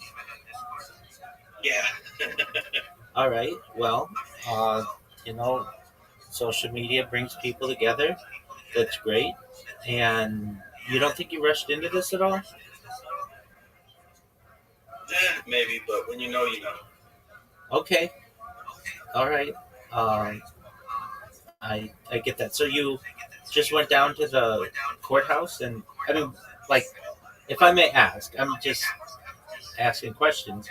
Yeah. All right. Well, you know, social media brings people together. That's great. And you don't think you rushed into this at all? Maybe, but when you know, you know. Okay. All right. I get that. So you just went down to the courthouse, and I mean, like, if I may ask, I'm just asking questions.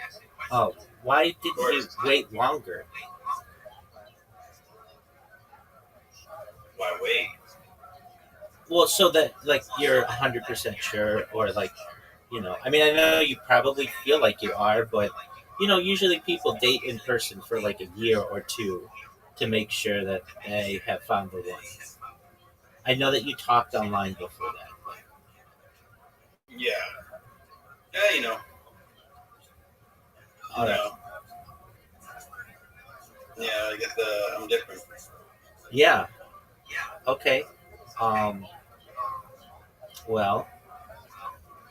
Why didn't you wait longer? Why wait? Well, so that like you're 100% sure, or like, I mean, I know you probably feel like you are, but usually people date in person for like a year or two to make sure that they have found the one. I know that you talked online before that. But Yeah. Yeah, you know. all right. No. Yeah, I guess I'm different. Yeah. Okay. Well,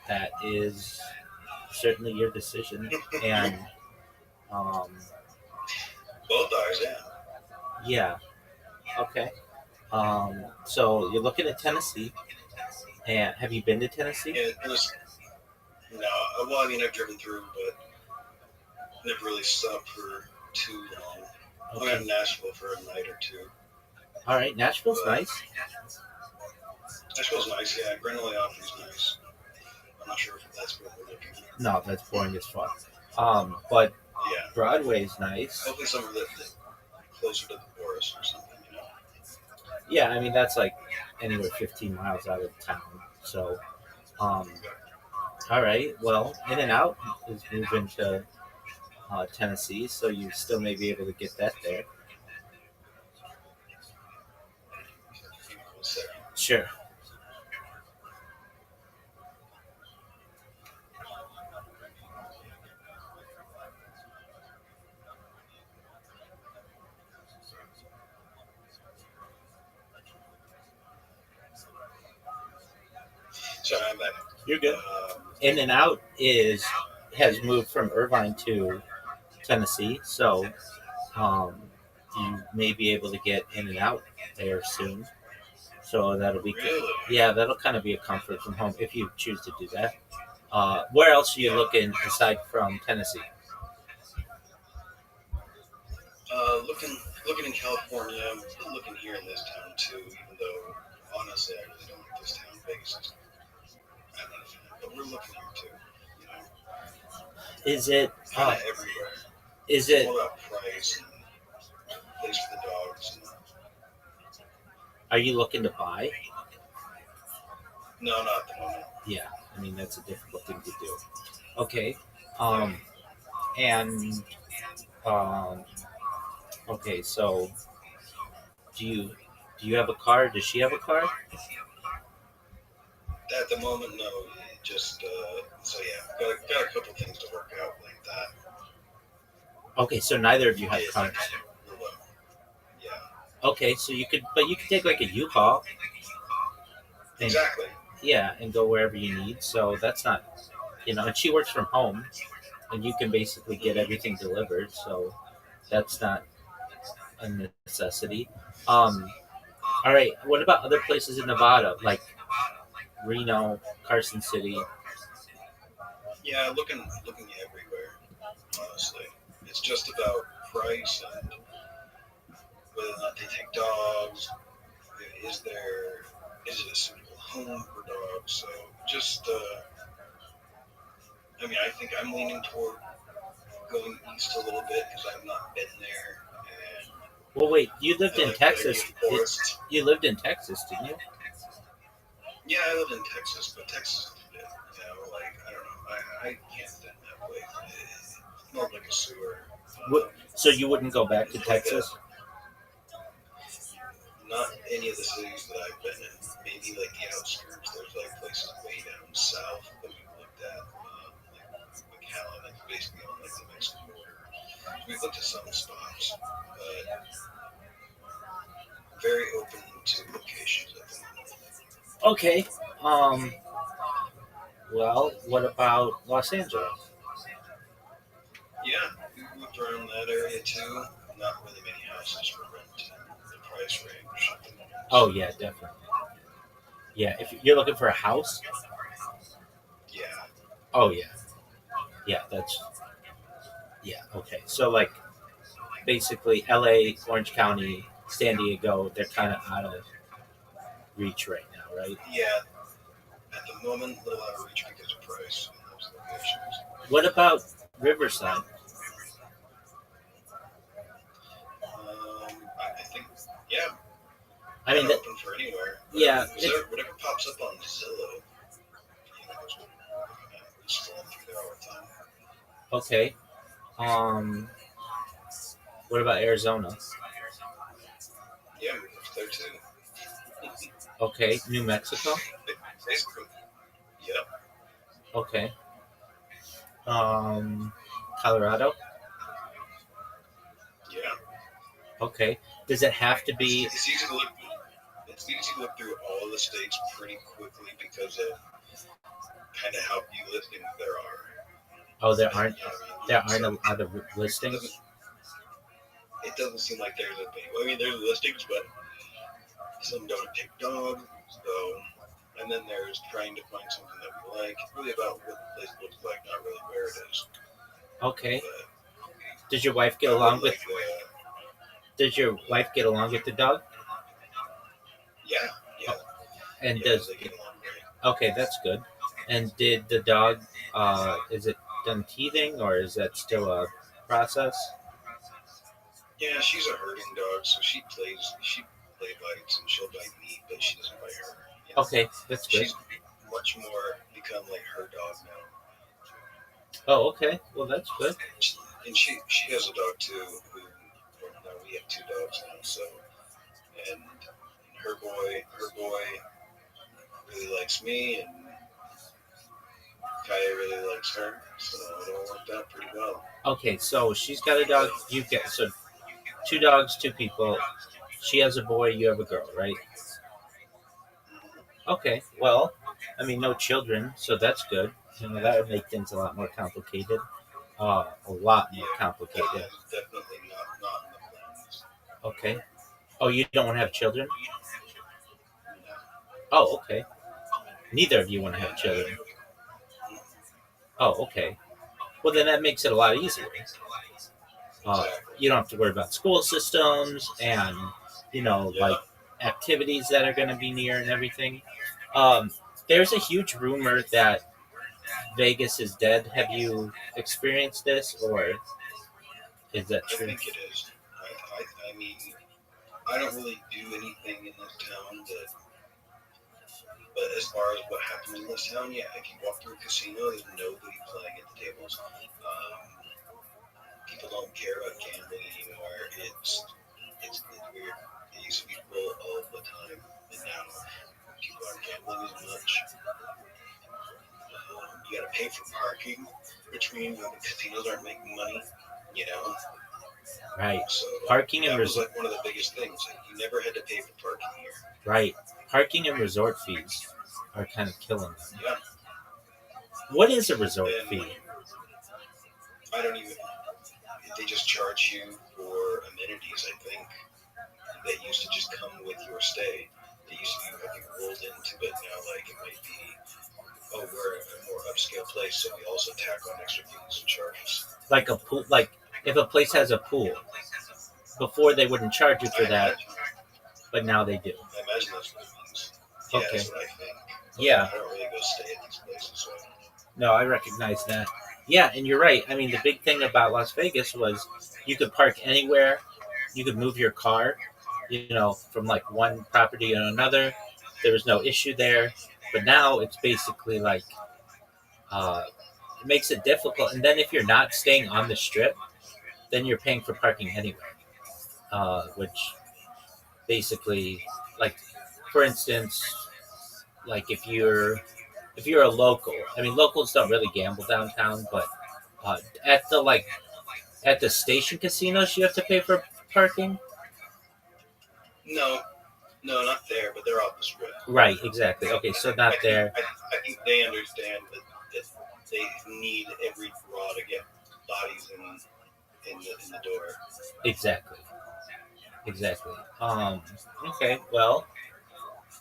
that is certainly your decision, and Both ours, yeah. yeah. Okay. So you're looking at Tennessee, and have you been to Tennessee? Yeah, no, well, I mean, I've driven through, but never really stopped for too long. I went to Nashville for a night or two. All right, Nashville's nice. Nashville's nice, yeah. Grand Ole Opry's nice. I'm not sure if that's what we're looking at. No, that's boring as fuck. But Yeah. Broadway's nice. Hopefully somewhere that's closer to the forest or something, you know. Yeah, I mean that's like anywhere 15 miles out of town. So, all right. Well, In-N-Out is moving to Tennessee, so you still may be able to get that there. So, Sure. sorry, I'm back. You're good. In-N-Out has moved from Irvine to Tennessee, so you may be able to get In-N-Out there soon. So that'll be Really? yeah, that'll kind of be a comfort from home if you choose to do that. Where else are you looking aside from Tennessee? Looking in California, I'm looking here in this town too, even though honestly I really don't like this town. Vegas is, I'm not a fan, but we're looking here too, you know. Is it Kind of everywhere. is It's it all about price and place for the dogs. And, are you looking to buy? no, not at the moment. Yeah, I mean that's a difficult thing to do. Okay. And okay, so do you have a car? Does she have a car? At the moment, no. Just so yeah, got a couple things to work out like that. Okay, so neither of you have Yeah. cars. Okay, so you could take like a U-Haul. And, Exactly. yeah, and go wherever you need. So that's not, and she works from home, and you can basically get everything delivered. So that's not a necessity. Um, all right. What about other places in Nevada, like Reno, Carson City? Yeah, looking everywhere. Honestly, it's just about price and whether or not they take dogs. Is it a suitable home for dogs? So just I think I'm leaning toward going east a little bit because I've not been there, and Well, wait. You lived I in like the idea Texas. of forests. You lived in Texas, didn't you? Yeah, I lived in Texas, but Texas, like I don't know, I can't stand that place. It smells like a sewer. So you wouldn't go back to It's like Texas? not any of the cities that I've been in. Maybe like the outskirts. There's like places way down south that we've looked at, like McAllen. It's basically on like the Mexican border. So we've looked at some spots, but very open to locations at the moment. Okay. Um. Well, what about Los Angeles? Yeah, we moved around that area too. Not really many houses for rent in the price range at the moment. Oh yeah, definitely. Yeah, if you're looking for a house, Yeah, oh yeah, yeah, okay. So like basically, L.A., Orange County, San Diego, they're kind of out of reach right now, right? yeah. At the moment, a little out of reach because of price in those locations. What about Riverside? I think, yeah, I mean, I'm open for anywhere. yeah, Whatever pops up on Zillow, is what I'm scrolling through there all the time. okay. Um, what about Arizona? Yeah, we moved there too. Okay, New Mexico. Basically, yep, Okay. Um, Colorado. yeah. Okay. Does it have to It's, be? it's easy to look. It's easy to look through all of the states pretty quickly because of kind of how few listings there are. Oh, there And, aren't a lot of listings. it doesn't seem like there's a big. I mean, there's listings, but some don't take dogs. So, and then there's trying to find something that we like. It's really about what the place looks like, not really where it is. Okay. But Does your wife get I along would with? like, Does your wife get along with the dog? yeah, yeah, And yeah. does They get along great. okay, that's good. And did the dog? Is it done teething or is that still a process? Yeah, she's a herding dog, so she play bites and she'll bite me, but she doesn't bite her. Okay, that's good. She's much more become like her dog now. Oh, okay. Well, that's good. And she has a dog too. Well, now we have two dogs now. So and her boy really likes me, and Kaya really likes her. So it all worked out pretty well. Okay, so she's got a dog. You get so two dogs, two people. She has a boy. You have a girl, right? Okay. Well, I mean, no children, so that's good. That would make things a lot more complicated. A lot more Yeah, complicated. that is definitely not in the plans. Okay. Oh, you don't want to have children? No. Oh, okay. Neither of you want to have And children. Oh, okay. Well, then that makes it a lot easier. exactly. You don't have to worry about school systems and like activities that are going to be near and everything. Um, there's a huge rumor that Vegas is dead. Have you experienced this, or is that I true? think it is. I mean, I don't really do anything in this town but as far as what happens in this town, yeah, if you walk through a casino, there's nobody playing at the tables. People don't care about gambling anymore. It's weird. It used to be full all the time, and now people aren't gambling as much. You got to pay for parking, which means that the casinos aren't making money. You know, Right. So Parking that and was resort. like one of the biggest things. Like, you never had to pay for parking here. Right. Parking and resort fees are kind of killing them. Yeah. What is a resort And fee? I don't even. They just charge you for amenities. I think that used to just come with your stay. They used to be, I think, rolled into it now. Like it might be, oh, we're a more upscale place, so we also tack on extra fees and charges. Like a pool. Like if a place has a pool, before they wouldn't charge you for that, but now they do. I imagine that's what it means. Yeah, Okay. that's what I think. But Yeah. I don't really go stay at these places, so. No, I recognize that. Yeah, and you're right. I mean, the big thing about Las Vegas was you could park anywhere. You could move your car, from like one property to another. There was no issue there. But now it's basically like uh, it makes it difficult. And then if you're not staying on the strip, then you're paying for parking anywhere. Which basically, like, for instance, like if you're a local, I mean, locals don't really gamble downtown, but at the station casinos, you have to pay for parking. No, not there, but they're off the strip. Right, exactly. Okay, so not there. I think they understand that they need every draw to get bodies in the door. Exactly. Okay, well,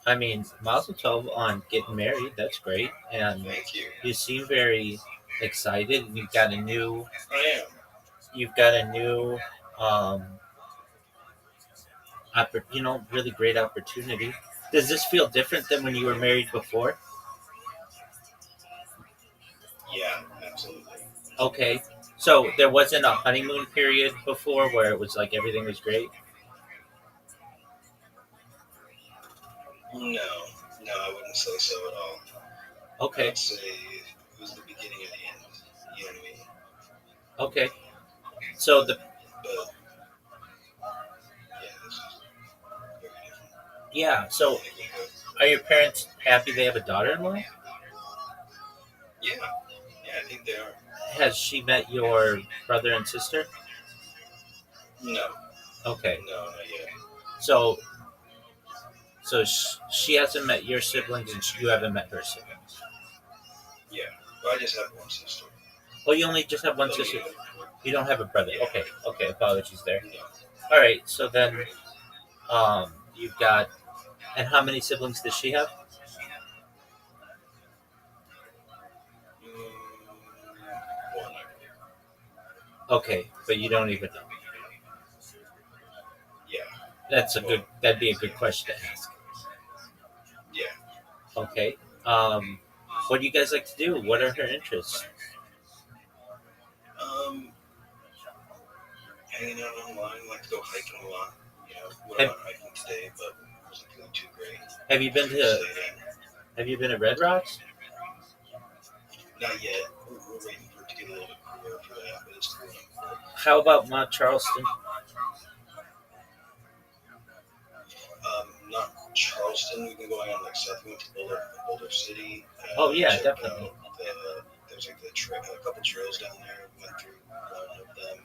I mean, Mazel Tov on getting married. That's great, and Thank you. you seem very excited. You've got a new. I am. You've got a new, really great opportunity. Does this feel different than when you were married before? Yeah, absolutely. Okay, so there wasn't a honeymoon period before where it was like everything was great. No, I wouldn't say so at all. I Okay, would say it was the beginning of the end. You know what I mean? okay. So But yeah, this is very different. so I think we could. are your parents happy they have a daughter-in-law? Yeah, I think they are. Has she met your brother and sister? No, Okay, not yet. so she hasn't met your siblings and you haven't met her siblings. Yeah, but I just have one sister. Oh, you only just have one No, sister. yeah. You don't have a brother. Yeah. Okay. Apologies there. No. All right. So then, you've got, and how many siblings does she have? One. Okay, but you don't even know. Yeah, That'd be a good question to ask. yeah. Okay. What do you guys like to do? What are her interests? Hanging out online, like to go hiking a lot. Went out hiking today, but it wasn't feeling too great. Have you been to Red Rocks? Not yet. We're waiting for it to get a little bit cooler for that, but it's cool. How about Mount Charleston? Not Charleston. We've been going on like south. We went to Boulder City. Oh, yeah, checked definitely. out there's like a couple trails down there. We went through one of them,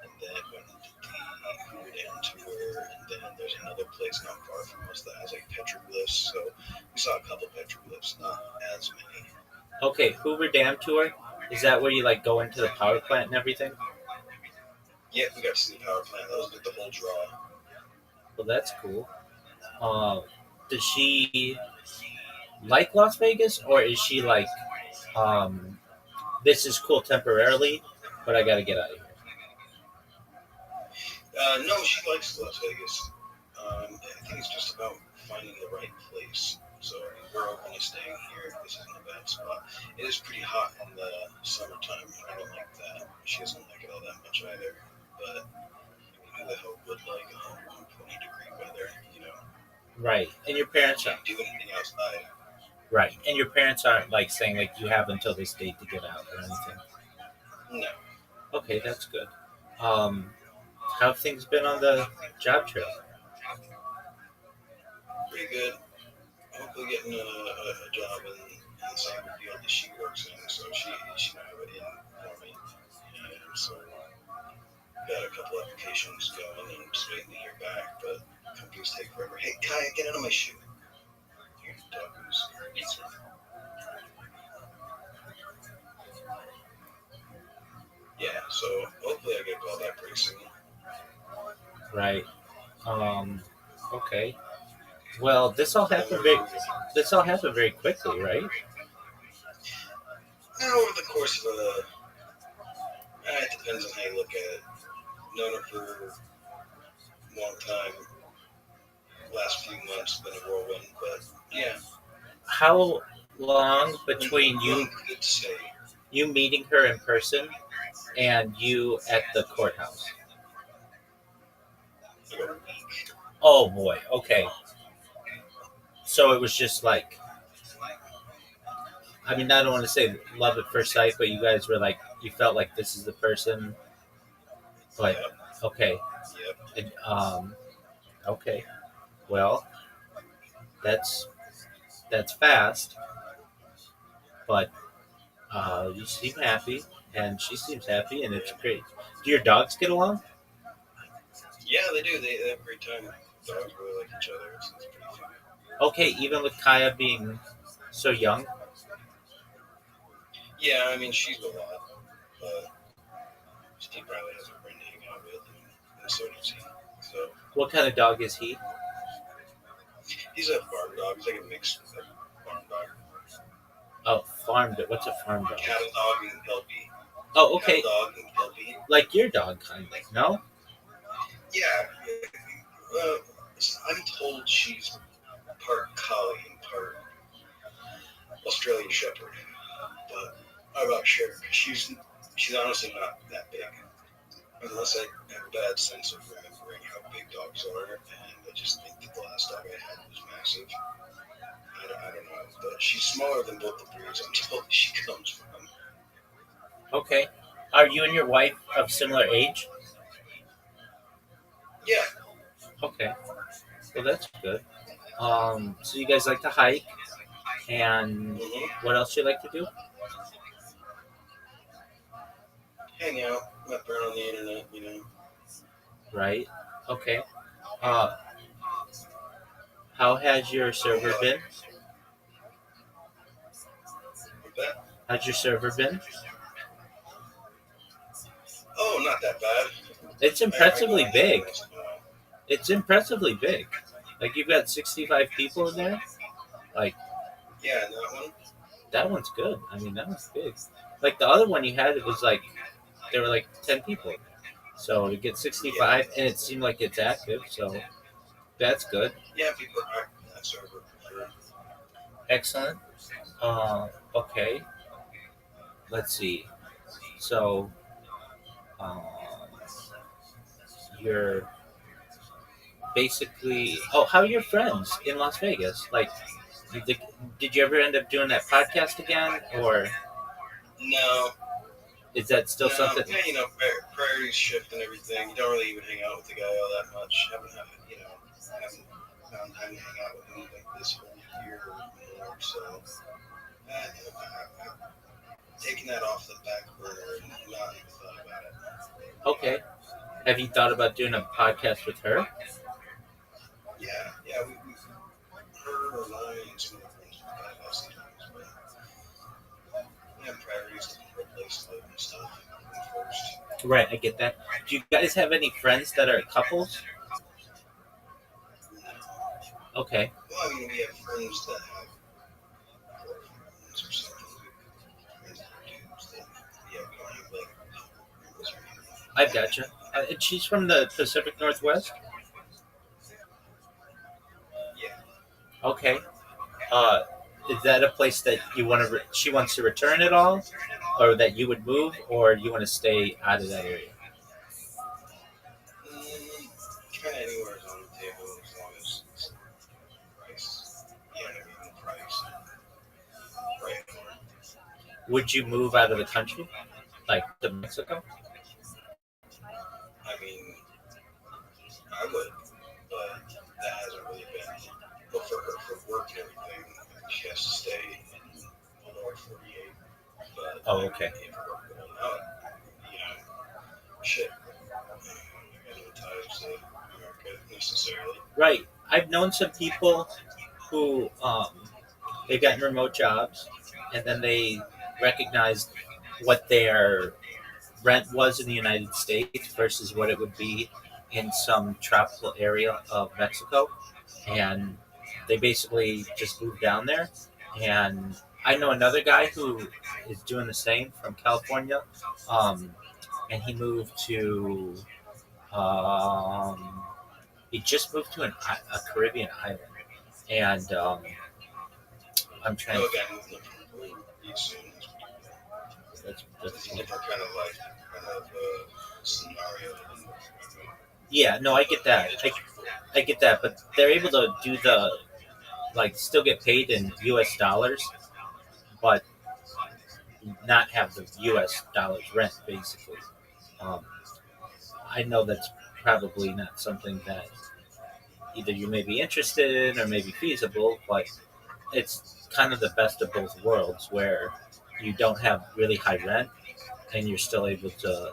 and then went into the Hoover Dam tour. And then there's another place not far from us that has like petroglyphs. So we saw a couple petroglyphs, not as many. Okay, Hoover Dam tour. Is that where you like go into the power plant and everything? Yeah, we got to see the power plant. That was like the whole draw. Well, that's cool. Does she like Las Vegas, or is she like, this is cool temporarily, but I got to get out of here? No, she likes Las Vegas. I think it's just about finding the right place. So we're open to staying here. This isn't a bad spot. It is pretty hot in the summertime. I don't like that. She doesn't like it all that much either. But who the hell would like 120-degree weather? Right, and your parents Can't do anything outside. right, and your parents aren't like saying like you have until this date to get out or anything. No. Okay, that's good. How have things been on the job trail? Pretty good. Hopefully getting a job in the same field that she works in, so she might have it in for me. And so got a couple couple applications going and just waiting to hear back, but companies take forever. Hey, Kaya, get out of my shoe. Your dog is yeah, so hopefully I get a call back pretty soon. Right. Okay. Well, this all happened very quickly, right? Over the course of it depends on how you look at it. Known her for a long time. Last few months been a whirlwind, but yeah. How long between Good to say. you meeting her in person and you at the courthouse? Like a week. Oh boy. Okay. So it was just like, I mean, I don't want to say love at first sight, but you guys were like, you felt like this is the person. But Yep. okay. Yep. And, okay. Well, that's fast, but you seem happy, and she seems happy, and it's great. Do your dogs get along? Yeah, they do. They have a great time. Dogs really like each other. It's pretty fun. Okay, even with Kaya being so young. Yeah, I mean she's a lot, but Steve probably has a friend to hang out with, and so does he. So What kind of dog is he? he's a farm dog. He's like a mix with a farm dog. Oh, farm dog. What's a farm dog? Cattle dog and kelpie. Oh, okay. Cattle dog and kelpie. Like your dog, kind of. No? Yeah. I'm told she's part collie and part Australian Shepherd, but I'm not sure. She's honestly not that big, unless I have a bad sense of remembering how big dogs are, and I just think that the last dog I had was massive. I don't know, but she's smaller than both the breeds I'm told she comes from. Okay. Are you and your wife of similar age? Yeah. Okay. Well, that's good. So you guys like to hike, and what else you like to do? Hang out, map around on the internet, Right. Okay. Uh, how has your server been? With that. How's your server been? Oh, not that bad. It's impressively big. It's impressively big. Like you've got 65 people in there. Like yeah, that one. That one's good. I mean, that one's big. Like the other one you had, it was like there were like 10 people. So to get 65, and it seemed like it's active. So that's good. Yeah, people are active in that server for sure. Excellent. Okay. Let's see. So you're basically. Oh, how are your friends in Las Vegas? Like, did you ever end up doing that podcast again, or No. is that still something? Yeah, priorities shift and everything. You don't really even hang out with the guy all that much. Haven't found time to hang out with him like this whole year or more. So, I've taken that off the back burner and not even thought about it. Okay. Have you thought about doing a podcast with her? Yeah, we her and I and some other friends have had sometimes, but priorities to replace life and stuff first. Right, I get that. Do you guys have any friends that are couples? No. Okay. Well, I mean, we have friends that have girlfriends or something. Friends that are dudes that we don't have like couples or anything. I've gotcha. And she's from the Pacific Northwest? Yeah. Okay. Is that a place that you want to? She wants to return at all, or that you would move, or you want to stay out of that area? Kind of anywhere is on the table as long as it's price. Yeah, I mean the price. Right. Would you move out of the country, like to Mexico? I mean, I would, but that hasn't really been. But for her, for work and everything, she has to stay in the lower 48. But Oh, okay. If her work going out, shit. necessarily. Right. I've known some people who they've gotten remote jobs, and then they recognized what their rent was in the United States versus what it would be in some tropical area of Mexico, and they basically just moved down there. And I know another guy who is doing the same from California, and he moved to um, he just moved to a Caribbean island, and I'm trying. No, again, it's That's a different kind of scenario. yeah, no, I get that. I get that, but they're able to do the still get paid in U.S. dollars, but not have the U.S. dollars rent. Basically, um, I know that's probably not something that either you may be interested in or may be feasible, but it's kind of the best of both worlds where you don't have really high rent and you're still able to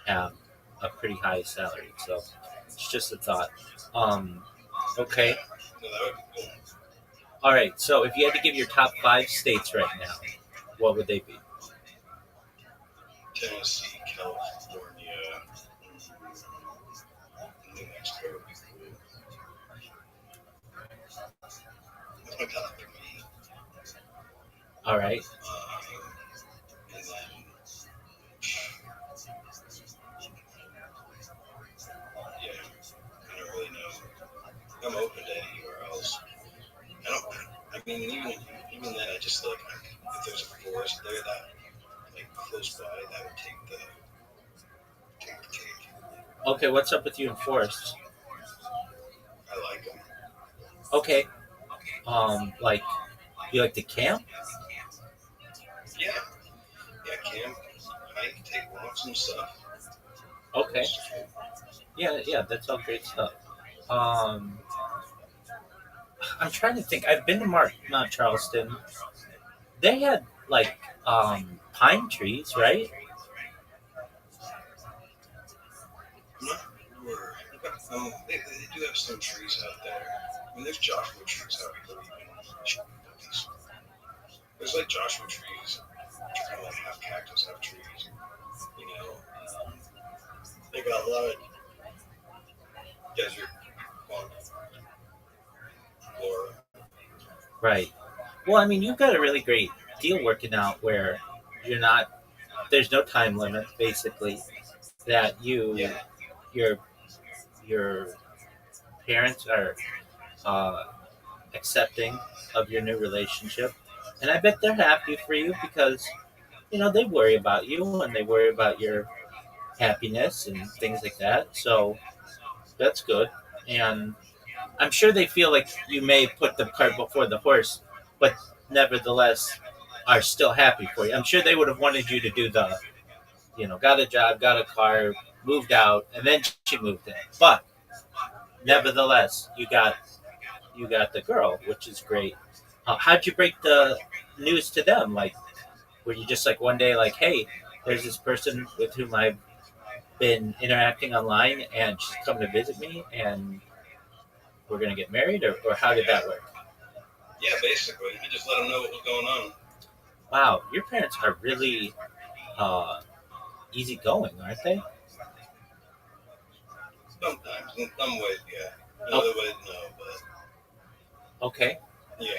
have a pretty high salary. So it's just a thought. Okay. No, that would be cool. All right. So if you had to give your top 5 states right now, what would they be? Tennessee, California, New Mexico would be cool. That's my top 3. All right. And then, yeah, I don't really know. I'm open to anywhere else. I mean, even then, I just feel like if there's a forest there that, close by, that would take the cake. Okay. What's up with you in forests? I like them. Okay. You like to camp? Yeah. Yeah, camp, hike, take walks and stuff. Okay. Yeah. That's all great stuff. I'm trying to think. I've been to Mount Charleston. They had pine trees, right? I'm not sure. They do have some trees out there. I mean, there's Joshua trees out there. There's Joshua trees, which are kind of half cactus, half trees. You know, they got a lot of desert flora. Right. Well, I mean, you've got a really great deal working out where there's no time limit, basically, that Yeah. your parents are accepting of your new relationship. And I bet they're happy for you because, they worry about you and they worry about your happiness and things like that. So that's good. And I'm sure they feel like you may put the cart before the horse, but nevertheless are still happy for you. I'm sure they would have wanted you to do got a job, got a car, moved out, and then she moved in. But nevertheless, you got the girl, which is great. How'd you break the news to them? Were you just one day hey, there's this person with whom I've been interacting online, and she's come to visit me, and we're gonna get married, or how did that work? Yeah, basically, I just let them know what was going on. Wow, your parents are really easygoing, aren't they? Sometimes, in some ways, yeah. In other ways, no, but Okay. yeah.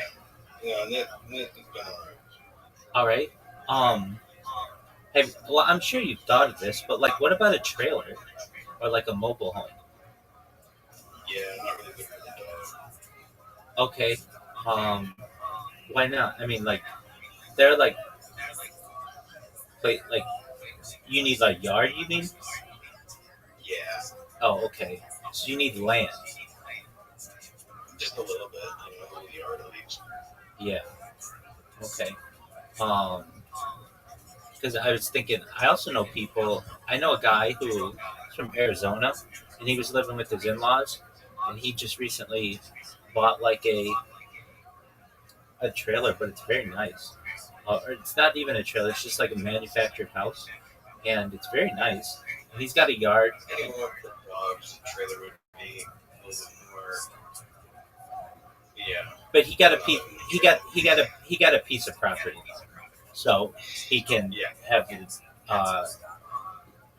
And it's been alright. All right. Well, I'm sure you've thought of this, but what about a trailer or a mobile home? Yeah, I'm not really good for the dog. Okay. Why not? I mean, they're you need yard. You mean? Yeah, Oh, okay. So you need land. just a little bit, a little yard at least. Yeah. Okay. Because I was thinking, I also know people. I know a guy who's from Arizona, and he was living with his in-laws, and he just recently bought a trailer, but it's very nice. Or it's not even a trailer; it's just a manufactured house, and it's very nice. And he's got a yard. Anyone for dogs, the trailer would be bit more. Yeah. But he got a piece. He got a piece of property, so he can have his.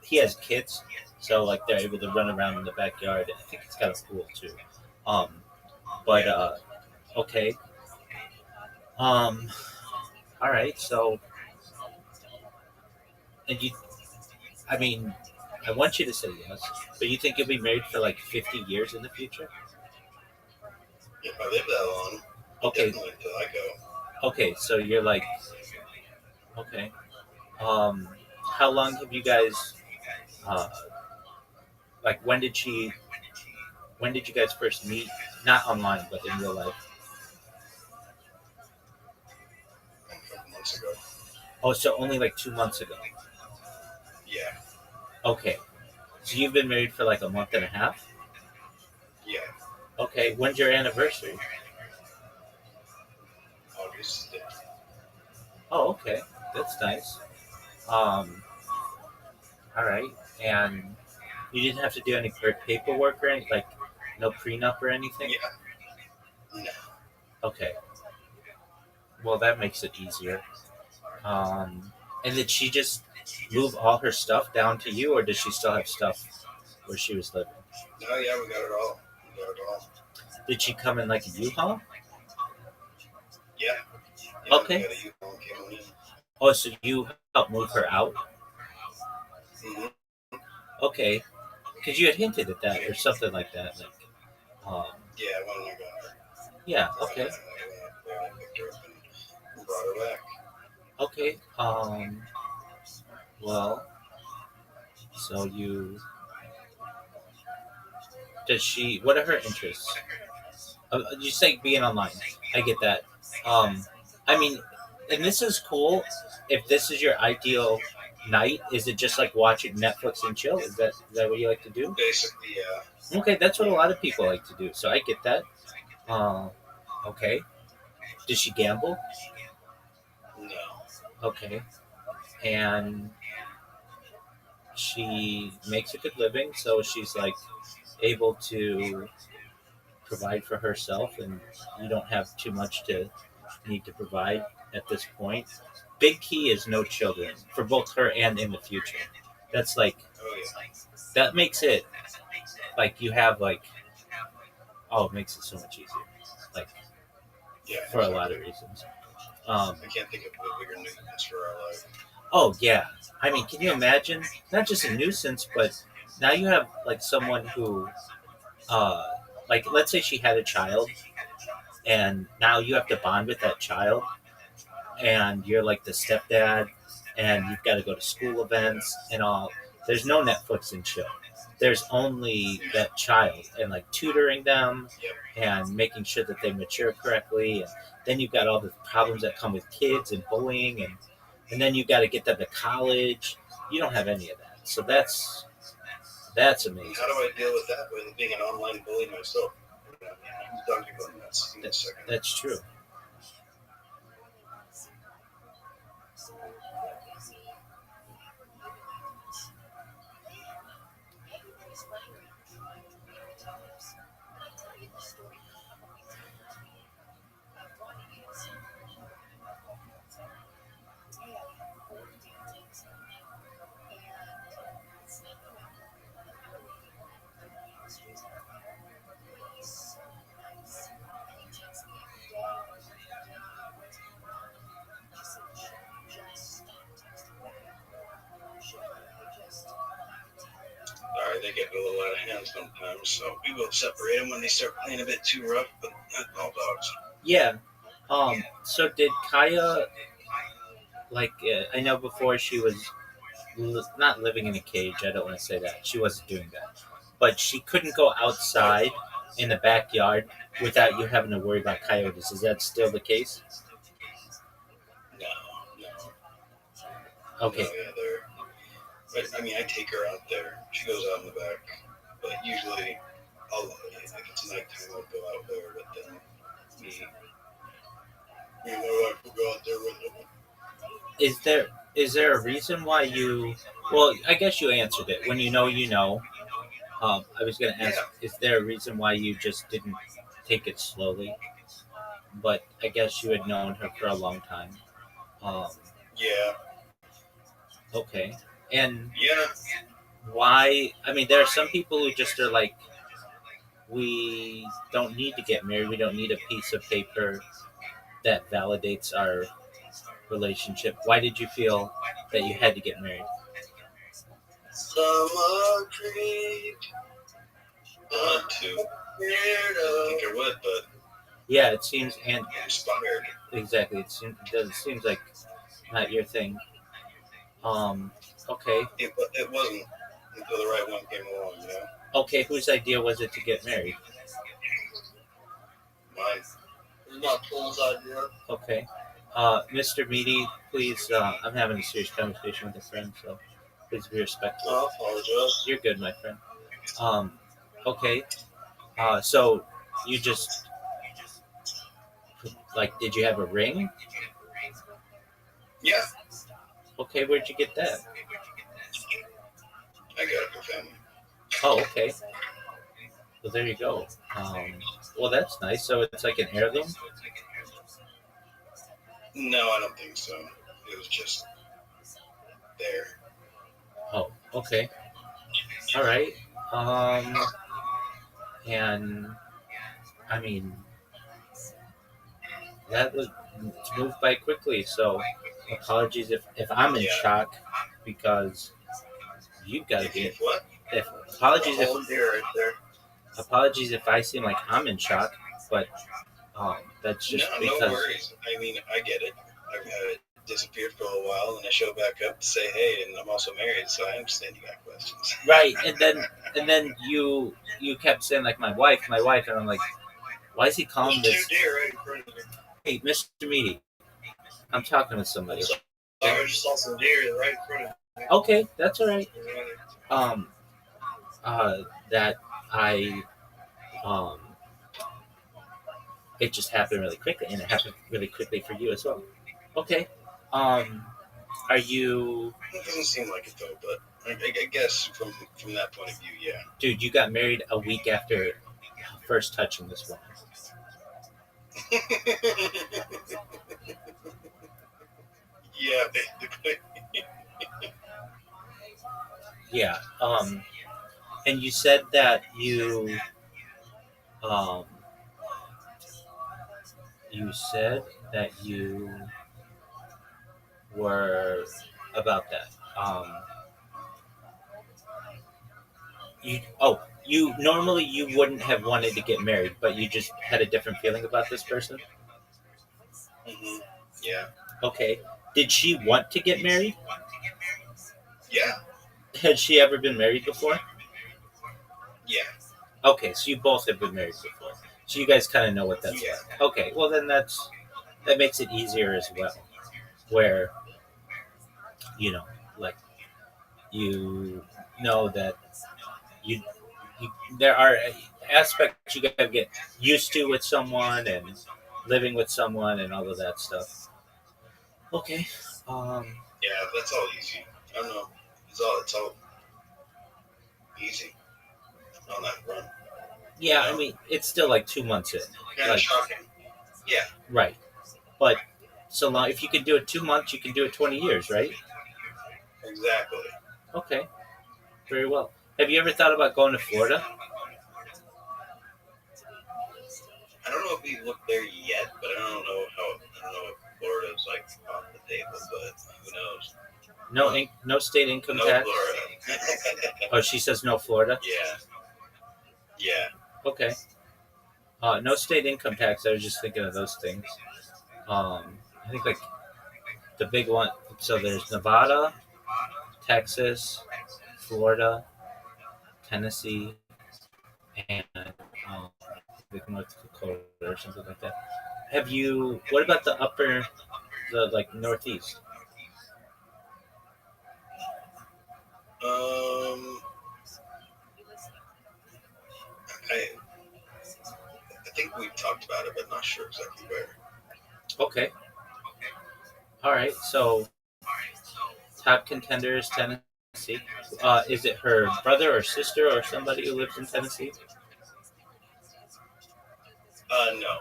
He has kids, so like they're able to run around in the backyard. I think he's got a pool too. But okay. All right. So, and you, I mean, I want you to say yes, but you think you'll be married for like 50 years in the future? If I live that long, Okay. definitely until I go. Okay. So you're like, okay. How long have you guys? Like, when did you guys first meet? Not online, but in real life. A couple months ago. Oh, so only like 2 months ago. Yeah. Okay. So you've been married for like a month and a half? Yeah. Okay. When's your anniversary? August. Oh, okay. That's nice. All right. And you didn't have to do any paperwork or anything, like no prenup or anything? Yeah. No. Okay. Well, that makes it easier. And did she just move all her stuff down to you, or does she still have stuff where she was living? Oh yeah, we got it all. Did she come in like a U-Haul? Yeah. Okay. We got a U-Haul came in. Oh, so you helped move her out? Mm-hmm. Okay. Because you had hinted at that or something like that. Like, Yeah, when I got her. Yeah, okay. I picked her up and brought her back. Okay. Well, so what are her interests? You say being online. I get that. I mean, and this is cool. If this is your ideal night, is it just like watching Netflix and chill? Is that what you like to do? Basically, yeah. Okay, that's what a lot of people like to do. So I get that. Okay. Does she gamble? No. Okay. And she makes a good living, so she's like able to provide for herself, and you don't have too much to need to provide at this point. Big key is no children for both her and in the future. That's like, Oh yeah. that makes it like you have like, oh, it makes it so much easier. Like, Yeah. for a lot of reasons. I can't think of a bigger nuisance for our life. Oh yeah, I mean, can you imagine? Not just a nuisance, but now you have like someone who, like, let's say she had a child, and now you have to bond with that child, and you're like the stepdad, and you've got to go to school events and all. There's no Netflix and chill. There's only that child and like tutoring them and making sure that they mature correctly. And then you've got all the problems that come with kids and bullying, and then you've got to get them to college. You don't have any of that. So that's amazing. How do I deal with that with being an online bully myself? Talking about that in a second. That's true. They get a little out of hand sometimes, so we will separate them when they start playing a bit too rough, but not all dogs. Yeah. So did Kaya, like, I know before she was not living in a cage, I don't want to say that. She wasn't doing that. But she couldn't go outside in the backyard without you having to worry about coyotes. Is that still the case? No. Okay. No, yeah, but I mean, I take her out there. She goes out in the back, but usually, if it's nighttime, I'll go out there. But then me and my wife will go out there with them. Is there a reason why you? Well, I guess you answered it. When you know, you know. I was going to ask, is there a reason why you just didn't take it slowly? But I guess you had known her for a long time. Um, Yeah. okay. And Yeah. why? I mean, there are some people who just are like, we don't need to get married. We don't need a piece of paper that validates our relationship. Why did you feel that you had to get married? Summer Creek. Want to. I think I would, but Yeah, it seems, and I'm inspired. exactly, it seems like not your thing. Okay. It wasn't until the right one came along, you know? Okay, whose idea was it to get married? Mine. It was not Paul's idea. Okay. Mr. Meaty, please, I'm having a serious conversation with a friend, so please be respectful. I apologize. You're good, my friend. Okay. So you just, like, did you have a ring? Yeah, Okay, where'd you get that? I got it for family. Oh, okay. Well, there you go. Well, that's nice. So it's like an heirloom? No, I don't think so. It was just there. Oh, okay. All right. And I mean, that was it's moved by quickly. So apologies if I'm in Yeah. shock because you've got to be. What? If apologies Oh, if dear, right there. apologies if I seem like I'm in shock, but that's just No because. worries. I mean, I get it. I've disappeared for a while, and I show back up to say hey, and I'm also married, so I understand you got questions. Right, and then you kept saying like my wife, and I'm like, why is he calling There's this? two deer right in front of me. Hey, Mr. Meaty, I'm talking with somebody. I just saw some deer right in front of me. Okay, that's all right. That I it just happened really quickly, and it happened really quickly for you as well. Okay, are you, It doesn't seem like it though, but I guess from that point of view, yeah. dude? You got married a week after first touching this woman. Yeah, basically. Yeah. And you said that you said that you were about that. You normally you wouldn't have wanted to get married, but you just had a different feeling about this person. Mm-hmm. Yeah. Okay. Did she want to get married? Yeah. Had she ever been married before? Yeah. Okay, so you both have been married before. So you guys kind of know what that's Yeah. like. Okay, well then that makes it easier as well. Where like you know that you there are aspects you gotta get used to with someone and living with someone and all of that stuff. Okay. Yeah, that's all easy. I don't know. It's all easy on that run. Yeah, I mean it's still like 2 months in. Kind of shocking. Yeah. Right. But so long if you can do it 2 months, you can do it 20 years, right? Exactly. Okay. Very well. Have you ever thought about going to Florida? I don't know if we looked there yet, but I don't know if Florida's like off the table, but who knows? No state income No tax? Florida. Oh, she says no Florida? Yeah. Yeah. Okay. No state income tax. I was just thinking of those things. I think like the big one. So there's Nevada, Texas, Florida, Tennessee, and like North Dakota or something like that. Have you? What about the like Northeast? I think we've talked about it, but not sure exactly where. Okay. All right. So top contender is Tennessee. Is it her brother or sister or somebody who lives in Tennessee? No.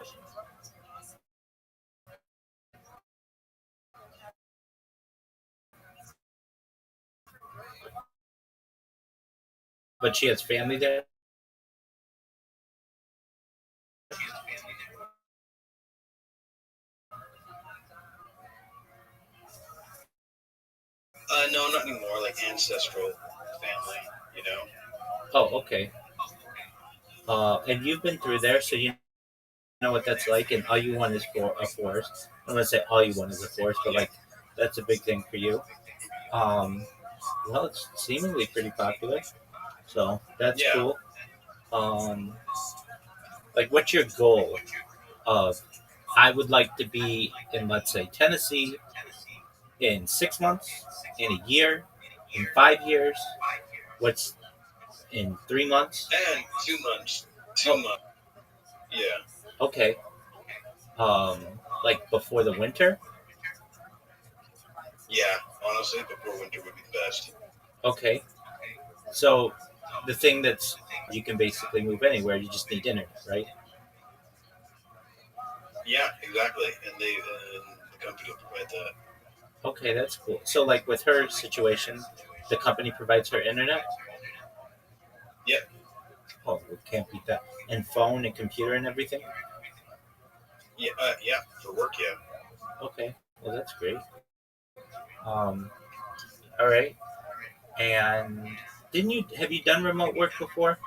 But she has family there. No, not anymore. Like ancestral family, you know. Oh, okay. And you've been through there, so you know what that's like. And all you want is for a forest. I'm gonna say all you want is a forest, but like that's a big thing for you. Um, well, it's seemingly pretty popular, so that's Yeah. cool. Like, what's your goal of? I would like to be in, let's say, Tennessee in 6 months, in a year, in 5 years. What's in 3 months? And 2 months. Two Oh, months. Yeah. okay. Um, like before the winter. Yeah. Honestly, before winter would be the best. Okay. So the thing that's you can basically move anywhere. You just need internet, right? Yeah, exactly. And the company will provide that. Okay, that's cool. So like with her situation, the company provides her internet. Yep. Oh, we can't beat that. And phone and computer and everything. Yeah. Yeah. For work, yeah. Okay, well that's great. All right. And didn't you have you done remote work before?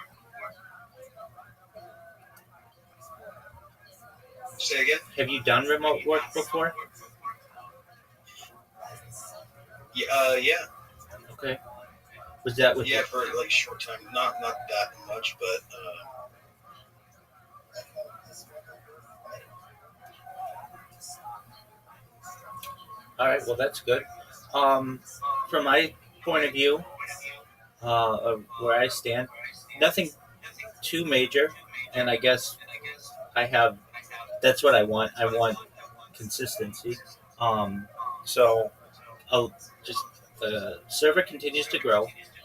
Say again. Have you done remote work before? Yeah. Yeah. Okay. Was that with Yeah. your, For like short time. Not that much, but all right? Well, that's good. Um, from my point of view, of where I stand, nothing too major, and I guess I have. That's what I want. I want consistency. Um, so I'll just the server continues to grow,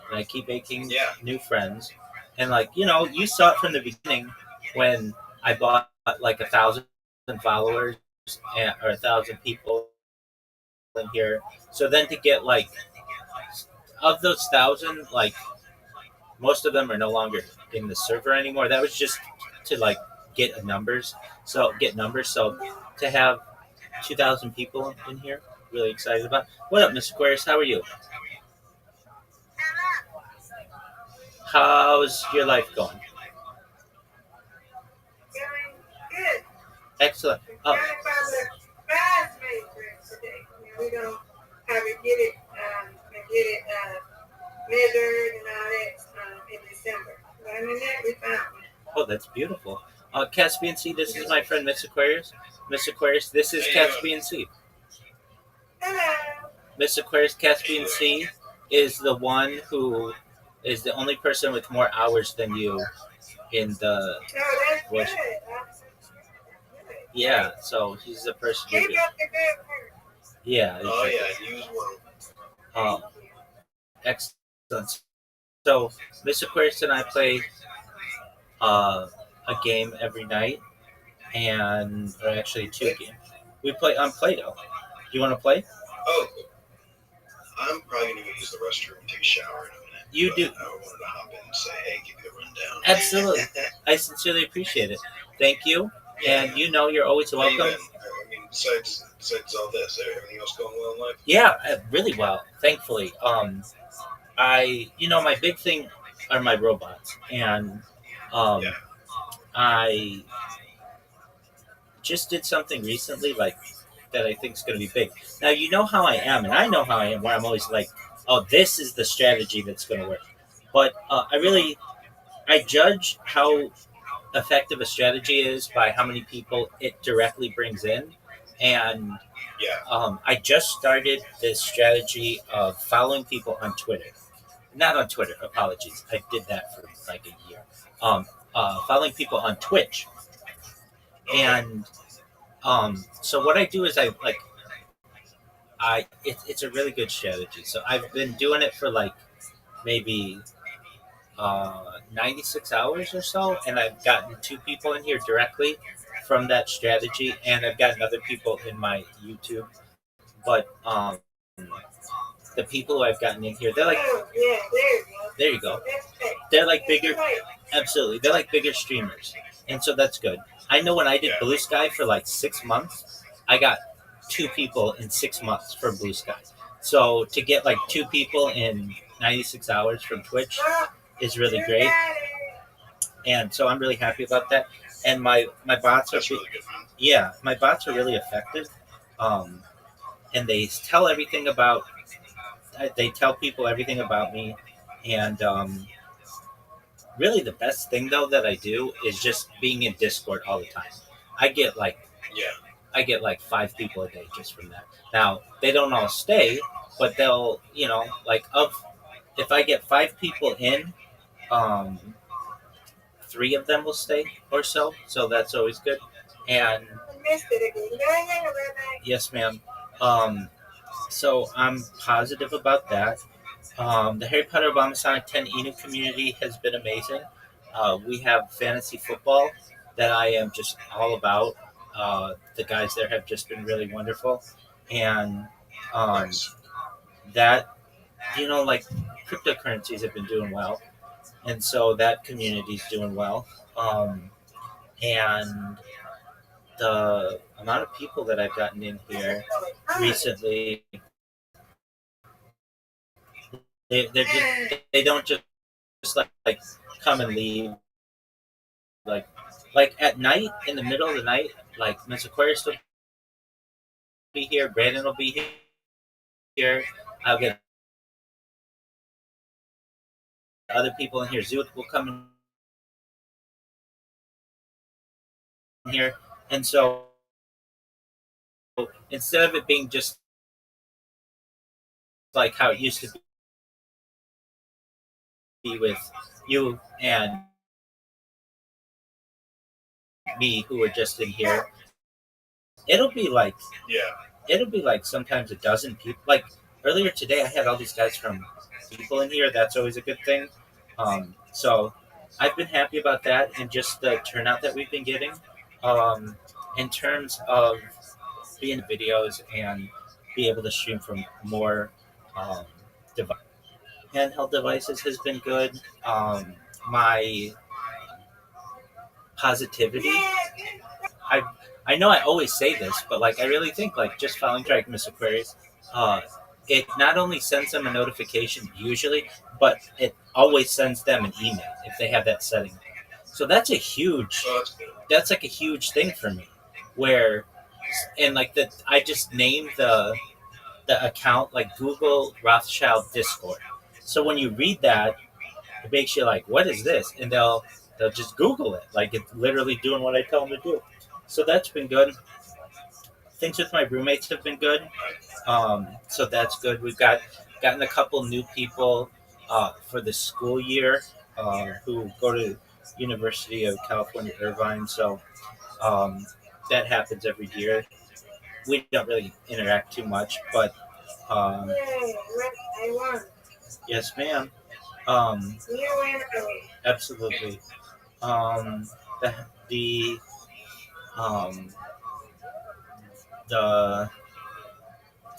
and I keep making yeah. new friends. And like you saw it from the beginning when I bought like 1,000 followers or 1,000 people in here. So then to get like of those 1,000, like most of them are no longer in the server anymore. That was just to like get numbers. So get numbers. So to have 2,000 people in here, really excited about. What up, Miss Aquarius? How are you? How's your life going? Doing good. Excellent. Trying to find the bridesmaid dress today. We're gonna have it get it measured and all that in December. But other than that, we found one. Oh, that's beautiful. Caspian Sea, this is my friend Miss Aquarius. Miss Aquarius, this is How you doing? Caspian Sea. Hello. Miss Aquarius, Caspian Sea is the one who is the only person with more hours than you in the Oh, that's good. bush. Good. Yeah, so he's the person. Keep up the good work. Yeah. Oh exactly. yeah. Use one. Um, excellent. So Miss Aquarius and I play a game every night, or actually two games. We play on Play-Doh. Do you want to play? Oh, I'm probably gonna go use the restroom and take a shower in a minute. You but do. I wanted to hop in and say, hey, give you a rundown. Absolutely. I sincerely appreciate it. Thank you. Yeah. And you're always How you welcome. been? I mean, besides all this, everything else going well in life? Yeah, really well, thankfully. My big thing are my robots, and Yeah. I just did something recently, like that I think is going to be big. Now you know how I am, and I know how I am, where I'm always like, "Oh, this is the strategy that's going to work." But I judge how effective a strategy is by how many people it directly brings in, and Yeah. I just started this strategy of following people on Twitter. Not on Twitter, apologies. I did that for like a year. Following people on Twitch, Okay. and so what I do is it's a really good strategy. So I've been doing it for like maybe 96 hours or so, and I've gotten 2 people in here directly from that strategy, and I've gotten other people in my YouTube. But the people who I've gotten in here, they're like, Oh, yeah, there you go. That's right. They're like That's bigger, right. absolutely. They're like bigger streamers, and so that's good. I know when I did Blue Sky for like 6 months, I got 2 people in 6 months for Blue Sky. So to get like 2 people in 96 hours from Twitch Oh, is really you great, got it. and so I'm really happy about that. And my bots are That's really good, man. yeah, my bots are really effective, um, and they tell everything about they tell people everything about me, and really the best thing though that I do is just being in Discord all the time. I get like Yeah. I get like 5 people a day just from that. Now they don't all stay, but they'll like of if I get 5 people in, um, 3 of them will stay or so. So that's always good. And I missed it again. Go ahead, Rabbi. yes, ma'am. Um, so I'm positive about that. The Harry Potter Obama Sonic 10 Inu community has been amazing. We have fantasy football that I am just all about. The guys there have just been really wonderful. And um, that, like cryptocurrencies have been doing well. And so that community's doing well. And the amount of people that I've gotten in here recently, they don't just like come and leave. Like like at night, in the middle of the night, like Miss Aquarius will be here, Brandon will be here. I'll get other people in here. Zoot will come in here, and so instead of it being just like how it used to be with you and me who were just in here, it'll be like Yeah. it'll be like sometimes a dozen people. Like earlier today, I had all these guys from people in here. That's always a good thing. So I've been happy about that and just the turnout that we've been getting. In terms of being videos and be able to stream from more um, device. Handheld devices has been good. My positivity. I I know I always say this, but like I really think like just following Drag Miss Aquarius, it not only sends them a notification usually, but it always sends them an email if they have that setting. So that's a huge. Oh, that's good. That's like a huge thing for me, where and like the I just named the account like Google Rothschild Discord. So when you read that, it makes you like, what is this? And they'll just Google it. Like it's literally doing what I tell them to do. So that's been good. Things with my roommates have been good. So that's good. We've gotten a couple new people for the school year who go to University of California, Irvine. So that happens every year. We don't really interact too much, but Yay, I won. yes, ma'am. Um, You win early. absolutely. Um, the the um, the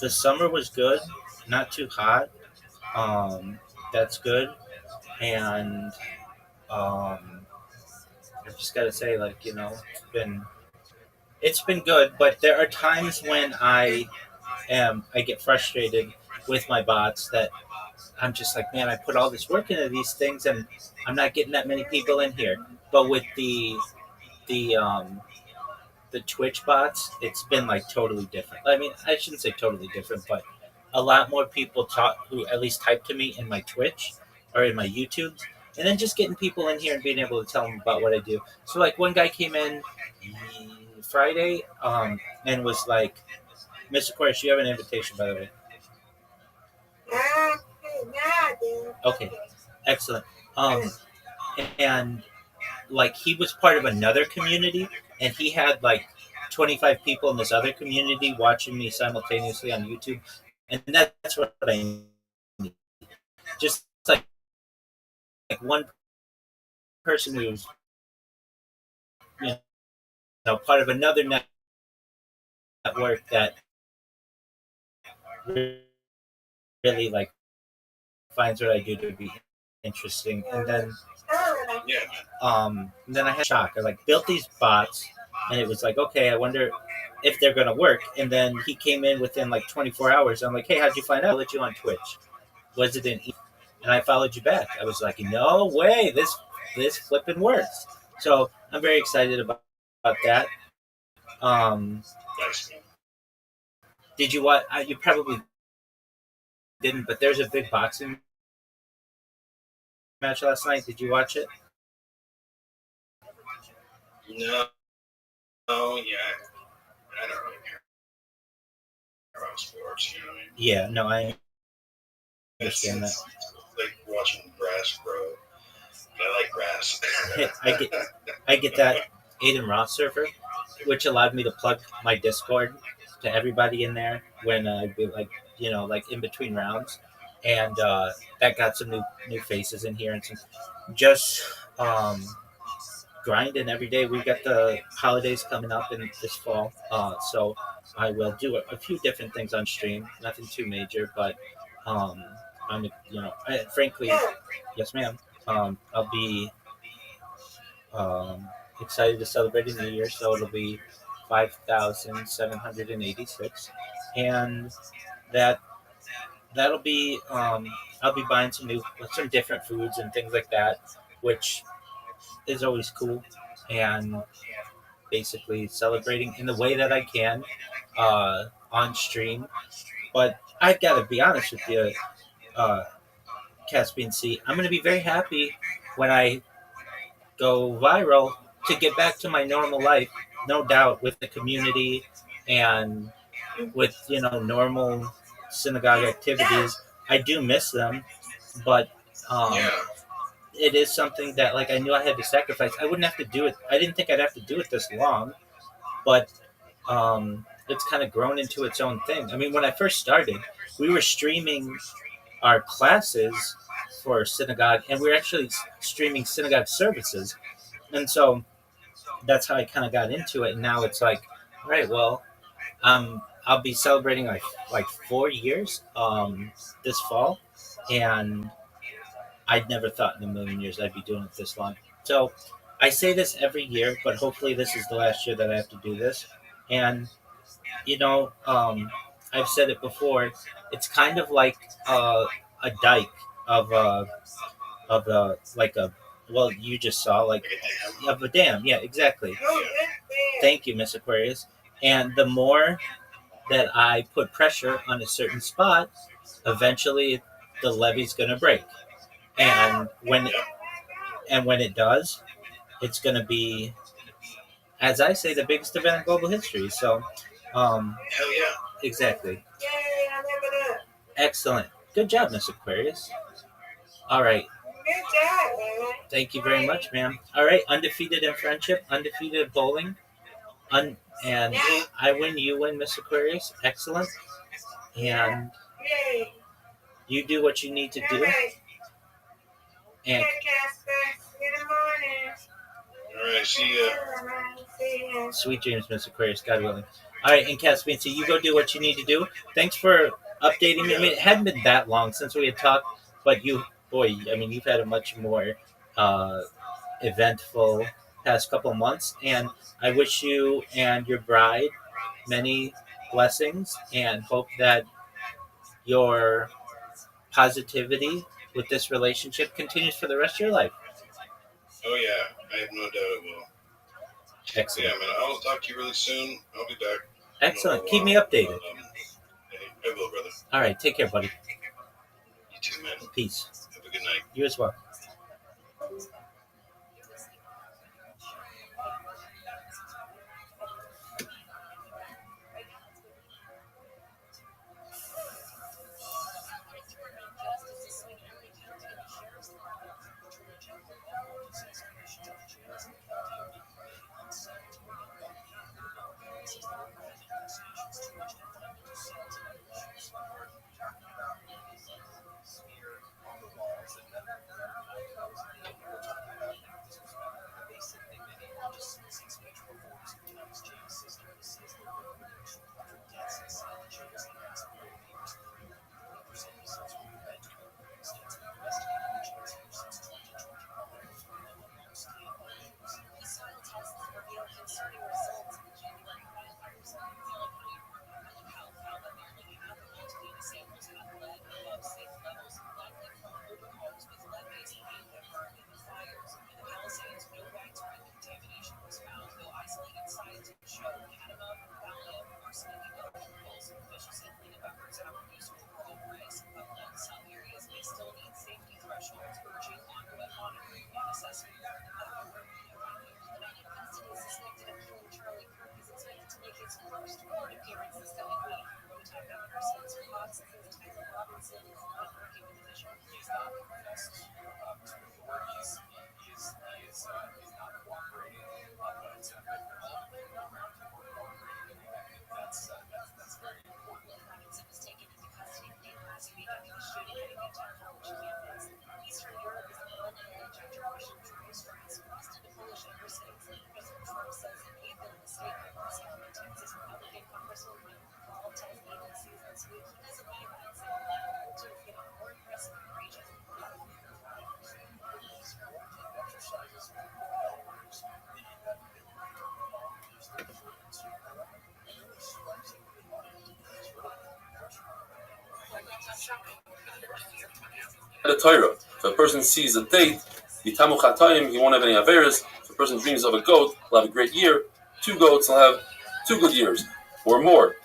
the summer was good, not too hot. That's good, and I've just got to say, like it's been good. But there are times when I get frustrated with my bots that I'm just like, man, I put all this work into these things, and I'm not getting that many people in here. But with the the Twitch bots, it's been like totally different. I mean, I shouldn't say totally different, but a lot more people talk who at least type to me in my Twitch or in my YouTube, and then just getting people in here and being able to tell them about what I do. So like one guy came in Friday and was like, Mr. Aquarius, you have an invitation, by the way. Ah, nah, dude. Okay, excellent. And like he was part of another community, and he had like 25 people in this other community watching me simultaneously on YouTube, and that's what I need. Just like one person who's you part of another network that really like finds what I do to be interesting, and then Yeah, then I had a shock. I like built these bots, and it was like, okay, I wonder if they're gonna work. And then he came in within like 24 hours. I'm like, hey, how'd you find out? I followed you on Twitch. Was it and I followed you back. I was like, no way, this flipping works. So I'm very excited about that. nice. Did you watch? You probably didn't, but there's a big boxing match last night. Did you watch it? No, oh yeah, I don't really care about sports. You know what I mean? Yeah, no, I It's understand that. like watching grass grow. I like grass. I get that Aiden Roth server, which allowed me to plug my Discord to everybody in there when I'd be like, like in between rounds, and that got some new faces in here and some just grinding every day. We got the holidays coming up in this fall, so I will do a few different things on stream. Nothing too major, but um, frankly, yes, ma'am. I'll be um, excited to celebrate a new year, so it'll be 5,786, and that that'll be I'll be buying some different foods and things like that, which is always cool, and basically celebrating in the way that I can on stream. But I gotta be honest with you, uh, Caspian C. I'm gonna be very happy when I go viral to get back to my normal life, no doubt, with the community and with normal synagogue activities. I do miss them, but um, Yeah, it is something that like I knew I had to sacrifice. I wouldn't have to do it. I didn't think I'd have to do it this long, but it's kind of grown into its own thing. I mean, when I first started, we were streaming our classes for synagogue, and we were actually streaming synagogue services, and so that's how I kind of got into it. And now it's like, all right, well, I'll be celebrating like 4 years this fall, and I'd never thought in a million years I'd be doing it this long. So I say this every year, but hopefully this is the last year that I have to do this. And you know, um, I've said it before. It's kind of like a dike of like a well, you just saw like of a dam. Yeah, exactly. Thank you, Miss Aquarius. And the more that I put pressure on a certain spot, eventually the levee's going to break. And when it does, it's going to be, as I say, the biggest event in global history. So, hell yeah. exactly. Excellent. Good job, Miss Aquarius. All right. Thank you very much, ma'am. All right. Undefeated in friendship, undefeated at bowling. And I win, you win, Miss Aquarius. Excellent. And you do what you need to do. And All right, see ya. sweet dreams, Miss Aquarius, God willing. All right, and Caspian, so you go do what you need to do. Thanks for updating me. I mean, it hadn't been that long since we had talked, but I mean, you've had a much more eventful past couple months, and I wish you and your bride many blessings and hope that your positivity with this relationship continues for the rest of your life. Oh yeah, I have no doubt it will. Excellent. Yeah, man, I'll talk to you really soon. I'll be back. Excellent. Keep me updated. I will, brother. All right. Take care, buddy. You too, man. Peace. Have a good night. You as well. the Torah. If a person sees a date, Yitamu Chatayim, he won't have any Averis. If a person dreams of a goat, he'll have a great year. 2 goats, he'll have 2 good years or more.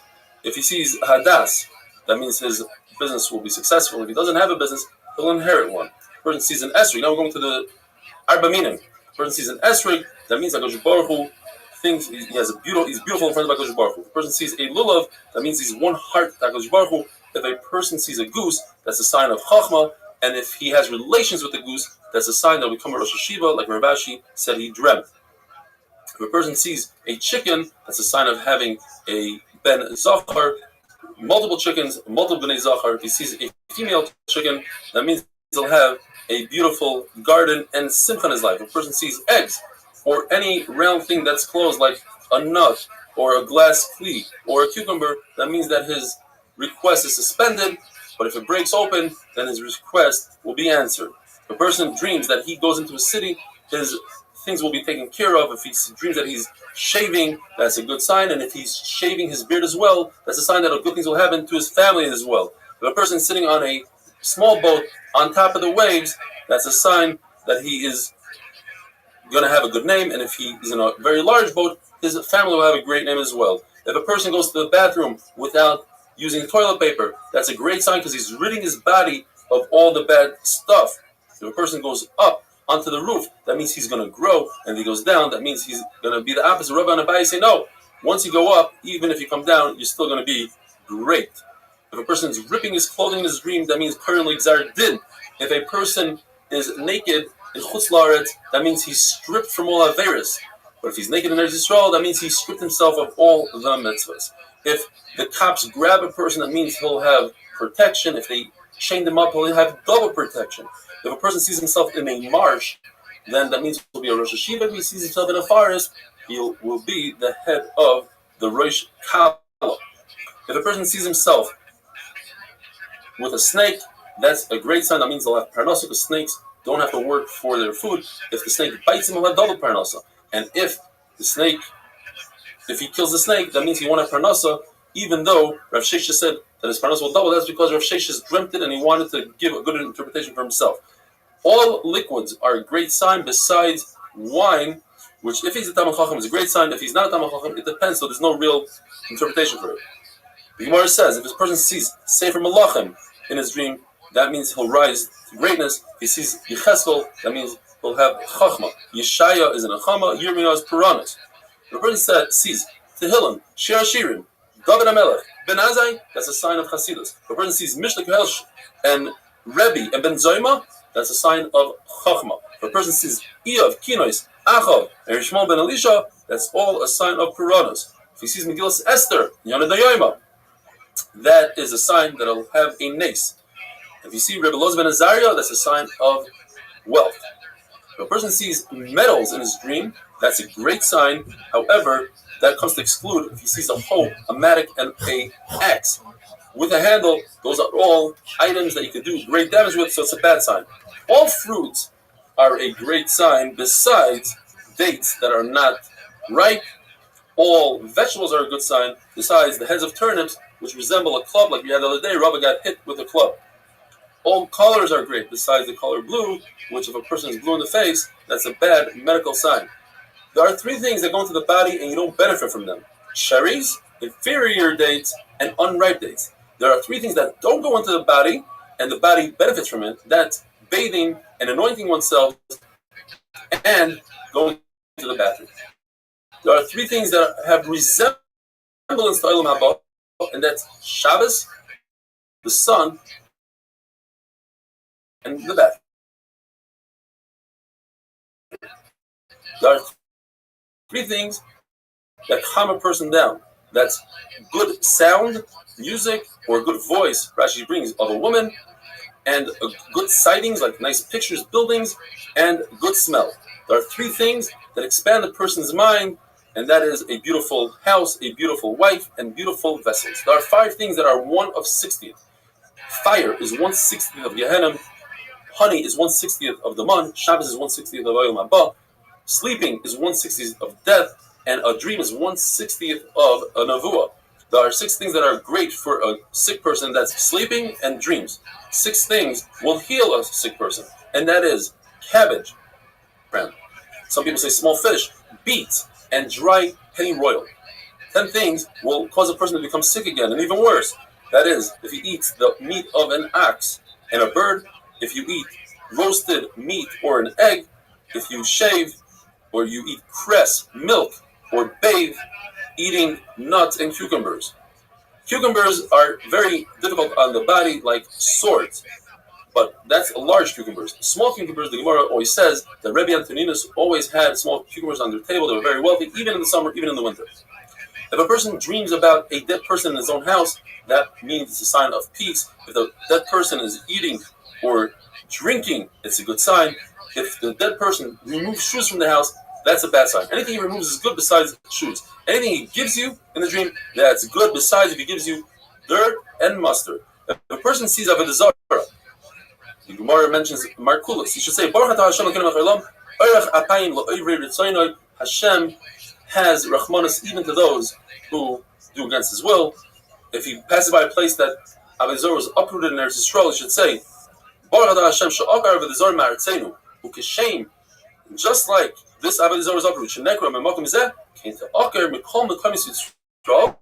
If he sees Hadas, that means his business will be successful. If he doesn't have a business, he'll inherit one. If a person sees an Esrig, now we're going to the Arba Minim. If a person sees an Esrig, that means HaKadosh Baruch Hu thinks he's beautiful in front of HaKadosh Baruch Hu. If a person sees a Lulav, that means he's one heart to HaKadosh Baruch Hu. If a person sees a goose, that's a sign of Chachma. And if he has relations with the goose, that's a sign that we come to Rosh Hashiva, like Rabbi said he dreamt. If a person sees a chicken, that's a sign of having a Ben Zachar, multiple chickens, multiple Bnei Zachar. If he sees a female chicken, that means he'll have a beautiful garden and simcha in his life. If a person sees eggs, or any round thing that's closed, like a nut, or a glass kli, or a cucumber, that means that his request is suspended. But if it breaks open, then his request will be answered. If a person dreams that he goes into a city, his things will be taken care of. If he dreams that he's shaving, that's a good sign. And if he's shaving his beard as well, that's a sign that good things will happen to his family as well. If a person is sitting on a small boat on top of the waves, that's a sign that he is going to have a good name. And if he is in a very large boat, his family will have a great name as well. If a person goes to the bathroom without using toilet paper, that's a great sign because he's ridding his body of all the bad stuff. If a person goes up onto the roof, that means he's going to grow, and if he goes down, that means he's going to be the opposite. Rabbi and Abai say, no, once you go up, even if you come down, you're still going to be great. If a person is ripping his clothing in his dream, that means currently Gzar Din. If a person is naked in Chutz La'aretz, that means he's stripped from all Averis. But if he's naked in Eretz Yisrael, that means he's stripped himself of all the mitzvahs. If the cops grab a person, that means he'll have protection. If they chain him up, he'll have double protection. If a person sees himself in a marsh, then that means he'll be a Rosh Hashiva. If he sees himself in a forest, he will be the head of the Rosh Kala. If a person sees himself with a snake, that's a great sign. That means they'll have parnasa, because snakes don't have to work for their food. If the snake bites him, he'll have double parnasa. And if he kills the snake, that means he won't have parnasa, even though Rav Shesha said that his parnasa will double. That's because Rav Shesha dreamt it and he wanted to give a good interpretation for himself. All liquids are a great sign besides wine, which if he's a Talmid Chacham is a great sign. If he's not a Talmid Chacham, it depends, so there's no real interpretation for it. The Gemara says, if this person sees Sefer Malachim in his dream, that means he'll rise to greatness. If he sees Yecheskel, that means he'll have Chachma. Yeshaya is an Achama, Yirmiyah is Puranas. The person sees Tehillim, Shir Hashirim, David HaMelech, Ben Azai, that's a sign of Chasidus. The person sees Mishnah Kohelsh and Rabbi and Ben Zoyma, that's a sign of Chachma. The person sees Iyov, Kinois, Achav, and Rishmol Ben Elisha, that's all a sign of Puranas. If he sees Megillas Esther, Yana Dayoima, that is a sign that he'll have a nace. If you see Rebbe Loz Ben Azariah, that's a sign of wealth. If a person sees metals in his dream, that's a great sign. However, that comes to exclude if he sees a hoe, a mattock, and an axe with a handle. Those are all items that you could do great damage with, so it's a bad sign. All fruits are a great sign besides dates that are not ripe. All vegetables are a good sign besides the heads of turnips, which resemble a club like we had the other day. Rabbi got hit with a club. All colors are great besides the color blue, which if a person is blue in the face, that's a bad medical sign. There are 3 things that go into the body and you don't benefit from them. Cherries, inferior dates, and unripe dates. There are 3 things that don't go into the body and the body benefits from it. That's bathing and anointing oneself and going to the bathroom. There are 3 things that have resemblance to Olam Haba, and that's Shabbos, the sun, and the bathroom. There are 3 things that calm a person down. That's good sound, music, or a good voice, Rashi brings, of a woman, and good sightings, like nice pictures, buildings, and good smell. There are 3 things that expand a person's mind, and that is a beautiful house, a beautiful wife, and beautiful vessels. There are 5 things that are 1 of 60th. Fire is 1/60th of Gehenna. Honey is 1/60th of the man. Shabbos is 1/60th of Olam Haba. Sleeping is 1/60th of death, and a dream is 1/60th of a nevuah. There are 6 things that are great for a sick person. That's sleeping and dreams. 6 things will heal a sick person, and that is cabbage, some people say small fish, beets, and dry pennyroyal. 10 things will cause a person to become sick again, and even worse. That is, if you eat the meat of an ox and a bird, if you eat roasted meat or an egg, if you shave or you eat cress, milk, or bathe, eating nuts and cucumbers. Cucumbers are very difficult on the body, like swords, but that's large cucumbers. Small cucumbers, the Gemara always says that Rabbi Antoninus always had small cucumbers on their table. They were very wealthy, even in the summer, even in the winter. If a person dreams about a dead person in his own house, that means it's a sign of peace. If the dead person is eating or drinking, it's a good sign. If the dead person removes shoes from the house, that's a bad sign. Anything he removes is good besides shoes. Anything he gives you in the dream, that's good besides if he gives you dirt and mustard. If a person sees Avodah Zarah, the Gemara mentions Markulis, he should say, Baruch atah Hashem Elokeinu melech haolam, orech apayim lo'ovrei ritzonos. Hashem has rachmanis even to those who do against his will. If he passes by a place that Avodah Zarah was uprooted in Eretz Yisrael, he should say, Baruch atah Hashem she'akar Avodah Zarah ma'aretzeinu, ukeshem, just like this Avodah Zarah was uprooted, shenekra me'makom zeh, came to akar mikol mekamis Yisrael,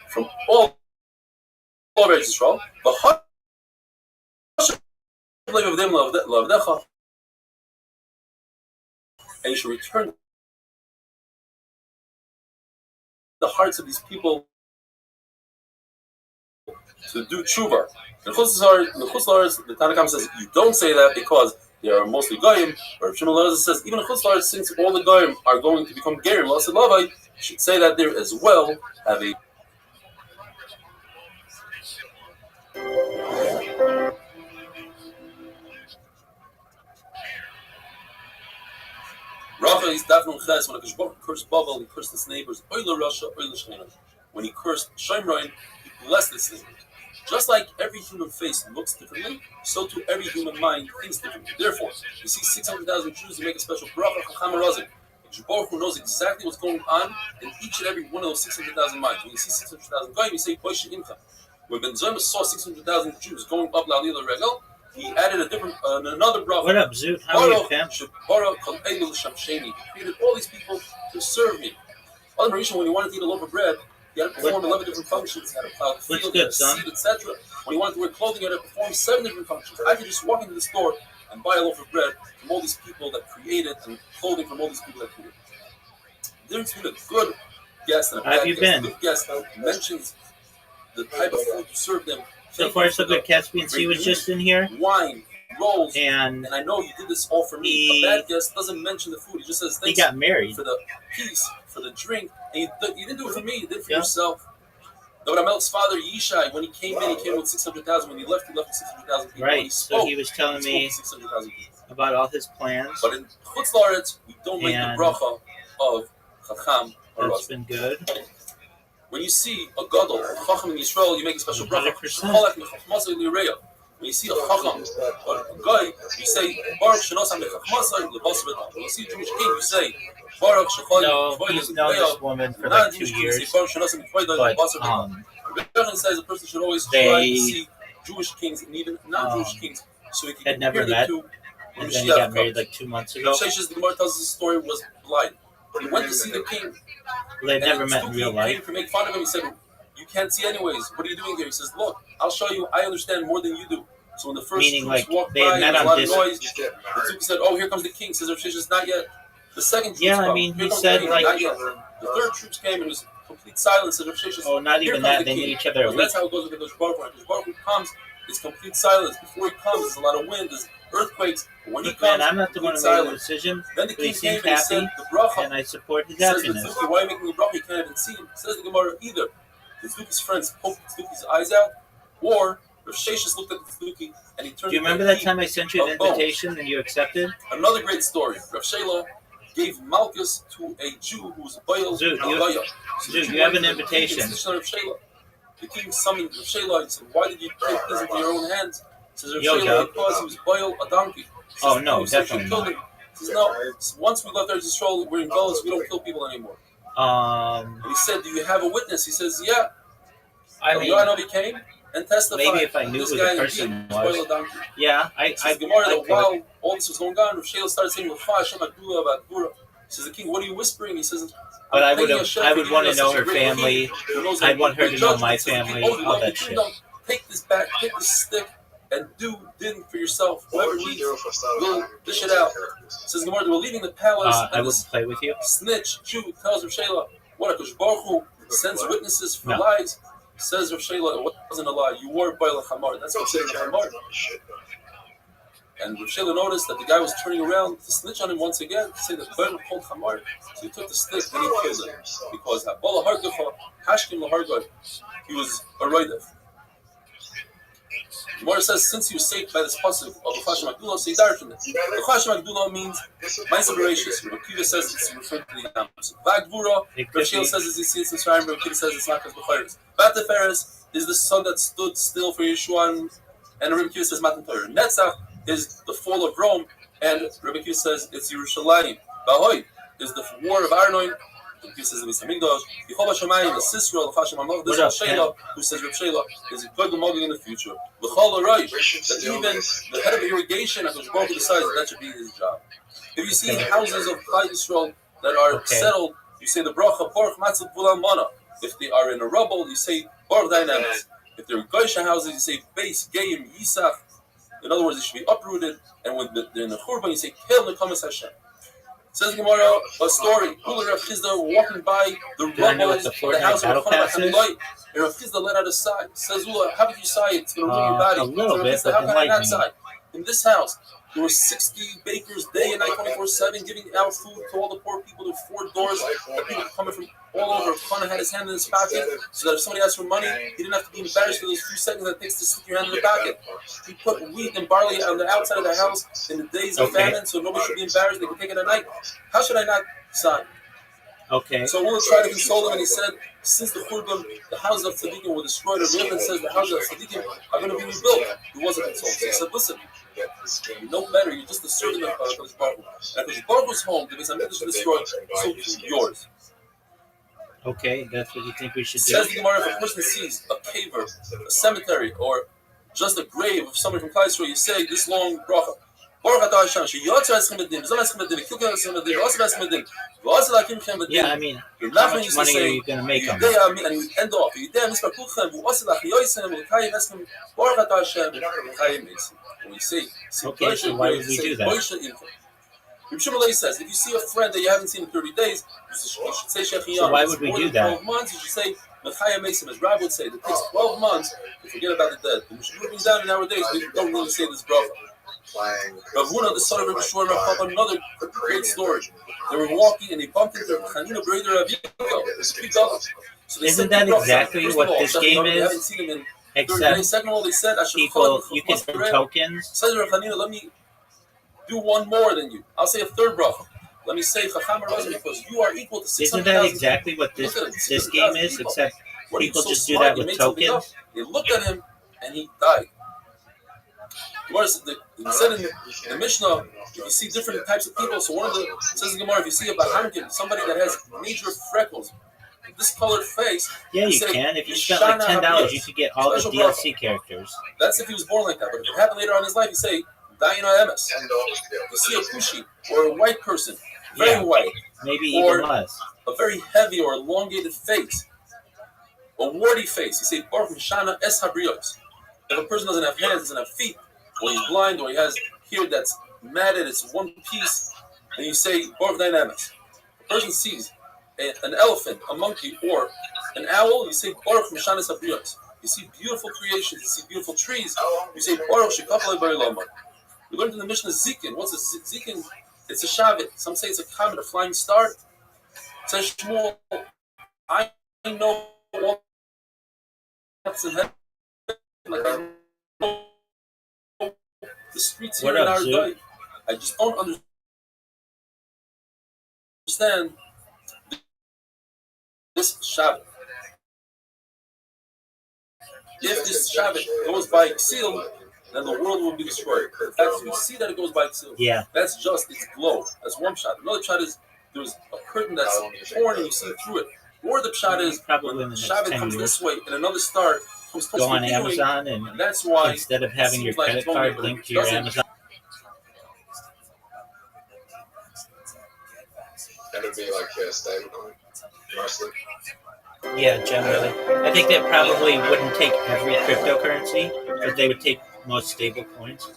from all of Eretz Yisrael, and you should return the hearts of these people to do tshuva. In Chutz La'aretz, the Tanakh says you don't say that because they are mostly goyim. Or Shimon Lezer says even in Chutz La'aretz, since all the goyim are going to become gerim, you should say that there as well. Have a Rafa is Dafnun Ches, when a Kishbok cursed Babel, he cursed his neighbors, Oila Rasha, Oila Shechina. When he cursed Shemroin, he blessed his neighbors. Just like every human face looks differently, so too every human mind thinks differently. Therefore, you see 600,000 Jews who make a special bracha Chacham Razik. Jabor who knows exactly what's going on in each and every one of those 600,000 minds. When you see 600,000 Goyim, you say Boishe Imcha. When Ben Zoyma saw 600,000 Jews going up La'aliyah Regel, he added a different, another bracha. What up, Zoot? How are you, fam? He created all these people to serve me. Other Marisha, when he wanted to eat a loaf of bread, he had to perform 11 different functions. He had to plow the field, he had to seed, etc. When he wanted to wear clothing, he had to perform 7 different functions. I could just walk into the store and buy a loaf of bread from all these people that created, and clothing from all these people that created. The difference between a good guest and a bad guest. A good guest mentions the type of food you serve them. So far, so good. Caspian Sea was just in here. Wine, rolls, and I know you did this all for me. A bad guest doesn't mention the food. He just says thanks. He got married for the peace, for the drink. And you didn't do it for me. You did it for yourself. David Amelech's father Yishai, when he came with 600,000. When he left with 600,000 people. Right. He spoke, so he was telling me about all his plans. But in Chutz La'aretz, we don't make the bracha of Chacham. That's been good. When you see a gadol, a chacham in Yisrael, you make a special bracha. When you see a chacham, or a guy, you say Baruch Shenosam Lechachmasai Lebasar B'Tam. When you see a Jewish king, you say Baruch Shechol. No, he's known this woman for like 2 years. But Rebbe says a person should always try to see Jewish kings and even non-Jewish kings, so he can had never met. And then he got married like 2 months ago. The Gemara tells us the story was blind. He went to see the king. They never met in real life. Came to make fun of him. He said, "You can't see anyways. What are you doing here?" He says, "Look, I'll show you. I understand more than you do." So when the first troops walked by, there was a lot of noise. The Tzuk said, "Oh, here comes the king." He says, "Rav Sheshes, not yet." The second troops come. He said like the third troops came and it was complete silence. Said Rav Sheshes, "Oh, not even that. They meet each other." That's how it goes with the Baruch Hu. When Baruch Hu comes, it's complete silence. Before he comes, there's a lot of wind. There's earthquakes. But when he comes, I'm not the one who made the decision. Then the king came happy, and said the bracha, and I support his happiness. happiness. Why are you making the bracha? You can't even see him. Says the Gemara either the Tzduki's friends poked the Tzduki's eyes out, or Rav Sheshes looked at the Tzduki and he turned. Do you remember that time I sent you an invitation and you accepted? Another great story. Rav Shela gave Malchus to a Jew who was Bayal. Dude, you have an invitation. The king summoned Rav Shela and said, "Why did you take things into your own hands?" Says Rav Shela, "Because he was Bayal, a donkey." Oh no, definitely not. He says, "No, once we left Eretz Yisrael, we're in Galus, we don't kill people anymore." And he said, "Do you have a witness?" He says, "Yeah." Yohanavi came and testify. Maybe if I knew this who guy the person indeed was. spoiled a donkey. Yeah, Says the Gemara that while all this was going on, Rav Shela started saying, says the king, what are you whispering? He says, but I would want to know her family. I'd want her to know my family, all that shit. Take this back, take this stick, and do din for yourself. Whoever needs, will dish it out. Says Gemara, they were leaving the palace. I would play with you. Snitch Jew tells Rav Shela, what a Baruch Hu sends witnesses for lies. Says Rav Shela, it wasn't a lie. You were Baal Chamar. That's what said Chamar. And Rav Shela noticed that the guy was turning around to snitch on him once again, to say that Baal called Chamar. So he took the stick and he killed him. Because he was a roidef. Gemara says, since he was saved by this pasuk of the Chashim Agdula, say darshan it. The Chashim Agdula means Ma'aser Bereishis. Rabbi Akiva says it's referring to the Yamos. Vagvura, Rav Shela says as he sees in Mitzrayim. Rabbi Akiva says it's not because B'chayres. Bateferes is the sun that stood still for Yeshua, and Rabbi Akiva says Matan Torah. Netzach is the fall of Rome, and Rabbi Akiva says it's Yerushalayim. Bahoy is the war of Arnoin. Rabbi Akiva says the Hamikdash. Yichol Hashemayim, the Sisra, the Chashim Amach. This is Shela, who says Reb Shela is a good Magig in the future. L'chol Aroy, that even the head of irrigation, Hakadosh Baruch Hu decides that should be his job. If you see houses of Klal Yisrael that are settled, you say the bracha Baruch Matzil Kula Mana. If they are in a rubble, you say Baruch Dynamics. If they're in Goysha houses, you say Beis Geim Yisach. In other words, they should be uprooted. And when they're in the Churban, you say Kel Nekamas Hashem. Says Gemara, a story. Hula Rav Chizda walking by the rubble of the house of Rav Chizda, and Rav Chizda let out a sigh. Says Hula, how did you sigh? It's going to ruin your body. A little bit, but how can I not me. sigh? In this house, there were 60 bakers day and night, 24/7, giving out food to all the poor people. There were 4 doors. The people coming from all over. Kona had his hand in his pocket, so that if somebody asked for money, he didn't have to be embarrassed for those few seconds that it takes to stick your hand in the pocket. He put wheat and barley on the outside of the house in the days of famine, so nobody should be embarrassed. They can take it at night. How should I not sigh? Okay. So we'll try to console him, and he said, since the Churban, the houses of Tzaddikim were destroyed, and Reuven says the houses of Tzaddikim are going to be rebuilt. He wasn't consoled. So he said, listen, you know better, you're just a servant of HaKadosh Baruch Hu. And HaKadosh Baruch Hu's home, the Beis HaMikdash destroyed, so too yours. Okay, that's what you think we should do. Says the Gemara, if a person sees a caver, a cemetery, or just a grave of somebody from Klal Yisrael, you say this long bracha. Yeah, I mean, how much money are you going to make on it? And you end off. We say, okay, so why would we do that? Rabbi Shimon says, if you see a friend that you haven't seen in 30 days, you should say Shechiyam. So why would we do that? 12 months, you should say Mechayim Mesim. As Rabbi would say, it takes 12 months to forget about the dead. And we should move down nowadays, we don't really say this bracha. Rav Huna, the son of Rabbi Shmuel, Rav another great story. They were walking and they bumped into Chanina Breder Aviko. Isn't that exactly what this game is? Except second of all, they said, people, you can do tokens. Says Rav Chanina, let me do one more than you. I'll say a third bracha. Let me say Chacham Razim because you are equal to 600,000. Isn't that exactly what this game is? Except people just do that with tokens. They looked at him and he died. It said in the Mishnah, if you see different types of people, so one of the says in Gemara, if you see a Bahamkin, somebody that has major freckles, this colored face, yeah, you can. If you spent like $10, you could get all the DLC characters. That's if he was born like that. But if it happened later on in his life, you say, Dayina Emes. You see a Kushi or a white person, very white, maybe even less, a very heavy or elongated face, a warty face. You say Baruch Mishana Es Habrios. If a person doesn't have hands, doesn't have feet, or he's blind, or he has hair that's matted, it's one piece, and you say Baruch Dynamics. If a person sees an elephant, a monkey, or an owl, you say Baruch Mishana Es Habrios. You see beautiful creations, you see beautiful trees, you say Baruch Shekafalei Bari Lama. We learned in the Mishnah Zikin. What's a Zikin? It's a Shavit. Some say it's a comet, a flying star. It says Shmuel, I know all that's in heaven. Like I know the streets here in our day. I just don't understand this Shabbat. If this Shabbat goes by Ksil, then the world will be destroyed. In fact, you see that it goes by itself. Yeah. That's just its glow. That's one shot. Another shot is there's a curtain that's torn and you see through it. Or the shot is when the Shabbat comes this way and another star go on Amazon and that's why instead of having your seems like credit it's only card linked to your doesn't- Amazon. That would be like a stablecoin, mostly. Yeah, generally. I think they probably wouldn't take every cryptocurrency, but they would take most stable coins.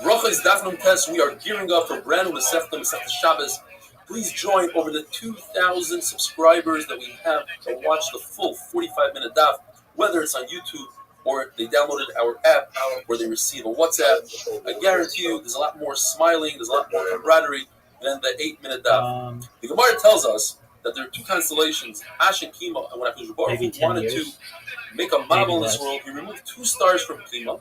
Brachas Dafnum Test, we are gearing up for brand new Masechta Shabbos. Please join over the 2,000 subscribers that we have to watch the full 45-minute daf, whether it's on YouTube or they downloaded our app where they receive a WhatsApp. I guarantee you there's a lot more smiling, there's a lot more camaraderie than the 8-minute daf. The Gemara tells us that there are two constellations, Ash and Kima, and when HaKadosh Baruch Hu wanted to make a Mabel in this world, he removed 2 stars from Kima.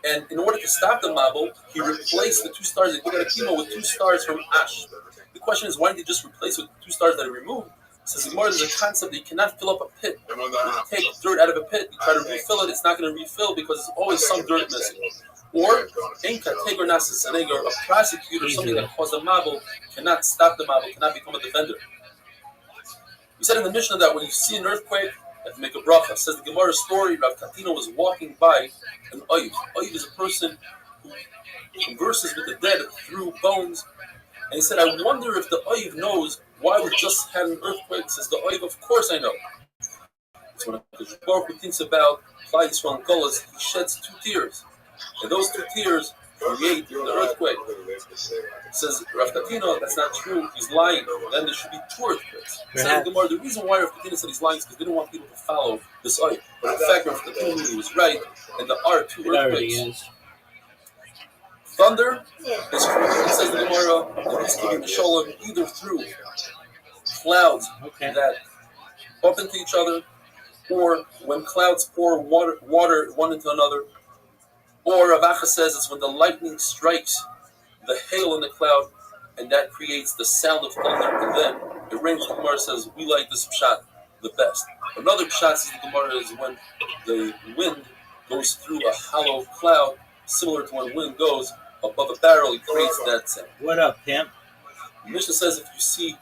And in order to stop the Mabel, he replaced the 2 stars that he got a Kima with 2 stars from Ash. The question is, why did he just replace it with 2 stars that he removed? Says Gemara, there's a concept that you cannot fill up a pit. When you take dirt out of a pit, you try to refill it, it's not going to refill because there's always some dirt missing. Or, Enka, Tegur Nasis, a prosecutor, something that caused a Mabel, cannot stop the Mabel, cannot become a defender. We said in the Mishnah that when you see an earthquake, you have to make a bracha. Says the Gemara story, Rav Katina was walking by an oiv. Oiv is a person who converses with the dead through bones. And he said, I wonder if the oiv knows why we just had an earthquake. Says the oiv, of course I know. So when HaKadosh Baruch Hu thinks about Klal Yisrael and Golas, he sheds 2 tears. And those 2 tears create the earthquake. Says Rav Katina, that's not true. He's lying. Then there should be 2 earthquakes. Says the Gemara, the reason why Rav Katina said he's lying is because they didn't want people to follow this oiv. But in fact, Rav Katina knew he was right, and there are 2 earthquakes. Thunder is created, says the Gemara, and he's giving the shalom either through clouds that bump into each other, or when clouds pour water one into another, or Rav Acha says it's when the lightning strikes the hail in the cloud, and that creates the sound of thunder, and then it rains. The Gemara says we like this pshat the best. Another pshat, says the Gemara, is when the wind goes through a hollow cloud, similar to when wind goes above a barrel, it creates that sound. What up, pimp? The Mishnah says if you see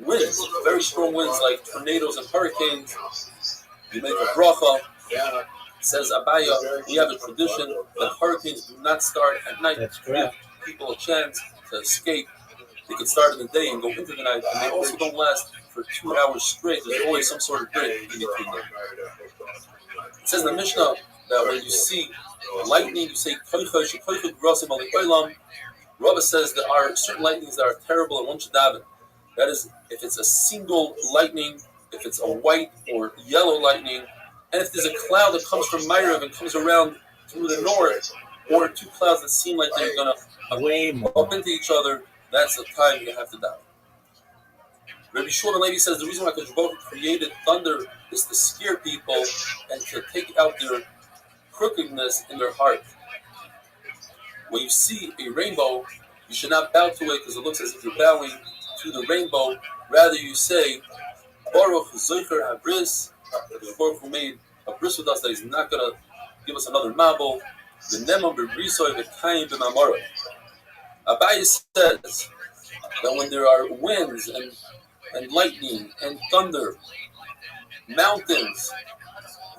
winds, very strong winds like tornadoes and hurricanes, you make a bracha. Says Abaya, we have a tradition that hurricanes do not start at night. That's correct. Give people a chance to escape. They can start in the day and go into the night, and they also don't last for 2 hours straight. There's always some sort of break in between them. It says in the Mishnah that when you see lightning, you say Rabbi says there are certain lightnings that are terrible and one should daven. That is, if it's a single lightning, if it's a white or yellow lightning, and if there's a cloud that comes from Ma'ariv and comes around through the north, or 2 clouds that seem like they're going to bump into each other, that's the time you have to daven. Rabbi Shmuel Levi says the reason why HaKadosh Baruch Hu created thunder is to scare people and to take out their crookedness in their heart. When you see a rainbow, you should not bow to it because it looks as if you're bowing to the rainbow. Rather, you say, Baruch Zocher Habris, HaKadosh Baruch Hu made a bris with us that he's not going to give us another mabel. The Nemam B'Brisoy V'Kayim B'Mamorah. Abai says that when there are winds and lightning and thunder, mountains,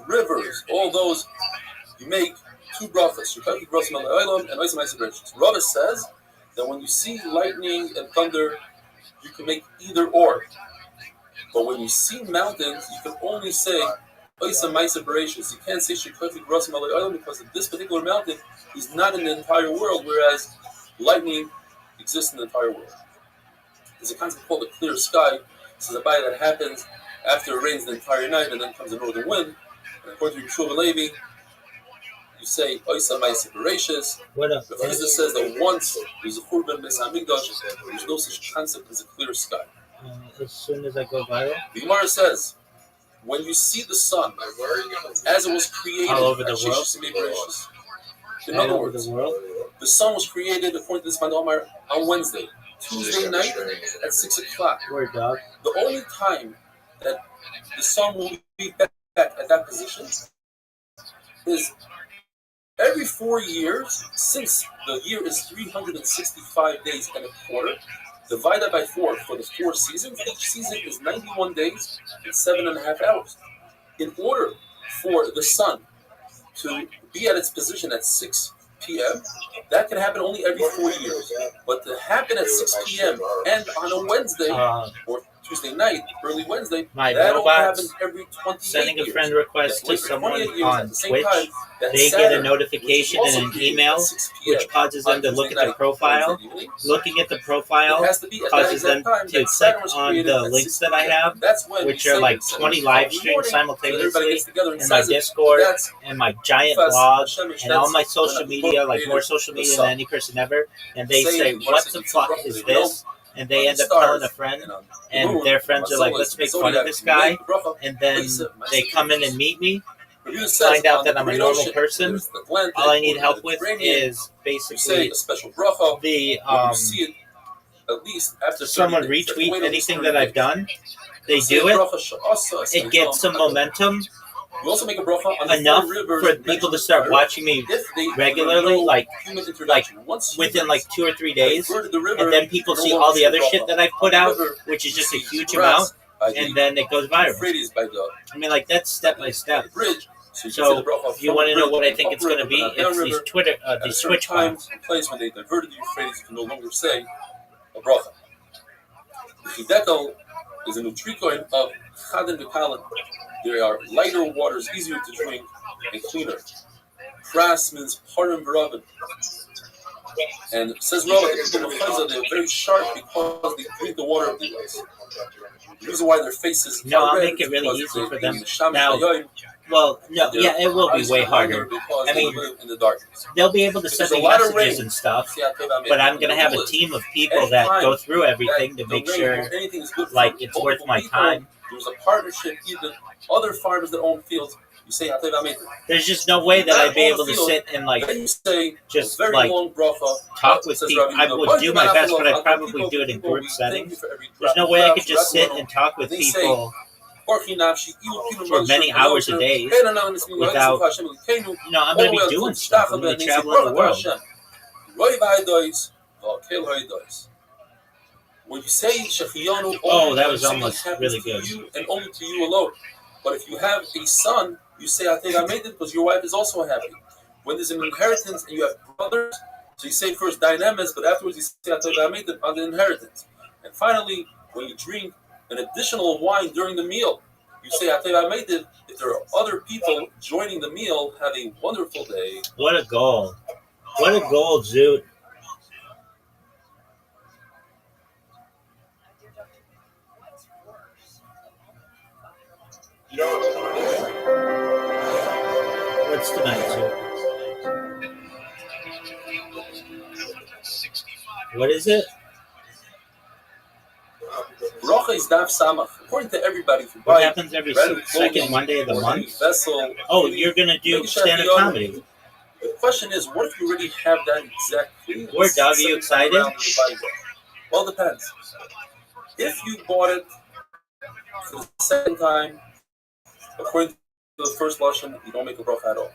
rivers, all those, you make 2 brachas. Rabbi says that when you see lightning and thunder, you can make either or. But when you see mountains, you can only say Oisa Maisa Bereshis. You can't say Shekoti Grosim Alei because this particular mountain is not in the entire world, whereas lightning exists in the entire world. There's a concept called the clear sky. This is a bite that happens after it rains the entire night and then comes a northern wind. And according to Yeshua Levi, you say Oisa Maisa Bereshis. The physicist says that once there's a Churban Beis Hamikdash, there's no such concept as a clear sky. As soon as I go viral? The Gemara says, when you see the sun as it was created, all over the world. In other words, the sun was created according to this Omar on Wednesday, Tuesday night at 6 o'clock. Word, dog. The only time that the sun will be back at that position is every 4 years, since the year is 365 days and a quarter. Divide that by 4 for the 4 seasons. Each season is 91 days and 7.5 hours. In order for the sun to be at its position at 6 p.m., that can happen only every 4 years. But to happen at 6 p.m. and on a Wednesday or Tuesday night, early Wednesday, My that only mailbox, happens every 28 sending a years. friend request to That's like someone 28 years on at the same Twitch, time, that they get a Saturn, notification which is and also an created email, at 6 p.m. which causes them to on look Tuesday at the night, profile. Wednesday evening. Looking at the It profile has to be at that causes them exact time to that click Saturn was on created the at links 6 that I p.m. have, That's when which we are say like it at 20 7 live in the streams morning, so everybody simultaneously gets together and in my says it. Discord That's and my giant Fast, blog Hashem, and all my when social the media, like created more social the media sun. than any person ever. And they Say, say, what the fuck is this? And they end up telling a friend, and their friends are like, let's make fun of this guy. And then they come in and meet me, find out that I'm a normal person. All I need help with is basically a special bracha. the You see it at least after someone 30 days. retweet anything 30 that I've days. done. They Say do a it. bracha she'asa It gets some momentum You also make a bracha on the enough 4 rivers for people to start watching me if they regularly, like human introduction. Once within like 2 or 3 days. diverted the river, And then people no see longer all the see other bracha. shit that I've put On the out, river, which is you just a see huge grass amount, by the and then it goes viral. Euphrates by the I mean, like, that's step by step. bridge. So So, if you want to know what I think it's going to be, it's these Twitter, these Twitch bots. Place when they diverted the Euphrates, you can no longer say a bracha. The Hidekel is a nutrikoin of Chadin V'Kalin. There are lighter waters, easier to drink, and cleaner. Kras means Harim V'Ravin. And it says Rabbi, the people of Chazah, they're very sharp because they drink the water of the ice. The reason why their faces No, are I'll red make it is really because easy for them. Shamish Now, Hayoim, well, no, their yeah, it will be eyes way are lighter harder. because I they mean, live in the darkness. they'll be able to If send there's me a lot of messages rain, and stuff, see, I but I'm going to have a team of people that go through everything to make sure, like, it's worth my time. There's a partnership, even other farmers that own fields. You say, There's just no way that I'd be able to sit and, like, then you say just, very like, long bracha. talk with Says people. Rabbi, I would do my best, but I'd probably do it in group settings. There's no way I could just sit and talk with people for many hours a day without, I'm going to be doing stuff. I'm going to be traveling the world. When you say Shechiyanu, that was almost really good. To you and only to you alone. But if you have a son, you say I think I made it because your wife is also happy. When there's an inheritance and you have brothers, so you say first dynamis, but afterwards you say I think I made it on the inheritance. And finally, when you drink an additional wine during the meal, you say I think I made it. If there are other people joining the meal, have a wonderful day. What a goal! What a goal, Zoot. What's tonight, Zoot? What is it? Bracha is daf samach. According to everybody, if you What buy happens every random second clothing Monday of the or month? any vessel, Oh, you're going to do stand-up comedy. The question is, what if you already have that exact thing? Word, dog, are you excited? Well, it depends. If you bought it for the second time, according to the first lashon, you don't make a bracha at all.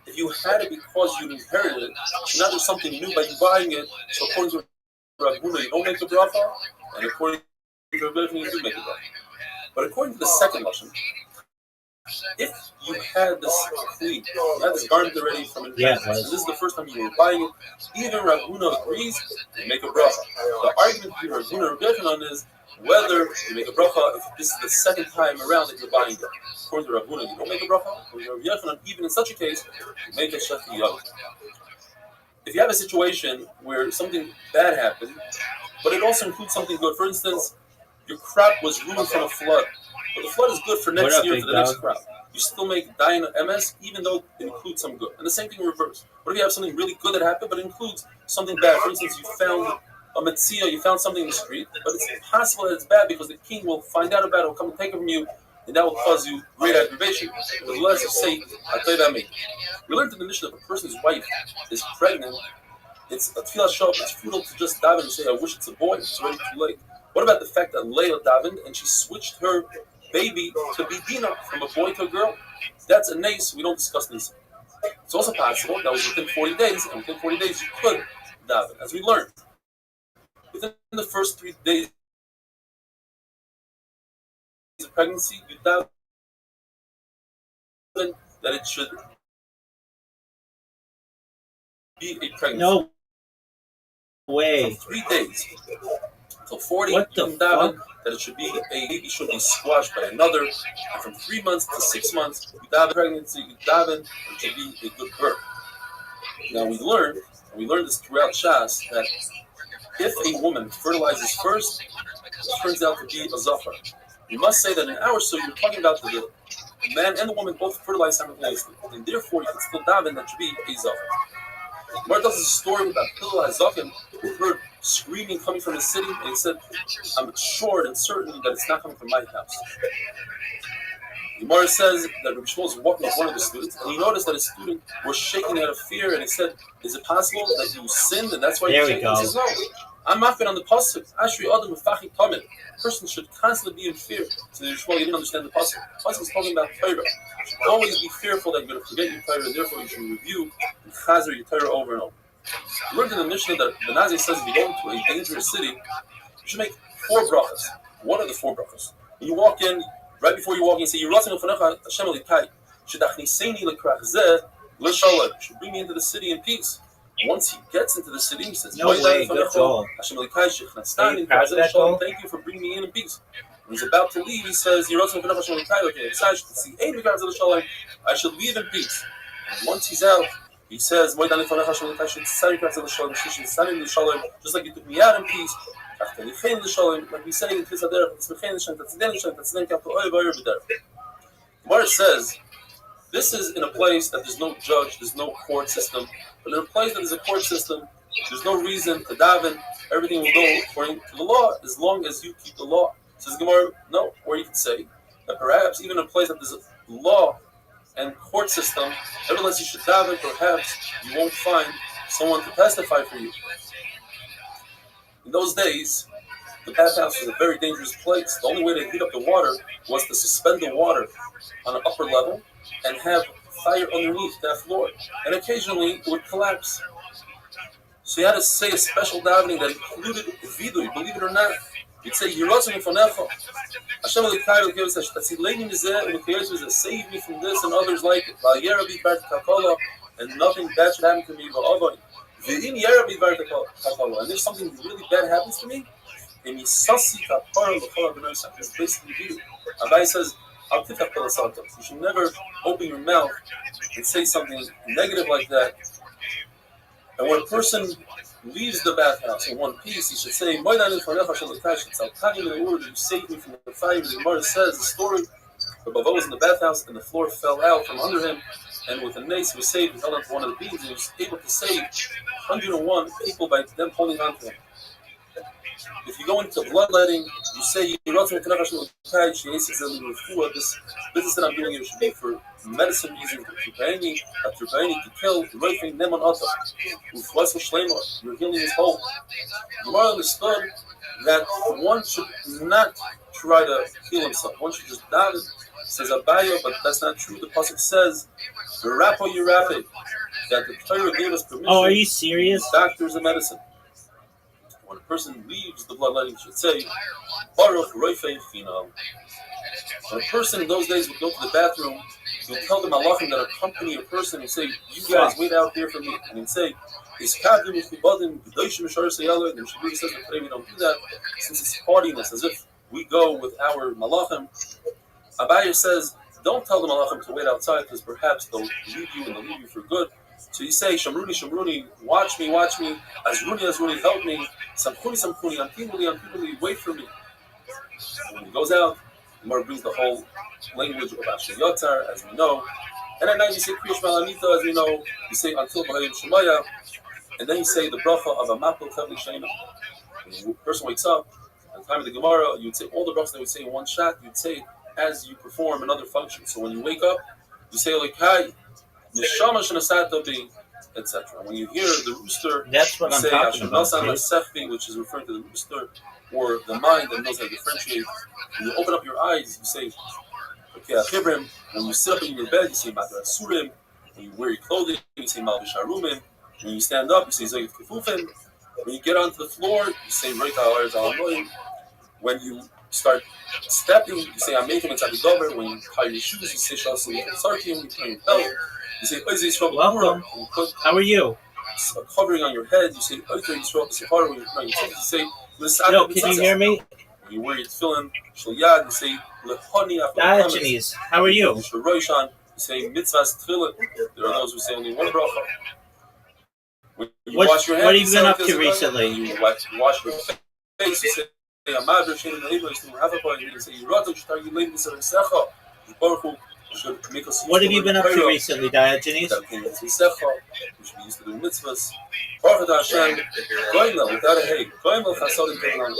If you had it because you inherited it, so now there's something new by you buying it, so according to Rabbi, you don't make a bracha, and according to Rabbi, you do make a bracha. But according to the second lashon, if you had this cleat, you had this garment already from inheritance, and this is the first time you were buying it, even Rav Huna agrees to make a bracha. The argument between Rav Huna and Rav Yochanan is whether you make a bracha if this is the second time around that you're buying it. According to Rav Huna, you don't make a bracha. According to Rav Yochanan, even in such a case, you make a shechiyah. If you have a situation where something bad happened, but it also includes something good, for instance, your crop was ruined from a flood, but the flood is good for next year for the next crop. You still make dayan MS even though it includes some good. And the same thing in reverse. What if you have something really good that happened, but it includes something bad? For instance, you found a metzia, you found something in the street, but it's possible that it's bad because the king will find out about it, will come and take it from you, and that will cause you great aggravation. But let us say, we learned in the Mishnah that if a person's wife is pregnant, it's a tefillah shop, it's futile to just daven and say, I wish it's a boy, it's already too late. What about the fact that Leah davened and she switched her baby to be Dina from a boy to a girl? That's a nace. We don't discuss this. It's also possible that was within 40 days, and within 40 days you could daven, as we learned. within the first 3 days of pregnancy, you doubt that it should be a pregnancy. No way. From 3 days till 40, What you the can daven fuck? that it should be a baby should be squashed by another. And from 3 months to 6 months, you daven pregnancy, you daven it should be a good birth. Now we learned this throughout Shas, that if a woman fertilizes first, it turns out to be a zachar. You must say that in our so you're talking about the man and the woman both fertilize simultaneously, and therefore you can still daven that should be a zachar. Mar tells us a story about Hillel HaZaken, who heard screaming coming from the city, and he said, I'm sure and certain that it's not coming from my house. The Gemara says that Rabbi Shmuel was walking with one of the students, and he noticed that his student was shaking out of fear, and he said, is it possible that you sinned, and that's why you're shaking? He says, no, I'm mafkin on the pasuk. Ashri adam mefachik tamid. A person should constantly be in fear. So Rabbi Shmuel, you didn't understand the pasuk. The pasuk is talking about Torah. You should always be fearful that you're going to forget your Torah, and therefore you should review and chazer your Torah over and over. We learned in the Mishnah that the Nazi says if you go into a dangerous city, you should make 4 brachas. What are the 4 brachas? When you walk in, right before you walk in, you say, Yiratzin u'fanecha Hashem elikai, shedachniseni lekrach zeh l'shalom. You should bring me into the city in peace. Once he gets into the city, he says, No way, good goal. Hashem elikai shechnastani Proud of that goal? Thank you for bringing me in peace. When he's about to leave, he says, Yiratzin u'fanecha Hashem elikai, I should leave in peace. And once he's out, he says, just like you took me out in peace, like we say in Gemara says, this is in a place that there's no judge, there's no court system, but in a place that there's a court system, there's no reason to daven, everything will go according to the law, as long as you keep the law. Says Gemara, no, or you could say that perhaps even in a place that there's a law and court system, nevertheless you should daven, perhaps you won't find someone to testify for you. In those days, the bathhouse was a very dangerous place. The only way to heat up the water was to suspend the water on an upper level and have fire underneath that floor. And occasionally it would collapse. So you had to say a special davening that included vidui, believe it or not. You'd say, Yiratzin u'fanecha Hashem elikai will give us save me from this and others like it. And nothing bad should happen to me. And if something really bad happens to me, it's basically you. Rabbi says, you should never open your mouth and say something negative like that. And when a person leaves the bathhouse in one piece, he should say, you saved me from the fire. The Gemara says the story, the Bava was in the bathhouse and the floor fell out from under him, and with a nace he was saved. He held onto one of the beams and he was able to save 101 people by them holding on to him. If you go into bloodletting, you say, this business that I'm doing here should be for medicine reasons, to kill, you're healing his whole. Gemara understood that one should not try to heal himself. One should just daven. Says Abaya, but that's not true. The pasuk says, that the Torah gave us permission. Oh, are you serious? Doctors and medicine. When a person leaves the bloodletting, he should say, Baruch Roifei Finam. When a person in those days would go to the bathroom, he would tell the malachim that accompany a person and say, you guys wait out there for me. And he'd say, and Shabbat says that today we don't do that, since it's haughtiness, as if we go with our malachim. Abaya says, don't tell the malachim to wait outside, because perhaps they'll leave you and they'll leave you for good. So you say, Shamruni, Shamruni, watch me, Azruni, help me, Samkuni, Antimuli, wait for me. And when he goes out, the Gemara brings the whole language of Asher Yotar, as we know. And at night you say, Kriyash Malamita, as we know, you say, until Bahayim Shemaya, and then you say the bracha of Amapel Tevli Shema. When the person wakes up, at the time of the Gemara, you'd say all the brachas that would say in one shot, you'd say as you perform another function. So when you wake up, you say, like, hi, Neshama Shanasata Bi, etc. When you hear the rooster, that's what you I'm say talking about, Sefbi, which is referring to the rooster, or the mind that knows how to differentiate. When you open up your eyes, you say, okay, Achibrim. When you sit up in your bed, you say Matar Surim. When you wear your clothing, you say Malvish Harumim. When you stand up, you say Zayit Kefufim. When you get onto the floor, you say right al. When you start stepping, you say Ameichem and Tzadidover. When you tie your shoes, you say Shasim and Sarkim. When you turn your belt, you say Oizei Yisrael. Welcome. When you put How are you? a covering on your head, you say Oizei Yisrael B'Sefar. When you put on your teeth, you say Yo, can you hear me? When you wear your tefillin, Shal Yad, you say Lechoni After Diogenes, how are you? Shal Roishan, you say Mitzvahs Tefillin. There are those who say only one bracha. When you wash your hands, what have you been up to recently? You wash your face, you say Amadr Shem Leiva, you say Havapai, you say ROTHSCHILD, you lay this on Secha. Should make us. What have you been up to recently, Diogenes? That came into Secha, which we used to do mitzvahs. Baruch Hashem, Goyimel without a hey, Goyimel Chasadim Kodelan.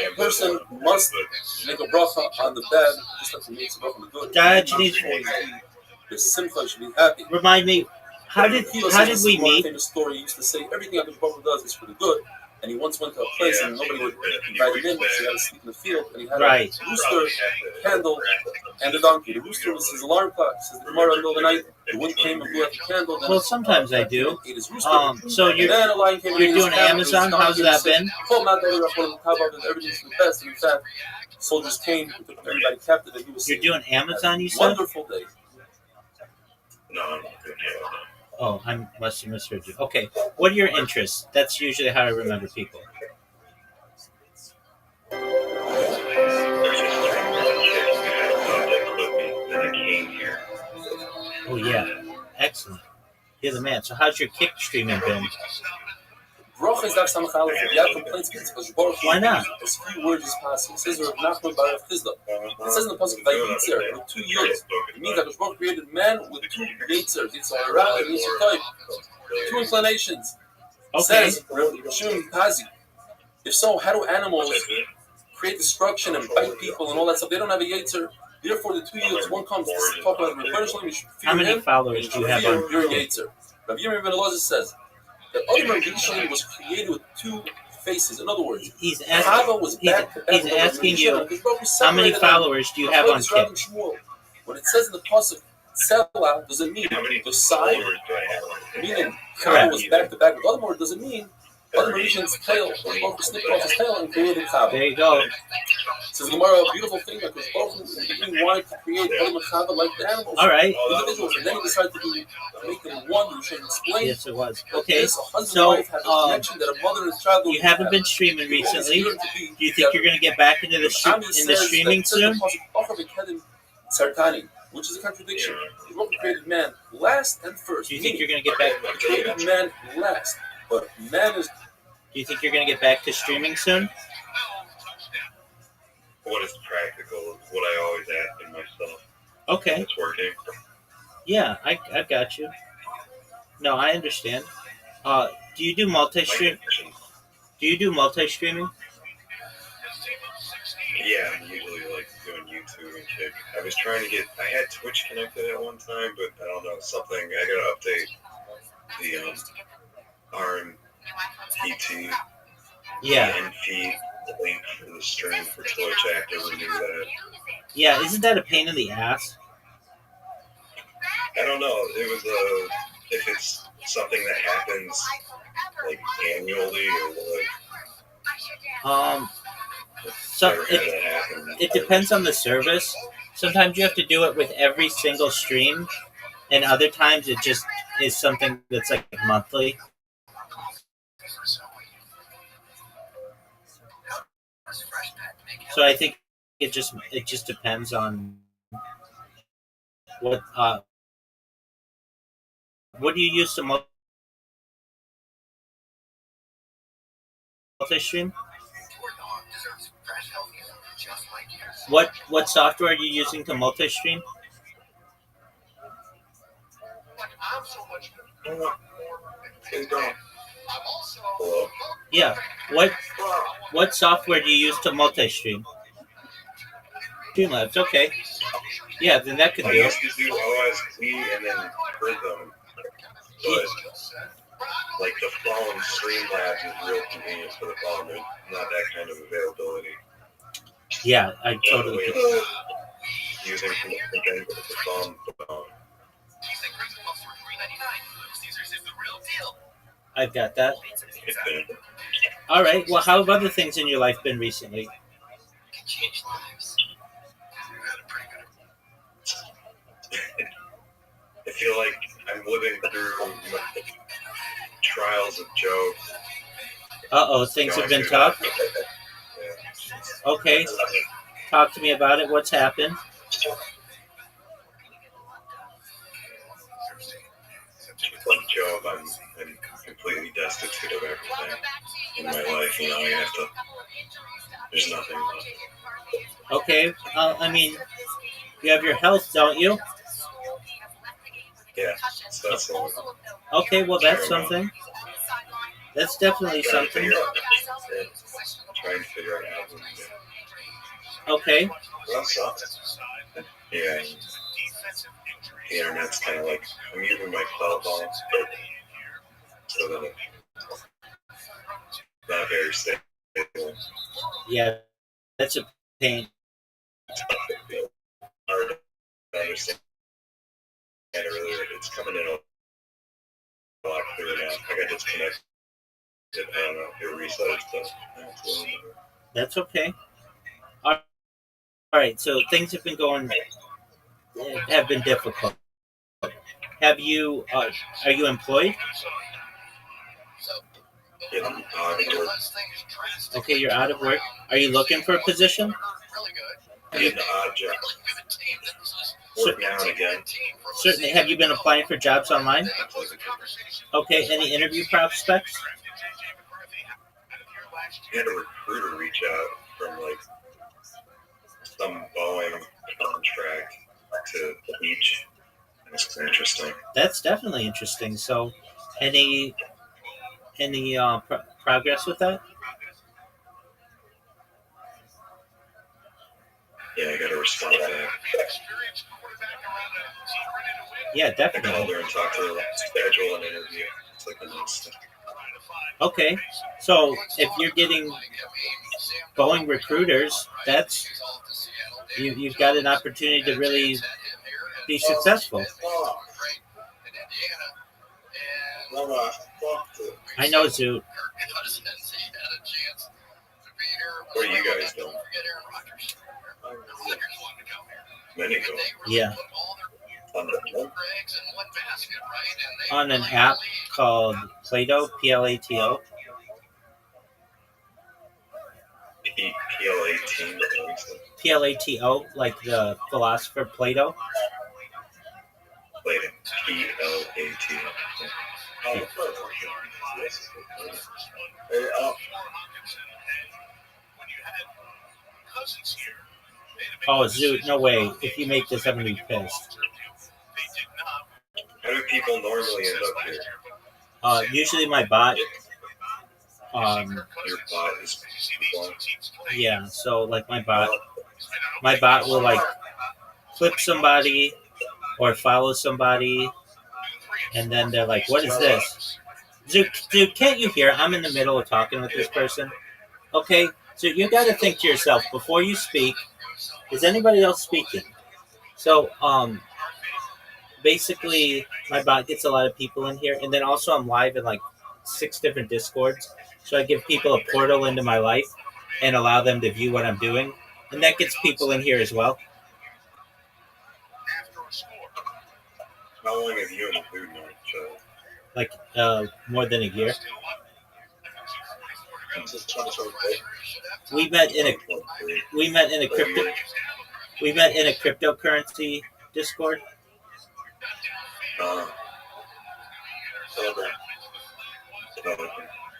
A person must make a bracha on the bad, just like he makes a bracha on the good. Diogenes, the simcha should be happy. Remind me, how did we meet? Famous story. He used to say everything that the Baruch does is for the good. And he once went to a place and nobody would invite him in, so he had to sleep in the field. And he had a rooster, candle, and a donkey. The rooster was his alarm clock. Says the Gemara in the middle of the night, the wind came and blew out the candle. Well, sometimes I do. Ate his rooster. So you're doing Amazon? How's that been? Everything's the best. And in fact, soldiers came, took everybody captive, and he was. You're doing Amazon, you said? Wonderful day. No, I'm not doing Amazon. Oh, I must have misheard you. Okay, what are your interests? That's usually how I remember people. Oh, yeah. Excellent. You're the man. So how's your kick streaming been? Why not? As few words as possible. It says Nachman Bar Chizda. It says in the pasuk Vayitzer with 2 years. It means that God created man with 2 Yitzers. It's a ra and Yitzer type. 2 inclinations. Okay. Says Shun Pazi. If so, how do animals create destruction and bite people and all that stuff? They don't have a Yitzer. Therefore, the 2 years, one comes to talk about the Rebbeinu Shalom. You should fear him. How many followers do you have on your Yitzer? Rabbi Yirmiyah ben Elazar says that Adam Rishon was created with 2 faces. In other words, he's asking you, how many followers do you have on Kick? When it says in the pasuk Tzela, does it mean the side? Meaning Chava was back to back with other more, does it mean Adam Rishon's tail, snipped off his tail and created Chava? There you go. Says Gemara, a beautiful thing that because he wanted to create Adam and Chava like the animals. All right. Individuals, and then he decided to make them one. We should explain. Yes, it was. Okay, so that a mother and child you haven't been streaming recently. Do you think you're going to get back into the streaming soon? Which is a contradiction. God created man last and first. Do you think you're going to get back? Created man last, but man is. Do you think you're going to get back to streaming soon? What is practical is what I always ask in myself. Okay. It's working. Yeah, I got you. No, I understand. Do you do multi-stream? Do you do multi-streaming? Yeah, I'm usually like doing YouTube and shit. I was trying to get. I had Twitch connected at one time, but I don't know something. I gotta update the RMPT. Yeah. And feed the link for the stream for Twitch after we do that. Yeah, isn't that a pain in the ass? I don't know. It was if it's something that happens like annually or what. So it depends on the service. Sometimes you have to do it with every single stream, and other times it just is something that's like monthly. So I think it just depends on what do you use to multi-stream? What software are you using to multi-stream? Yeah. What software do you use to multi-stream? Streamlabs, okay. Yeah, then that could I do it. used to do OSP and then Prism, but like the phone Streamlabs is real convenient for the phone. There's not that kind of availability. Yeah, I totally get it. Using the phone. I've got that. It's been All right. Well, how have other things in your life been recently? Change lives. I feel like I'm living through trials of Job. Things have been tough. Okay, talk to me about it. What's happened? Like Job, I'm completely destitute of everything in my life. You know, I have to. There's nothing left. Okay. I mean, you have your health, don't you? Yeah, so that's all. Okay. Well, that's something. That's definitely Trying to something. figure out how to do it. Okay. Well, sucks. Yeah. The internet's kind of like, I'm using my cell phone, so that it's not very stable. Yeah, that's a pain. Hard to understand earlier. It's coming in a lot clearer now. I got disconnected. I don't know if it reset stuff. That's okay. All right. So things have been have been difficult. Have you? Are you employed? Yeah, I'm out of work. Okay, you're out of work. Are you looking for a position? I'm in the odd job. Work now and again. Certainly. Have you been applying for jobs online? Okay. Any interview prospects? I had a recruiter reach out from like some Boeing contract to teach. That's interesting. That's definitely interesting. So, any progress with that? Yeah, I got to respond to that. Yeah, I called definitely. her and talked to her, schedule an interview. It's like the next step. Okay. So, if you're getting Boeing recruiters, that's you've got an opportunity to really be successful. I know, Zoot. What are you guys doing? Many go. Yeah. On the phone? On an app called Plato, Plato. PL18. Plato, like the philosopher Plato. Plato. PLAT. Oh, Zoot, no way. If you make this, I'm going to be pissed. How do people normally end up here? Usually my bot, Your bot is people. yeah, so like my bot will like clip somebody or follow somebody, and then they're like, what is this? Zoot, can't you hear? I'm in the middle of talking with this person. Okay, so you got to think to yourself before you speak, is anybody else speaking? So, basically, my bot gets a lot of people in here, and then also I'm live in like 6 different Discords, so I give people a portal into my life and allow them to view what I'm doing, and that gets people in here as well. How long have you and Food known each other? Like more than a year. Since 2023. We met in a cryptocurrency Discord. Telegram.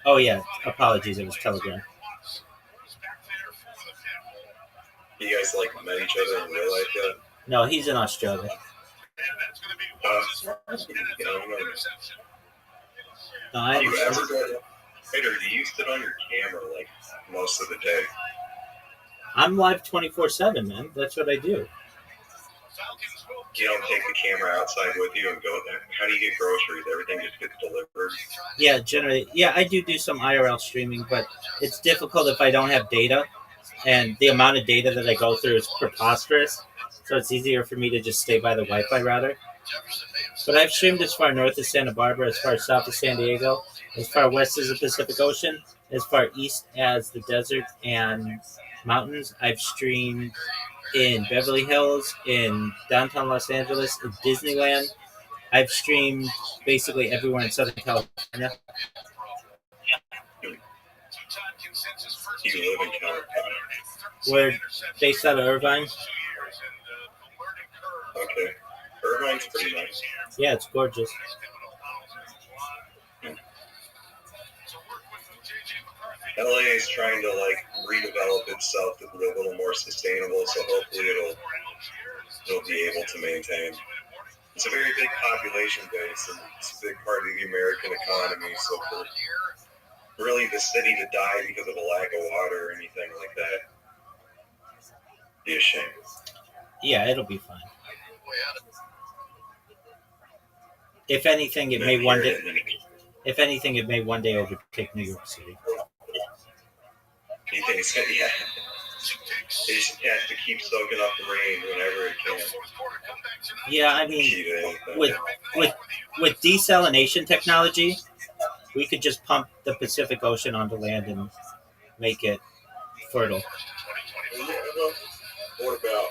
Oh yeah, apologies, it was Telegram. You guys like met each other in real life yet? No, he's in Australia. No, Do you ever go? Peter, do you sit on your camera like most of the day? I'm live 24/7, man. That's what I do. You don't take the camera outside with you and go there. How do you get groceries? Everything just gets delivered. Yeah, generally, yeah, I do some IRL streaming, but it's difficult if I don't have data, and the amount of data that I go through is preposterous. So it's easier for me to just stay by the Wi-Fi router. But I've streamed as far north as Santa Barbara, as far south as San Diego, as far west as the Pacific Ocean, as far east as the desert and mountains. I've streamed in Beverly Hills, in downtown Los Angeles, in Disneyland. I've streamed basically everywhere in Southern California. You live in California. We're based out of Irvine. Okay. Irvine's pretty nice. Yeah, it's gorgeous. LA is trying to redevelop itself to be a little more sustainable, so hopefully it'll be able to maintain. It's a very big population base, and it's a big part of the American economy. So for really the city to die because of a lack of water or anything like that, be a shame. Yeah, it'll be fine. If anything, it may one day. If anything, it may one day overtake New York City. You think it's gonna, yeah. It just has to keep soaking up the rain whenever it can. Yeah, I mean, with desalination technology, we could just pump the Pacific Ocean onto land and make it fertile. What about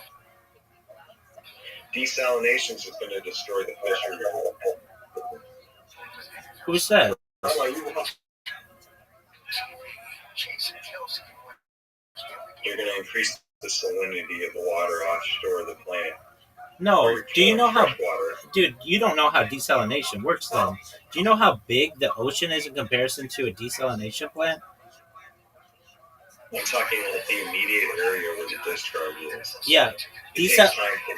desalination is going to destroy the fisheries? Who said? You're going to increase the salinity of the water offshore of the plant. No, do you know how, water. dude, you don't know how desalination works then. Do you know how big the ocean is in comparison to a desalination plant? I'm talking about the immediate area where the discharge is. Yeah. It takes time for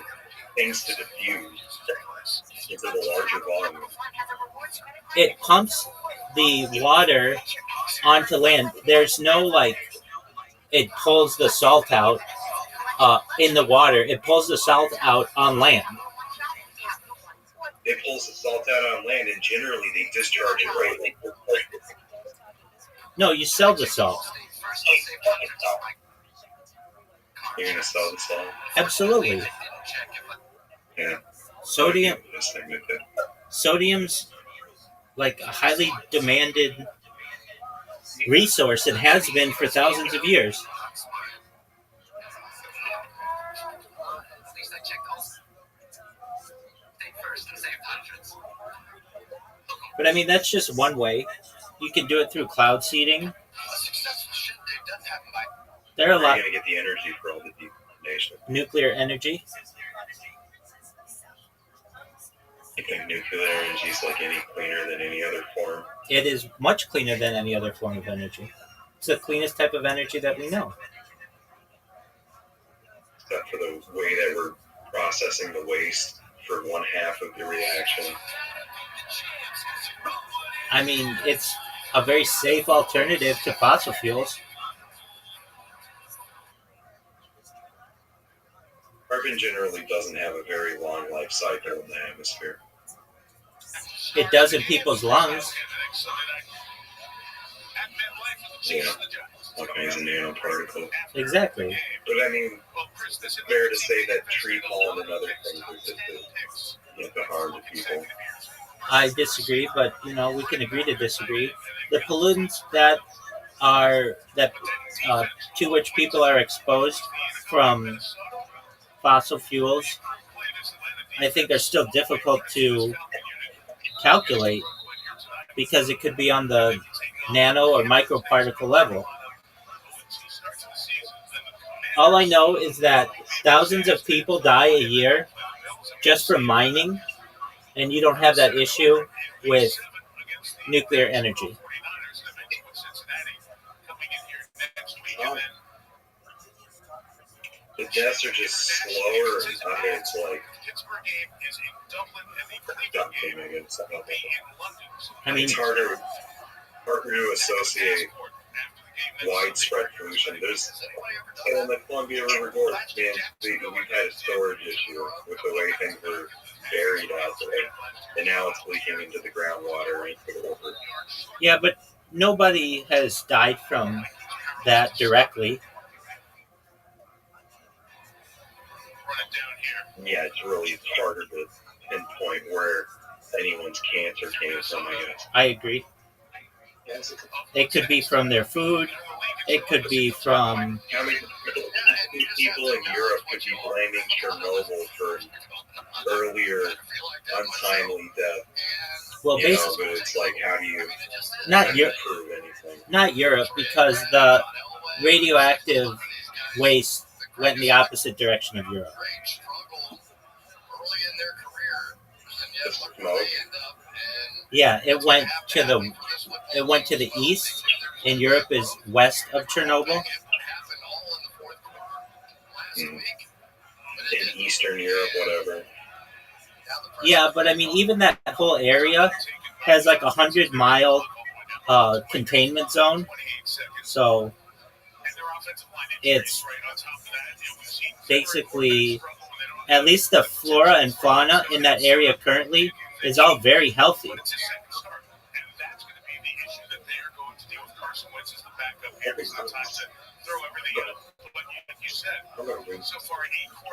things to diffuse into the larger volume. It pumps the water onto land. There's no, it pulls the salt out in the water. It pulls the salt out on land. It pulls the salt out on land, and generally they discharge it right. No, you sell the salt. You're going to sell the salt? Absolutely. Yeah. Sodium's like a highly demanded resource. It has been for thousands of years. But I mean, that's just one way. You can do it through cloud seeding. There are a lot. You're going to get the energy for all the decontamination. Nuclear energy. You think nuclear energy is like any cleaner than any other form? It is much cleaner than any other form of energy. It's the cleanest type of energy that we know. Except for the way that we're processing the waste for one half of the reaction. I mean, it's a very safe alternative to fossil fuels. Carbon generally doesn't have a very long life cycle in the atmosphere. It does in people's lungs. Yeah, all kinds of nanoparticles. Exactly. But I mean, it's fair to say that tree pollen and other things are just to harm to people. I disagree, but we can agree to disagree. The pollutants that to which people are exposed from fossil fuels, I think are still difficult to calculate because it could be on the nano or microparticle level. All I know is that thousands of people die a year just from mining, and you don't have that issue with nuclear energy. The deaths are just slower, and it's like I mean, it's harder to associate widespread pollution. There's in the Columbia River Gorge, man, we've had a storage issue with the way things were buried out there, and now it's leaking into the groundwater. Yeah, but nobody has died from that directly. Yeah, it's really harder to pinpoint where anyone's cancer came from, I guess. I agree. It could be from their food. It could be from. How many people in Europe could be blaming Chernobyl for earlier untimely death? Well, You know, but it's like, how do you not Europe, prove anything? not Europe, because the radioactive waste went in the opposite direction of Europe. The smoke? Yeah, it went to the east, and Europe is west of Chernobyl. In Eastern Europe, whatever. Yeah, but I mean, even that whole area has like 100-mile containment zone, so it's basically, at least the flora and fauna in that area currently is all very healthy.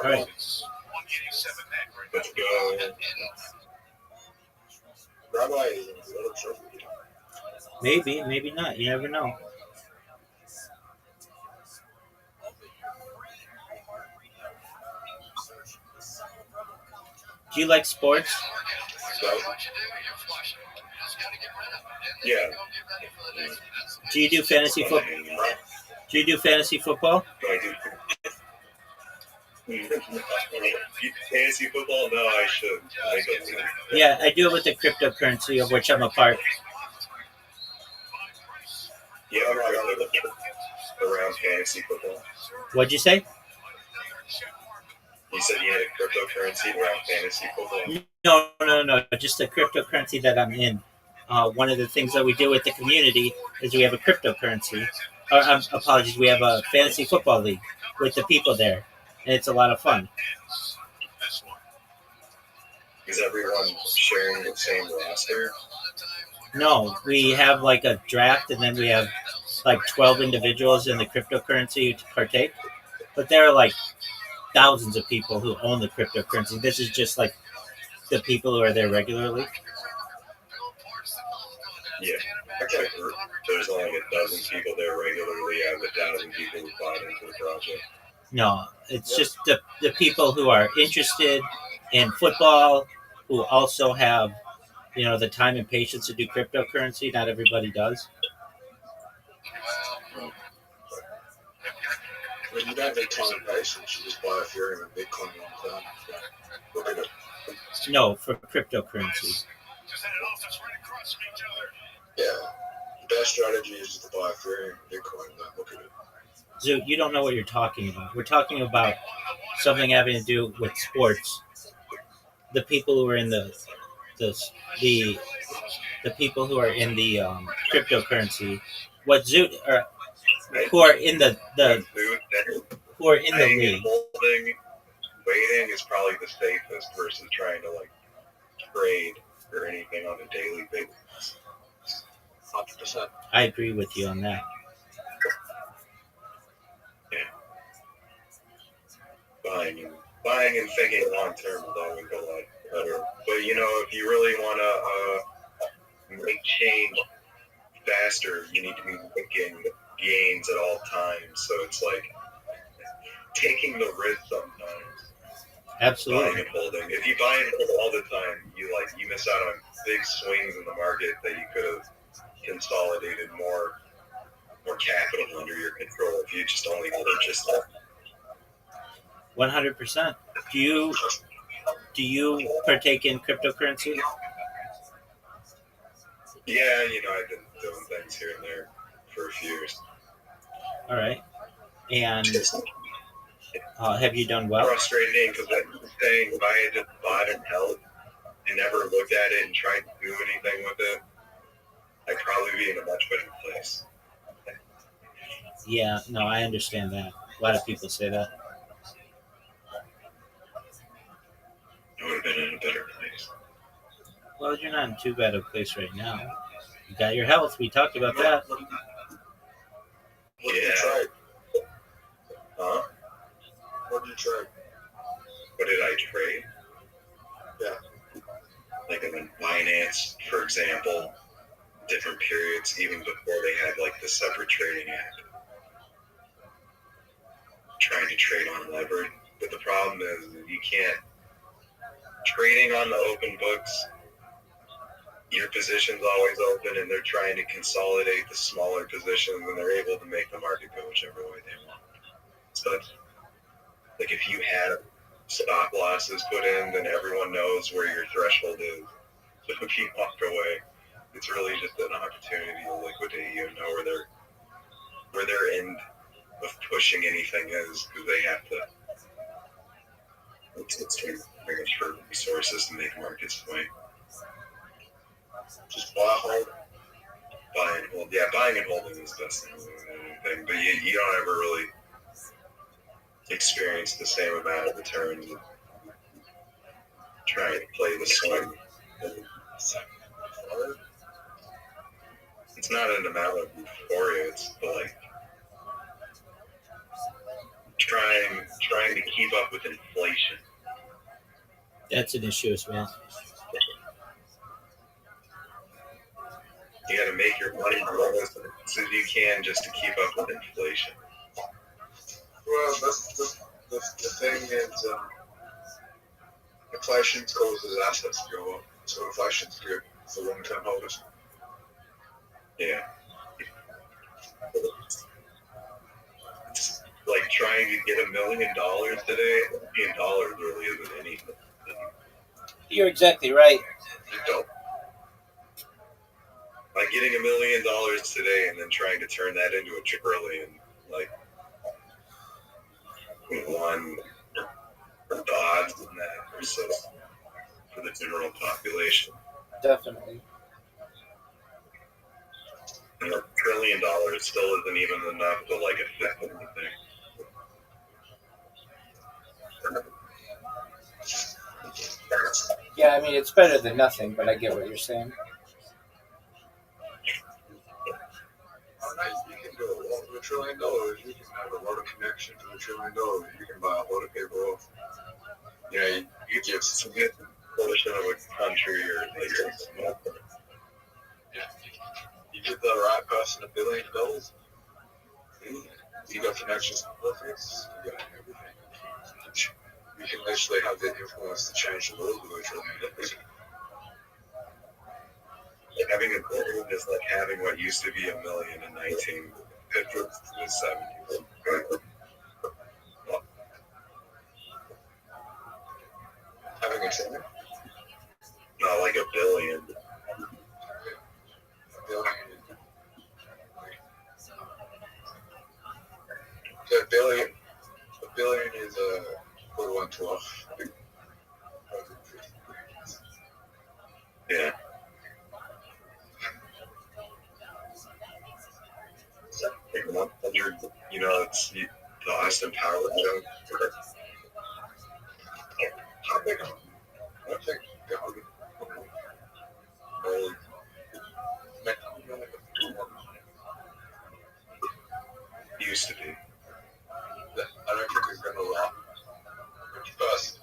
All right. Let's go. Rabbi is in the other church. Maybe not. You never know. Do you like sports? So, yeah. Do you do fantasy football? Do you do fantasy football? Do I do fantasy football? No, I should. I don't. Yeah, I do it with the cryptocurrency of which I'm a part. Yeah, I'm around fantasy football. What'd you say? You said you had a cryptocurrency around fantasy football? No. Just the cryptocurrency that I'm in. One of the things that we do with the community is we have a cryptocurrency. Apologies, we have a fantasy football league with the people there, and it's a lot of fun. Is everyone sharing the same roster? No, we have like a draft, and then we have like 12 individuals in the cryptocurrency to partake. But there are like thousands of people who own the cryptocurrency. This is just like the people who are there regularly. Yeah. Actually, there's only like a dozen people there regularly out of 1,000 people who bought into the project. No, it's just the people who are interested in football, who also have, the time and patience to do cryptocurrency. Not everybody does. When you don't need time and patience, you just buy Ethereum and Bitcoin all the time. Look at it. No, for cryptocurrency. Yeah. The best strategy is to buy Ethereum and Bitcoin and then look at it. Zoo, you don't know what you're talking about. We're talking about something having to do with sports. The people who are in the people who are in the cryptocurrency, what Zoo or who are in the who are in the league. Waiting is probably the safest versus trying to like trade or anything on a daily basis. 100%. I agree with you on that. Yeah. Buying and thinking long term is always a lot better. But if you really want to make change faster, you need to be making gains at all times. So it's like taking the risk sometimes. Absolutely. Buying and holding. If you buy and hold all the time, you miss out on big swings in the market that you could have consolidated more capital under your control if you just only purchased it. 100%. Do you partake in cryptocurrency? Yeah, I've been doing things here and there for a few years. All right. And have you done well? Frustrating because I'm saying if I had just bought and held and never looked at it and tried to do anything with it, I'd probably be in a much better place. Yeah, no, I understand that. A lot of people say that. I would have been in a better place. Well, you're not in too bad a place right now. You got your health. We talked about that. What did you trade? Huh? What did you trade? What did I trade? Yeah. like in Binance, for example, different periods, even before they had like the separate trading app, trying to trade on leverage. But the problem is you can't, trading on the open books, your position's always open and they're trying to consolidate the smaller positions and they're able to make the market go whichever way they want. So like if you had stop losses put in, then everyone knows where your threshold is. So if you walk away, it's really just an opportunity to liquidate you and know where their end of pushing anything is, because they have to, it's too much for resources to make markets swing. Just buy, hold, buy and hold. Yeah, buying and holding is the best thing, but you don't ever really experience the same amount of returns trying to play the swing. It's not an amount of euphoria, it's like trying to keep up with inflation. That's an issue as well. You got to make your money grow as much as you can just to keep up with inflation. Well, the thing is, inflation causes assets to go up, so inflation's good for long-term holders. Yeah. It's like trying to get $1 million today. $1 million really isn't anything. You're exactly right. You don't. Like getting $1 million today and then trying to turn that into $1 trillion, like one, the odds in that are so for the general population. Definitely. And $1 trillion still isn't even enough to like affect anything. Yeah, I mean, it's better than nothing, but I get what you're saying. You can do a lot with $1 trillion. You can have a lot of connection to $1 trillion. You can buy a lot of people off. You know, you get some Portion of a country or like small. you give the right person $1 billion. You got connections to profits. You got everything. You can literally have the influence to change the world with $1 trillion. Having a billion is like having what used to be $1 million in 1970s. Having a trillion? Not like $1 billion. A billion is equivalent to a Yeah. Like 100, you know, it's the Austin Powers joke. how big? I think Used to be. I don't think it's going to last. First,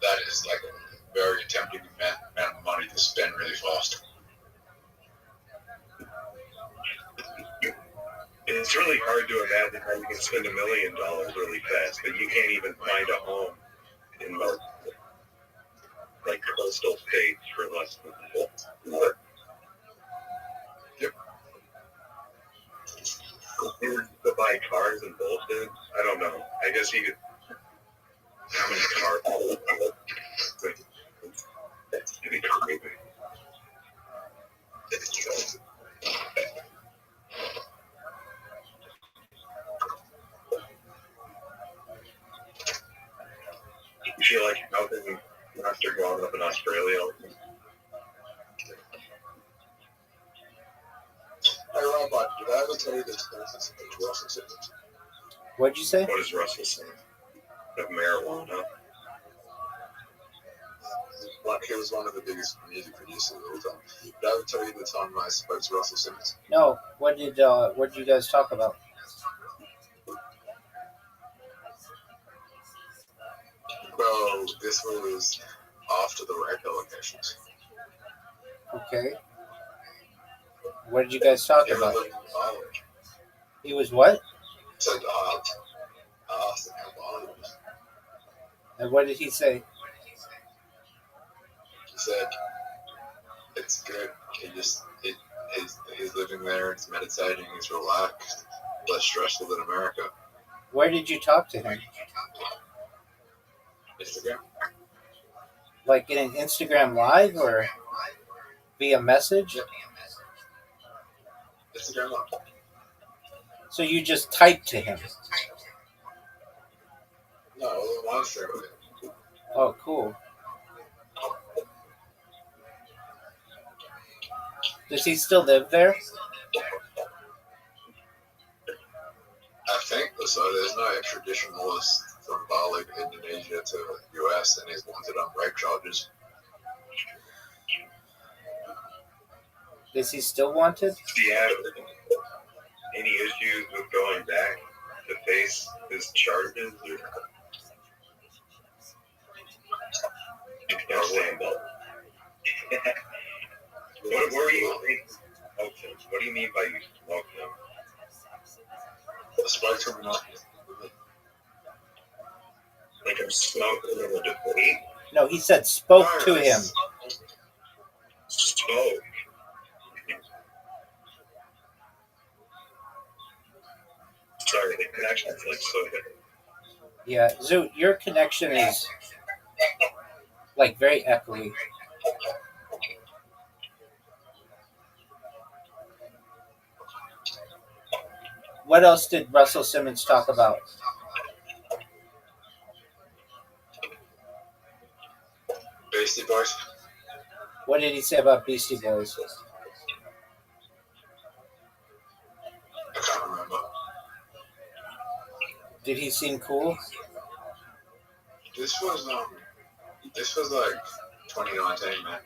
that is like a very tempting amount of money to spend really fast. It's really hard to imagine how you can spend $1 million really fast, but you can't even find a home in most like coastal states for less than that. Yep. To buy cars and bullshit. I don't know. I guess you could. How many cars? It's gonna be crazy. You feel like housing after growing up in Australia. Hey, Rabbi, did I ever tell you this benefits of Russell Simmons? What'd you say? What is Russell saying? Of marijuana? Like, he was one of the biggest music producers of all time. Did I ever tell you the time I spoke to Russell Simmons? No. What did you guys talk about? Well, this was off to the right allegations. Okay. What did you guys talk He was about? living in Bali. He was what? Said, I asked him how Bali was. And what did he say? He said, it's good. He's living there, he's meditating, he's relaxed, less stressful than America. Where did you talk to him? Instagram? Like in an Instagram live or via message? Instagram Live. So you just typed to him. No, it was a live stream with him. Oh, cool. Does he still live there? I think so. There's no extradition list from Bali to Indonesia to the US, and he's wanted on rape charges. Is he still wanted? Do you have any issues with going back to face his charges? Or? What were you? What do you mean by you smoked him? I spoke to him enough. Like I'm smoking in a debate? No, he said spoke to him. Spoke. Sorry, the connection's like so good. Yeah, Zoot, your connection is like very echoey. What else did Russell Simmons talk about? Beastie Boys. What did he say about Beastie Boys? I can't remember. Did he seem cool? This was like 2019, man.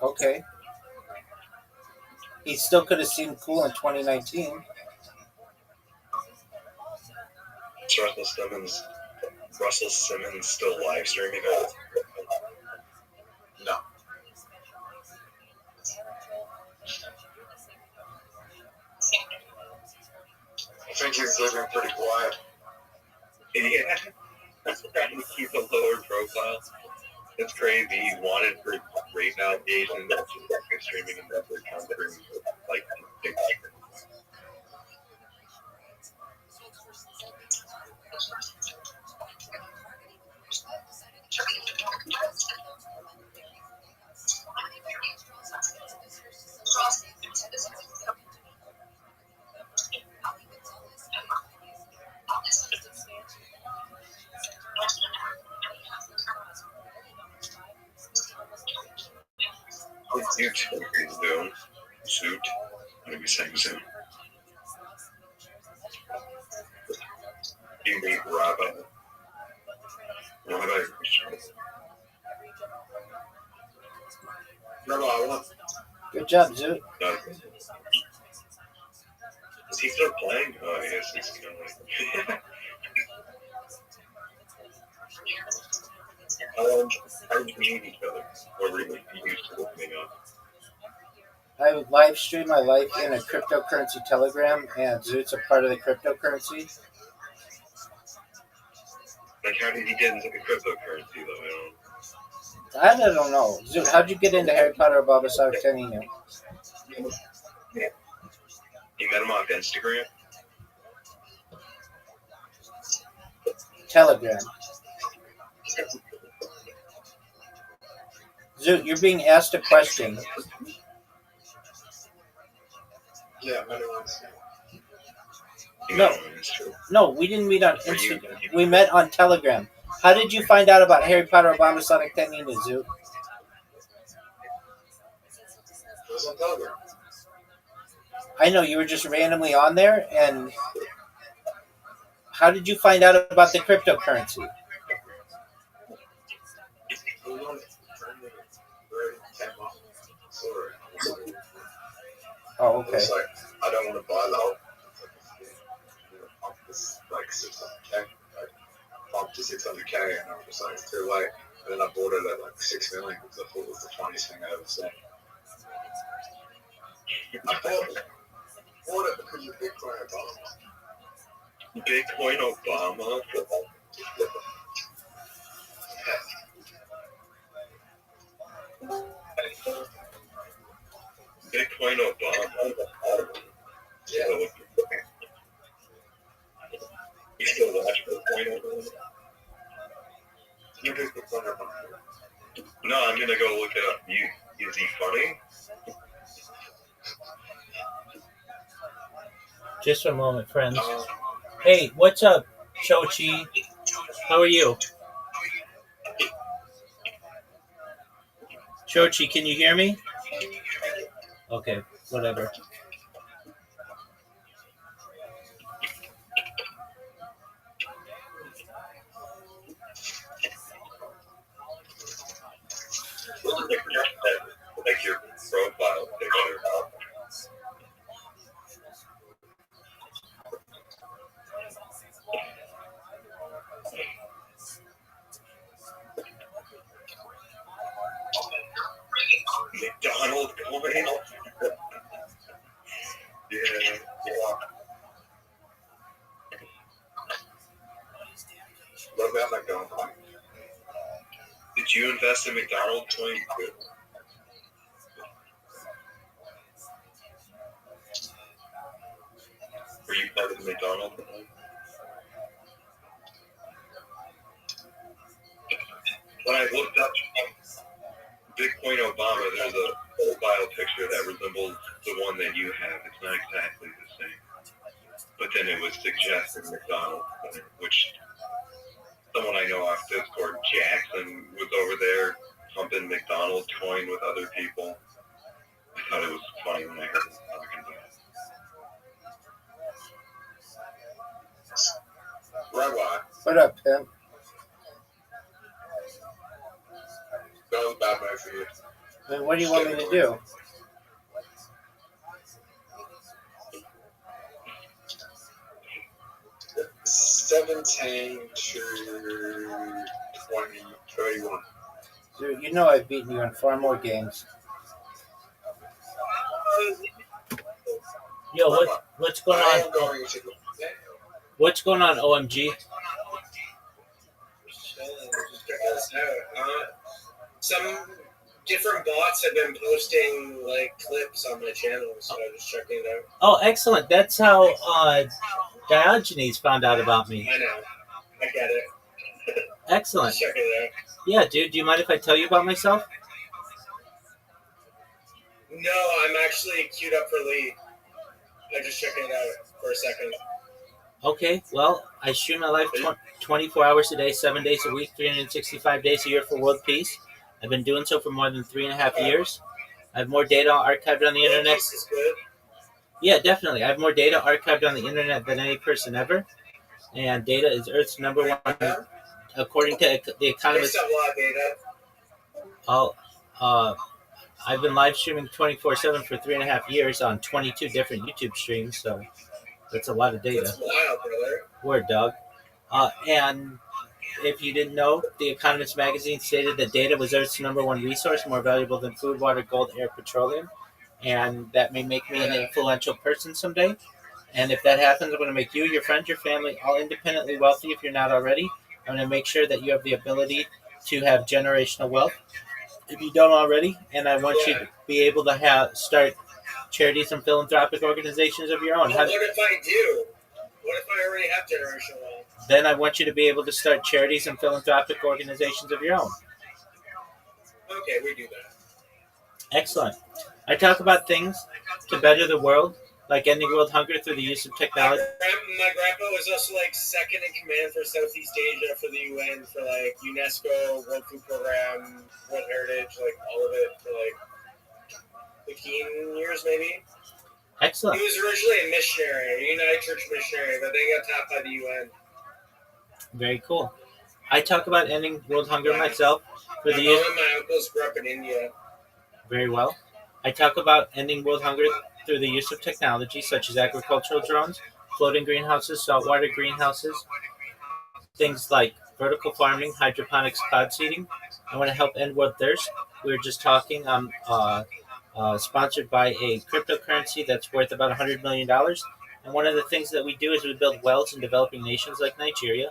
Okay. He still could have seemed cool in 2019. Russell Simmons still live streaming it? No. I think he's living pretty quiet. Yeah. That's trying to keep a lower profile. It's crazy. He's wanted for rape allegations, streaming in other countries, like big. What's YouTube is doing? Suit. What are we saying soon? You meet Rabbi. Rabbi. No, I want. Good job, Zoot. Is he still playing? Oh, I guess he's kind of like. How did you meet each other? Or were you used to opening up? I live stream my life in a cryptocurrency Telegram, and Zoot's a part of the cryptocurrency. Like, how did he get into the cryptocurrency, though? I don't know. Zoot, how'd you get into Harry Potter or Baba Sarteni? You met him off Instagram? Telegram. Zoot, you're being asked a question. Yeah, I met him on Instagram. No, we didn't meet on Instagram. We met on Telegram. How did you find out about Harry Potter Obama Sonic Tenino, Zoot? It was on Telegram. I know, you were just randomly on there, and how did you find out about the cryptocurrency? It was on very 10 months. Sorry. Oh, okay. It's like, I don't want to buy the whole. This like system. Like, up to 600K, and I was just like, it's too late. And then I bought it at like 6 million because I thought it was the funniest thing I ever seen. I bought it because of Bitcoin Obama. Bitcoin Obama? Bitcoin Obama? Yeah. You still watch Bitcoin Obama? No, I'm gonna go look it up. Is he funny? Just a moment, friends. Hey, what's up, Chochi? How are you? Chochi, can you hear me? Okay, whatever. Like your profile picture. McDonald coin? Yeah. What about McDonald coin? Did you invest in McDonald coin too? Were you part of the McDonald coin? When I looked up Bitcoin Obama, there's a profile picture that resembles the one that you have. It's not exactly the same. But then it was suggesting McDonald, which someone I know off Discord, Jackson, was over there pumping McDonald coin with other people. I thought it was funny when I heard him talking about it. Rabbi. What up, pimp? That was bad night for you. Man, what do you want me to do? $17 to 31. Dude, you know I've beaten you on far more games. Yo, what's going on? What's going on, OMG? Just check this out. Some different bots have been posting like clips on my channel, so I'm just checking it out. Oh, excellent. That's how Diogenes found out about me. I know. I get it. Excellent. Just checking it out. Yeah, dude, do you mind if I tell you about myself? No, I'm actually queued up for lead. I'm just checking it out for a second. Okay, well, I stream my life 24 hours a day, 7 days a week, 365 days a year for world peace. I've been doing so for more than 3.5 years. I have more data archived on the internet. This is good. Yeah, definitely. I have more data archived on the internet than any person ever. And data is Earth's number one, according to The Economist. There's a lot of data. I've been live streaming 24/7 for 3.5 years on 22 different YouTube streams, so that's a lot of data. That's wild, brother. Word, dog. And if you didn't know, The Economist magazine stated that data was Earth's number one resource, more valuable than food, water, gold, air, petroleum. And that may make me an influential person someday. And if that happens, I'm going to make you, your friends, your family, all independently wealthy if you're not already. I'm going to make sure that you have the ability to have generational wealth if you don't already. And I want you to be able to start charities and philanthropic organizations of your own. Well, what if I do? What if I already have generational wealth? Then I want you to be able to start charities and philanthropic organizations of your own. Okay, we do that. Excellent. I talk about things to better the world, like ending world hunger through the use of technology. My grandpa was also like second in command for Southeast Asia for the UN, for like UNESCO, World Food Program, World Heritage, like all of it for like 15 years maybe. Excellent. He was originally a missionary, a United Church missionary, but then he got tapped by the UN. Very cool. I talk about ending world hunger myself. For the My mom and my uncles grew up in India. Very well. I talk about ending world hunger through the use of technology such as agricultural drones, floating greenhouses, saltwater greenhouses, things like vertical farming, hydroponics, cloud seeding. I want to help end world thirst. We were just talking. I'm sponsored by a cryptocurrency that's worth about $100 million. And one of the things that we do is we build wells in developing nations like Nigeria.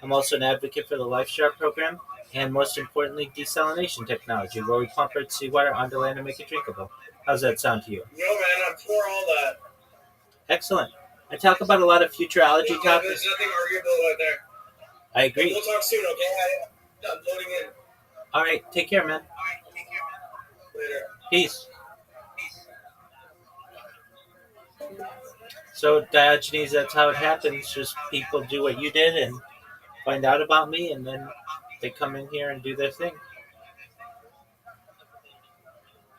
I'm also an advocate for the LifeStar program, and most importantly, desalination technology, where we pump earth seawater onto land and make it drinkable. How's that sound to you? Yo, man, I'm for all that. Excellent. I talk about a lot of futurology Yeah, topics. there's nothing arguable about there. I agree. We'll talk soon, okay? I'm loading in. All right, take care, man. Later. Peace. So, Diogenes, that's how it happens. Just people do what you did and find out about me, and then they come in here and do their thing.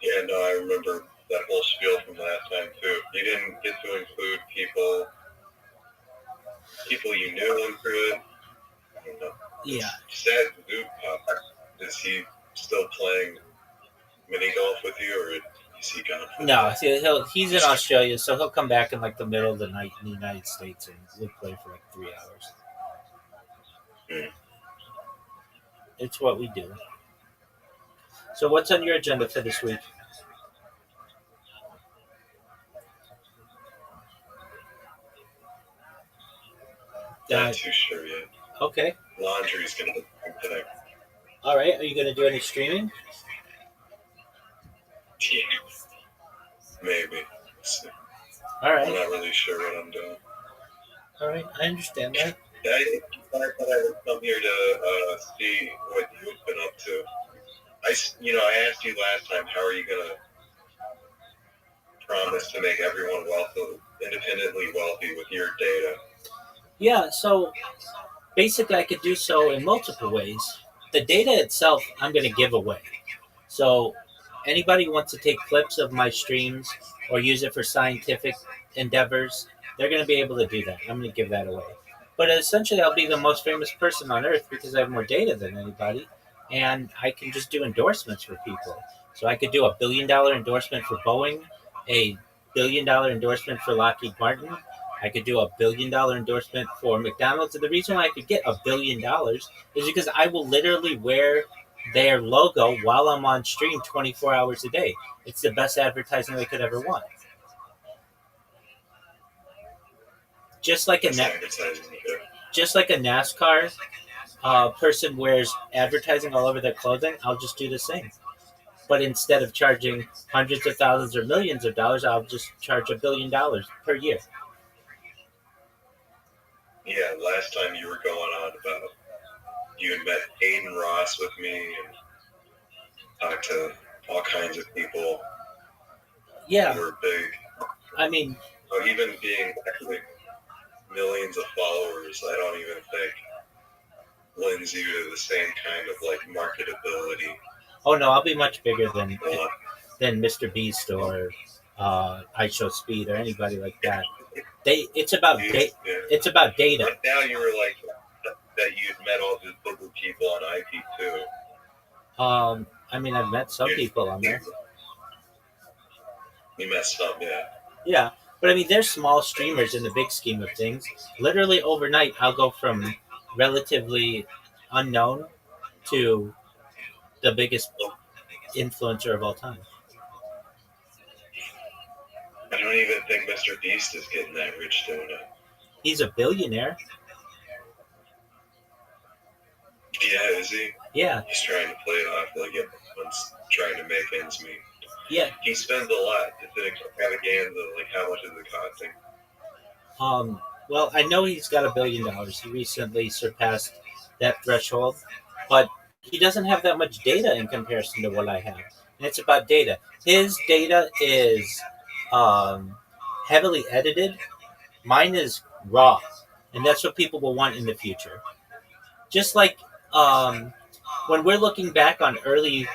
Yeah, no, I remember that whole spiel from last time too. You didn't get to include people you knew into it. I don't know. Yeah. Sad Zoop, is he still playing mini golf with you, or is he gone? No, he's in Australia, so he'll come back in like the middle of the night in the United States, and we'll play for like 3 hours. It's what we do. So what's on your agenda for this week? Not too sure yet. Okay. Laundry's gonna be today. All right. Are you going to do any streaming? Yeah. Maybe. All right. I'm not really sure what I'm doing. All right. I understand that. Yeah, I thought I would come here to see what you've been up to. I asked you last time, how are you gonna promise to make everyone independently wealthy with your data? Yeah. So basically, I could do so in multiple ways. The data itself, I'm going to give away. So anybody who wants to take clips of my streams or use it for scientific endeavors, they're going to be able to do that. I'm going to give that away. But essentially, I'll be the most famous person on Earth because I have more data than anybody, and I can just do endorsements for people. So I could do $1 billion endorsement for Boeing, a $1 billion endorsement for Lockheed Martin. I could do $1 billion endorsement for McDonald's. And the reason why I could get $1 billion is because I will literally wear their logo while I'm on stream 24 hours a day. It's the best advertising they could ever want. Just like a NASCAR person wears advertising all over their clothing, I'll just do the same. But instead of charging hundreds of thousands or millions of dollars, I'll just charge $1 billion per year. Yeah, last time you were going on about you had met Aiden Ross with me and talked to all kinds of people. Yeah. Who were big. I mean, even being actually millions of followers, I don't even think lends you to the same kind of like marketability. Oh no, I'll be much bigger than Mr. Beast or I Show Speed or anybody like that. It's about data. It's about data. But now you were like that you'd met all the bigger people on IP too. I mean, I've met some people on there. You met some, yeah. Yeah, but I mean, they're small streamers in the big scheme of things. Literally overnight, I'll go from relatively unknown to the biggest influencer of all time. I don't even think Mr. Beast is getting that rich doing it. He's a billionaire. Yeah, is he? Yeah. He's trying to play it off like everyone's trying to make ends meet. Yeah. He spends a lot. It's an extravaganza. Like, how much is it costing? Well, I know he's got $1 billion. He recently surpassed that threshold, but he doesn't have that much data in comparison to what I have. And it's about data. His data is heavily edited. Mine is raw, and that's what people will want in the future. Just like when we're looking back on early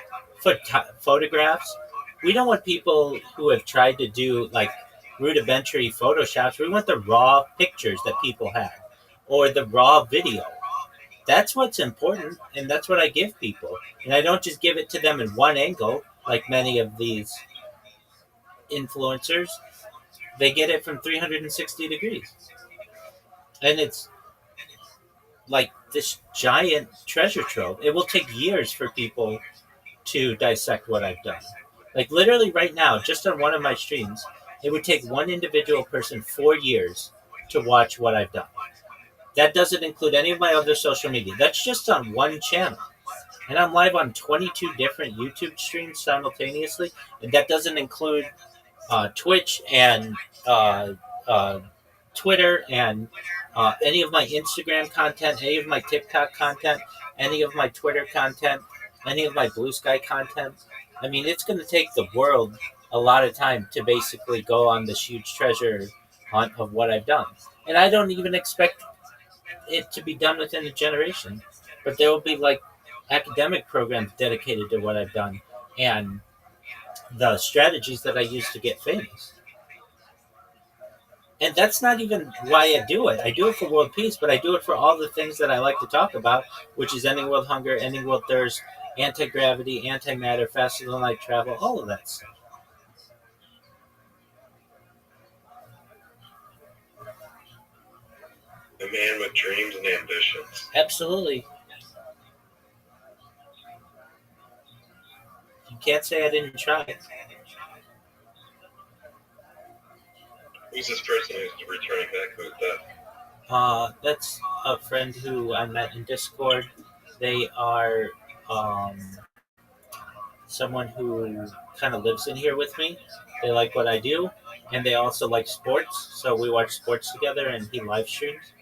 photographs, we don't want people who have tried to do like rudimentary photoshops. We want the raw pictures that people have or the raw video. That's what's important, and that's what I give people. And I don't just give it to them in one angle like many of these influencers. They get it from 360 degrees. And like this giant treasure trove. It will take years for people to dissect what I've done. Like literally right now, just on one of my streams, it would take one individual person 4 years to watch what I've done. That doesn't include any of my other social media. That's just on one channel. And I'm live on 22 different YouTube streams simultaneously. And that doesn't include Twitch and uh, uh, Twitter and any of my Instagram content, any of my TikTok content, any of my Twitter content, any of my Blue Sky content. I mean, it's going to take the world a lot of time to basically go on this huge treasure hunt of what I've done. And I don't even expect it to be done within a generation. But there will be like academic programs dedicated to what I've done and the strategies that I use to get famous. And that's not even why I do it. I do it for world peace, but I do it for all the things that I like to talk about, which is ending world hunger, ending world thirst, anti-gravity, antimatter, faster than light travel, all of that stuff. A man with dreams and ambitions. Absolutely. You can't say I didn't try. Who's this person who's returning back? Who's that? That's a friend who I met in Discord. They are someone who kind of lives in here with me. They like what I do, and they also like sports. So we watch sports together, and he live streams.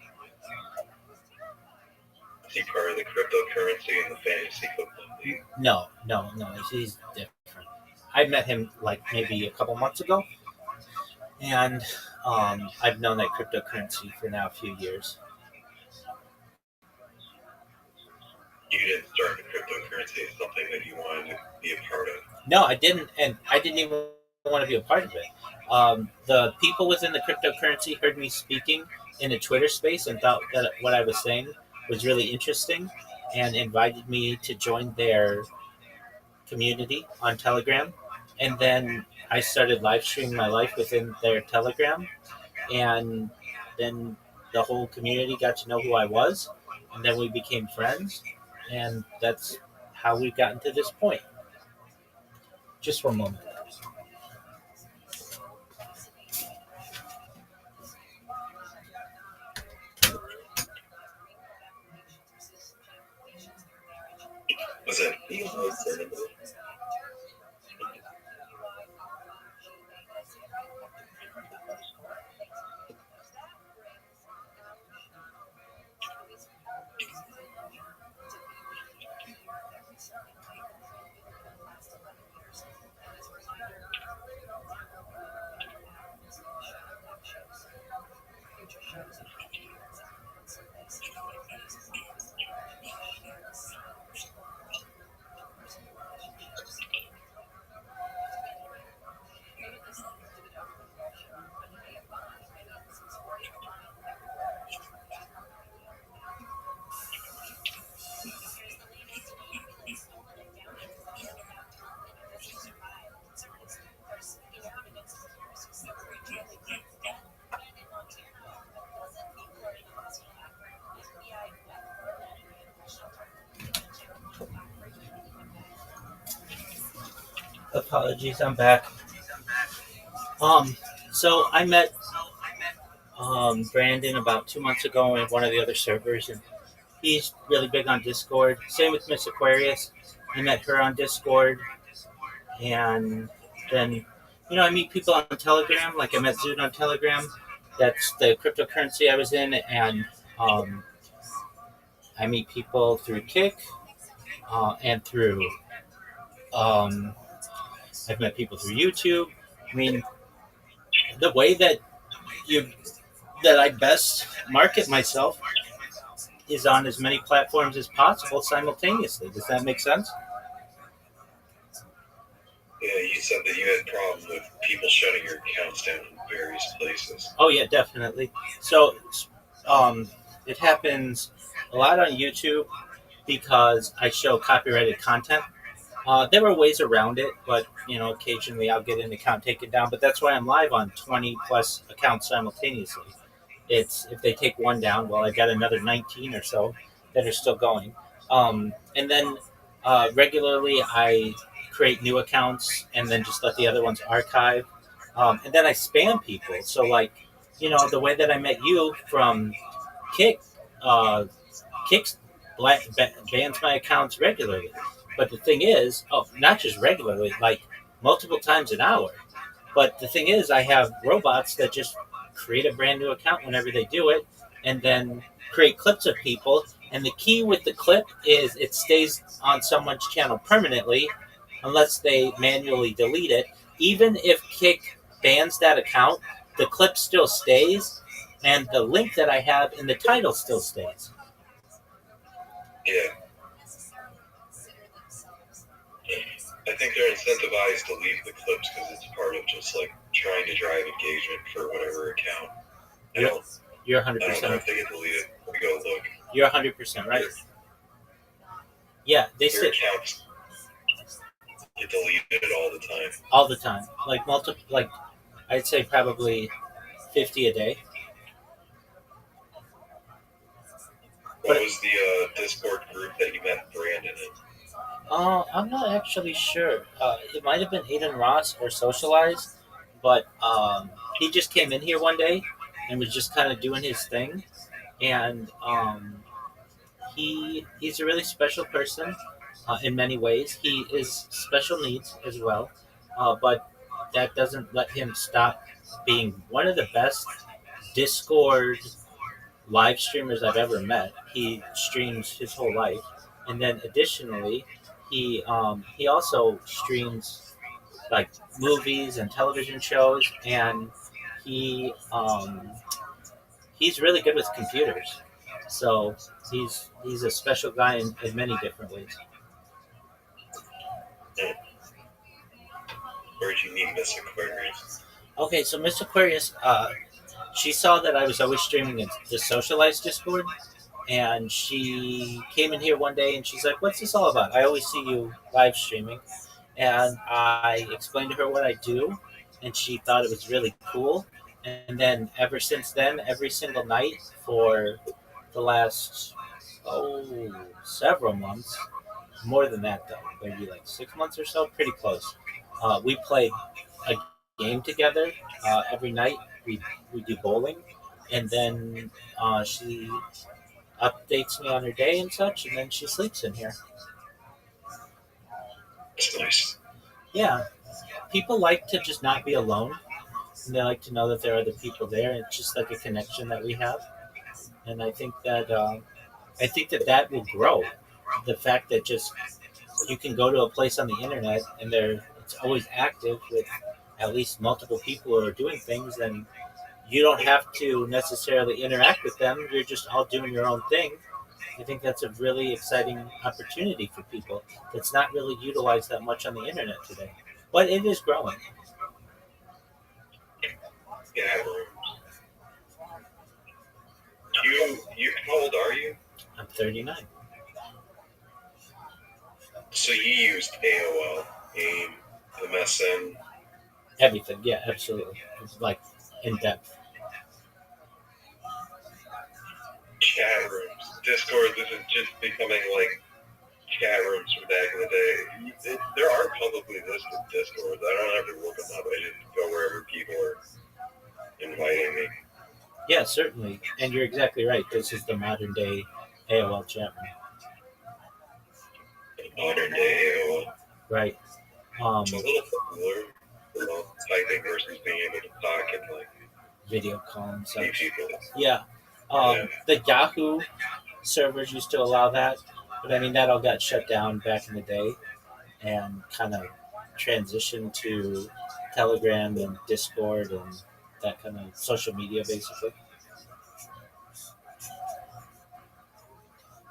Is he part of the cryptocurrency and the fantasy football league? No. He's different. I met him like maybe a couple months ago, and I've known that cryptocurrency for now a few years. You didn't start the cryptocurrency as something that you wanted to be a part of. No, I didn't, and I didn't even want to be a part of it. The people within the cryptocurrency heard me speaking in a Twitter space and thought that what I was saying was really interesting and invited me to join their community on Telegram. And then I started live streaming my life within their Telegram. And then the whole community got to know who I was. And then we became friends. And that's how we've gotten to this point. Just for a moment. Was it Theo? Apologies, I'm back. So I met Brandon about 2 months ago in one of the other servers, and he's really big on Discord. Same with Miss Aquarius. I met her on Discord, and then I meet people on Telegram. Like I met Zoot on Telegram. That's the cryptocurrency I was in, and I meet people through Kick and through. I've met people through YouTube. I mean, the way that I best market myself is on as many platforms as possible simultaneously. Does that make sense? Yeah, you said that you had problems with people shutting your accounts down in various places. Oh yeah, definitely. So it happens a lot on YouTube because I show copyrighted content. There were ways around it, but occasionally I'll get an account taken down. But that's why I'm live on 20 plus accounts simultaneously. it's if they take one down, well, I got another 19 or so that are still going. And then regularly I create new accounts and then just let the other ones archive. And then I spam people. So like, the way that I met you from Kick, uh, Kick's bans my accounts regularly. But the thing is, not just regularly, like multiple times an hour. But the thing is, I have robots that just create a brand new account whenever they do it, and then create clips of people. And the key with the clip is it stays on someone's channel permanently, unless they manually delete it. Even if Kick bans that account, the clip still stays, and the link that I have in the title still stays. Yeah. I think they're incentivized to leave the clips because it's part of just like trying to drive engagement for whatever account. You're I don't know 100%. if they get deleted. We go look. You're 100% right. Yeah, they Your say accounts get deleted all the time. all the time, like I'd say probably 50 a day. What was the Discord group that you met Brandon in? I'm not actually sure. It might have been Aiden Ross or Socialized, but he just came in here one day and was just kind of doing his thing, and he's a really special person in many ways. He is special needs as well, but that doesn't let him stop being one of the best Discord live streamers I've ever met. He streams his whole life, and then additionally, he also streams like movies and television shows, and he's really good with computers. So he's a special guy in many different ways. Where'd you meet Miss Aquarius? Okay, so Miss Aquarius, she saw that I was always streaming in the Socialized Discord, and she came in here one day and she's like, "What's this all about? I always see you live streaming." And I explained to her what I do, and she thought it was really cool. And then ever since then, every single night for the last several months, more than that though, maybe like 6 months or so, pretty close. We play a game together every night. We do bowling, and then she updates me on her day and such, and then she sleeps in here. That's nice. Yeah, people like to just not be alone, and they like to know that there are other people there. And it's just like a connection that we have, and I think that that will grow. The fact that just you can go to a place on the internet and it's always active with at least multiple people who are doing things, and you don't have to necessarily interact with them. You're just all doing your own thing. I think that's a really exciting opportunity for people that's not really utilized that much on the internet today, but it is growing. Yeah. You how old are you? I'm 39. So you used AOL, AIM, MSN. Everything, yeah, absolutely. It's like in depth. Chat rooms. Discord, this is just becoming like chat rooms from back in the day. There are publicly listed Discords. I don't have to look them up. I just go wherever people are inviting me. Yeah, certainly. And you're exactly right. This is the modern day AOL chat room. Modern day AOL. Right. It's a little cooler, typing versus being able to talk and like video call and see such. people. Yeah. The Yahoo servers used to allow that, but I mean that all got shut down back in the day and kind of transitioned to Telegram and Discord and that kind of social media basically.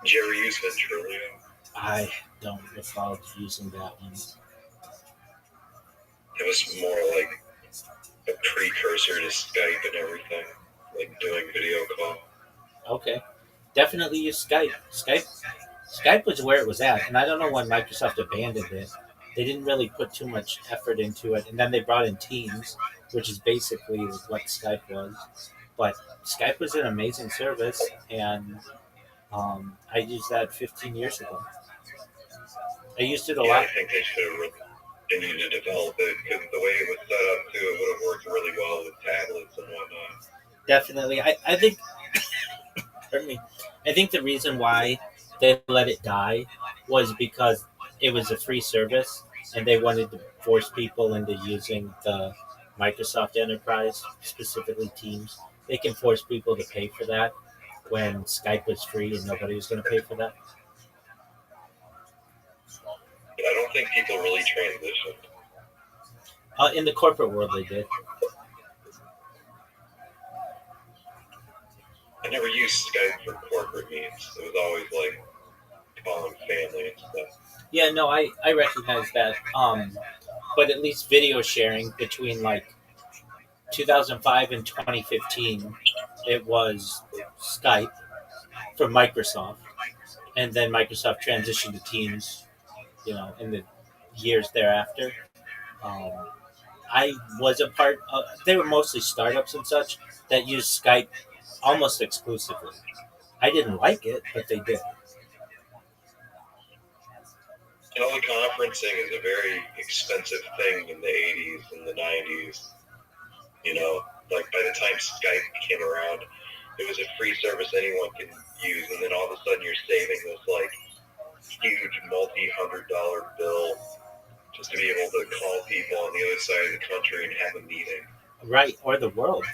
Did you ever use Ventrilo? I don't recall using that one. It was more like a precursor to Skype and everything, like doing video call. Okay. Definitely use Skype. Skype was where it was at, and I don't know when Microsoft abandoned it. They didn't really put too much effort into it, and then they brought in Teams, which is basically what Skype was. But Skype was an amazing service, and I used that 15 years ago. I used it a Yeah, lot. I think they should have really continued to develop it because the way it was set up too, it would have worked really well with tablets and whatnot. Definitely. I think, pardon me, I think the reason why they let it die was because it was a free service and they wanted to force people into using the Microsoft Enterprise, specifically Teams. They can force people to pay for that when Skype was free and nobody was going to pay for that. I don't think people really transitioned. In the corporate world, they did. I never used Skype for corporate meetings. It was always like calling family and stuff. Yeah, no, I recognize that. But at least video sharing between like 2005 and 2015, it was Skype from Microsoft, and then Microsoft transitioned to Teams, in the years thereafter. Um, I was a part of, they were mostly startups and such that used Skype almost exclusively. I didn't like it, but they did. Teleconferencing is a very expensive thing in the 80s and the 90s. Like by the time Skype came around, it was a free service anyone can use, and then all of a sudden you're saving this like huge multi-$100 bill just to be able to call people on the other side of the country and have a meeting. Right, or the world.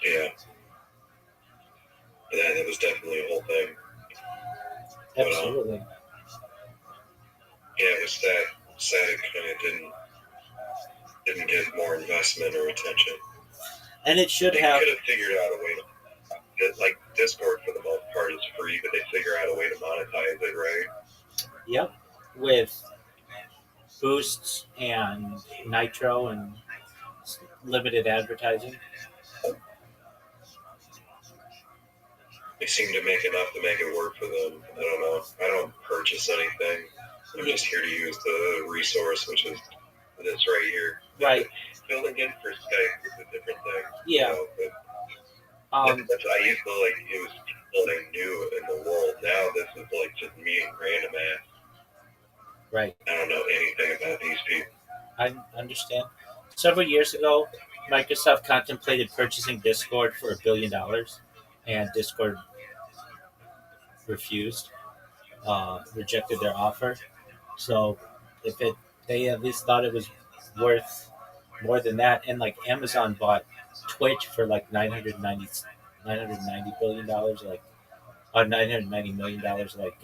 Yeah. Yeah, that was definitely a whole thing. Absolutely. Yeah, it was sad it kind of didn't get more investment or attention. And it should They have. could have figured out a way to, like Discord for the most part is free, but they figure out a way to monetize it, right? Yep, with boosts and nitro and limited advertising. They seem to make enough to make it work for them. I don't know. I don't purchase anything. I'm just here to use the resource, which is this right here. Right. Building in for Skype is a different thing. Yeah. I used to like it was people I knew in the world. Now this is like just meeting random ass. Right. I don't know anything about these people. I understand. Several years ago, Microsoft contemplated purchasing Discord for $1 billion, and Discord refused, rejected their offer. So, they at least thought it was worth more than that, and like Amazon bought Twitch for like $990 billion, like $990 million, like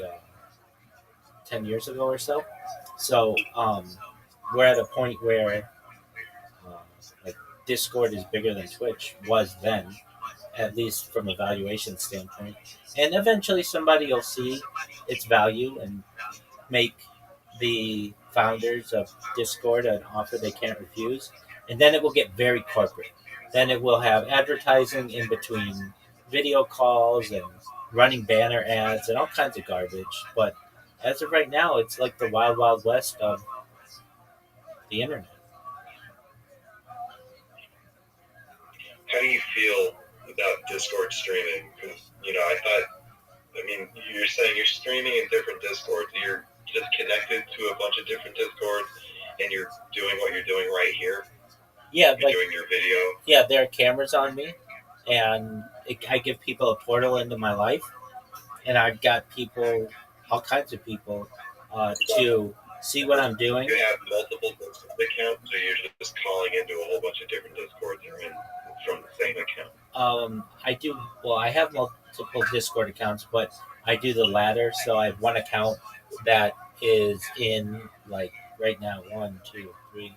10 years ago or so. So, we're at a point where like Discord is bigger than Twitch was then, at least from a valuation standpoint. And eventually somebody will see its value and make the founders of Discord an offer they can't refuse. And then it will get very corporate. Then it will have advertising in between video calls and running banner ads and all kinds of garbage. But as of right now, it's like the wild, wild west of the internet. How do you feel about Discord streaming? Because, you're saying you're streaming in different Discords. You're just connected to a bunch of different Discords, and you're doing what you're doing right here. Yeah, you're doing your video. Yeah, there are cameras on me, and I give people a portal into my life, and I've got people, all kinds of people, to see what I'm doing. You have multiple accounts, or you're just calling into a whole bunch of different Discords you're in from the same account? I do. Well, I have multiple Discord accounts, but I do the latter. So I have one account that is in like right now 1, 2, 3,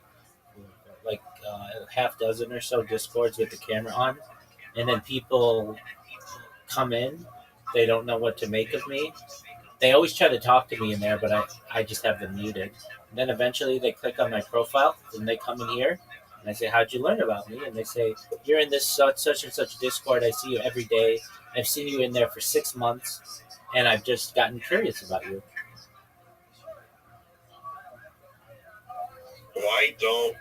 4, 5, like a half dozen or so Discords with the camera on, and then people come in. They don't know what to make of me. They always try to talk to me in there, but I just have them muted. And then eventually they click on my profile, and they come in here. And I say, how'd you learn about me? And they say, you're in this such and such Discord. I see you every day. I've seen you in there for 6 months, and I've just gotten curious about you. Why don't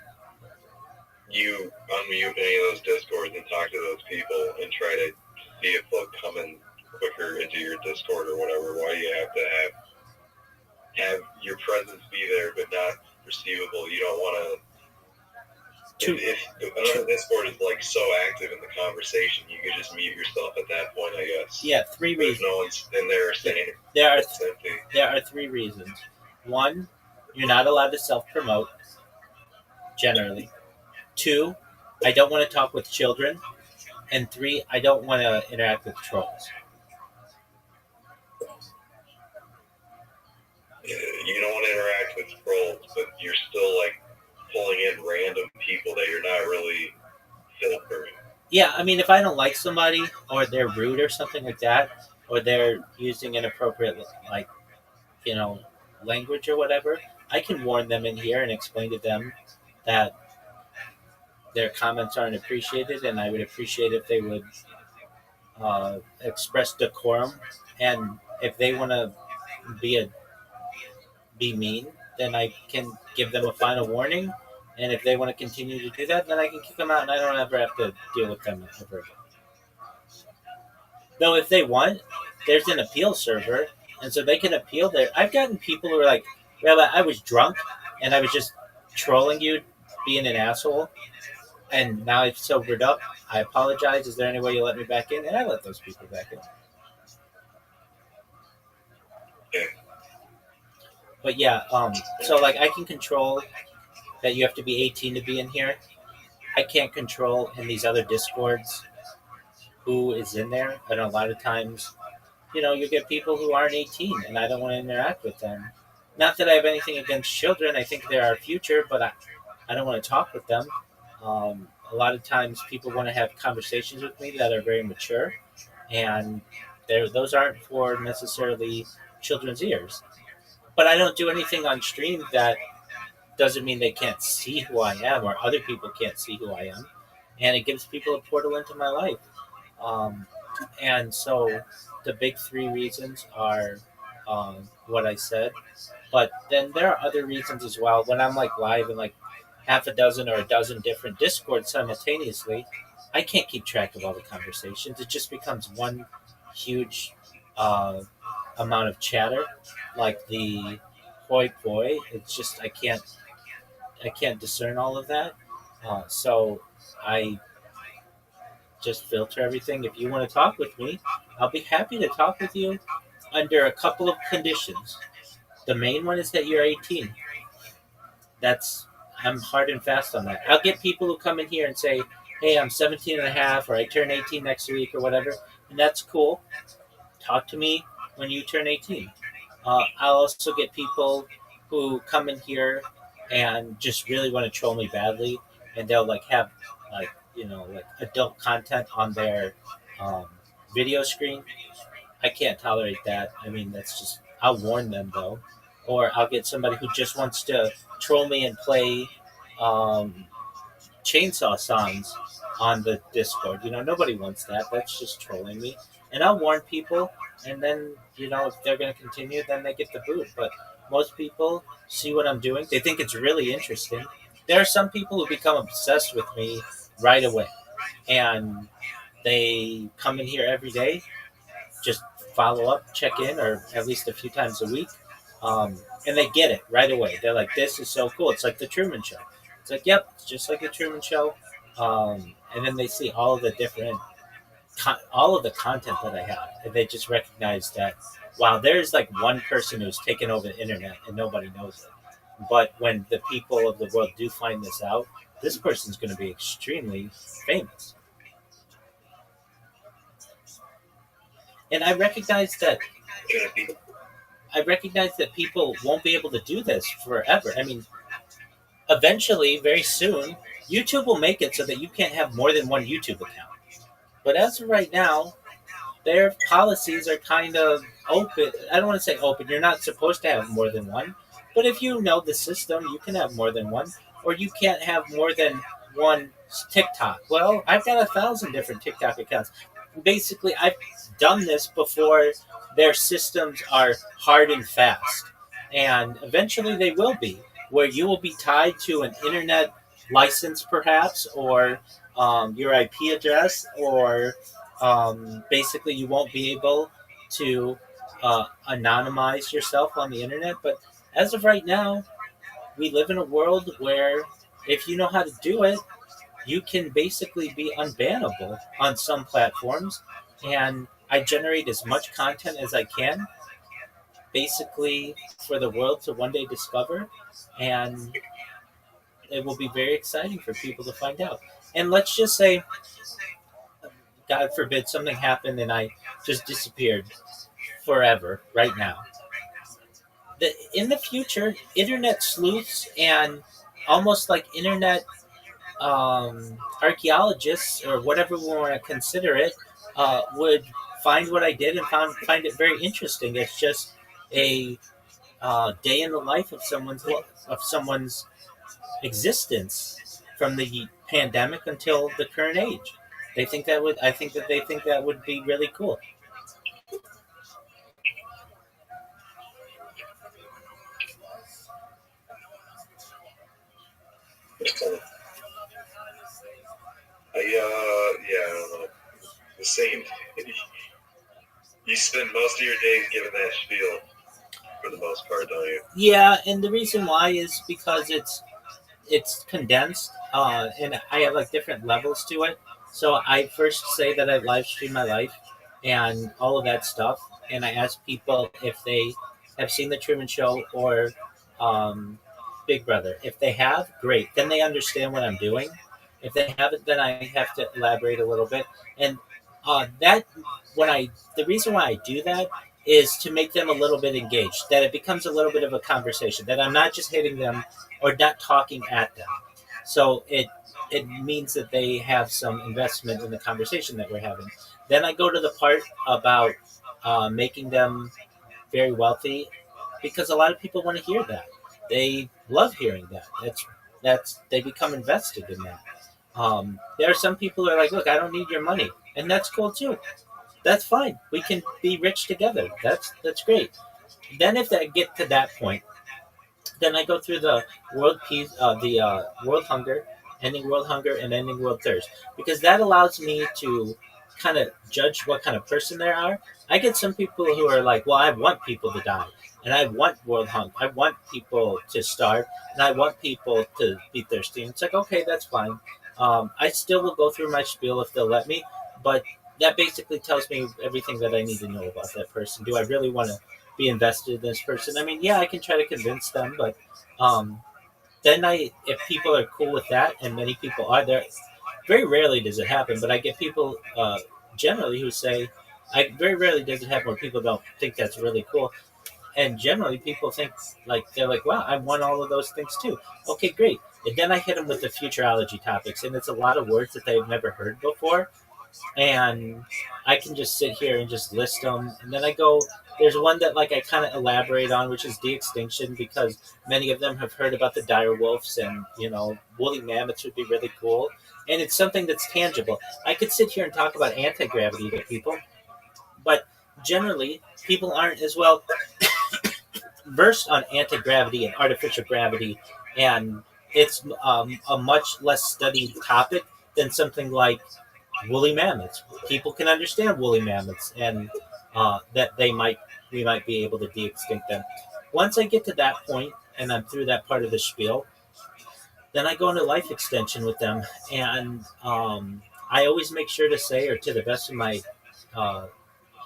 you unmute any of those Discords and talk to those people and try to see if they'll come in quicker into your Discord or whatever. Why do you have to have your presence be there but not receivable? You don't want to. If another Discord is like so active in the conversation, you could just mute yourself at that point, I guess. Yeah, 3 reasons. If no one's in there saying There it's empty. are 3 reasons. 1, you're not allowed to self-promote, generally. 2, I don't want to talk with children. And 3, I don't want to interact with trolls. You don't want to interact with trolls, but you're still like pulling in random people that you're not really filtering. Yeah, I mean, if I don't like somebody, or they're rude or something like that, or they're using inappropriate, like, language or whatever, I can warn them in here and explain to them that their comments aren't appreciated, and I would appreciate if they would express decorum. And if they want to be mean, then I can give them a final warning. And if they want to continue to do that, then I can kick them out, and I don't ever have to deal with them ever again. Though if they want, there's an appeal server, and so they can appeal there. I've gotten people who are like, Rabbi, I was drunk, and I was just trolling you, being an asshole, and now I've sobered up. I apologize. Is there any way you let me back in? And I let those people back in. But yeah, so like I can control that you have to be 18 to be in here. I can't control in these other Discords who is in there. And a lot of times, you get people who aren't 18, and I don't want to interact with them. Not that I have anything against children. I think they're our future, but I don't want to talk with them. A lot of times people want to have conversations with me that are very mature, and those aren't for necessarily children's ears. But I don't do anything on stream that doesn't mean they can't see who I am, or other people can't see who I am. And it gives people a portal into my life. And so the big 3 reasons are what I said. But then there are other reasons as well. When I'm like live in like half a dozen or a dozen different Discords simultaneously, I can't keep track of all the conversations. It just becomes one huge amount of chatter, like the hoi poi. It's just I can't discern all of that. So I just filter everything. If you want to talk with me, I'll be happy to talk with you under a couple of conditions. The main one is that you're 18. I'm hard and fast on that. I'll get people who come in here and say, hey, I'm 17 and a half, or I turn 18 next week, or whatever, and that's cool. Talk to me when you turn 18. I'll also get people who come in here and just really want to troll me badly, and they'll have adult content on their video screen. I can't tolerate that. I mean, that's just, I'll warn them though. Or I'll get somebody who just wants to troll me and play chainsaw songs on the Discord. Nobody wants that. That's just trolling me. And I'll warn people, and then, if they're going to continue, then they get the boot. But most people see what I'm doing. They think it's really interesting. There are some people who become obsessed with me right away. And they come in here every day, just follow up, check in, or at least a few times a week. And they get it right away. They're like, this is so cool. It's like the Truman Show. It's like, yep, it's just like the Truman Show. And then they see all of the different, all of the content that I have. And they just recognize that, wow, there's like one person who's taken over the internet and nobody knows it. But when the people of the world do find this out, this person's going to be extremely famous. And I recognize that people won't be able to do this forever. I mean, eventually, very soon, YouTube will make it so that you can't have more than one YouTube account. But as of right now, their policies are kind of open. I don't want to say open. You're not supposed to have more than one. But if you know the system, you can have more than one. Or you can't have more than one TikTok. Well, I've got 1,000 different TikTok accounts. Basically, I've done this before their systems are hard and fast. And eventually they will be, where you will be tied to an internet license, perhaps, or your IP address, or basically you won't be able to anonymize yourself on the internet. But as of right now, we live in a world where if you know how to do it, you can basically be unbannable on some platforms. And I generate as much content as I can, basically for the world to one day discover. And it will be very exciting for people to find out. And let's just say, God forbid, something happened and I just disappeared forever right now. In the future, internet sleuths and almost like internet archaeologists, or whatever we want to consider it, would find what I did and find it very interesting. It's just a day in the life of someone's existence from the pandemic until the current age. They think that would. I think that they think that would be really cool. Yeah, I don't know. The same. You spend most of your days giving that spiel for the most part, don't you? Yeah, and the reason why is because it's condensed, and I have like different levels to it. So I first say that I live stream my life and all of that stuff, and I ask people if they have seen the Truman Show or um, Big Brother. If they have, great. Then they understand what I'm doing. If they haven't, then I have to elaborate a little bit. And that when I the reason why I do that is to make them a little bit engaged. That it becomes a little bit of a conversation. That I'm not just hitting them or not talking at them. So it means that they have some investment in the conversation that we're having. Then I go to the part about making them very wealthy, because a lot of people want to hear that. They love hearing that. That's they become invested in that. There are some people who are like, look, I don't need your money, and that's cool too. That's fine. We can be rich together. That's great. Then if I get to that point, then I go through the world hunger, ending world hunger, and ending world thirst, because that allows me to kind of judge what kind of person they are. I get some people who are like, well, I want people to die, and I want world hunger, I want people to starve, and I want people to be thirsty. And it's like, okay, that's fine. I still will go through my spiel if they'll let me, but that basically tells me everything that I need to know about that person. Do I really want to be invested in this person? I mean, yeah, I can try to convince them, but um, if people are cool with that, and many people are there, very rarely does it happen. But I get people generally who say, very rarely does it happen where people don't think that's really cool, and generally people think like they're like, wow, I want all of those things too. Okay, great. And then I hit them with the futurology topics, and it's a lot of words that they've never heard before, and I can just sit here and just list them. And then I go, there's one that like I kind of elaborate on, which is de-extinction, because many of them have heard about the dire wolves, and woolly mammoths would be really cool, and it's something that's tangible. I could sit here and talk about anti-gravity to people, but generally people aren't as well versed on anti-gravity and artificial gravity, and it's a much less studied topic than something like woolly mammoths. People can understand woolly mammoths, and that we might be able to de-extinct them. Once I get to that point and I'm through that part of the spiel, then I go into life extension with them, and I always make sure to say, or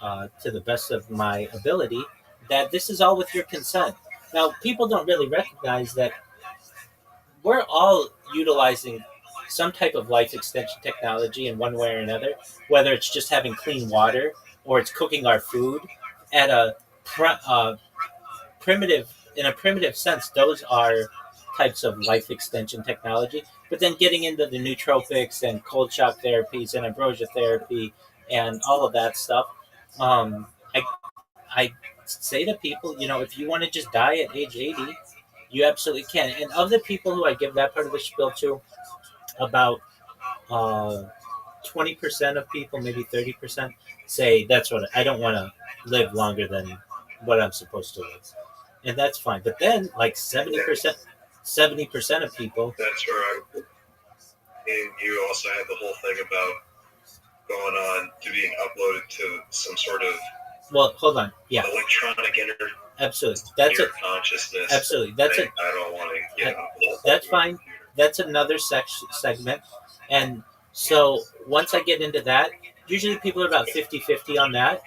uh, to the best of my ability, that this is all with your consent. Now, people don't really recognize that we're all utilizing some type of life extension technology in one way or another, whether it's just having clean water or it's cooking our food at a primitive, in a primitive sense. Those are types of life extension technology. But then getting into the nootropics and cold shock therapies and ambrosia therapy and all of that stuff, um, I, I say to people, if you want to just die at age 80, you absolutely can. And of the people who I give that part of the spiel to, about 20% of people, maybe 30%, say that's what I don't want to live longer than what I'm supposed to live, and that's fine. But then, like 70%, 70% of people. That's right. And you also had the whole thing about going on to being uploaded to some sort of Hold on. Yeah. Electronic Absolutely. That's it. Consciousness. Absolutely. That's it. I don't want to get That's fine. That's another segment. And so once I get into that, usually people are about 50-50 on that.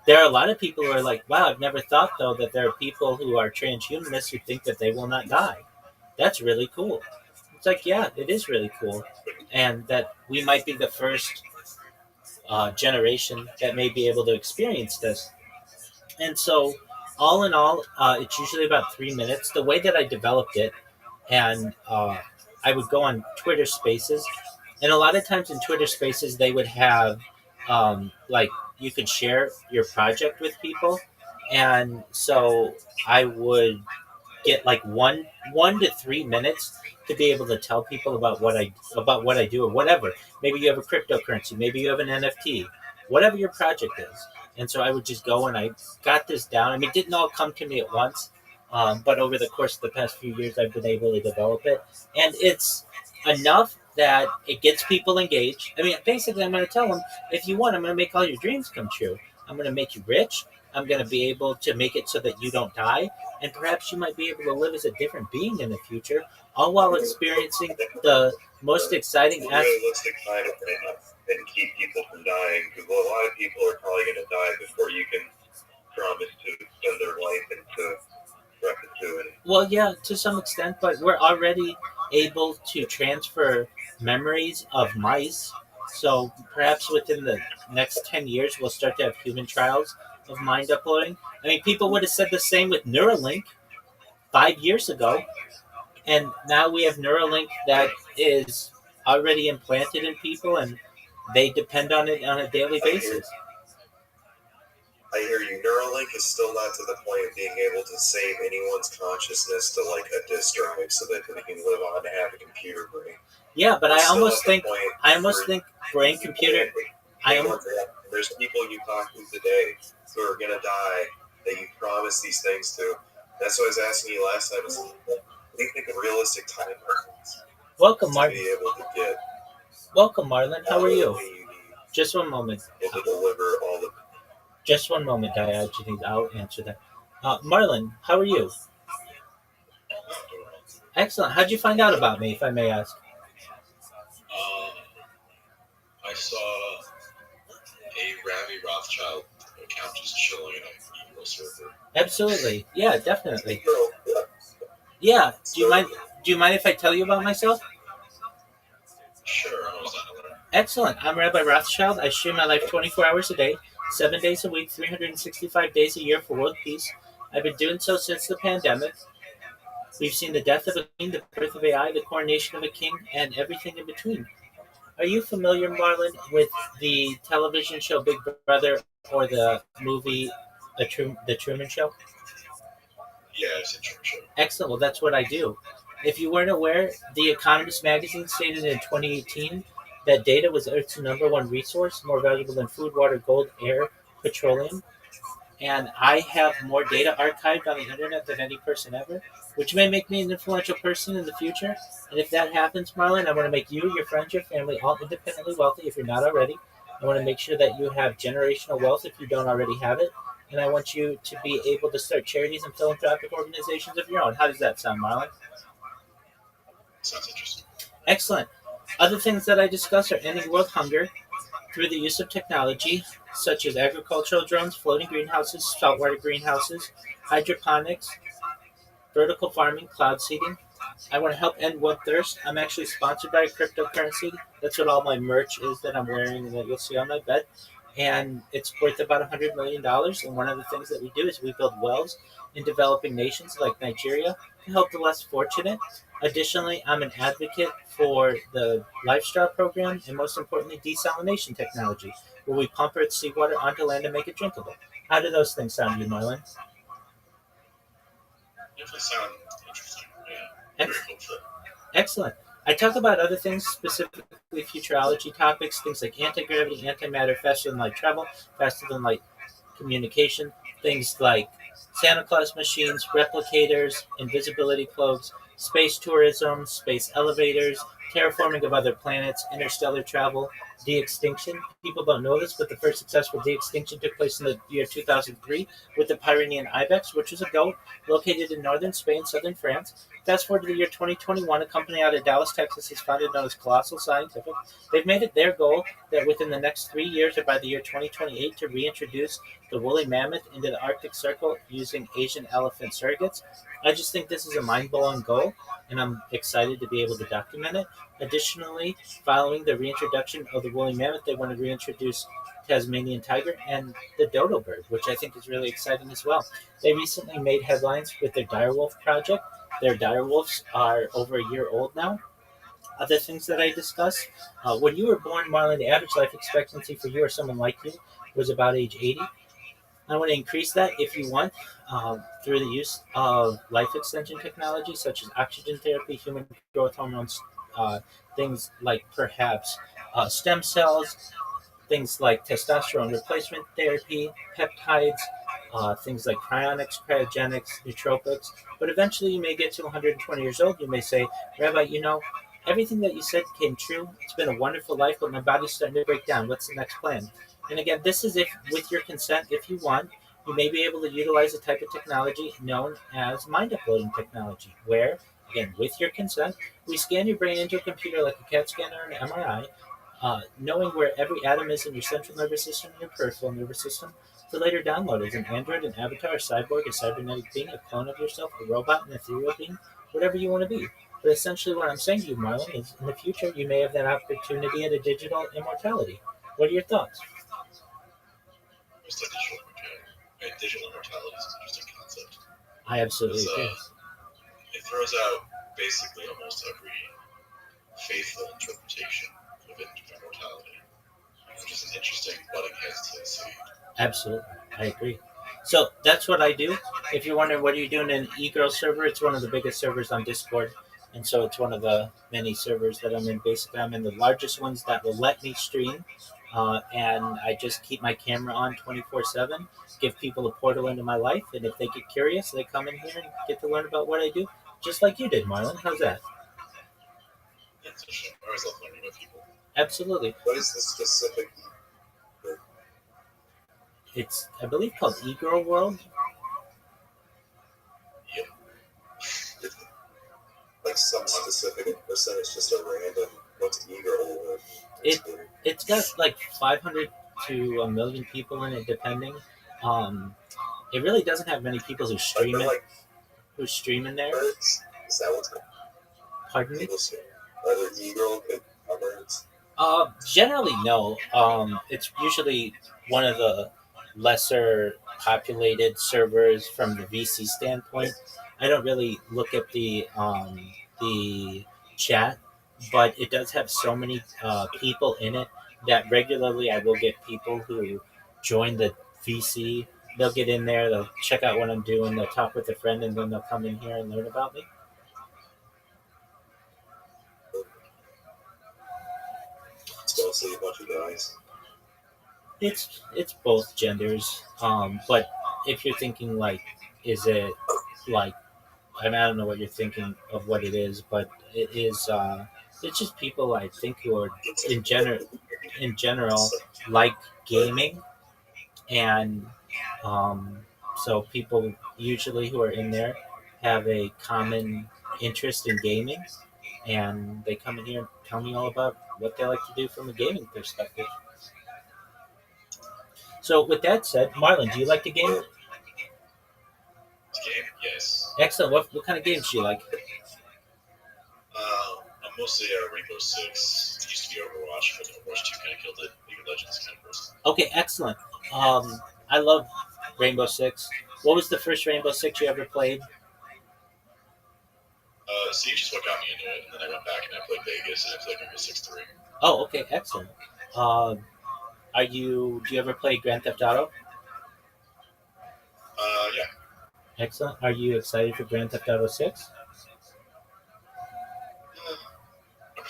There are a lot of people who are like, wow, I've never thought, though, that there are people who are transhumanists who think that they will not die. That's really cool. It's like, yeah, it is really cool. And that we might be the first generation that may be able to experience this. And so, all in all, it's usually about 3 minutes. The way that I developed it, and I would go on Twitter Spaces, and a lot of times in Twitter Spaces they would have like you could share your project with people, and so I would get like one to 3 minutes to be able to tell people about what I do or whatever. Maybe you have a cryptocurrency, maybe you have an NFT, whatever your project is. And so I would just go and I got this down. I mean, it didn't all come to me at once, but over the course of the past few years, I've been able to develop it, and it's enough that it gets people engaged. I mean, basically, I'm going to tell them, if you want, I'm going to make all your dreams come true. I'm going to make you rich. I'm going to be able to make it so that you don't die, and perhaps you might be able to live as a different being in the future, all while experiencing the most exciting realistic time frame and keep people from dying, because a lot of people are probably going to die before you can promise to extend their life into perpetuity. Well, yeah, to some extent, but we're already able to transfer memories of mice. So perhaps within the next 10 years, we'll start to have human trials of mind uploading. I mean, people would have said the same with Neuralink 5 years ago. And now we have Neuralink that is already implanted in people, and they depend on it on a daily basis. I hear you. Neuralink is still not to the point of being able to save anyone's consciousness to like a disk drive so that they can live on and have a computer brain. Yeah, but I almost think brain computer. There's people you talk to today who are gonna die that you promise these things to. That's what I was asking you last time. What do you think a realistic time is? Welcome, Marlon. To be able to get. Welcome, Marlon. How are you? Just one moment. To deliver all the. Just one moment, Diogenes. I'll answer that. Marlon, how are you? Excellent. How'd you find out about me, if I may ask? I saw a Rabbi Rothschild account just chilling in a email server. Absolutely. Yeah, definitely. Yeah. Do you mind if I tell you about myself? Sure. I was unaware. Excellent. I'm Rabbi Rothschild. I stream my life 24 hours a day, 7 days a week, 365 days a year for world peace. I've been doing so since the pandemic. We've seen the death of a queen, the birth of AI, the coronation of a king, and everything in between. Are you familiar, Marlon, with the television show Big Brother or the movie The Truman Show? Yeah, it's a Truman Show. Excellent. Well, that's what I do. If you weren't aware, The Economist magazine stated in 2018 that data was Earth's #1 resource, more valuable than food, water, gold, air, petroleum. And I have more data archived on the internet than any person ever, which may make me an influential person in the future. And if that happens, Marlon, I want to make you, your friends, your family all independently wealthy if you're not already. I want to make sure that you have generational wealth if you don't already have it. And I want you to be able to start charities and philanthropic organizations of your own. How does that sound, Marlon? Sounds interesting. Excellent. Other things that I discuss are ending world hunger through the use of technology, such as agricultural drones, floating greenhouses, saltwater greenhouses, hydroponics, vertical farming, cloud seeding. I want to help end world thirst. I'm actually sponsored by a cryptocurrency. That's what all my merch is that I'm wearing and that you'll see on my bed. And it's worth about $100 million. And one of the things that we do is we build wells in developing nations like Nigeria to help the less fortunate. Additionally, I'm an advocate for the LifeStraw program and, most importantly, desalination technology, where we pump Earth's seawater onto land and make it drinkable. How do those things sound to you, Marlon? Definitely sound interesting. Yeah. Very hopeful. Excellent. I talk about other things, specifically futurology topics, things like anti-gravity, antimatter, faster than light travel, faster than light communication, things like Santa Claus machines, replicators, invisibility cloaks, space tourism, space elevators, terraforming of other planets, interstellar travel, de-extinction. People don't know this, but the first successful de-extinction took place in the year 2003 with the Pyrenean ibex, which was a goat located in northern Spain, southern France. Fast forward to the year 2021, a company out of Dallas, Texas, is founded known as Colossal Scientific. They've made it their goal that within the next 3 years, or by the year 2028, to reintroduce the woolly mammoth into the Arctic Circle using Asian elephant surrogates. I just think this is a mind-blowing goal, and I'm excited to be able to document it. Additionally, following the reintroduction of the woolly mammoth, they want to reintroduce Tasmanian tiger and the dodo bird, which I think is really exciting as well. They recently made headlines with their direwolf project. Their direwolves are over a year old now. Other things that I discussed, when you were born, Marlon, the average life expectancy for you or someone like you was about age 80. I want to increase that if you want through the use of life extension technology such as oxygen therapy, human growth hormones, things like perhaps stem cells, things like testosterone replacement therapy, peptides, things like cryonics, cryogenics, nootropics. But eventually you may get to 120 years old. You may say, Rabbi, everything that you said came true. It's been a wonderful life, but my body's starting to break down. What's the next plan? And again, this is if, with your consent, if you want, you may be able to utilize a type of technology known as mind uploading technology, where, again, with your consent, we scan your brain into a computer like a CAT scanner or an MRI, knowing where every atom is in your central nervous system and your peripheral nervous system, to later download as an android, an avatar, a cyborg, a cybernetic being, a clone of yourself, a robot, an ethereal being, whatever you want to be. But essentially what I'm saying to you, Marlon, is in the future you may have that opportunity at a digital immortality. What are your thoughts? Just like digital immortality. Right? Digital immortality is an interesting concept. I absolutely agree. It throws out basically almost every faithful interpretation of immortality, which is an interesting butting heads to see. Absolutely, I agree. So that's what I do. If you're wondering what are you doing in an e-girl server, it's one of the biggest servers on Discord, and so it's one of the many servers that I'm in. Basically, I'm in the largest ones that will let me stream, and I just keep my camera on 24/7. Give people a portal into my life, and if they get curious, they come in here and get to learn about what I do, just like you did, Marlon. How's that? That's interesting. I always love learning about people. Absolutely. What is the specific? It's, I believe, called e-girl world. Yep. Like some specific person, it's just a random. What's e-girl world? It's got like 500 to 1 million people in it, depending. It really doesn't have many people who stream it. Like who's streaming there? birds? Is that what's going? Pardon me? People stream. Are there e-girl birds? Generally, no. It's usually one of the lesser populated servers from the VC standpoint. I don't really look at the chat, but it does have so many people in it that regularly I will get people who join the VC. They'll get in there, they'll check out what I'm doing, they'll talk with a friend, and then they'll come in here and learn about me. It's mostly a bunch of guys. It's both genders, but if you're thinking like, is it like, I don't know what you're thinking of what it is, but it is. It's just people I think who are in general like gaming, and so people usually who are in there have a common interest in gaming, and they come in here and tell me all about what they like to do from a gaming perspective. So with that said, Marlon, do you like to game? Game? Yes. Excellent. What kind of games do you like? I'm mostly Rainbow Six. It used to be Overwatch, but Overwatch 2 kind of killed it. League of Legends kind of worse. Okay, excellent. I love Rainbow Six. What was the first Rainbow Six you ever played? Siege is what got me into it, and then I went back and I played Vegas, and I played Rainbow Six 3. Oh, okay, excellent. Do you ever play Grand Theft Auto? Yeah. Excellent. Are you excited for Grand Theft Auto 6?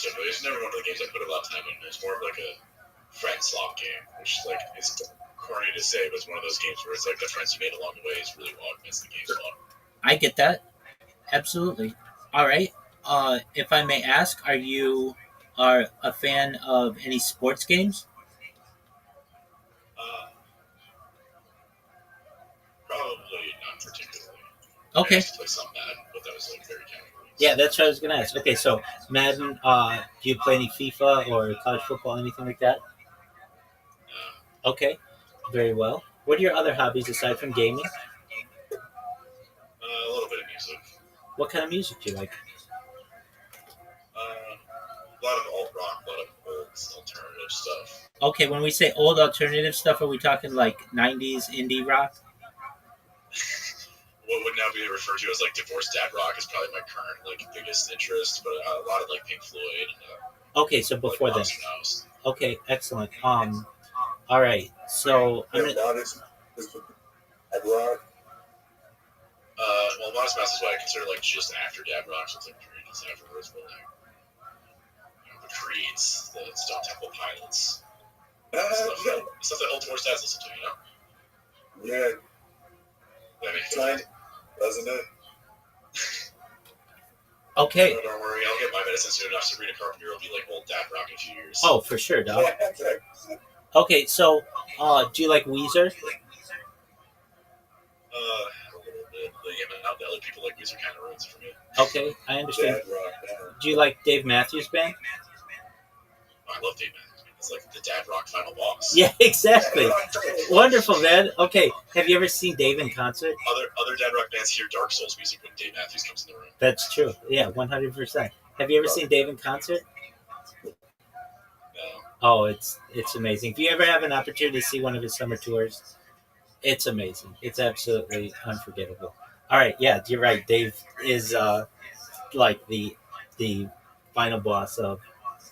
It's never one of the games I put a lot of time in. It's more of like a friend slot game, which is like, it's corny to say, but it's one of those games where it's like the friends you made along the way is really what makes the game fun. I get that. Absolutely. All right. If I may ask, are you a fan of any sports games? Uh, Probably not particularly. I Okay. used to play some Madden, but that was like very casual. Yeah, that's what I was gonna ask. Okay, so Madden, do you play any FIFA or college football, anything like that? Okay, very well. What are your other hobbies aside from gaming? A little bit of music. What kind of music do you like? A lot of alt rock, a lot of old alternative stuff. Okay, when we say old alternative stuff, are we talking like '90s indie rock? What would now be referred to as like divorced dad rock is probably my current like biggest interest, but a lot of like Pink Floyd and Okay, so before like then. Monster Mouse. Okay, excellent. All right. So I'm Yeah, gonna, Modest is Dad Rock. Well, Monster Mouse is what I consider like just after dad rock, so it's like periods afterwards, but like the Creeds, the Stone Temple Pilots, stuff that old divorced dads listen to, you know? Yeah, That makes kind, sense. doesn't it? okay. Don't worry, I'll get my medicine soon enough. Sabrina Carpenter will be like old dad rock in a few years. Oh, for sure, dog. Yeah, Okay, so do you like Weezer? A little bit. The amount that other people like Weezer kind of ruins it for me. Okay, I understand. Dad Rock. Yeah. Do you like Dave Matthews Band? I love Dave Matthews. It's like the dad rock final boss. Yeah, exactly. Wonderful, man. Okay, have you ever seen Dave in concert? Other dad rock bands hear Dark Souls music when Dave Matthews comes in the room. That's true. Yeah, 100%. Have you ever seen Dave in concert? No. Oh, it's amazing. If you ever have an opportunity to see one of his summer tours, it's amazing. It's absolutely unforgettable. All right, yeah, you're right. Dave is like the final boss of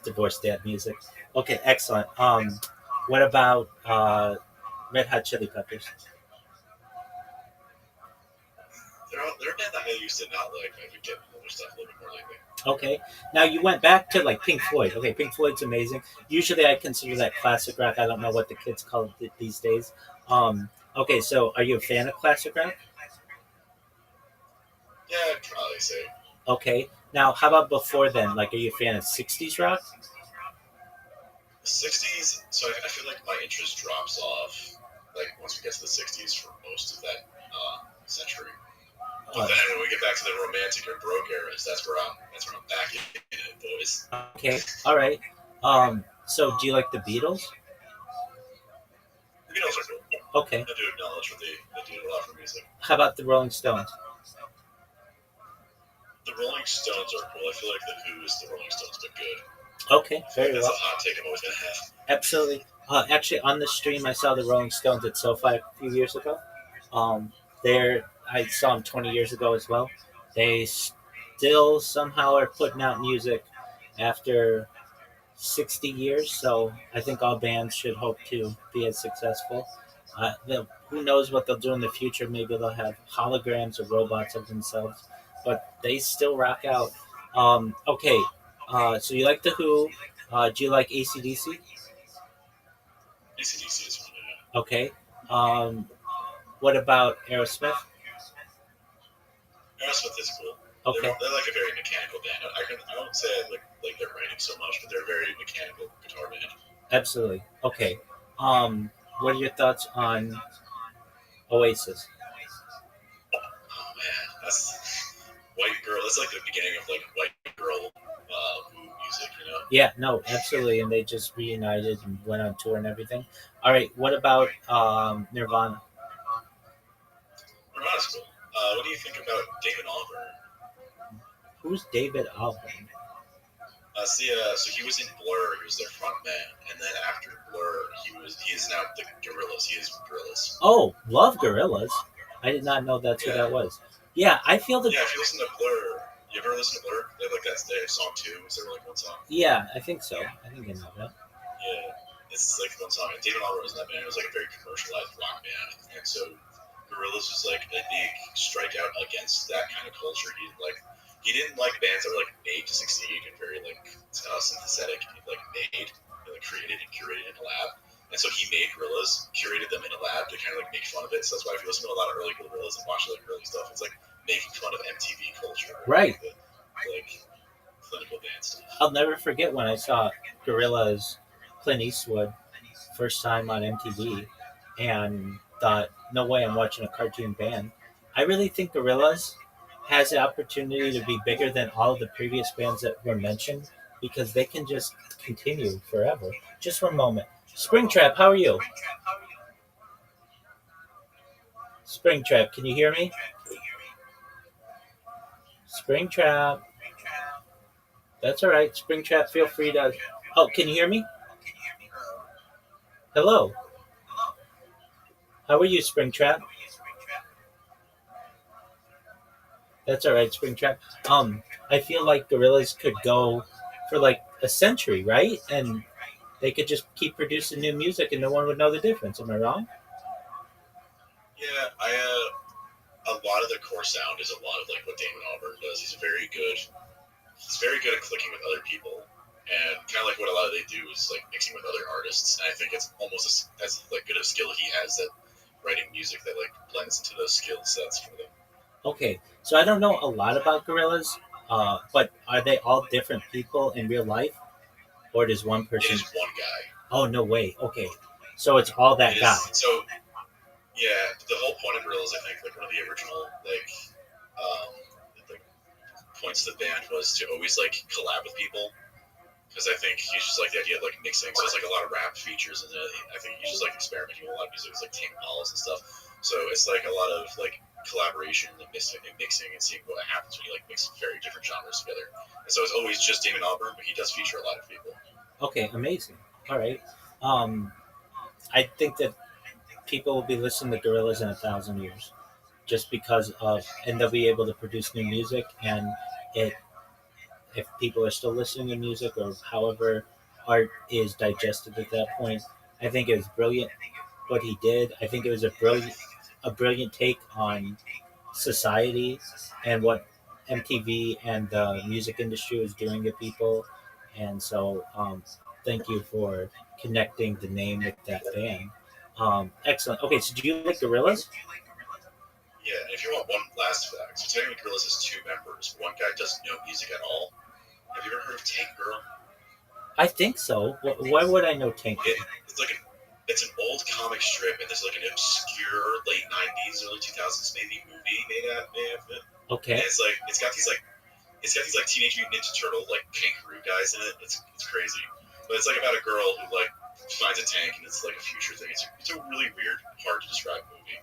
divorced dad music. Okay, excellent. What about Red Hot Chili Peppers? They're a band that I used to not like. I would get older stuff a little bit more lately. Okay, now you went back to like Pink Floyd. Okay, Pink Floyd's amazing. Usually, I consider that classic rock. I don't know what the kids call it these days. Okay, so are you a fan of classic rock? Yeah, I'd probably say. Okay, now how about before then? Like, are you a fan of '60s rock? The 60s, so I feel like my interest drops off like once we get to the 60s for most of that century. But then when we get back to the romantic or broke eras, that's where I'm back in it, boys. Okay, all right. So do you like the Beatles? The Beatles are cool. Okay. I do acknowledge what they do a lot for music. How about the Rolling Stones? The Rolling Stones are cool. I feel like the Who is the Rolling Stones, but good. Okay, very That's well. a hot take I'm always gonna have. Absolutely. Actually, on the stream, I saw the Rolling Stones at SoFi a few years ago. I saw them 20 years ago as well. They still somehow are putting out music after 60 years, so I think all bands should hope to be as successful. Who knows what they'll do in the future? Maybe they'll have holograms or robots of themselves, but they still rock out. Okay, so you like The Who. Do you like AC/DC? AC/DC is one, yeah. Okay. What about Aerosmith? Aerosmith is cool. Okay. They're like a very mechanical band. I don't say like they're writing so much, but they're a very mechanical guitar band. Absolutely. Okay. What are your thoughts on Oasis? Oh man, that's white girl. That's like the beginning of like white girl music, you know? Yeah, no, absolutely. And they just reunited and went on tour and everything. All right. What about Nirvana? Nirvana's cool. What do you think about David Albarn? Who's David Albarn? So he was in Blur. He was their front man, and then after Blur, he is now the Gorillaz. He is Gorillaz. Oh, love Gorillaz. I did not know that's who that was. Yeah, I feel that. Yeah, if you listen to Blur, you ever listen to Blur? They have like that's their song 2. Is there like one song? Yeah, I think so. I think I know that. Yeah, it's like one song. And David Albarn was in that band. It was like a very commercialized rock band, and so Gorillaz was like a big strikeout against that kind of culture. He didn't like bands that were like made to succeed and very like synthetic, like made, like created and curated in a lab. And so he made Gorillaz, curated them in a lab to kind of like make fun of it. So that's why if you listen to a lot of early Gorillaz and watch like early stuff, it's like making fun of MTV culture. Right. like clinical band stuff. I'll never forget when I saw Gorillaz, Clint Eastwood, first time on MTV, and thought, no way, I'm watching a cartoon band. I really think Gorillaz has the opportunity to be bigger than all of the previous bands that were mentioned because they can just continue forever. Just one moment. Springtrap, how are you? Springtrap, can you hear me? Springtrap. That's all right. Springtrap, feel free to. Oh, can you hear me? Hello. How are you, Springtrap? That's all right, Springtrap. I feel like Gorillaz could go for like a century, right? And they could just keep producing new music, and no one would know the difference. Am I wrong? Yeah, a lot of the core sound is a lot of like what Damon Albarn does. He's very good. He's very good at clicking with other people, and kind of like what a lot of they do is like mixing with other artists. And I think it's almost as like good a skill he has at writing music that like blends into those skill sets for them. Okay, so I don't know a lot about Gorillaz, but are they all different people in real life, or does one It person? is one guy. Oh no way. Okay, so it's all that It guy. is, so yeah, the whole point of Gorillaz, I think, like one of the original like points of the band was to always like collab with people. Because I think he's just like the idea of like mixing. So it's like a lot of rap features in it. I think he's just like experimenting with a lot of music. It's like Tame Impala's and stuff. So it's like a lot of like collaboration and mixing and seeing what happens when you like mix very different genres together. And so it's always just Damon Albarn, but he does feature a lot of people. Okay, amazing. All right. I think that people will be listening to Gorillaz in 1,000 years, just because of, and they'll be able to produce new music, and it, if people are still listening to music or however art is digested at that point, I think it was brilliant what he did. I think it was a brilliant take on society and what MTV and the music industry was doing to people. And so, thank you for connecting the name with that band. Excellent. Okay, so do you like Gorillaz? Yeah, and if you want one last fact, so technically Gorillaz has two members. One guy doesn't know music at all. Have you ever heard of Tank Girl? I think so. Why would I know Tank? It's an old comic strip, and there's like an obscure late '90s, early 2000s maybe movie made out of it. Okay. And it's got these Teenage Mutant Ninja Turtle like kangaroo guys in it. It's crazy, but it's like about a girl who like finds a tank, and it's like a future thing. It's a really weird, hard to describe movie.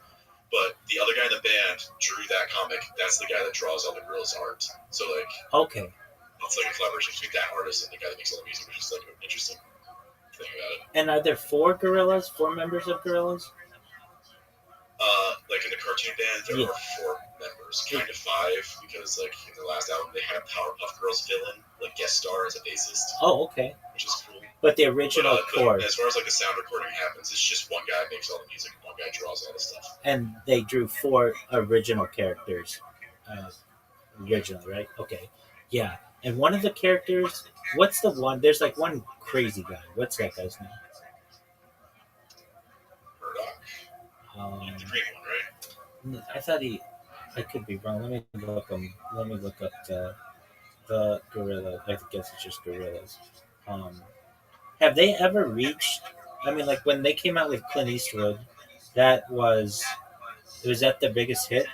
But the other guy in the band drew that comic. That's the guy that draws all the Gorillaz art. So like, okay, it's like a collaboration between that artist and the guy that makes all the music, which is like an interesting thing about it. And are there four members of Gorillaz? Like in the cartoon band, there are four members, kind of five, because like in the last album they had a Powerpuff Girls villain, like guest star as a bassist. Oh, okay. Which is cool. But the original core. As far as like the sound recording happens, it's just one guy makes all the music and one guy draws all the stuff. And they drew four original characters. Original, right? Okay. Yeah. And one of the characters, what's the one? There's like one crazy guy. What's that guy's name? Murdoch. The green one, right? I thought I could be wrong. Let me look up the Gorilla. I guess it's just Gorillaz. Have they ever reached? I mean, like when they came out with Clint Eastwood, was that their biggest hit?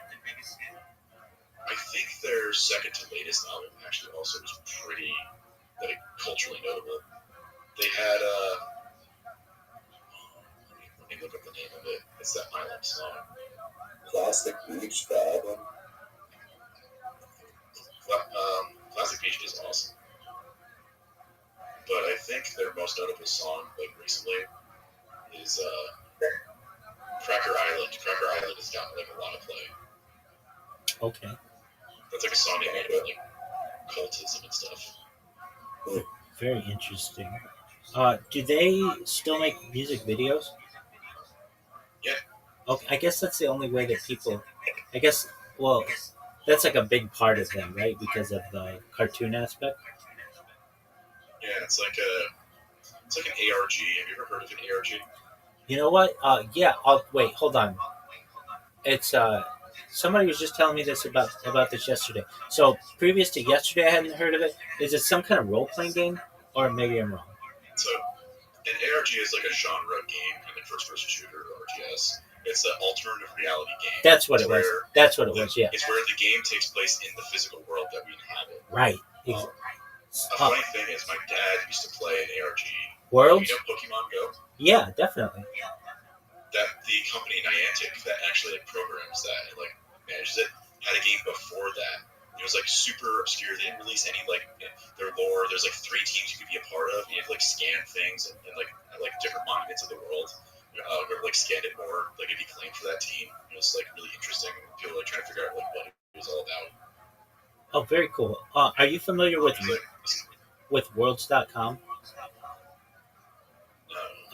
I think their second to latest album actually also was pretty like culturally notable. They had let me look up the name of it. It's that Island song. Plastic Beach, the album. Plastic Beach is awesome. But I think their most notable song, like recently, is Cracker Island. Cracker Island has gotten like a lot of play. Okay. That's like a song they made about like cultism and stuff. Very interesting. Do they still make music videos? Yeah. Okay, I guess that's the only way that people. I guess. Well, that's like a big part of them, right? Because of the cartoon aspect. Yeah, it's like an ARG. Have you ever heard of an ARG? You know what? Yeah. Wait. Hold on. It's somebody was just telling me this about this yesterday. So previous to yesterday, I hadn't heard of it. Is it some kind of role playing game, or maybe I'm wrong? So an ARG is like a genre game, kind of first-person shooter or RTS. It's an alternative reality game. That's what It's it was. where That's what it was. Yeah. It's where the game takes place in the physical world that we inhabit. Right. A funny thing is, my dad used to play an ARG. Worlds? You know Pokemon Go? Yeah, definitely. That the company Niantic that actually like programs that and like manages it had a game before that. It was like super obscure. They didn't release any like their lore. There's like 3 teams you could be a part of. You have to like scan things and like different monuments of the world. Or like scan it more, like if you claim for that team. It was like really interesting. People like trying to figure out like what it was all about. Oh, very cool. Are you familiar with Worlds.com?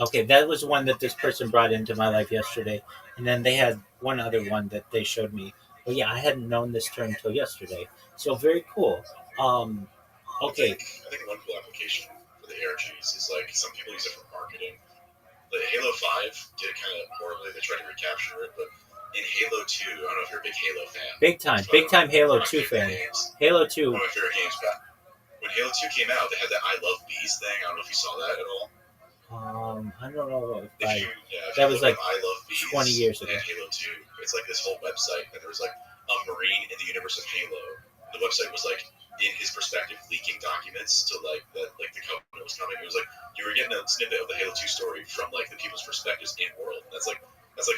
Okay, that was one that this person brought into my life yesterday, and then they had one other one that they showed me. But yeah, I hadn't known this term until yesterday. So very cool. Okay. I think one cool application for the ARGs is like some people use it for marketing. Like Halo 5 did it kind of horribly. They tried to recapture it, but in Halo 2, I don't know if you're a big Halo fan. Big time Halo 2 fan. Halo 2. One of my favorite games back. When Halo 2 came out, they had that I Love Bees thing. I don't know if you saw that at all. I don't know if that was like I Love Bees 20 years ago. And Halo 2. It's like this whole website, and there was like a Marine in the universe of Halo. The website was like in his perspective leaking documents to like that like the Covenant was coming. It was like you were getting a snippet of the Halo 2 story from like the people's perspectives in world. And that's like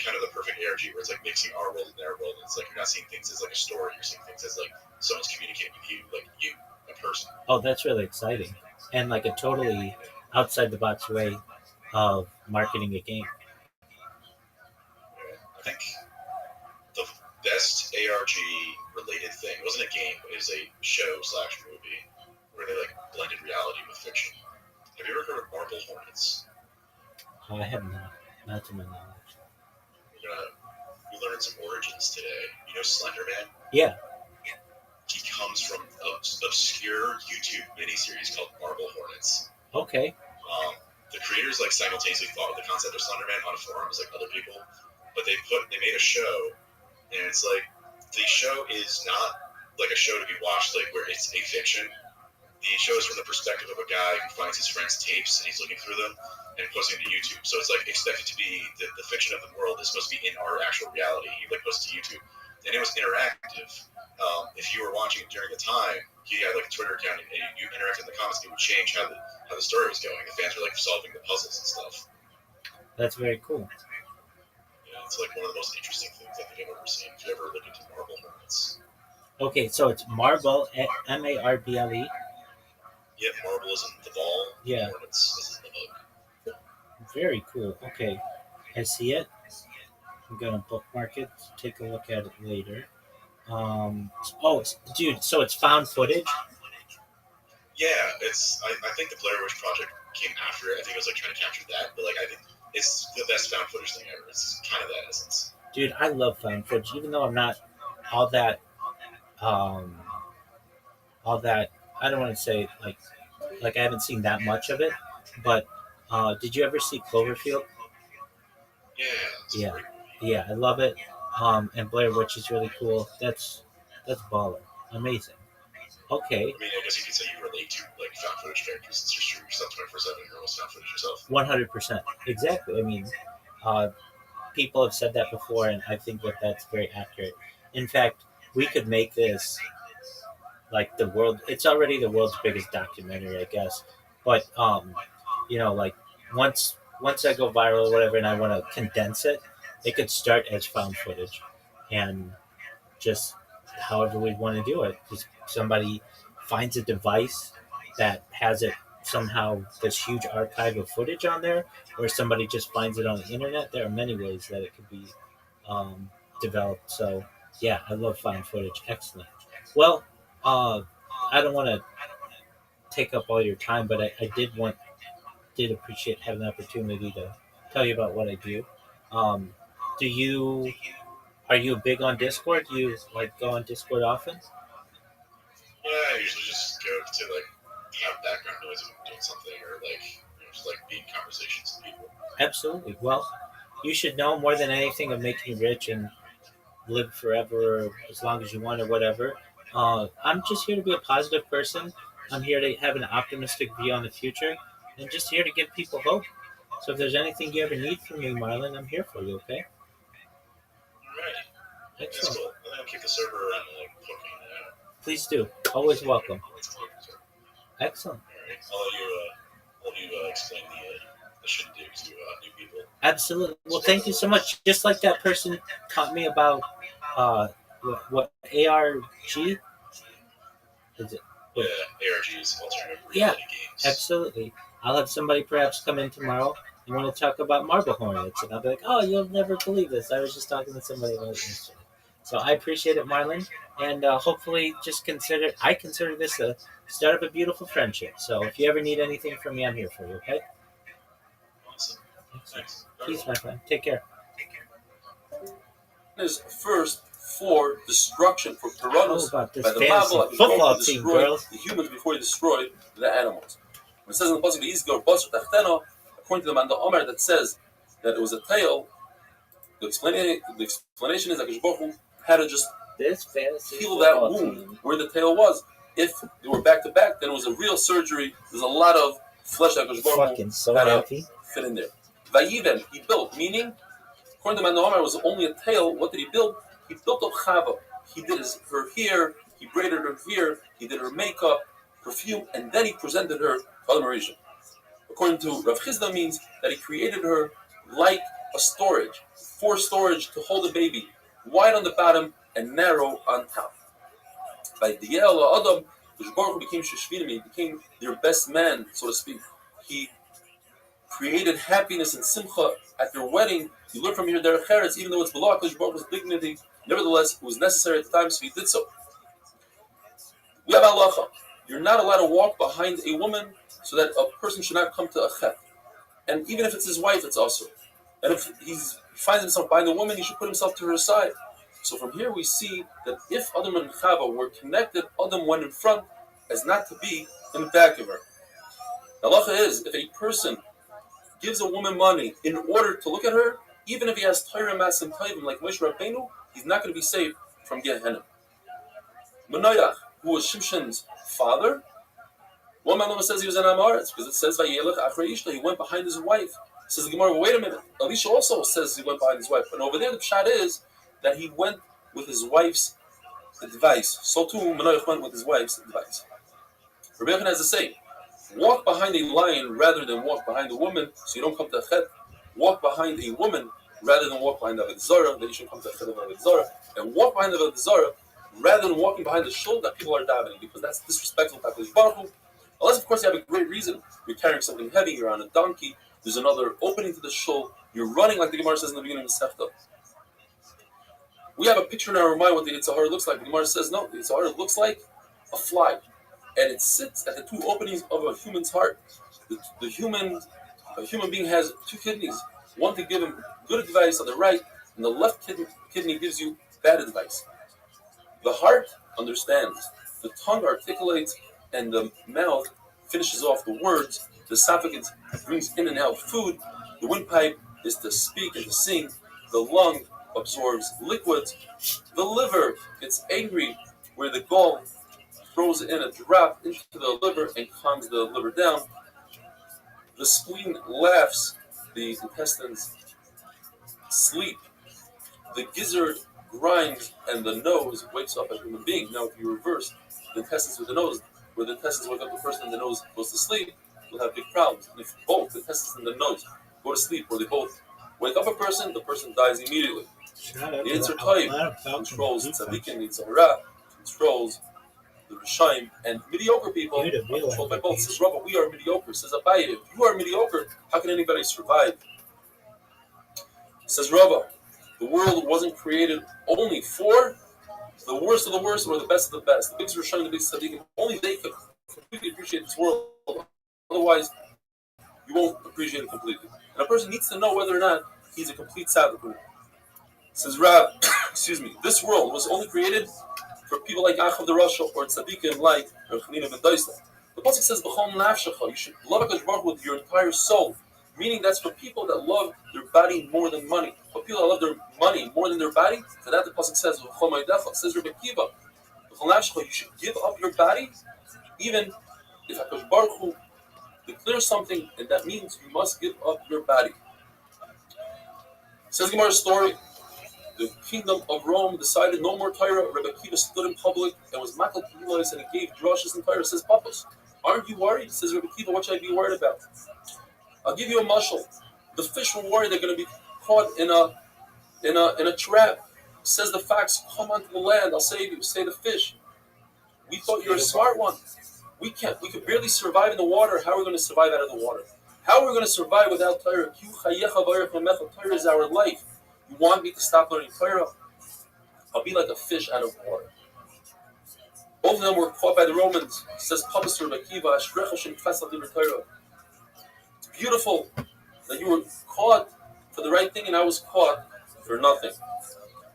kind of the perfect ARG where it's like mixing our world and their world. And it's like you're not seeing things as like a story. You're seeing things as like someone's communicating with you, like you, a person. Oh, that's really exciting, and like a totally outside the box way of marketing a game. I think the best ARG related thing wasn't a game, but it was a show/movie where they like blended reality with fiction. Have you ever heard of Marble Hornets? I have not to my knowledge. We learned some origins today. You know Slender Man? Yeah. He comes from an obscure YouTube miniseries called Marble Hornets. Okay. The creators like simultaneously thought of the concept of Slender Man on forums like other people, but they made a show, and it's like the show is not like a show to be watched like where it's a fiction. The show is from the perspective of a guy who finds his friends' tapes and he's looking through them and posting to YouTube. So it's like expected to be the fiction of the world is supposed to be in our actual reality. He like posts to YouTube, and it was interactive. If you were watching it during the time, he had like a Twitter account and you interacted in the comments. It would change how the story was going. The fans were like solving the puzzles and stuff. That's very cool. Yeah, it's like one of the most interesting things I think I've ever seen. If you ever look into Marble Hornets. Okay, so it's Marble, M-A-R-B-L-E. Yeah, marble isn't the ball. Yeah. Hornets isn't the bug. Very cool. Okay, I see it. I'm gonna bookmark it. Take a look at it later. Dude, so it's found footage? Yeah, it's. I think the Blair Witch Project came after it. I think it was like trying to capture that, but like I think it's the best found footage thing ever. It's kind of that essence. Dude, I love found footage, even though I'm not all that. I don't want to say like I haven't seen that much of it, but did you ever see Cloverfield? Yeah. Yeah, I love it. And Blair Witch is really cool. That's baller, amazing. Okay. I mean, I guess you could say you relate to like found footage characters since you're shooting yourself 24/7. You're almost found footage yourself. 100%, exactly. I mean, people have said that before, and I think that that's very accurate. In fact, we could make this like the world. It's already the world's biggest documentary, I guess. But like once I go viral or whatever, and I want to condense it, it could start as found footage, and just however we want to do it. Just somebody finds a device that has it somehow this huge archive of footage on there, or somebody just finds it on the internet. There are many ways that it could be developed. So yeah, I love found footage. Excellent. Well, I don't want to take up all your time, but I did appreciate having the opportunity to tell you about what I do. Are you big on Discord? Do you like go on Discord often? Yeah, I usually just go to like have background noise if I'm doing something, or like just like being conversations with people. Absolutely. Well, you should know more than anything of making you rich and live forever, as long as you want, or whatever. I'm just here to be a positive person. I'm here to have an optimistic view on the future, and just here to give people hope. So if there's anything you ever need from me, Marlon, I'm here for you. Okay? Alright. That's Excellent. cool. And then kick the server around and like cooking. Please do. Always welcome. Excellent. Alright. I'll let you explain the should do to new people. Absolutely. Well, thank you so much. Just like that person taught me about what ARG is it? Yeah, ARGs, alternative Yeah, reality games. absolutely. I'll have somebody perhaps come in tomorrow and want to talk about marble hornets, and I'll be like, "Oh, you'll never believe this. I was just talking to somebody about it yesterday." So I appreciate it, Marlon, and hopefully, I consider this a start of a beautiful friendship. So if you ever need anything from me, I'm here for you. Okay? Awesome. Thanks. Peace, my friend. Take care. Is first for destruction, for piranhas, about this by the fantasy Mabel, football team, destroyed girls. the humans before he destroyed the animals. When it says in the pasuk, according to the Manda Omer that says that it was a tail, the explanation is that Baruch Hu had to just This fantasy heal that football wound team. where the tail was. If they were back to back, then it was a real surgery. There's a lot of flesh that Baruch Hu Fucking so had to healthy. fit in there. Vayiven, he built, meaning, according to Manda Omer, it was only a tail. What did he build? He built up Chava. He did her hair, he braided her hair, he did her makeup, perfume, and then he presented her to Adam Rishon. According to Rav Chizda, means that he created her like a storage, for storage to hold a baby, wide on the bottom and narrow on top. By the Yel Adam, Baruch Hu became Sheshvinim, he became their best man, so to speak. He created happiness and simcha at their wedding. You learn from your derech eretz, even though it's below Baruch Hu's dignity, nevertheless, it was necessary at the time, so he did so. We have halacha. You're not allowed to walk behind a woman so that a person should not come to a chet. And even if it's his wife, it's also. And if he finds himself behind a woman, he should put himself to her side. So from here we see that if Adam and Chava were connected, Adam went in front as not to be in the back of her. The halacha is, if a person gives a woman money in order to look at her, even if he has Torah Masim Taivim like Moshe Rabbeinu, he's not going to be saved from Gehenna. Manoach, who was Shimshon's father, one man says he was an Amaretz, because it says Vayelech Achrei Ishta, he went behind his wife. Says the Gemara, well, wait a minute. Elisha also says he went behind his wife. And over there the pshat is that he went with his wife's advice. So too Manoach went with his wife's advice. Rabbi Yochanan has the same. Walk behind a lion rather than walk behind a woman, so you don't come to a chet. Walk behind a woman rather than walk behind Avodah Zarah, that you shouldn't come to a chet of Avodah Zarah. And walk behind Avodah Zarah rather than walking behind the shul that people are davening, because that's disrespectful to HaKadosh Baruch Hu. Unless, of course, you have a great reason. You're carrying something heavy, you're on a donkey, there's another opening to the shul, you're running like the Gemara says in the beginning of the Sefta. We have a picture in our mind what the Yitzhahara looks like. The Gemara says, no, the Yitzhahara looks like a fly. And it sits at the two openings of a human's heart. A human being has two kidneys. One to give him good advice on the right, and the left kidney gives you bad advice. The heart understands, the tongue articulates, and the mouth finishes off the words. The esophagus brings in and out food. The windpipe is to speak and to sing. The lung absorbs liquids. The liver gets angry, where the gall throws in a drop into the liver and calms the liver down. The spleen laughs. The intestines sleep. The gizzard grinds, and the nose wakes up a human being. Now, if you reverse the intestines with the nose, where the intestines wake up the person and the nose goes to sleep, you'll have big problems. And if both the intestines and the nose go to sleep, or they both wake up a person, the person dies immediately. The Yetzer Tov controls Tzadikim, the Yitzhahara controls the Rishaim, and mediocre people are controlled by both. Says Rabbi, we are mediocre. Says Abaye, if you are mediocre, how can anybody survive? Says Rabbi, the world wasn't created only for the worst of the worst or the best of the best. The biggest Rishaim, the biggest Tzadikim, only they could completely appreciate this world. Otherwise, you won't appreciate it completely. And a person needs to know whether or not he's a complete tzaddik. Says Rab, excuse me, this world was only created for people like Achav the Rasha or tzaddikim like Chanina ben Doisla. The pasuk says, "B'chol nafshecha," you should love HaKadosh Baruch Hu with your entire soul. Meaning that's for people that love their body more than money. But people that love their money more than their body, for that the pasuk says, says Rabbi Kiva, you should give up your body, even if HaKadosh Baruch Hu declares something, and that means you must give up your body. Says Gemara's story, the kingdom of Rome decided no more Torah. Rabbi Kiva stood in public and was makal kilos, and he gave drushes in Torah. Says, Papas, aren't you worried? Says Rabbi Kiva, what should I be worried about? I'll give you a mashal. The fish were worried they're going to be caught in a trap. Says the fox, come onto the land, I'll save you. Say the fish, we thought you're a smart one. We could barely survive in the water. How are we going to survive out of the water? How are we going to survive without Torah? Torah is our life. You want me to stop learning Torah? I'll be like a fish out of water. Both of them were caught by the Romans. It says, it's beautiful that you were caught for the right thing and I was caught for nothing.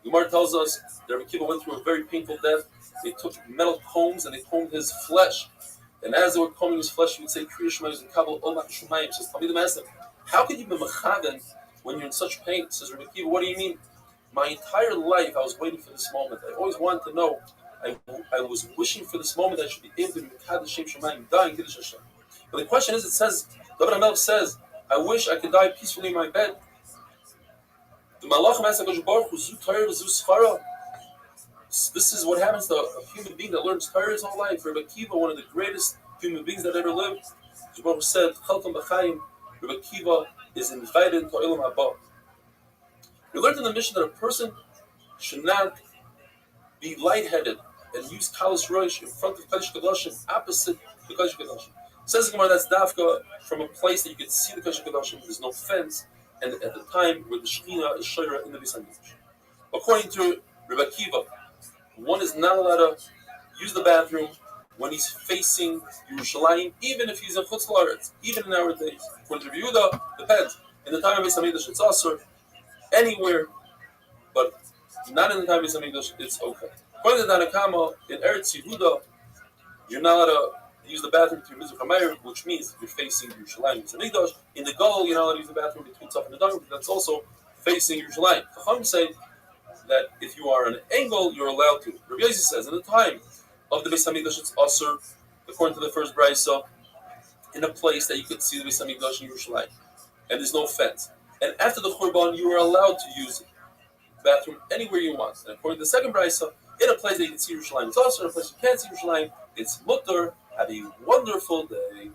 Gemara tells us that Rabbi Kiva went through a very painful death. They took metal combs and they combed his flesh. And as they were combing his flesh, he would say, Kriya Shemaim and Kabbalah Olam Shumayim. Says, tell me the master, how could you be mechaven when you're in such pain? Says Rabbi Kiva, what do you mean? My entire life I was waiting for this moment. I always wanted to know. I was wishing for this moment that I should be able to be Mekad Shem Shemaim, die in Kiddush Hashem. But the question is, it says, David HaMelech says, I wish I could die peacefully in my bed. The Malach asked HaKadosh Baruch Hu, Zu Torah Zu Sfara. This is what happens to a human being that learns Torah his whole life. Rabbi Kiva, one of the greatest human beings that ever lived, HaKadosh Baruch Hu said, Chaltam B'chaim, Rabbi Kiva is invited into Olam Haba. We learned in the mission that a person should not be lightheaded and use Kalas Rosh in front of Kodesh Kodashim, opposite the Kodesh Kodashim. Says the Gemara, that's dafka from a place that you can see the Kodesh Kodashim. There's no fence, and at the time where the Shekhinah is Shoyra in the Beis Hamikdash. According to Rabbi Kiva, one is not allowed to use the bathroom when he's facing Yerushalayim, even if he's in Chutz La'aretz, even in our days. According to Rabbi Yehuda, depends. In the time of Beis Hamikdash, it's also anywhere, but not in the time of Beis Hamikdash, it's okay. According to Tanakama, in Eretz Yehuda, you're not allowed to use the bathroom between Mizrach and Ma'ariv, which means you're facing Yerushalayim. Beis Hamikdash. In the Galil, you're not allowed to use the bathroom between Tzaf and the Dagon, that's also facing Yerushalayim. Chacham say that if you are an angle, you're allowed to. Rabbi Yossi says, in the time of the Beis Hamikdash, it's asur, according to the first brayso, in a place that you could see the Beis Hamikdash in Yerushalayim, and there's no fence. And after the Churban, you are allowed to use the bathroom anywhere you want. And according to the second brayso, in a place that you can see Yerushalayim, it's asur. In a place you can't see Yerushalayim, it's mutter. Have a wonderful day.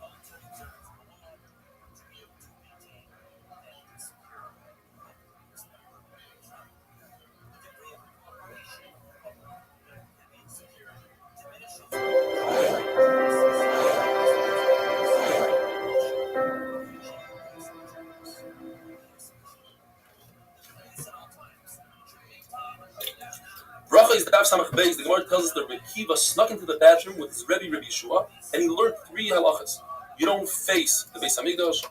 The Gemara tells us that Rabbi Kiva snuck into the bathroom with his Rabbi Yeshua, and he learned 3 halachas. You don't face the Beis Hamikdash.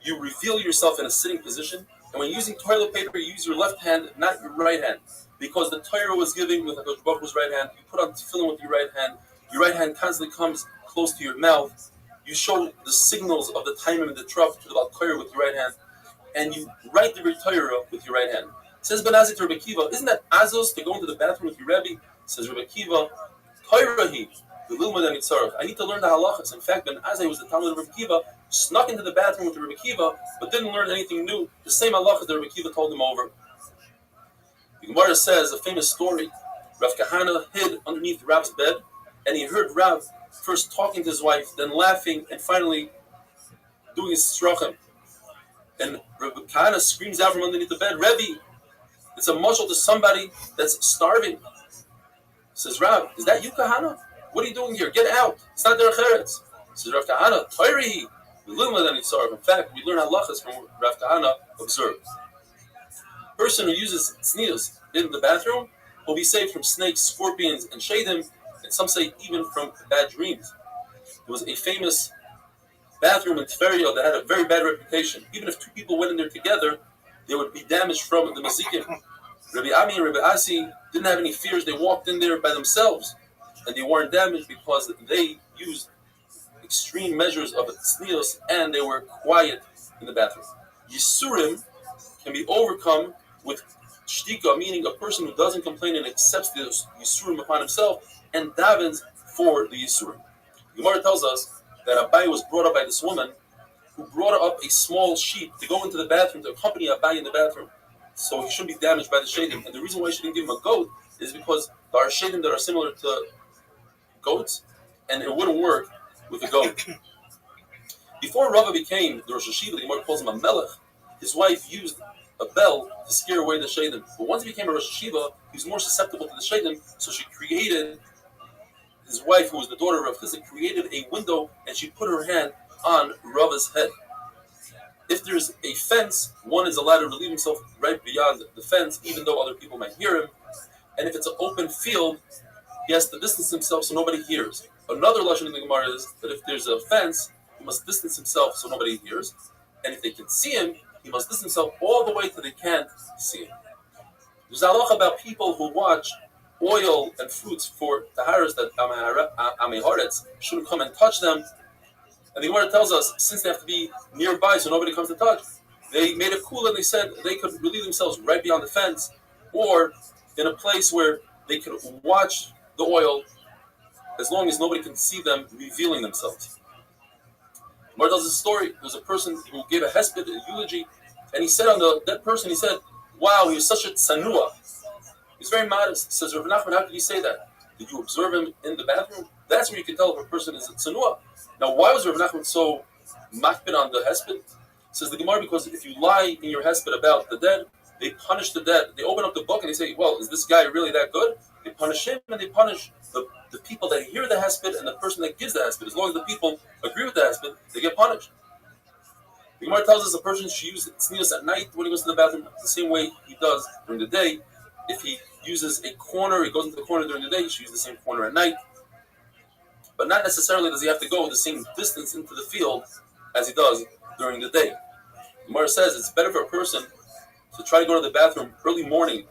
You reveal yourself in a sitting position, and when using toilet paper, you use your left hand, not your right hand, because the Torah was giving with HaKadosh Baruch Hu's right hand. You put on tefillin with your right hand. Your right hand constantly comes close to your mouth. You show the signals of the taimim and the truf to the Baal Torah with your right hand, and you write the Torah with your right hand. Says Ben Azai to Rabbi Kiva, isn't that azos to go into the bathroom with your Rebbe? Says Rabbi Kiva, Toirahi, I need to learn the halachas. In fact, Ben Azai was the Talmud of Rabbi Kiva, snuck into the bathroom with Rabbi Kiva, but didn't learn anything new. The same halachas that Rabbi Kiva told him over. The Gemara says a famous story. Rav Kahana hid underneath Rav's bed, and he heard Rav first talking to his wife, then laughing, and finally doing his strachem. And Rav Kahana screams out from underneath the bed, Rebbe, it's a mashal to somebody that's starving. Says Rav, is that you, Kahana? What are you doing here? Get out. It's not Derech Eretz. Says Rav Kahana, Toirihi. In fact, we learn halachas from Rav Kahana, observe. Person who uses tznius in the bathroom will be saved from snakes, scorpions, and shadim, and some say even from bad dreams. There was a famous bathroom in Tveria that had a very bad reputation. Even if 2 people went in there together, they would be damaged from the mazikim. Rabbi Ami and Rabbi Asi didn't have any fears. They walked in there by themselves, and they weren't damaged because they used extreme measures of tznius, and they were quiet in the bathroom. Yisurim can be overcome with shtika, meaning a person who doesn't complain and accepts the yisurim upon himself and davens for the yisurim. The Gemara tells us that Abai was brought up by this woman who brought up a small sheep to go into the bathroom to accompany Abai in the bathroom, so he shouldn't be damaged by the shadim. And the reason why she didn't give him a goat is because there are shadim that are similar to goats, and it wouldn't work with a goat. Before Rabbi became the Rosh Hashiva, the Gemara calls him a melech, his wife used a bell to scare away the shadim. But once he became a Rosh Hashiva, he was more susceptible to the shadim, so she created, his wife, who was the daughter of Rav Chizek, created a window, and she put her hand on Rava's head. If there's a fence, one is allowed to relieve himself right beyond the fence, even though other people might hear him. And if it's an open field, he has to distance himself so nobody hears. Another lesson in the Gemara is that if there's a fence, he must distance himself so nobody hears. And if they can see him, he must distance himself all the way till they can't see him. There's a halacha about people who watch oil and fruits for taharas that Amei shouldn't come and touch them. And the Gemara tells us, since they have to be nearby so nobody comes to touch, they made a kula and they said they could relieve themselves right beyond the fence or in a place where they could watch the oil as long as nobody can see them revealing themselves. The Gemara tells a story. There was a person who gave a hesped, a eulogy, and he said on that person, he said, wow, he was such a tsanua. He was very modest. He says, Rav Nachman, how could you say that? Did you observe him in the bathroom? That's where you can tell if a person is a tsanua. Now, why was Rav Nachman so makbid on the hesped? Says the Gemara, because if you lie in your hesped about the dead, they punish the dead. They open up the book and they say, well, is this guy really that good? They punish him and they punish the people that hear the hesped and the person that gives the hesped. As long as the people agree with the hesped, they get punished. The Gemara tells us a person should use tznius at night when he goes to the bathroom the same way he does during the day. If he uses a corner, he goes into the corner during the day, he should use the same corner at night. But not necessarily does he have to go the same distance into the field as he does during the day. The Gemara says it's better for a person to try to go to the bathroom early morning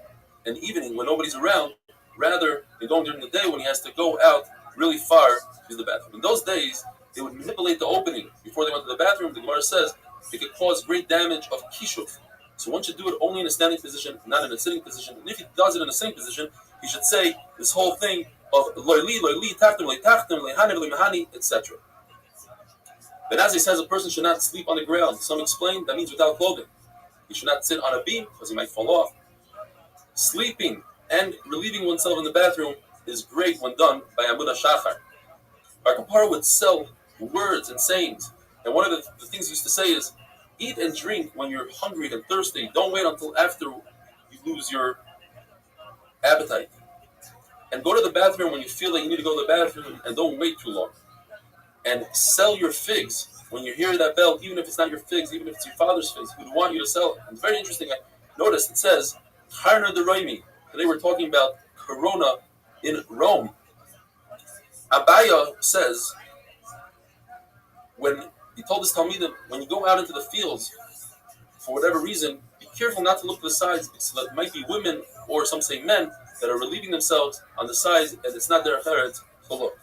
and evening when nobody's around, rather than going during the day when he has to go out really far to use the bathroom. In those days, they would manipulate the opening before they went to the bathroom. The Gemara says it could cause great damage of kishuf. So one should do it only in a standing position, not in a sitting position. And if he does it in a sitting position, he should say this whole thing of loyli, tachtim, lehanim, lemahani, etc. Then as he says, a person should not sleep on the ground. Some explain that means without clothing. He should not sit on a beam because he might fall off. Sleeping and relieving oneself in the bathroom is great when done by Amud HaShachar. Our Kapara would sell words and sayings. And one of the things he used to say is, eat and drink when you're hungry and thirsty. Don't wait until after you lose your appetite. And go to the bathroom when you feel that you need to go to the bathroom, and don't wait too long. And sell your figs when you hear that bell, even if it's not your figs, even if it's your father's figs. He would want you to sell it. And it's very interesting. I noticed it says, Harna de Roimi. Today we're talking about Corona in Rome. Abaya says, when he told his Talmidim, when you go out into the fields, for whatever reason, be careful not to look to the sides, because there might be women, or some say men, that are relieving themselves on the sides, and it's not their acheret to look.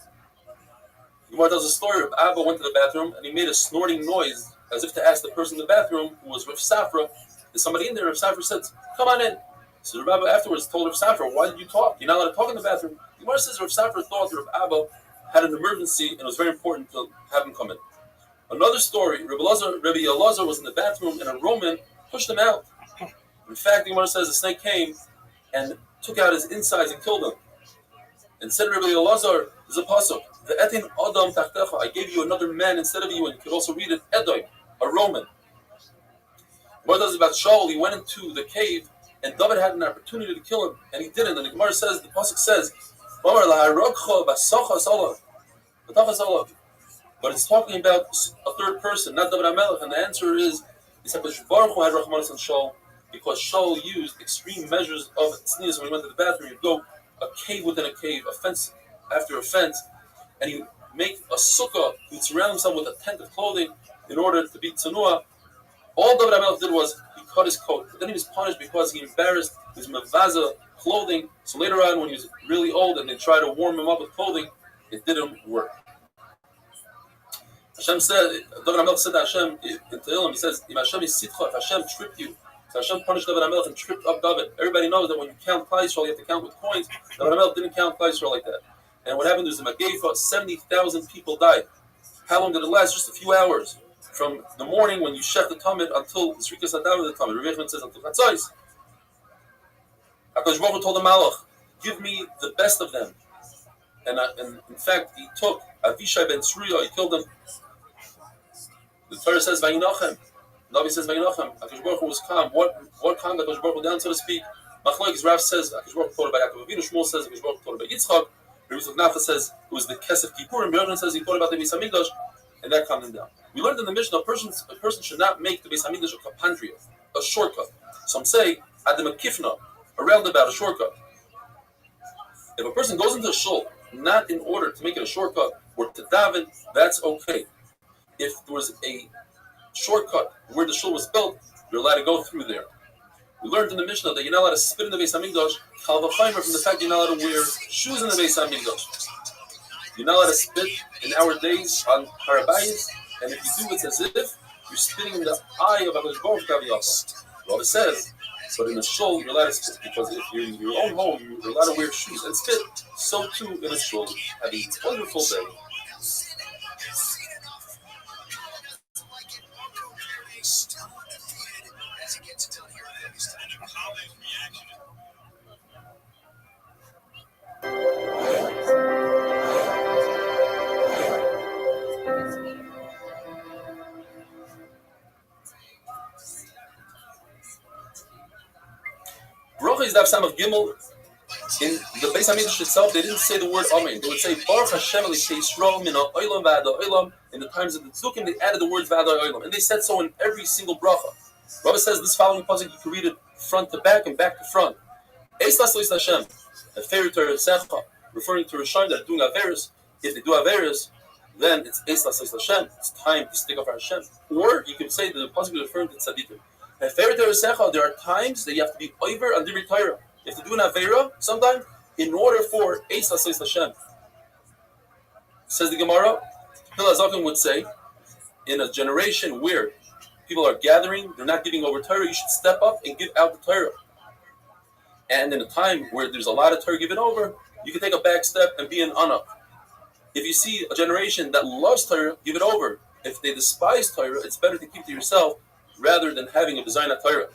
The Gemara tells a story of Abba went to the bathroom, and he made a snorting noise, as if to ask the person in the bathroom, who was Rav Safra, is somebody in there? Rav Safra said, come on in. So Rabbi afterwards told Rav Safra, why did you talk? You're not allowed to talk in the bathroom. The Gemara says Rav Safra thought that Rav Abba had an emergency, and it was very important to have him come in. Another story, Rabbi Elazar was in the bathroom, and a Roman pushed him out. In fact, the Gemara says a snake came and took out his insides and killed him. And said Rabbi Elazar, there's a pasuk, Ve'etin Adam tachtecha, I gave you another man instead of you, and you could also read it, Edom, a Roman. What does about Shaul? He went into the cave, and David had an opportunity to kill him, and he didn't. And the Gemara says, the pasuk says, but it's talking about a third person, not David HaMelech. And the answer is, Baruch Hu had Rachmanis on Shaul, because Shaul used extreme measures of tznius when he went to the bathroom. He'd go a cave within a cave, a fence after a fence, and he'd make a sukkah. He'd surround himself with a tent of clothing in order to be tzanua. All David HaMelech did was he cut his coat. But then he was punished because he embarrassed his mevaza clothing. So later on, when he was really old and they tried to warm him up with clothing, it didn't work. Hashem said, David HaMelech said to Hashem in Tehillim, he says, if Hashem is sitcha, if Hashem tripped you So Hashem punished David HaMelech and tripped up David. Everybody knows that when you count Klal Yisrael, you have to count with coins. David HaMelech didn't count Klal Yisrael like that. And what happened was the Mageifa, 70,000 people died. How long did it last? Just a few hours. From the morning when you shech the Talmud until the Zrikas Hadav of the Talmud. Rabbi says until Chatzos. HaKadosh Baruch Hu told the Malach, give me the best of them. And in fact, he took Avishai ben Tzruya, he killed him. The Torah says, Vayinochem. Navi says, Vayinochem. HaKadosh Baruch Hu was calm. What calmed HaKadosh Baruch Hu down, so to speak? Machlokes Rav says, HaKadosh Baruch Hu taught about Yaakov Avinu. Shmuel says, HaKadosh Baruch Hu taught about Yitzchak. Rabbi Nafa says, it was the Kesef Kippur. And Rabbi says, he taught about the Beis HaMikdash. And that calmed him down. We learned in the Mishnah, a person should not make the Beis HaMikdash a kapandria, a shortcut. Some say, Adam Kifna, a roundabout, a shortcut. If a person goes into a shul, not in order to make it a shortcut or to daven, that's okay. If there was a shortcut where the shul was built, you're allowed to go through there. We learned in the Mishnah that you're not allowed to spit in the Beis HaMikdash, Kal v'chaymer, from the fact you're not allowed to wear shoes in the Beis HaMikdash. You're not allowed to spit in our days on Harabayis, and if you do, it's as if you're spitting in the eye of HaKadosh Baruch Hu. Rabbi says, but in a shul, you're allowed to spit, because if you're in your own home, you're allowed to wear shoes and spit. So too in a shul. Have a wonderful day. Bracha is Daf Samach Gimel. In the Beis HaMikdash itself, they didn't say the word Amen. They would say Baruch Hashem Elikei Yisrael Min Ha'olam V'Ad Ha'olam. In the times of the Tzukim, they added the words V'Ad Ha'olam, and they said so in every single bracha. Rabbi says this following pasuk, you can read it front to back and back to front. Eis Laslois Hashem, a fair to Secha, referring to Rishon that are doing Averis. If they do Averis, then it's Eis Laslois Hashem. It's time to stick up for Hashem. Or you can say that the pasuk is referring to Tzadikim. A fair to Secha, there are times that you have to be over and Divrei Torah. You have to do an Avera sometime in order for Eis Laslois Hashem. Says the Gemara, Hillel Zaken would say, in a generation where people are gathering, they're not giving over Torah, you should step up and give out the Torah. And in a time where there's a lot of Torah given over, you can take a back step and be an Anak. If you see a generation that loves Torah, give it over. If they despise Torah, it's better to keep to yourself rather than having a design of Torah.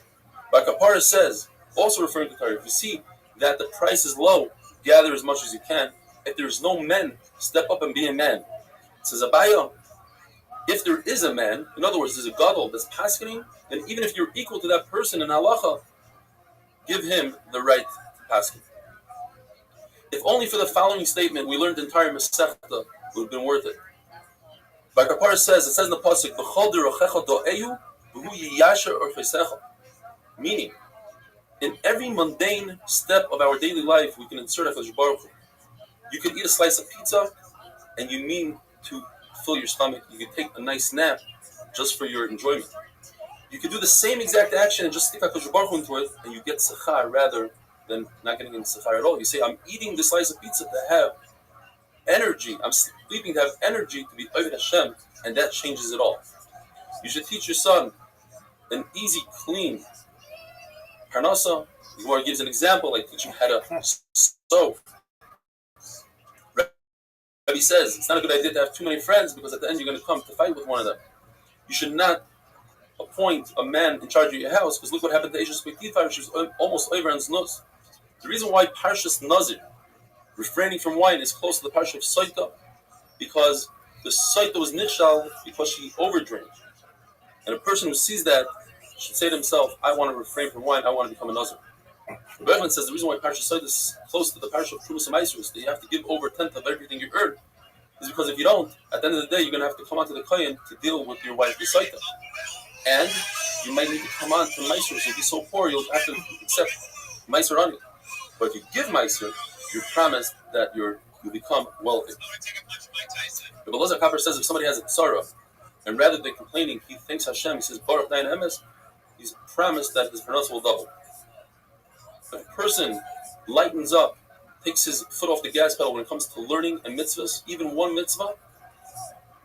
But Kapara says, also referring to Torah, if you see that the price is low, gather as much as you can. If there's no men, step up and be a man. It says Abaya, if there is a man, in other words, there's a gadol that's paskening, then even if you're equal to that person in halacha, give him the right to pasken. If only for the following statement we learned the entire Masechta, it would have been worth it. But Kapara says, it says in the pasuk, B'chol derochecha do'eyu, v'hu yiyasher orchesecha. Meaning, in every mundane step of our daily life, we can insert HaKadosh Baruch Hu. You can eat a slice of pizza, and you mean to fill your stomach. You can take a nice nap just for your enjoyment. You can do the same exact action and just stick HaKadosh Baruch Hu into it, and you get sechar rather than not getting any sechar at all. You say, I'm eating this slice of pizza to have energy. I'm sleeping to have energy to be Oved Hashem, and that changes it all. You should teach your son an easy, clean parnasa. The Gemara gives an example, like teaching how to sew. Rabbi says it's not a good idea to have too many friends because at the end you're going to come to fight with one of them. You should not appoint a man in charge of your house because look what happened to Ashes Potiphar. She was almost over on nose. The reason why Parshas Nazir, refraining from wine, is close to the Parsha of Saita, because the Saita was nichshal because she overdrank. And a person who sees that should say to himself, I want to refrain from wine, I want to become a Nazir. Rabbi says the reason why Parsha Saita is close to the Parsha of Trumas and Maasros, that you have to give over 10th of everything you earn, is because if you don't, at the end of the day, you're going to have to come onto the Kohen to deal with your wife, the Saita. And you might need to come on to Maasros. You'll be so poor, you'll have to accept Maaser on you. But if you give Maaser, you're promised that you'll become wealthy. The Belazar Kapper says if somebody has a tzara, and rather than complaining, he thanks Hashem, he says, Baruch Dayan Emes, he's promised that his parnasa will double. If a person lightens up, takes his foot off the gas pedal when it comes to learning and mitzvahs, even one mitzvah,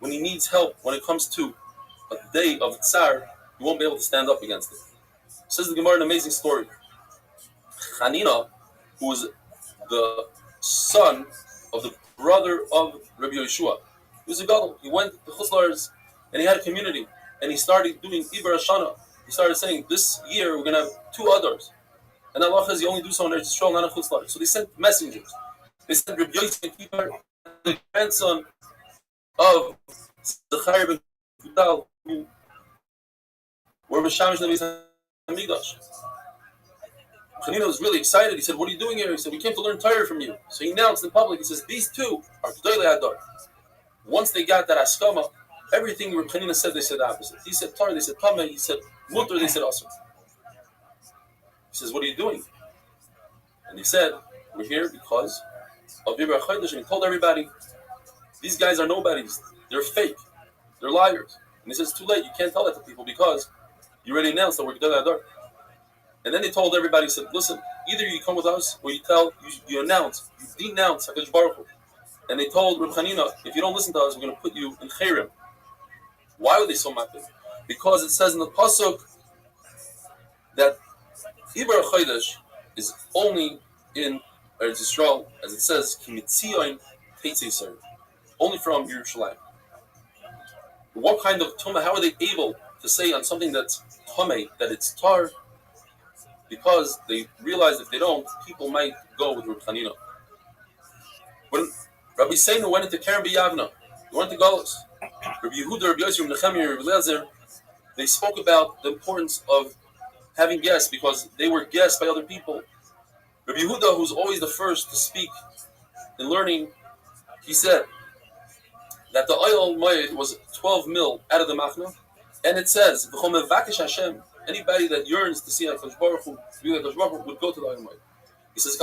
when he needs help, when it comes to a day of tsar, he won't be able to stand up against it. Says the Gemara an amazing story. Hanina, who was the son of the brother of Rabbi Yeshua, he was a gadol. He went to Chutz La'aretz and he had a community, and he started doing Iber Hashana. He started saying, this year we're going to have 2 others. And Allah says you only do so in Eretz Yisrael, not in Chutz La'aretz. So they sent messengers. They sent Rabbi Yosef Kippur, the grandson of Zechariah ben Kutal, who were Meshamish Nevi's Hamikdash. Chanina was really excited. He said, what are you doing here? He said, we came to learn Torah from you. So he announced in public, he says, these 2 are G'dolei Hador. Once they got that Askama, everything Reb Chanina said, they said the opposite. He said Torah, they said Tameh, he said Mutter, they said Asr. He says, what are you doing? And he said, we're here because of Iber HaChodesh. And he told everybody, these guys are nobodies. They're fake. They're liars. And he says, it's too late. You can't tell that to people because you already announced that we're G'dolei Hador. And then he told everybody, he said, listen, either you come with us or you announce, you denounce HaKadosh Baruch Hu. And they told Reb Chanina, if you don't listen to us, we're going to put you in Cherem. Why were they so mad? Because it says in the Pasuk that Iber HaChodesh is only in Eretz Yisrael, as it says, Ki mitzion teitzei Yisrael, only from Yerushalayim. What kind of Tumah, how are they able to say on something that's Tumah, that it's Tar? Because they realized if they don't, people might go with Reb Chanina. When Rabbi Seinu went into Kerem B'Yavna, he went to Galus. Rabbi Yehuda, Rabbi Yosef, Nechemia, Rabbi Eliezer, they spoke about the importance of having guests because they were guests by other people. Rabbi Yehuda, who's always the first to speak in learning, he said that the oil moed was 12 mil out of the machna, and it says, "V'chom mevakesh Hashem." Anybody that yearns to see HaKadosh Baruch Hu, would go to the oil moed. He says,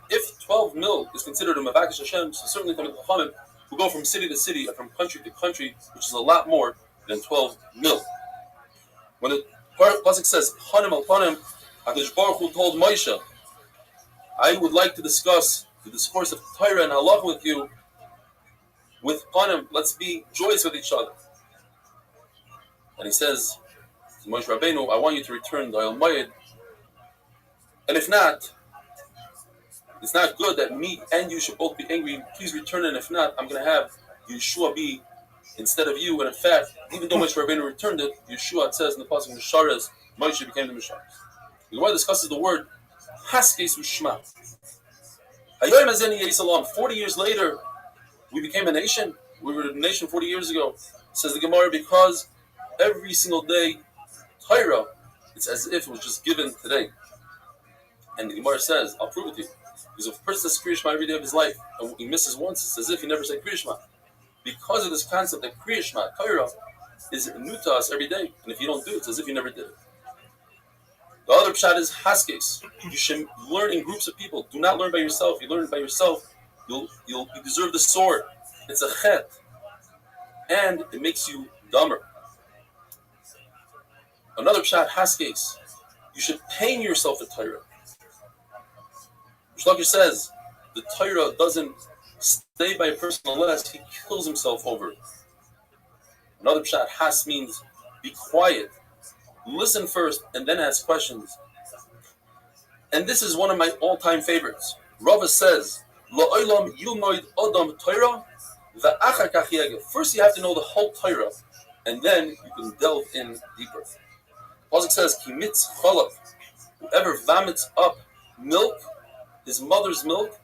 if 12 mil is considered a Mavakesh Hashem, so certainly Talmid Chachamim who go from city to city and from country to country, which is a lot more than 12 mil. When the Pasuk says, Panim al Panim, HaKadosh Baruch Hu told Moshe, I would like to discuss the discourse of Torah and Halach with you with Panim. Let's be joyous with each other. And he says to Moshe Rabbeinu, I want you to return the Oil Moed. And if not, it's not good that me and you should both be angry. Please return it. And if not, I'm going to have Yeshua be instead of you. And in fact, even though Moshe Rabbeinu returned it, Yeshua, it says in the Pasuk Mishares, Moshe became the Mishares. The Gemara discusses the word Haskes Ushma. 40 years later, we became a nation. We were a nation 40 years ago. Says the Gemara, because every single day, Torah, it's as if it was just given today. And the Gemara says, I'll prove it to you. Because if a person says Kriya Shema every day of his life, and he misses once, it's as if he never said Kriya Shema. Because of this concept that Kriya Shema, Torah, is new to us every day. And if you don't do it, it's as if you never did it. The other pshat is Haskes. You should learn in groups of people. Do not learn by yourself. You learn by yourself, you deserve the sword. It's a chet. And it makes you dumber. Another pshat, Haskes. You should pain yourself with Torah. Shlaki says the Torah doesn't stay by a person unless he kills himself over it. Another pshat, has means be quiet, listen first, and then ask questions. And this is one of my all-time favorites. Rava says, "La'olam yilmoid adam Torah va'achar kach yegel." First, you have to know the whole Torah, and then you can delve in deeper. Pasuk says, "Ki mitz chalav." Whoever vomits up milk, his mother's milk,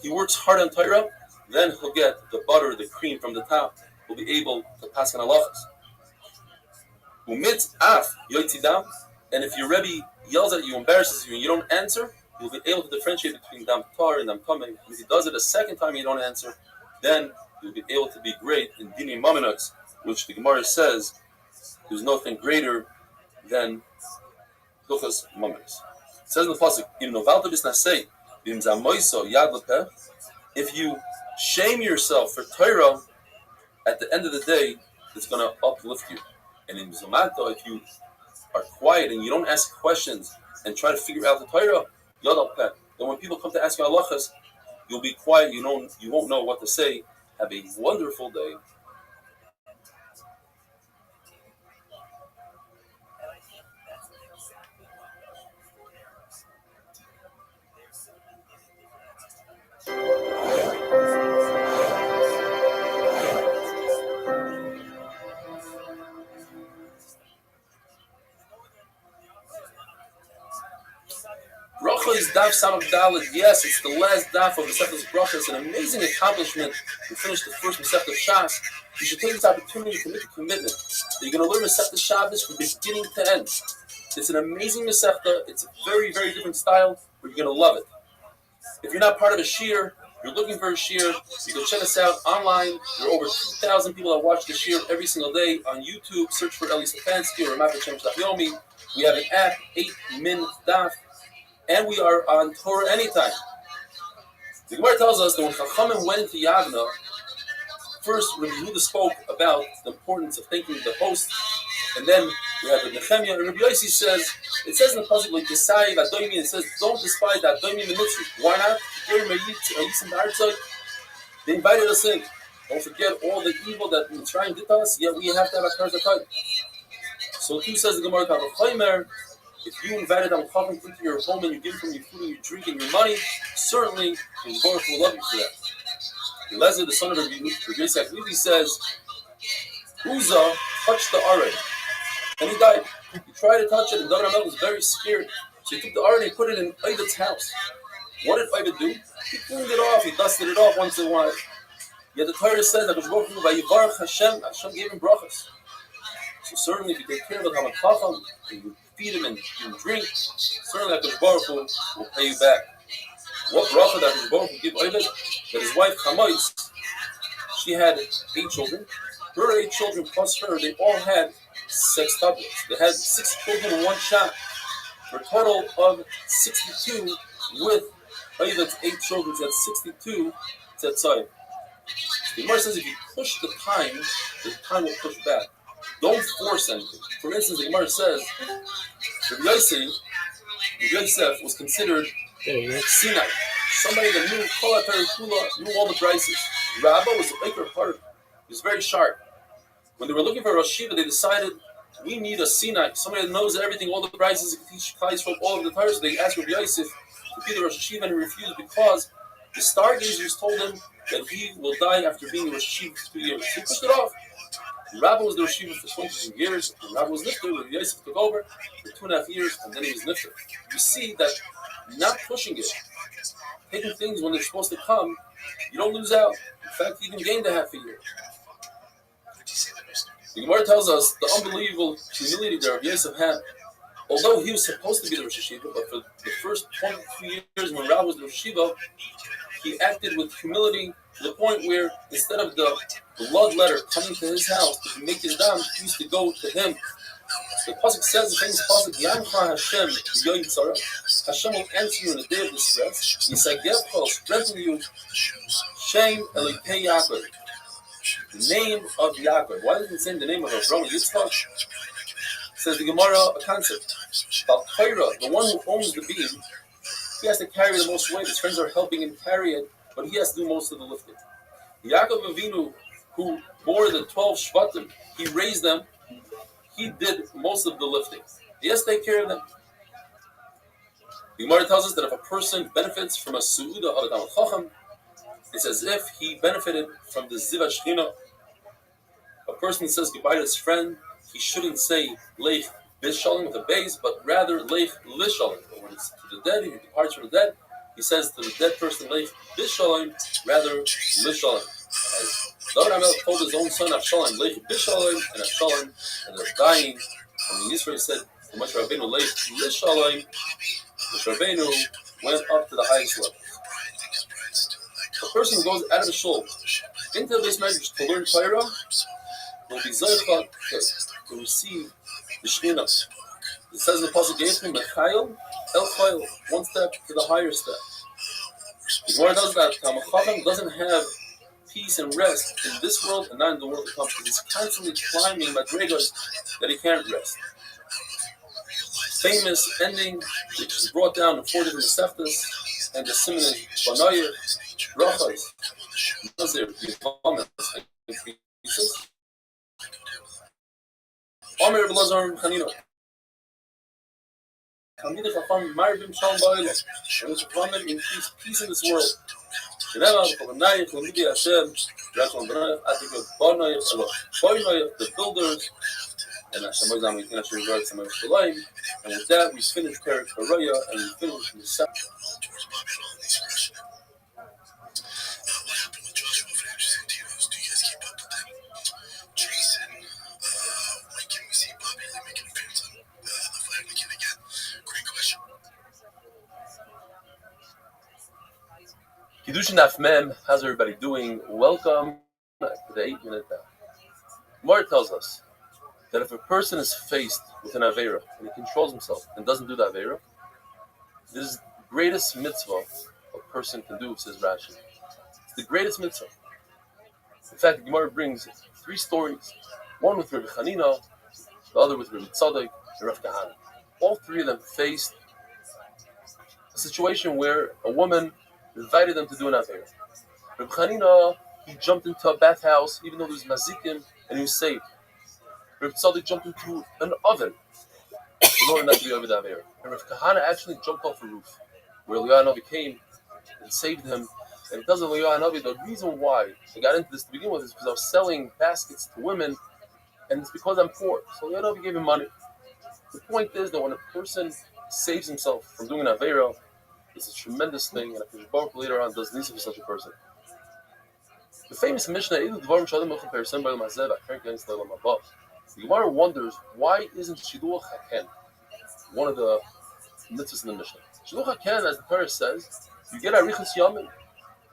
he works hard on Torah, then he'll get the butter, the cream from the top. He'll be able to pass on halachas. Umitz af yotzidam, and if your Rebbe yells at you, embarrasses you, and you don't answer, you'll be able to differentiate between dam tar and dam tameh. If he does it a second time and you don't answer, then you'll be able to be great in dini mamenos, which the Gemara says there's nothing greater than hilchos mamenos. It says in the pasuk, "Im novalta bisnasei, bim zamoiso yad lepeh." If you shame yourself for Torah, at the end of the day, it's going to uplift you. And in Zomato, if you are quiet and you don't ask questions and try to figure out the Torah, yad lepeh. Then when people come to ask you halachas, you'll be quiet. You won't know what to say. Have a wonderful day. Bracha is Daf Samach Daled. Yes, it's the last Daf of Masechtas Bracha. It's an amazing accomplishment to finish the first Masechtas Shas. You should take this opportunity to make a commitment that you're going to learn Masechtas Shabbos from beginning to end. It's an amazing Masechta. It's a very, very different style, but you're going to love it. If you're not part of a shiur, you're looking for a shiur, you can check us out online. There are over 2,000 people that watch the shiur every single day on YouTube. Search for Eli Stefanski or Rabbi Yomi. We have an app, 8-Min Daf, and we are on Torah anytime. The Gemara tells us that when Chachamim went into Yavna, first Rabbi Yehuda spoke about the importance of thanking the host, and then we have the Nehemiah, and Rabbi Yossi says, it says in the pasuk like Yisai Adomi, it says, don't despise that Adomi Mitzri. Why not? They invited us in. Don't forget all the evil that Mitzrayim did to us, yet we have to have a Karzatayim. So too says the Gemara, if you invited them into your home and you give them your food and your drink and your money, certainly the Baruch will love you for that. Lezer, the son of Rabbi Yitzchak Levi, says, Uzzah touched the Aron, and he died. He tried to touch it, and David HaMelech was very scared. So he took the Aron and he put it in Ovid's house. What did Ovid do? He cleaned it off, he dusted it off once in a while. Yet the Torah says that Hashem gave him brachas. So certainly if you take care of the Talmid Chacham, and you feed him and drink, certainly HaKadosh Baruch Hu will pay you back. What bracha that HaKadosh Baruch Hu gave Ovid? That his wife Chamois, she had 8 children. Her 8 children plus her, they all had sextuplets. They had 6 children in one shot, for a total of 62 with Ovid's 8 children. So that's 62 tzetzayim. The Gemara says if you push the time will push back. Don't force anything. For instance, the Gemara says Rabbi Yosef was considered Sinai, somebody that knew Kol HaTorah Kula, knew all the prices. Rabbi was a baker part. He was very sharp. When they were looking for a Rosh Yeshiva, they decided we need a Sinai, somebody that knows everything, all the prices, can teach Klal from all of the Torah. So they asked Rabbi Yosef to be the Rosh Yeshiva, and he refused because the stargazers told him that he will die after being a Rosh Yeshiva for 2 years. So he pushed it off. Rabbi was the Rosh Yeshiva for 22 years, and Rabbi was nifter. Rabbi Yosef took over for 2.5 years, and then he was nifter. You see that not pushing it, taking things when they're supposed to come, you don't lose out. In fact, you even gained a half a year. The Gemara tells us the unbelievable humility that Rabbi Yosef had. Although he was supposed to be the Rosh Yeshiva, but for the first 22 years when Rabbi was the Rosh Yeshiva, he acted with humility to the point where instead of the blood letter coming to his house to make his dam, he used to go to him. The pasuk says, the famous pasuk, Yamcha Hashem Yoyim Tzara. Hashem will answer you in the day of distress. Yisagevcha will strengthen you. Shem Elikei Yaakov. The name of Yaakov. Why doesn't it say the name of Avraham Yitzchak? Says the Gemara, a concept. Balchaira, the one who owns the beam, he has to carry the most weight. His friends are helping him carry it, but he has to do most of the lifting. Yaakov Avinu, who bore the 12 Shvatim, he raised them, he did most of the lifting. He has to take care of them. The Gemara tells us that if a person benefits from a Su'uda of a Talmid Chacham, it's as if he benefited from the Ziva Shechina. A person says goodbye to his friend, he shouldn't say Leich Bishalim with a base, but rather Leich Lishalim. When it's to the dead, if he departs from the dead, he says to the dead person Leich Bishalim, rather Lishalim. As David HaMelech told his own son Avshalom, Leich Bishalim and Avshalom, and they're dying. And when Yisrael said to Moshe Rabbeinu Leich Lishalim, Moshe Rabbeinu went up to the highest level. A person who goes out of the shul into the base measures to learn Torah will be Zaycha to receive the Shekhinah. It says in the pasuk, gave him Mechayil El Chayil, one step to the higher step. The Gemara does that. Talmid Chacham doesn't have peace and rest in this world and not in the world to come, because he's constantly climbing madrigas that he can't rest. Famous ending, which is brought down in 4 different Masechtas, and the Siman Banayah, Brachas, Nazir, Yivamas, and Pieces. Omer Belazar Chanino. Hamid Chacham Marbim Shalom Ba'ila. And it's prominent in peace in this world. Sheneva, Chavanayach, Lamidi Hashem, Rachel Banayach, Atikot Banayach, the builders, And with that, we finish Perek Haraya, and we finish the second. What happened with Joshua Financial Santinos? Do you guys keep up with them? Jason, when can we see Bobby Lee making an appearance on the Flag Weekend again? Great question. Kiddushin Daf Mem, how's everybody doing? Welcome to the 8-minute Daf. Gemara tells us that if a person is faced with an Aveira and he controls himself and doesn't do the Aveira, this is the greatest mitzvah a person can do, says Rashi. It's the greatest mitzvah. In fact, the Gemara brings 3 stories, one with Rabbi Chanina, the other with Rabbi Tzadok, and Rav Kahana. All 3 of them faced a situation where a woman invited them to do an Aveira. Rabbi Chanina, he jumped into a bathhouse even though there was mazikim and he was saved. Rabbi Tzadok jumped into an oven in order not to be over the Aveira. And Rav Kahana actually jumped off a roof where Eliyahu Navi came and saved him. And because of Eliyahu Navi, the reason why I got into this to begin with is because I was selling baskets to women, and it's because I'm poor. So Eliyahu Navi gave him money. The point is that when a person saves himself from doing an Aveira, it's a tremendous thing, and if Baruch later on does nisa for such a person. The famous Mishnah, the Gemara wonders, why isn't Shiluach HaKen one of the mitzvahs in the Mishnah? Shiluach HaKen, as the Torah says, you get Arichas Yamin,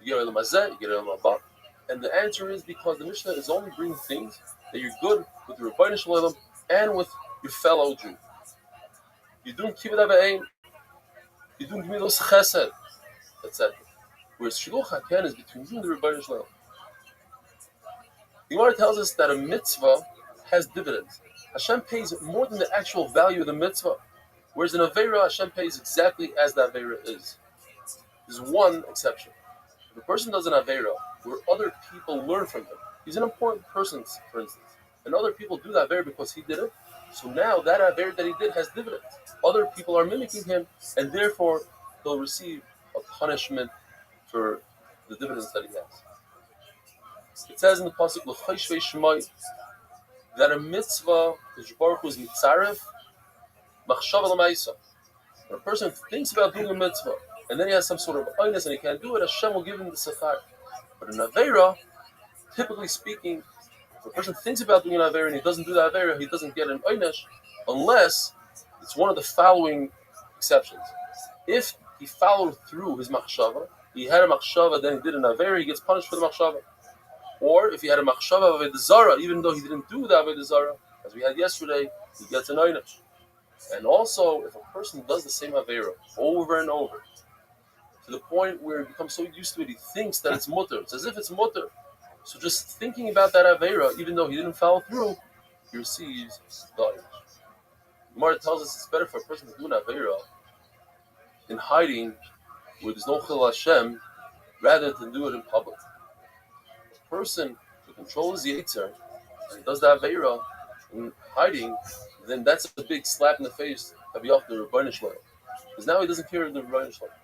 you get Elam Hazeh, you get Elam Haba. And the answer is because the Mishnah is only bringing things that you're good with the Rabbi Shalom and with your fellow Jew. You're doing Kibbutz Avayim, you're doing Gemilos Chesed, etc. Whereas Shiluach HaKen is between you and the Rabbi Shalom. The Gemara tells us that a mitzvah has dividends. Hashem pays more than the actual value of the mitzvah. Whereas in Aveira, Hashem pays exactly as the Aveira is. There's one exception. If a person does an Aveira where other people learn from him, he's an important person, for instance, and other people do the Aveira because he did it, so now that Aveira that he did has dividends. Other people are mimicking him, and therefore he'll receive a punishment for the dividends that he has. It says in the pasuk L'chayshvei Shemai that a mitzvah is Baruch Hu's mitzarev machshava l'maisa. When a person thinks about doing a mitzvah and then he has some sort of oinus and he can't do it, Hashem will give him the sechar. But in Aveira, typically speaking, if a person thinks about doing an Aveira and he doesn't do the Aveira, he doesn't get an oinus unless it's one of the following exceptions. If he followed through his machshava, he had a machshava, then he did an Aveira, he gets punished for the machshava. Or if he had a machshava of Avodah Zarah, even though he didn't do the Avodah Zarah, as we had yesterday, he gets an oinus. And also, if a person does the same Aveira over and over, to the point where he becomes so used to it, he thinks that it's mutter. It's as if it's mutter. So just thinking about that Aveira, even though he didn't follow through, he receives the oinus. Gemara tells us it's better for a person to do an Aveira in hiding, where there's no Chil Hashem, rather than do it in public. Person who controls the Yetzer and does the Aveira in hiding, then that's a big slap in the face of the Rabbi Shalom. Because now he doesn't care the Rabbi Shalom.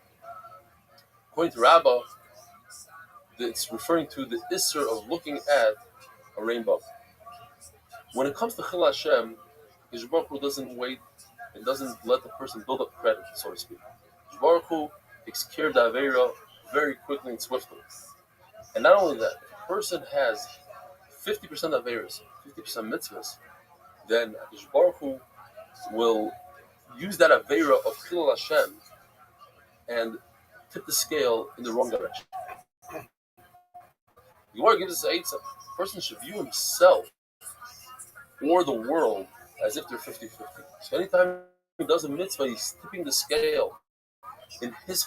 According to Rabbi, it's referring to the Isser of looking at a rainbow. When it comes to Chil Hashem, Baruch Hu doesn't wait and doesn't let the person build up credit, so to speak. Baruch Hu takes care of the Aveira very quickly and swiftly. And not only that, person has 50% Aveiros, 50% mitzvahs, then Baruch Hu will use that Aveira of Chilul Hashem and tip the scale in the wrong direction. The Gemara gives us a eitzah. A person should view himself or the world as if they're 50-50. So anytime he does a mitzvah, he's tipping the scale in his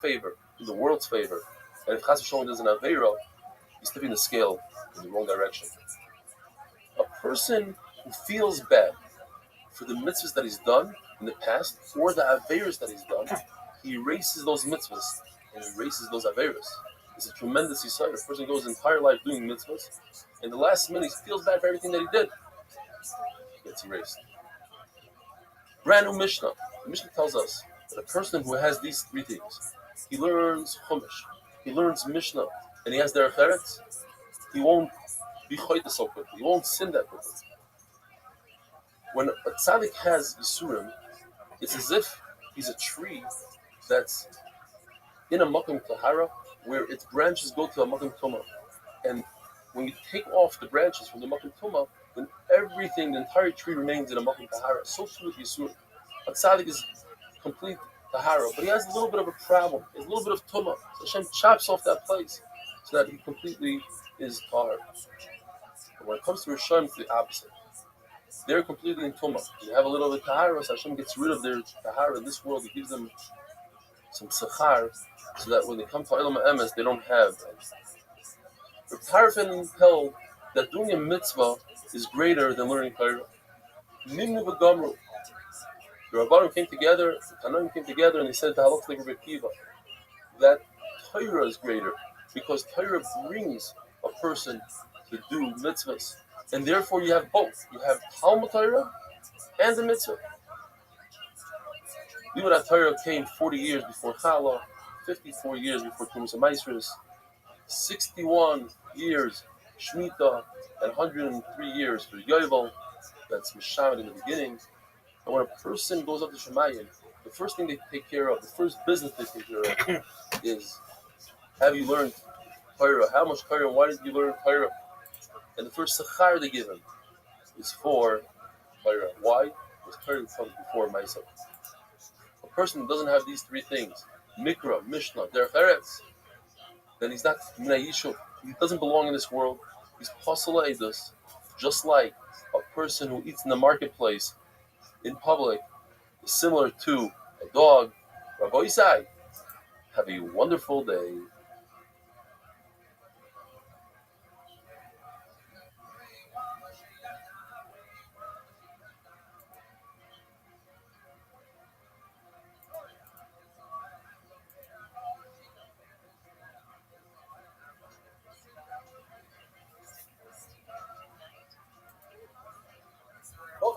favor, in the world's favor. And if Chas v'Sholom does an Aveira, he's tipping the scale in the wrong direction. A person who feels bad for the mitzvahs that he's done in the past or the aveiros that he's done, he erases those mitzvahs and erases those aveiros. It's a tremendous insight. A person goes his entire life doing mitzvahs, and the last minute he feels bad for everything that he did. He gets erased. Brand new Mishnah. The Mishnah tells us that a person who has these 3 things, he learns Chumash, he learns Mishnah, and he has Derech Eretz, he won't be choyte so quickly. He won't sin that quickly. when a tzaddik has Yisurim, it's as if he's a tree that's in a Makom Tahara, where its branches go to a Makom Tuma. And when you take off the branches from the Makom Tuma, then everything, the entire tree remains in a Makom Tahara. So too with Yisurim. A tzaddik is complete Tahara, but he has a little bit of a problem. He has a little bit of Tuma. So Hashem chops off that place so that he completely is Tahar. But when it comes to Rishon, it's the opposite. They're completely in Tuma. They have a little bit of Tahara, so Hashem gets rid of their Tahara in this world. He gives them some Sachar so that when they come to Olam HaEmes, they don't have. The Tarfin held that doing a mitzvah is greater than learning Torah. Nimnu v'gamru. The Rabbanim came together, the Tanaim came together, and they said to Halach like Rabbi Akiva that Torah is greater because Torah brings a person to do mitzvahs, and therefore you have both. You have Talmud Torah and the mitzvah. Even that Torah came 40 years before Chala, 54 years before Tumas Maisris, 61 years Shemitah, and 103 years for Yovel. That's Mishamed in the beginning. And when a person goes up to Shemayim, the first thing they take care of, the first business they take care of, is have you learned Torah? How much Torah? Why did you learn Torah? And the first Sachar they give him is for Torah. Why? Because Torah comes before myself. A person who doesn't have these three things, Mikra, Mishnah, Derech Eretz, then he's not Minay Yishuv. He doesn't belong in this world. He's Pasala Eidos, just like a person who eats in the marketplace in public is similar to a dog. Rabbi Isai, have a wonderful day.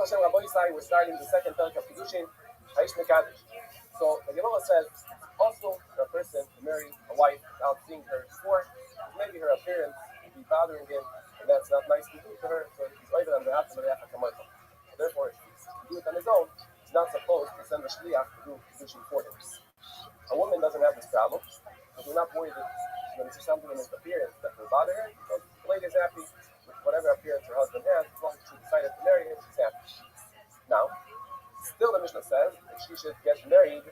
Hashem, Rabbi Isai, we're starting the second parak of Kiddushin, Haish Mekadosh. So the Gemara says, also for a person to marry a wife without seeing her before, maybe her appearance would be bothering him, and that's not nice to do to her, so he's over on the Hatzim Reach HaKamoicha. Therefore, if he's to do it on his own, he's not supposed to send a shliach to do Kiddushin for him. A woman doesn't have this problem, so we're not worried that she's going to see something in his appearance that will bother her, because the lady is happy with whatever appearance her husband has, as long as she decided to marry him, she's happy. Now, still the Mishnah says that she should get married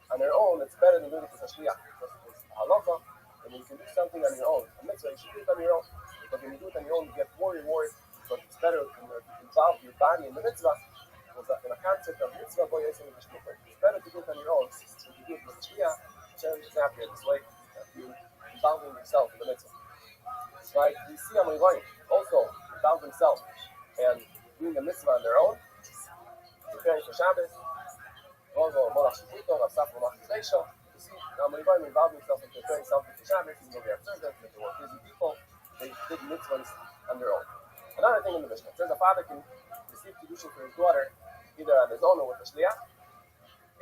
on her own. It's better than doing it with a shliach. Because it's halacha, and when you can do something on your own, a mitzvah, you should do it on your own. Because when you do it on your own, you get more reward. But it's better to involve your body in the mitzvah. Because in a concept of mitzvah, it's better to do it on your own than to do it with a shliach. Hashem is happier this way. You involving yourself in the mitzvah. Right? We see Amoraim also involve themselves and doing the mitzvah on their own. Preparing for Shabbos, also Molach Shechito, Rapsaf Molach Shechito. You see, Amoraim involve themselves in preparing something for Shabbos, even though they have servants, they were busy people, they did mitzvahs on their own. Another thing in the Mishnah says a father can receive Kiddushin for his daughter either on his own or with a shliach,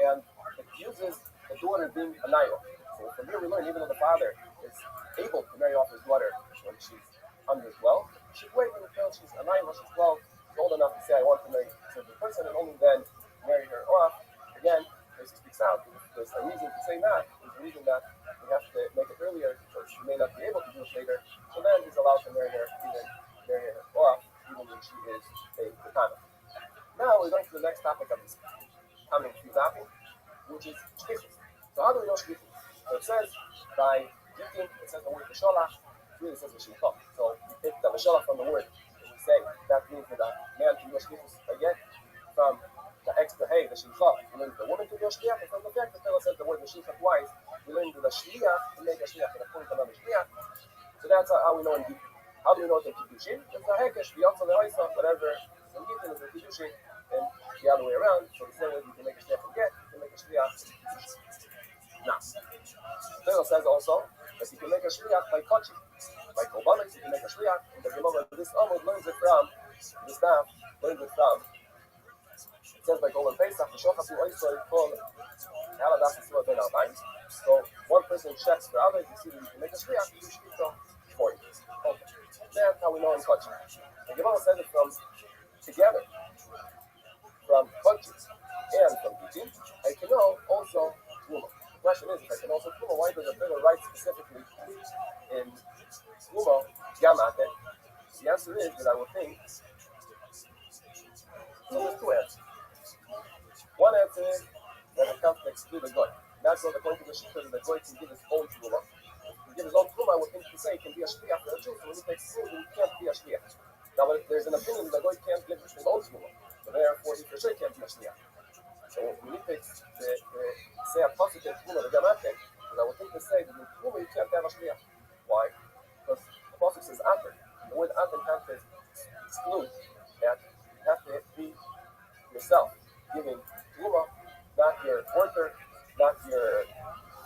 and it uses the daughter being a nayo. So from here we learn even though the father is able to marry off his daughter when she's under 12, she should wait until she's a nayo, she's 12, old enough to say I want to marry a certain person, and only then marry her off. Again, as he speaks out, there's a reason to say that. There's a reason that we have to make it earlier, or she may not be able to do it later. So then he's allowed to marry her, even marry her off, even when she is a katana. Now we're going to the next topic of this coming few topic, which is shlichus. So how do we know shlichus? So it says by gifting, it says the word v'sholach, it really says v'shlichah. So we take the v'sholach from the word. Say that means that a man can do shlichus again from the extra hey, the shlichah, we learn the woman to do shliach, and from the fact that Torah says the word shlichah twice, we learn the shliach to make a shliach and a point another shliach. So that's how we know in Gittin. How do we know it in Kiddushin? It's the hekesh, the yotza, the oisa, whatever. In Gittin is the Kiddushin, and the other way around. So the same way you can make a shliach and get, you can make a shliach. Now, Torah says also that you can make a shliach by kochim. By Kobanis, you can make a shliach, and the Gemara, this Amud learns it from, the staff learns it from, it says by Koban Pesach, the Shochas who also call Haladas Yisrael Ben Albayim. So one person checks for others, you see that you can make a shliach, you do shliach for you. Okay. That's how we know in Kochim. The Gemara says it from together. from countries and from eating, I can know also Truma. The question is, if I can also Truma, why does the Torah write specifically in Truma Gamate? The answer is that I would think, so there's two answers. One answer is that it comes to exclude the goy. That's what according to the Shita, that the goy can give his own Truma. To give his own Truma, I would think to say he can be a shliach for a Jew, so when he takes food, he can't be a shliach. Now, if there's an opinion that the goy can't give his own Truma, so therefore he for sure can't be a shliach. So when he takes say a positive Truma, the Gamate, I would think to say that in Truma you can't have a shliach. Why? Because the pasuk says Aten. The word Aten has to exclude that you have to be yourself giving Truma, not your worker, not your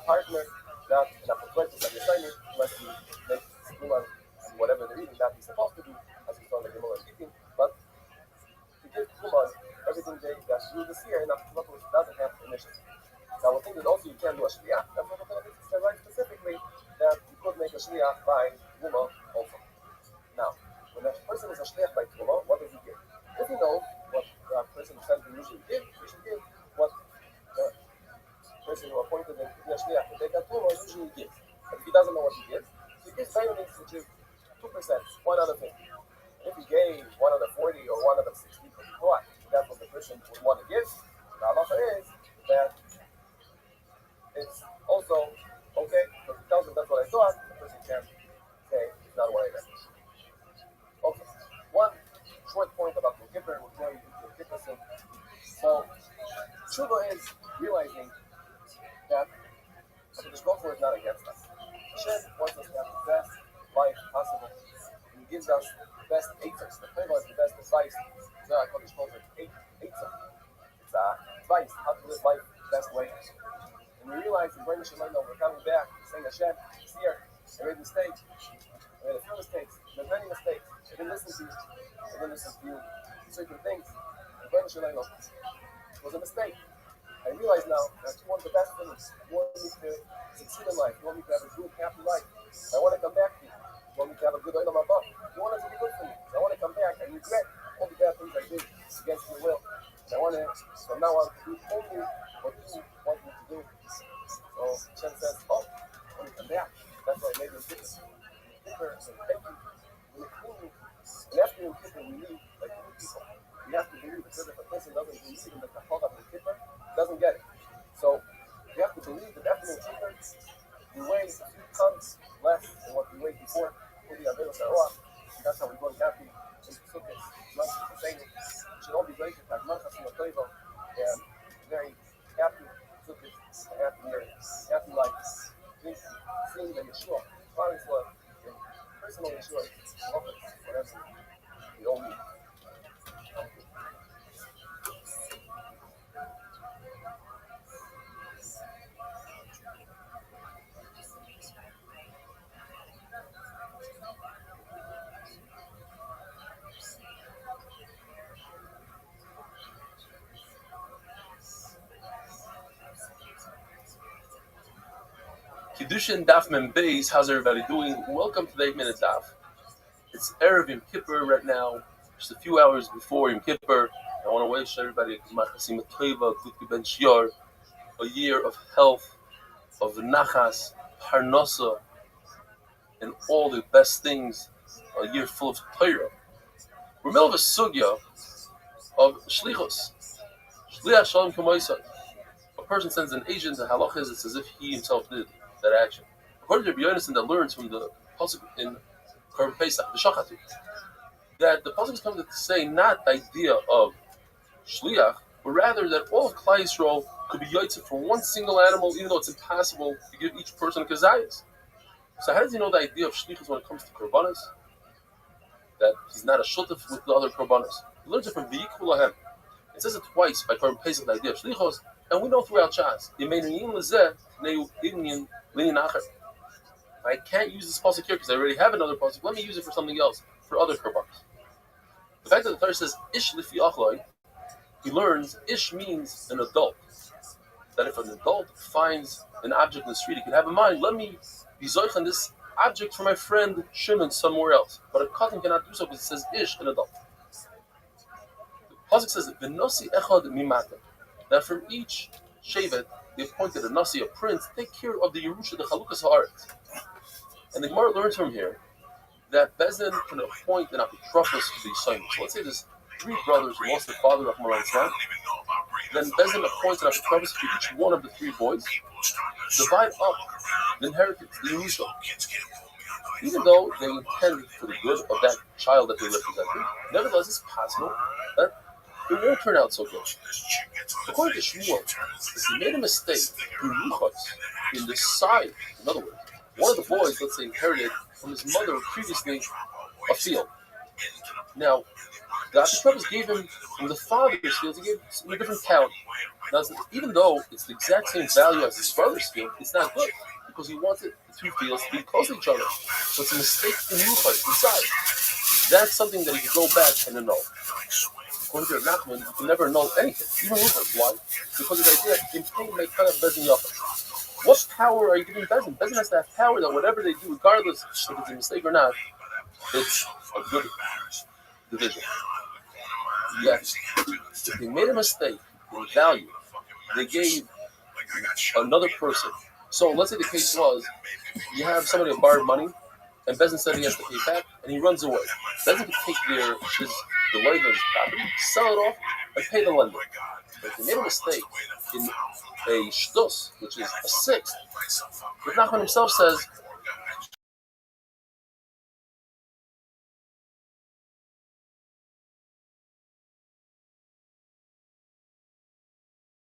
partner, not an apoplectus of your signer, unless you make Truma whatever they're eating that he's supposed to do, as we saw in the Gemara eating. But to give Truma everything that you this year, and apoplectus doesn't have permission. Now, I think that also you can do a shliach. That's what the Torah says right specifically, that you could make a shliach by Truma also. Now, when a person is a shliach by Truma, what does he give? If he knows what the person who sent him usually give, he should give what the person who appointed him to be a shliach to take a Truma usually gives. But if he doesn't know what he gives, he gives Zionis, which is 2%, 1 out of 50. If he gave 1 out of 40 or 1 out of 60, what? That's what the person would want to give. The halacha is that it's also okay, but he tells him that's what I thought, the person can't say it's not what I meant. Okay, one short point about Yom Kippur, we're going to Yom Kippur soon. So, Tshuva is realizing that the Shkofer is not against us. Hashem wants us to have the best life possible. And he gives us the best eitzos. The Torah is the best advice. So I call the Shkofer eitzos. It's advice, how to live life the best way. And we realize in Brenda Shalom, we're coming back, saying Hashem, it's here, I made mistakes. I made a few mistakes. There's many mistakes. I didn't listen to you. I didn't listen to you. Certain things. And Brenda Shalom was a mistake. I realize now that you want the best for me. You want me to succeed in life. You want me to have a good, happy life. I want to come back to you. You want me to have a good oil on my butt. You want it to be good for me. I want to come back and regret all the bad things I did against your will. And I want to, from now on, do only what you want me to do. So Hashem says, oh, when you come back, that's why I made you different. Kippur, so thank you. When you clean me, and after Yom Kippur, we leave like new people. You have to believe because if a person doesn't believe in the Kafal of Yom Kippur, doesn't get it. So you have to believe that after Yom Kippur, you weigh a few tons less than what you weighed before. And that's how we're going happy. In Sukkot, not sustaining. We should all be grateful to Agman Chasim Otoivo and very happy Sukkot, a happy year, happy life. Seeing the Yeshua, Father's love, and personal Yeshua, whatever we all need. Kiddushin Daf Mem Beis, how's everybody doing? Welcome to the 8-minute Daf. It's Erev Yom Kippur right now, just a few hours before Yom Kippur. I want to wish everybody a year of health, of nachas, parnasa, and all the best things, a year full of Torah. We're in the middle of a sugya of shlichus. Shliach shalom kamoisai. A person sends an agent to halachas, it's as if he himself did that action. According to Rabbi that learns from the pasuk in Korban Pesach, the Shachatu, that the pasuk is coming to say not the idea of shliach, but rather that all of Klal Yisrael could be yotzei for one single animal, even though it's impossible to give each person a kazayas. So how does he know the idea of shlichus when it comes to korbanos? That he's not a shutaf with the other korbanos. He learns it from V'yikhu Lahem. It says it twice by Korban Pesach, the idea of shlichos, and we know throughout Shas. I can't use this pasuk here because I already have another pasuk. Let me use it for something else, for other korbanos. The fact that the Torah says ish lifi achloi, he learns ish means an adult. That if an adult finds an object in the street, he can have in mind, let me be zoich on this object for my friend Shimon somewhere else. But a katan cannot do so because it says ish, an adult. Pasuk says v'nosi echad mimata, that from each shevet they appointed a nasi, a prince, to take care of the Yerusha, the Chalukas Haaretz. And the Gemara learns from here that Bezdin can appoint an apotropos for the assignment. So let's say there's 3 brothers who lost their father, Rahman al-Islam. Then Bezdin appoints an apotropos for each one of the 3 boys, divide up the inheritance, the Yerusha. Even though they intend for the good of that child that they're representing, nevertheless it's possible that it won't turn out so good. According to Shmuel, if he made a mistake through ruchos in the side, in other words, one of the boys, let's say, inherited from his mother previously a field. Now, the apotropos gave him from the father's field, he gave him a different count. Now, even though it's the exact same value as his brother's field, it's not good because he wanted the 2 fields to be close to each other. So it's a mistake in ruchos, inside. That's something that he can go back and annul. According to Nachman, you can never annul anything, even ruchos. Why? Because of the idea in pain may kind of bezin yachad. What power are you giving Bezin? Bezin has to have power that whatever they do, regardless if it's a mistake or not, it's a good division. Yes, if they made a mistake in value, they gave another person. So let's say the case was, you have somebody who borrowed money, and Bezin said he has to pay back, and he runs away. Bezin can take the leiva's property, sell it off, and pay the lender. But if they made a mistake in a shtus, which is a 6th, but Nachman himself says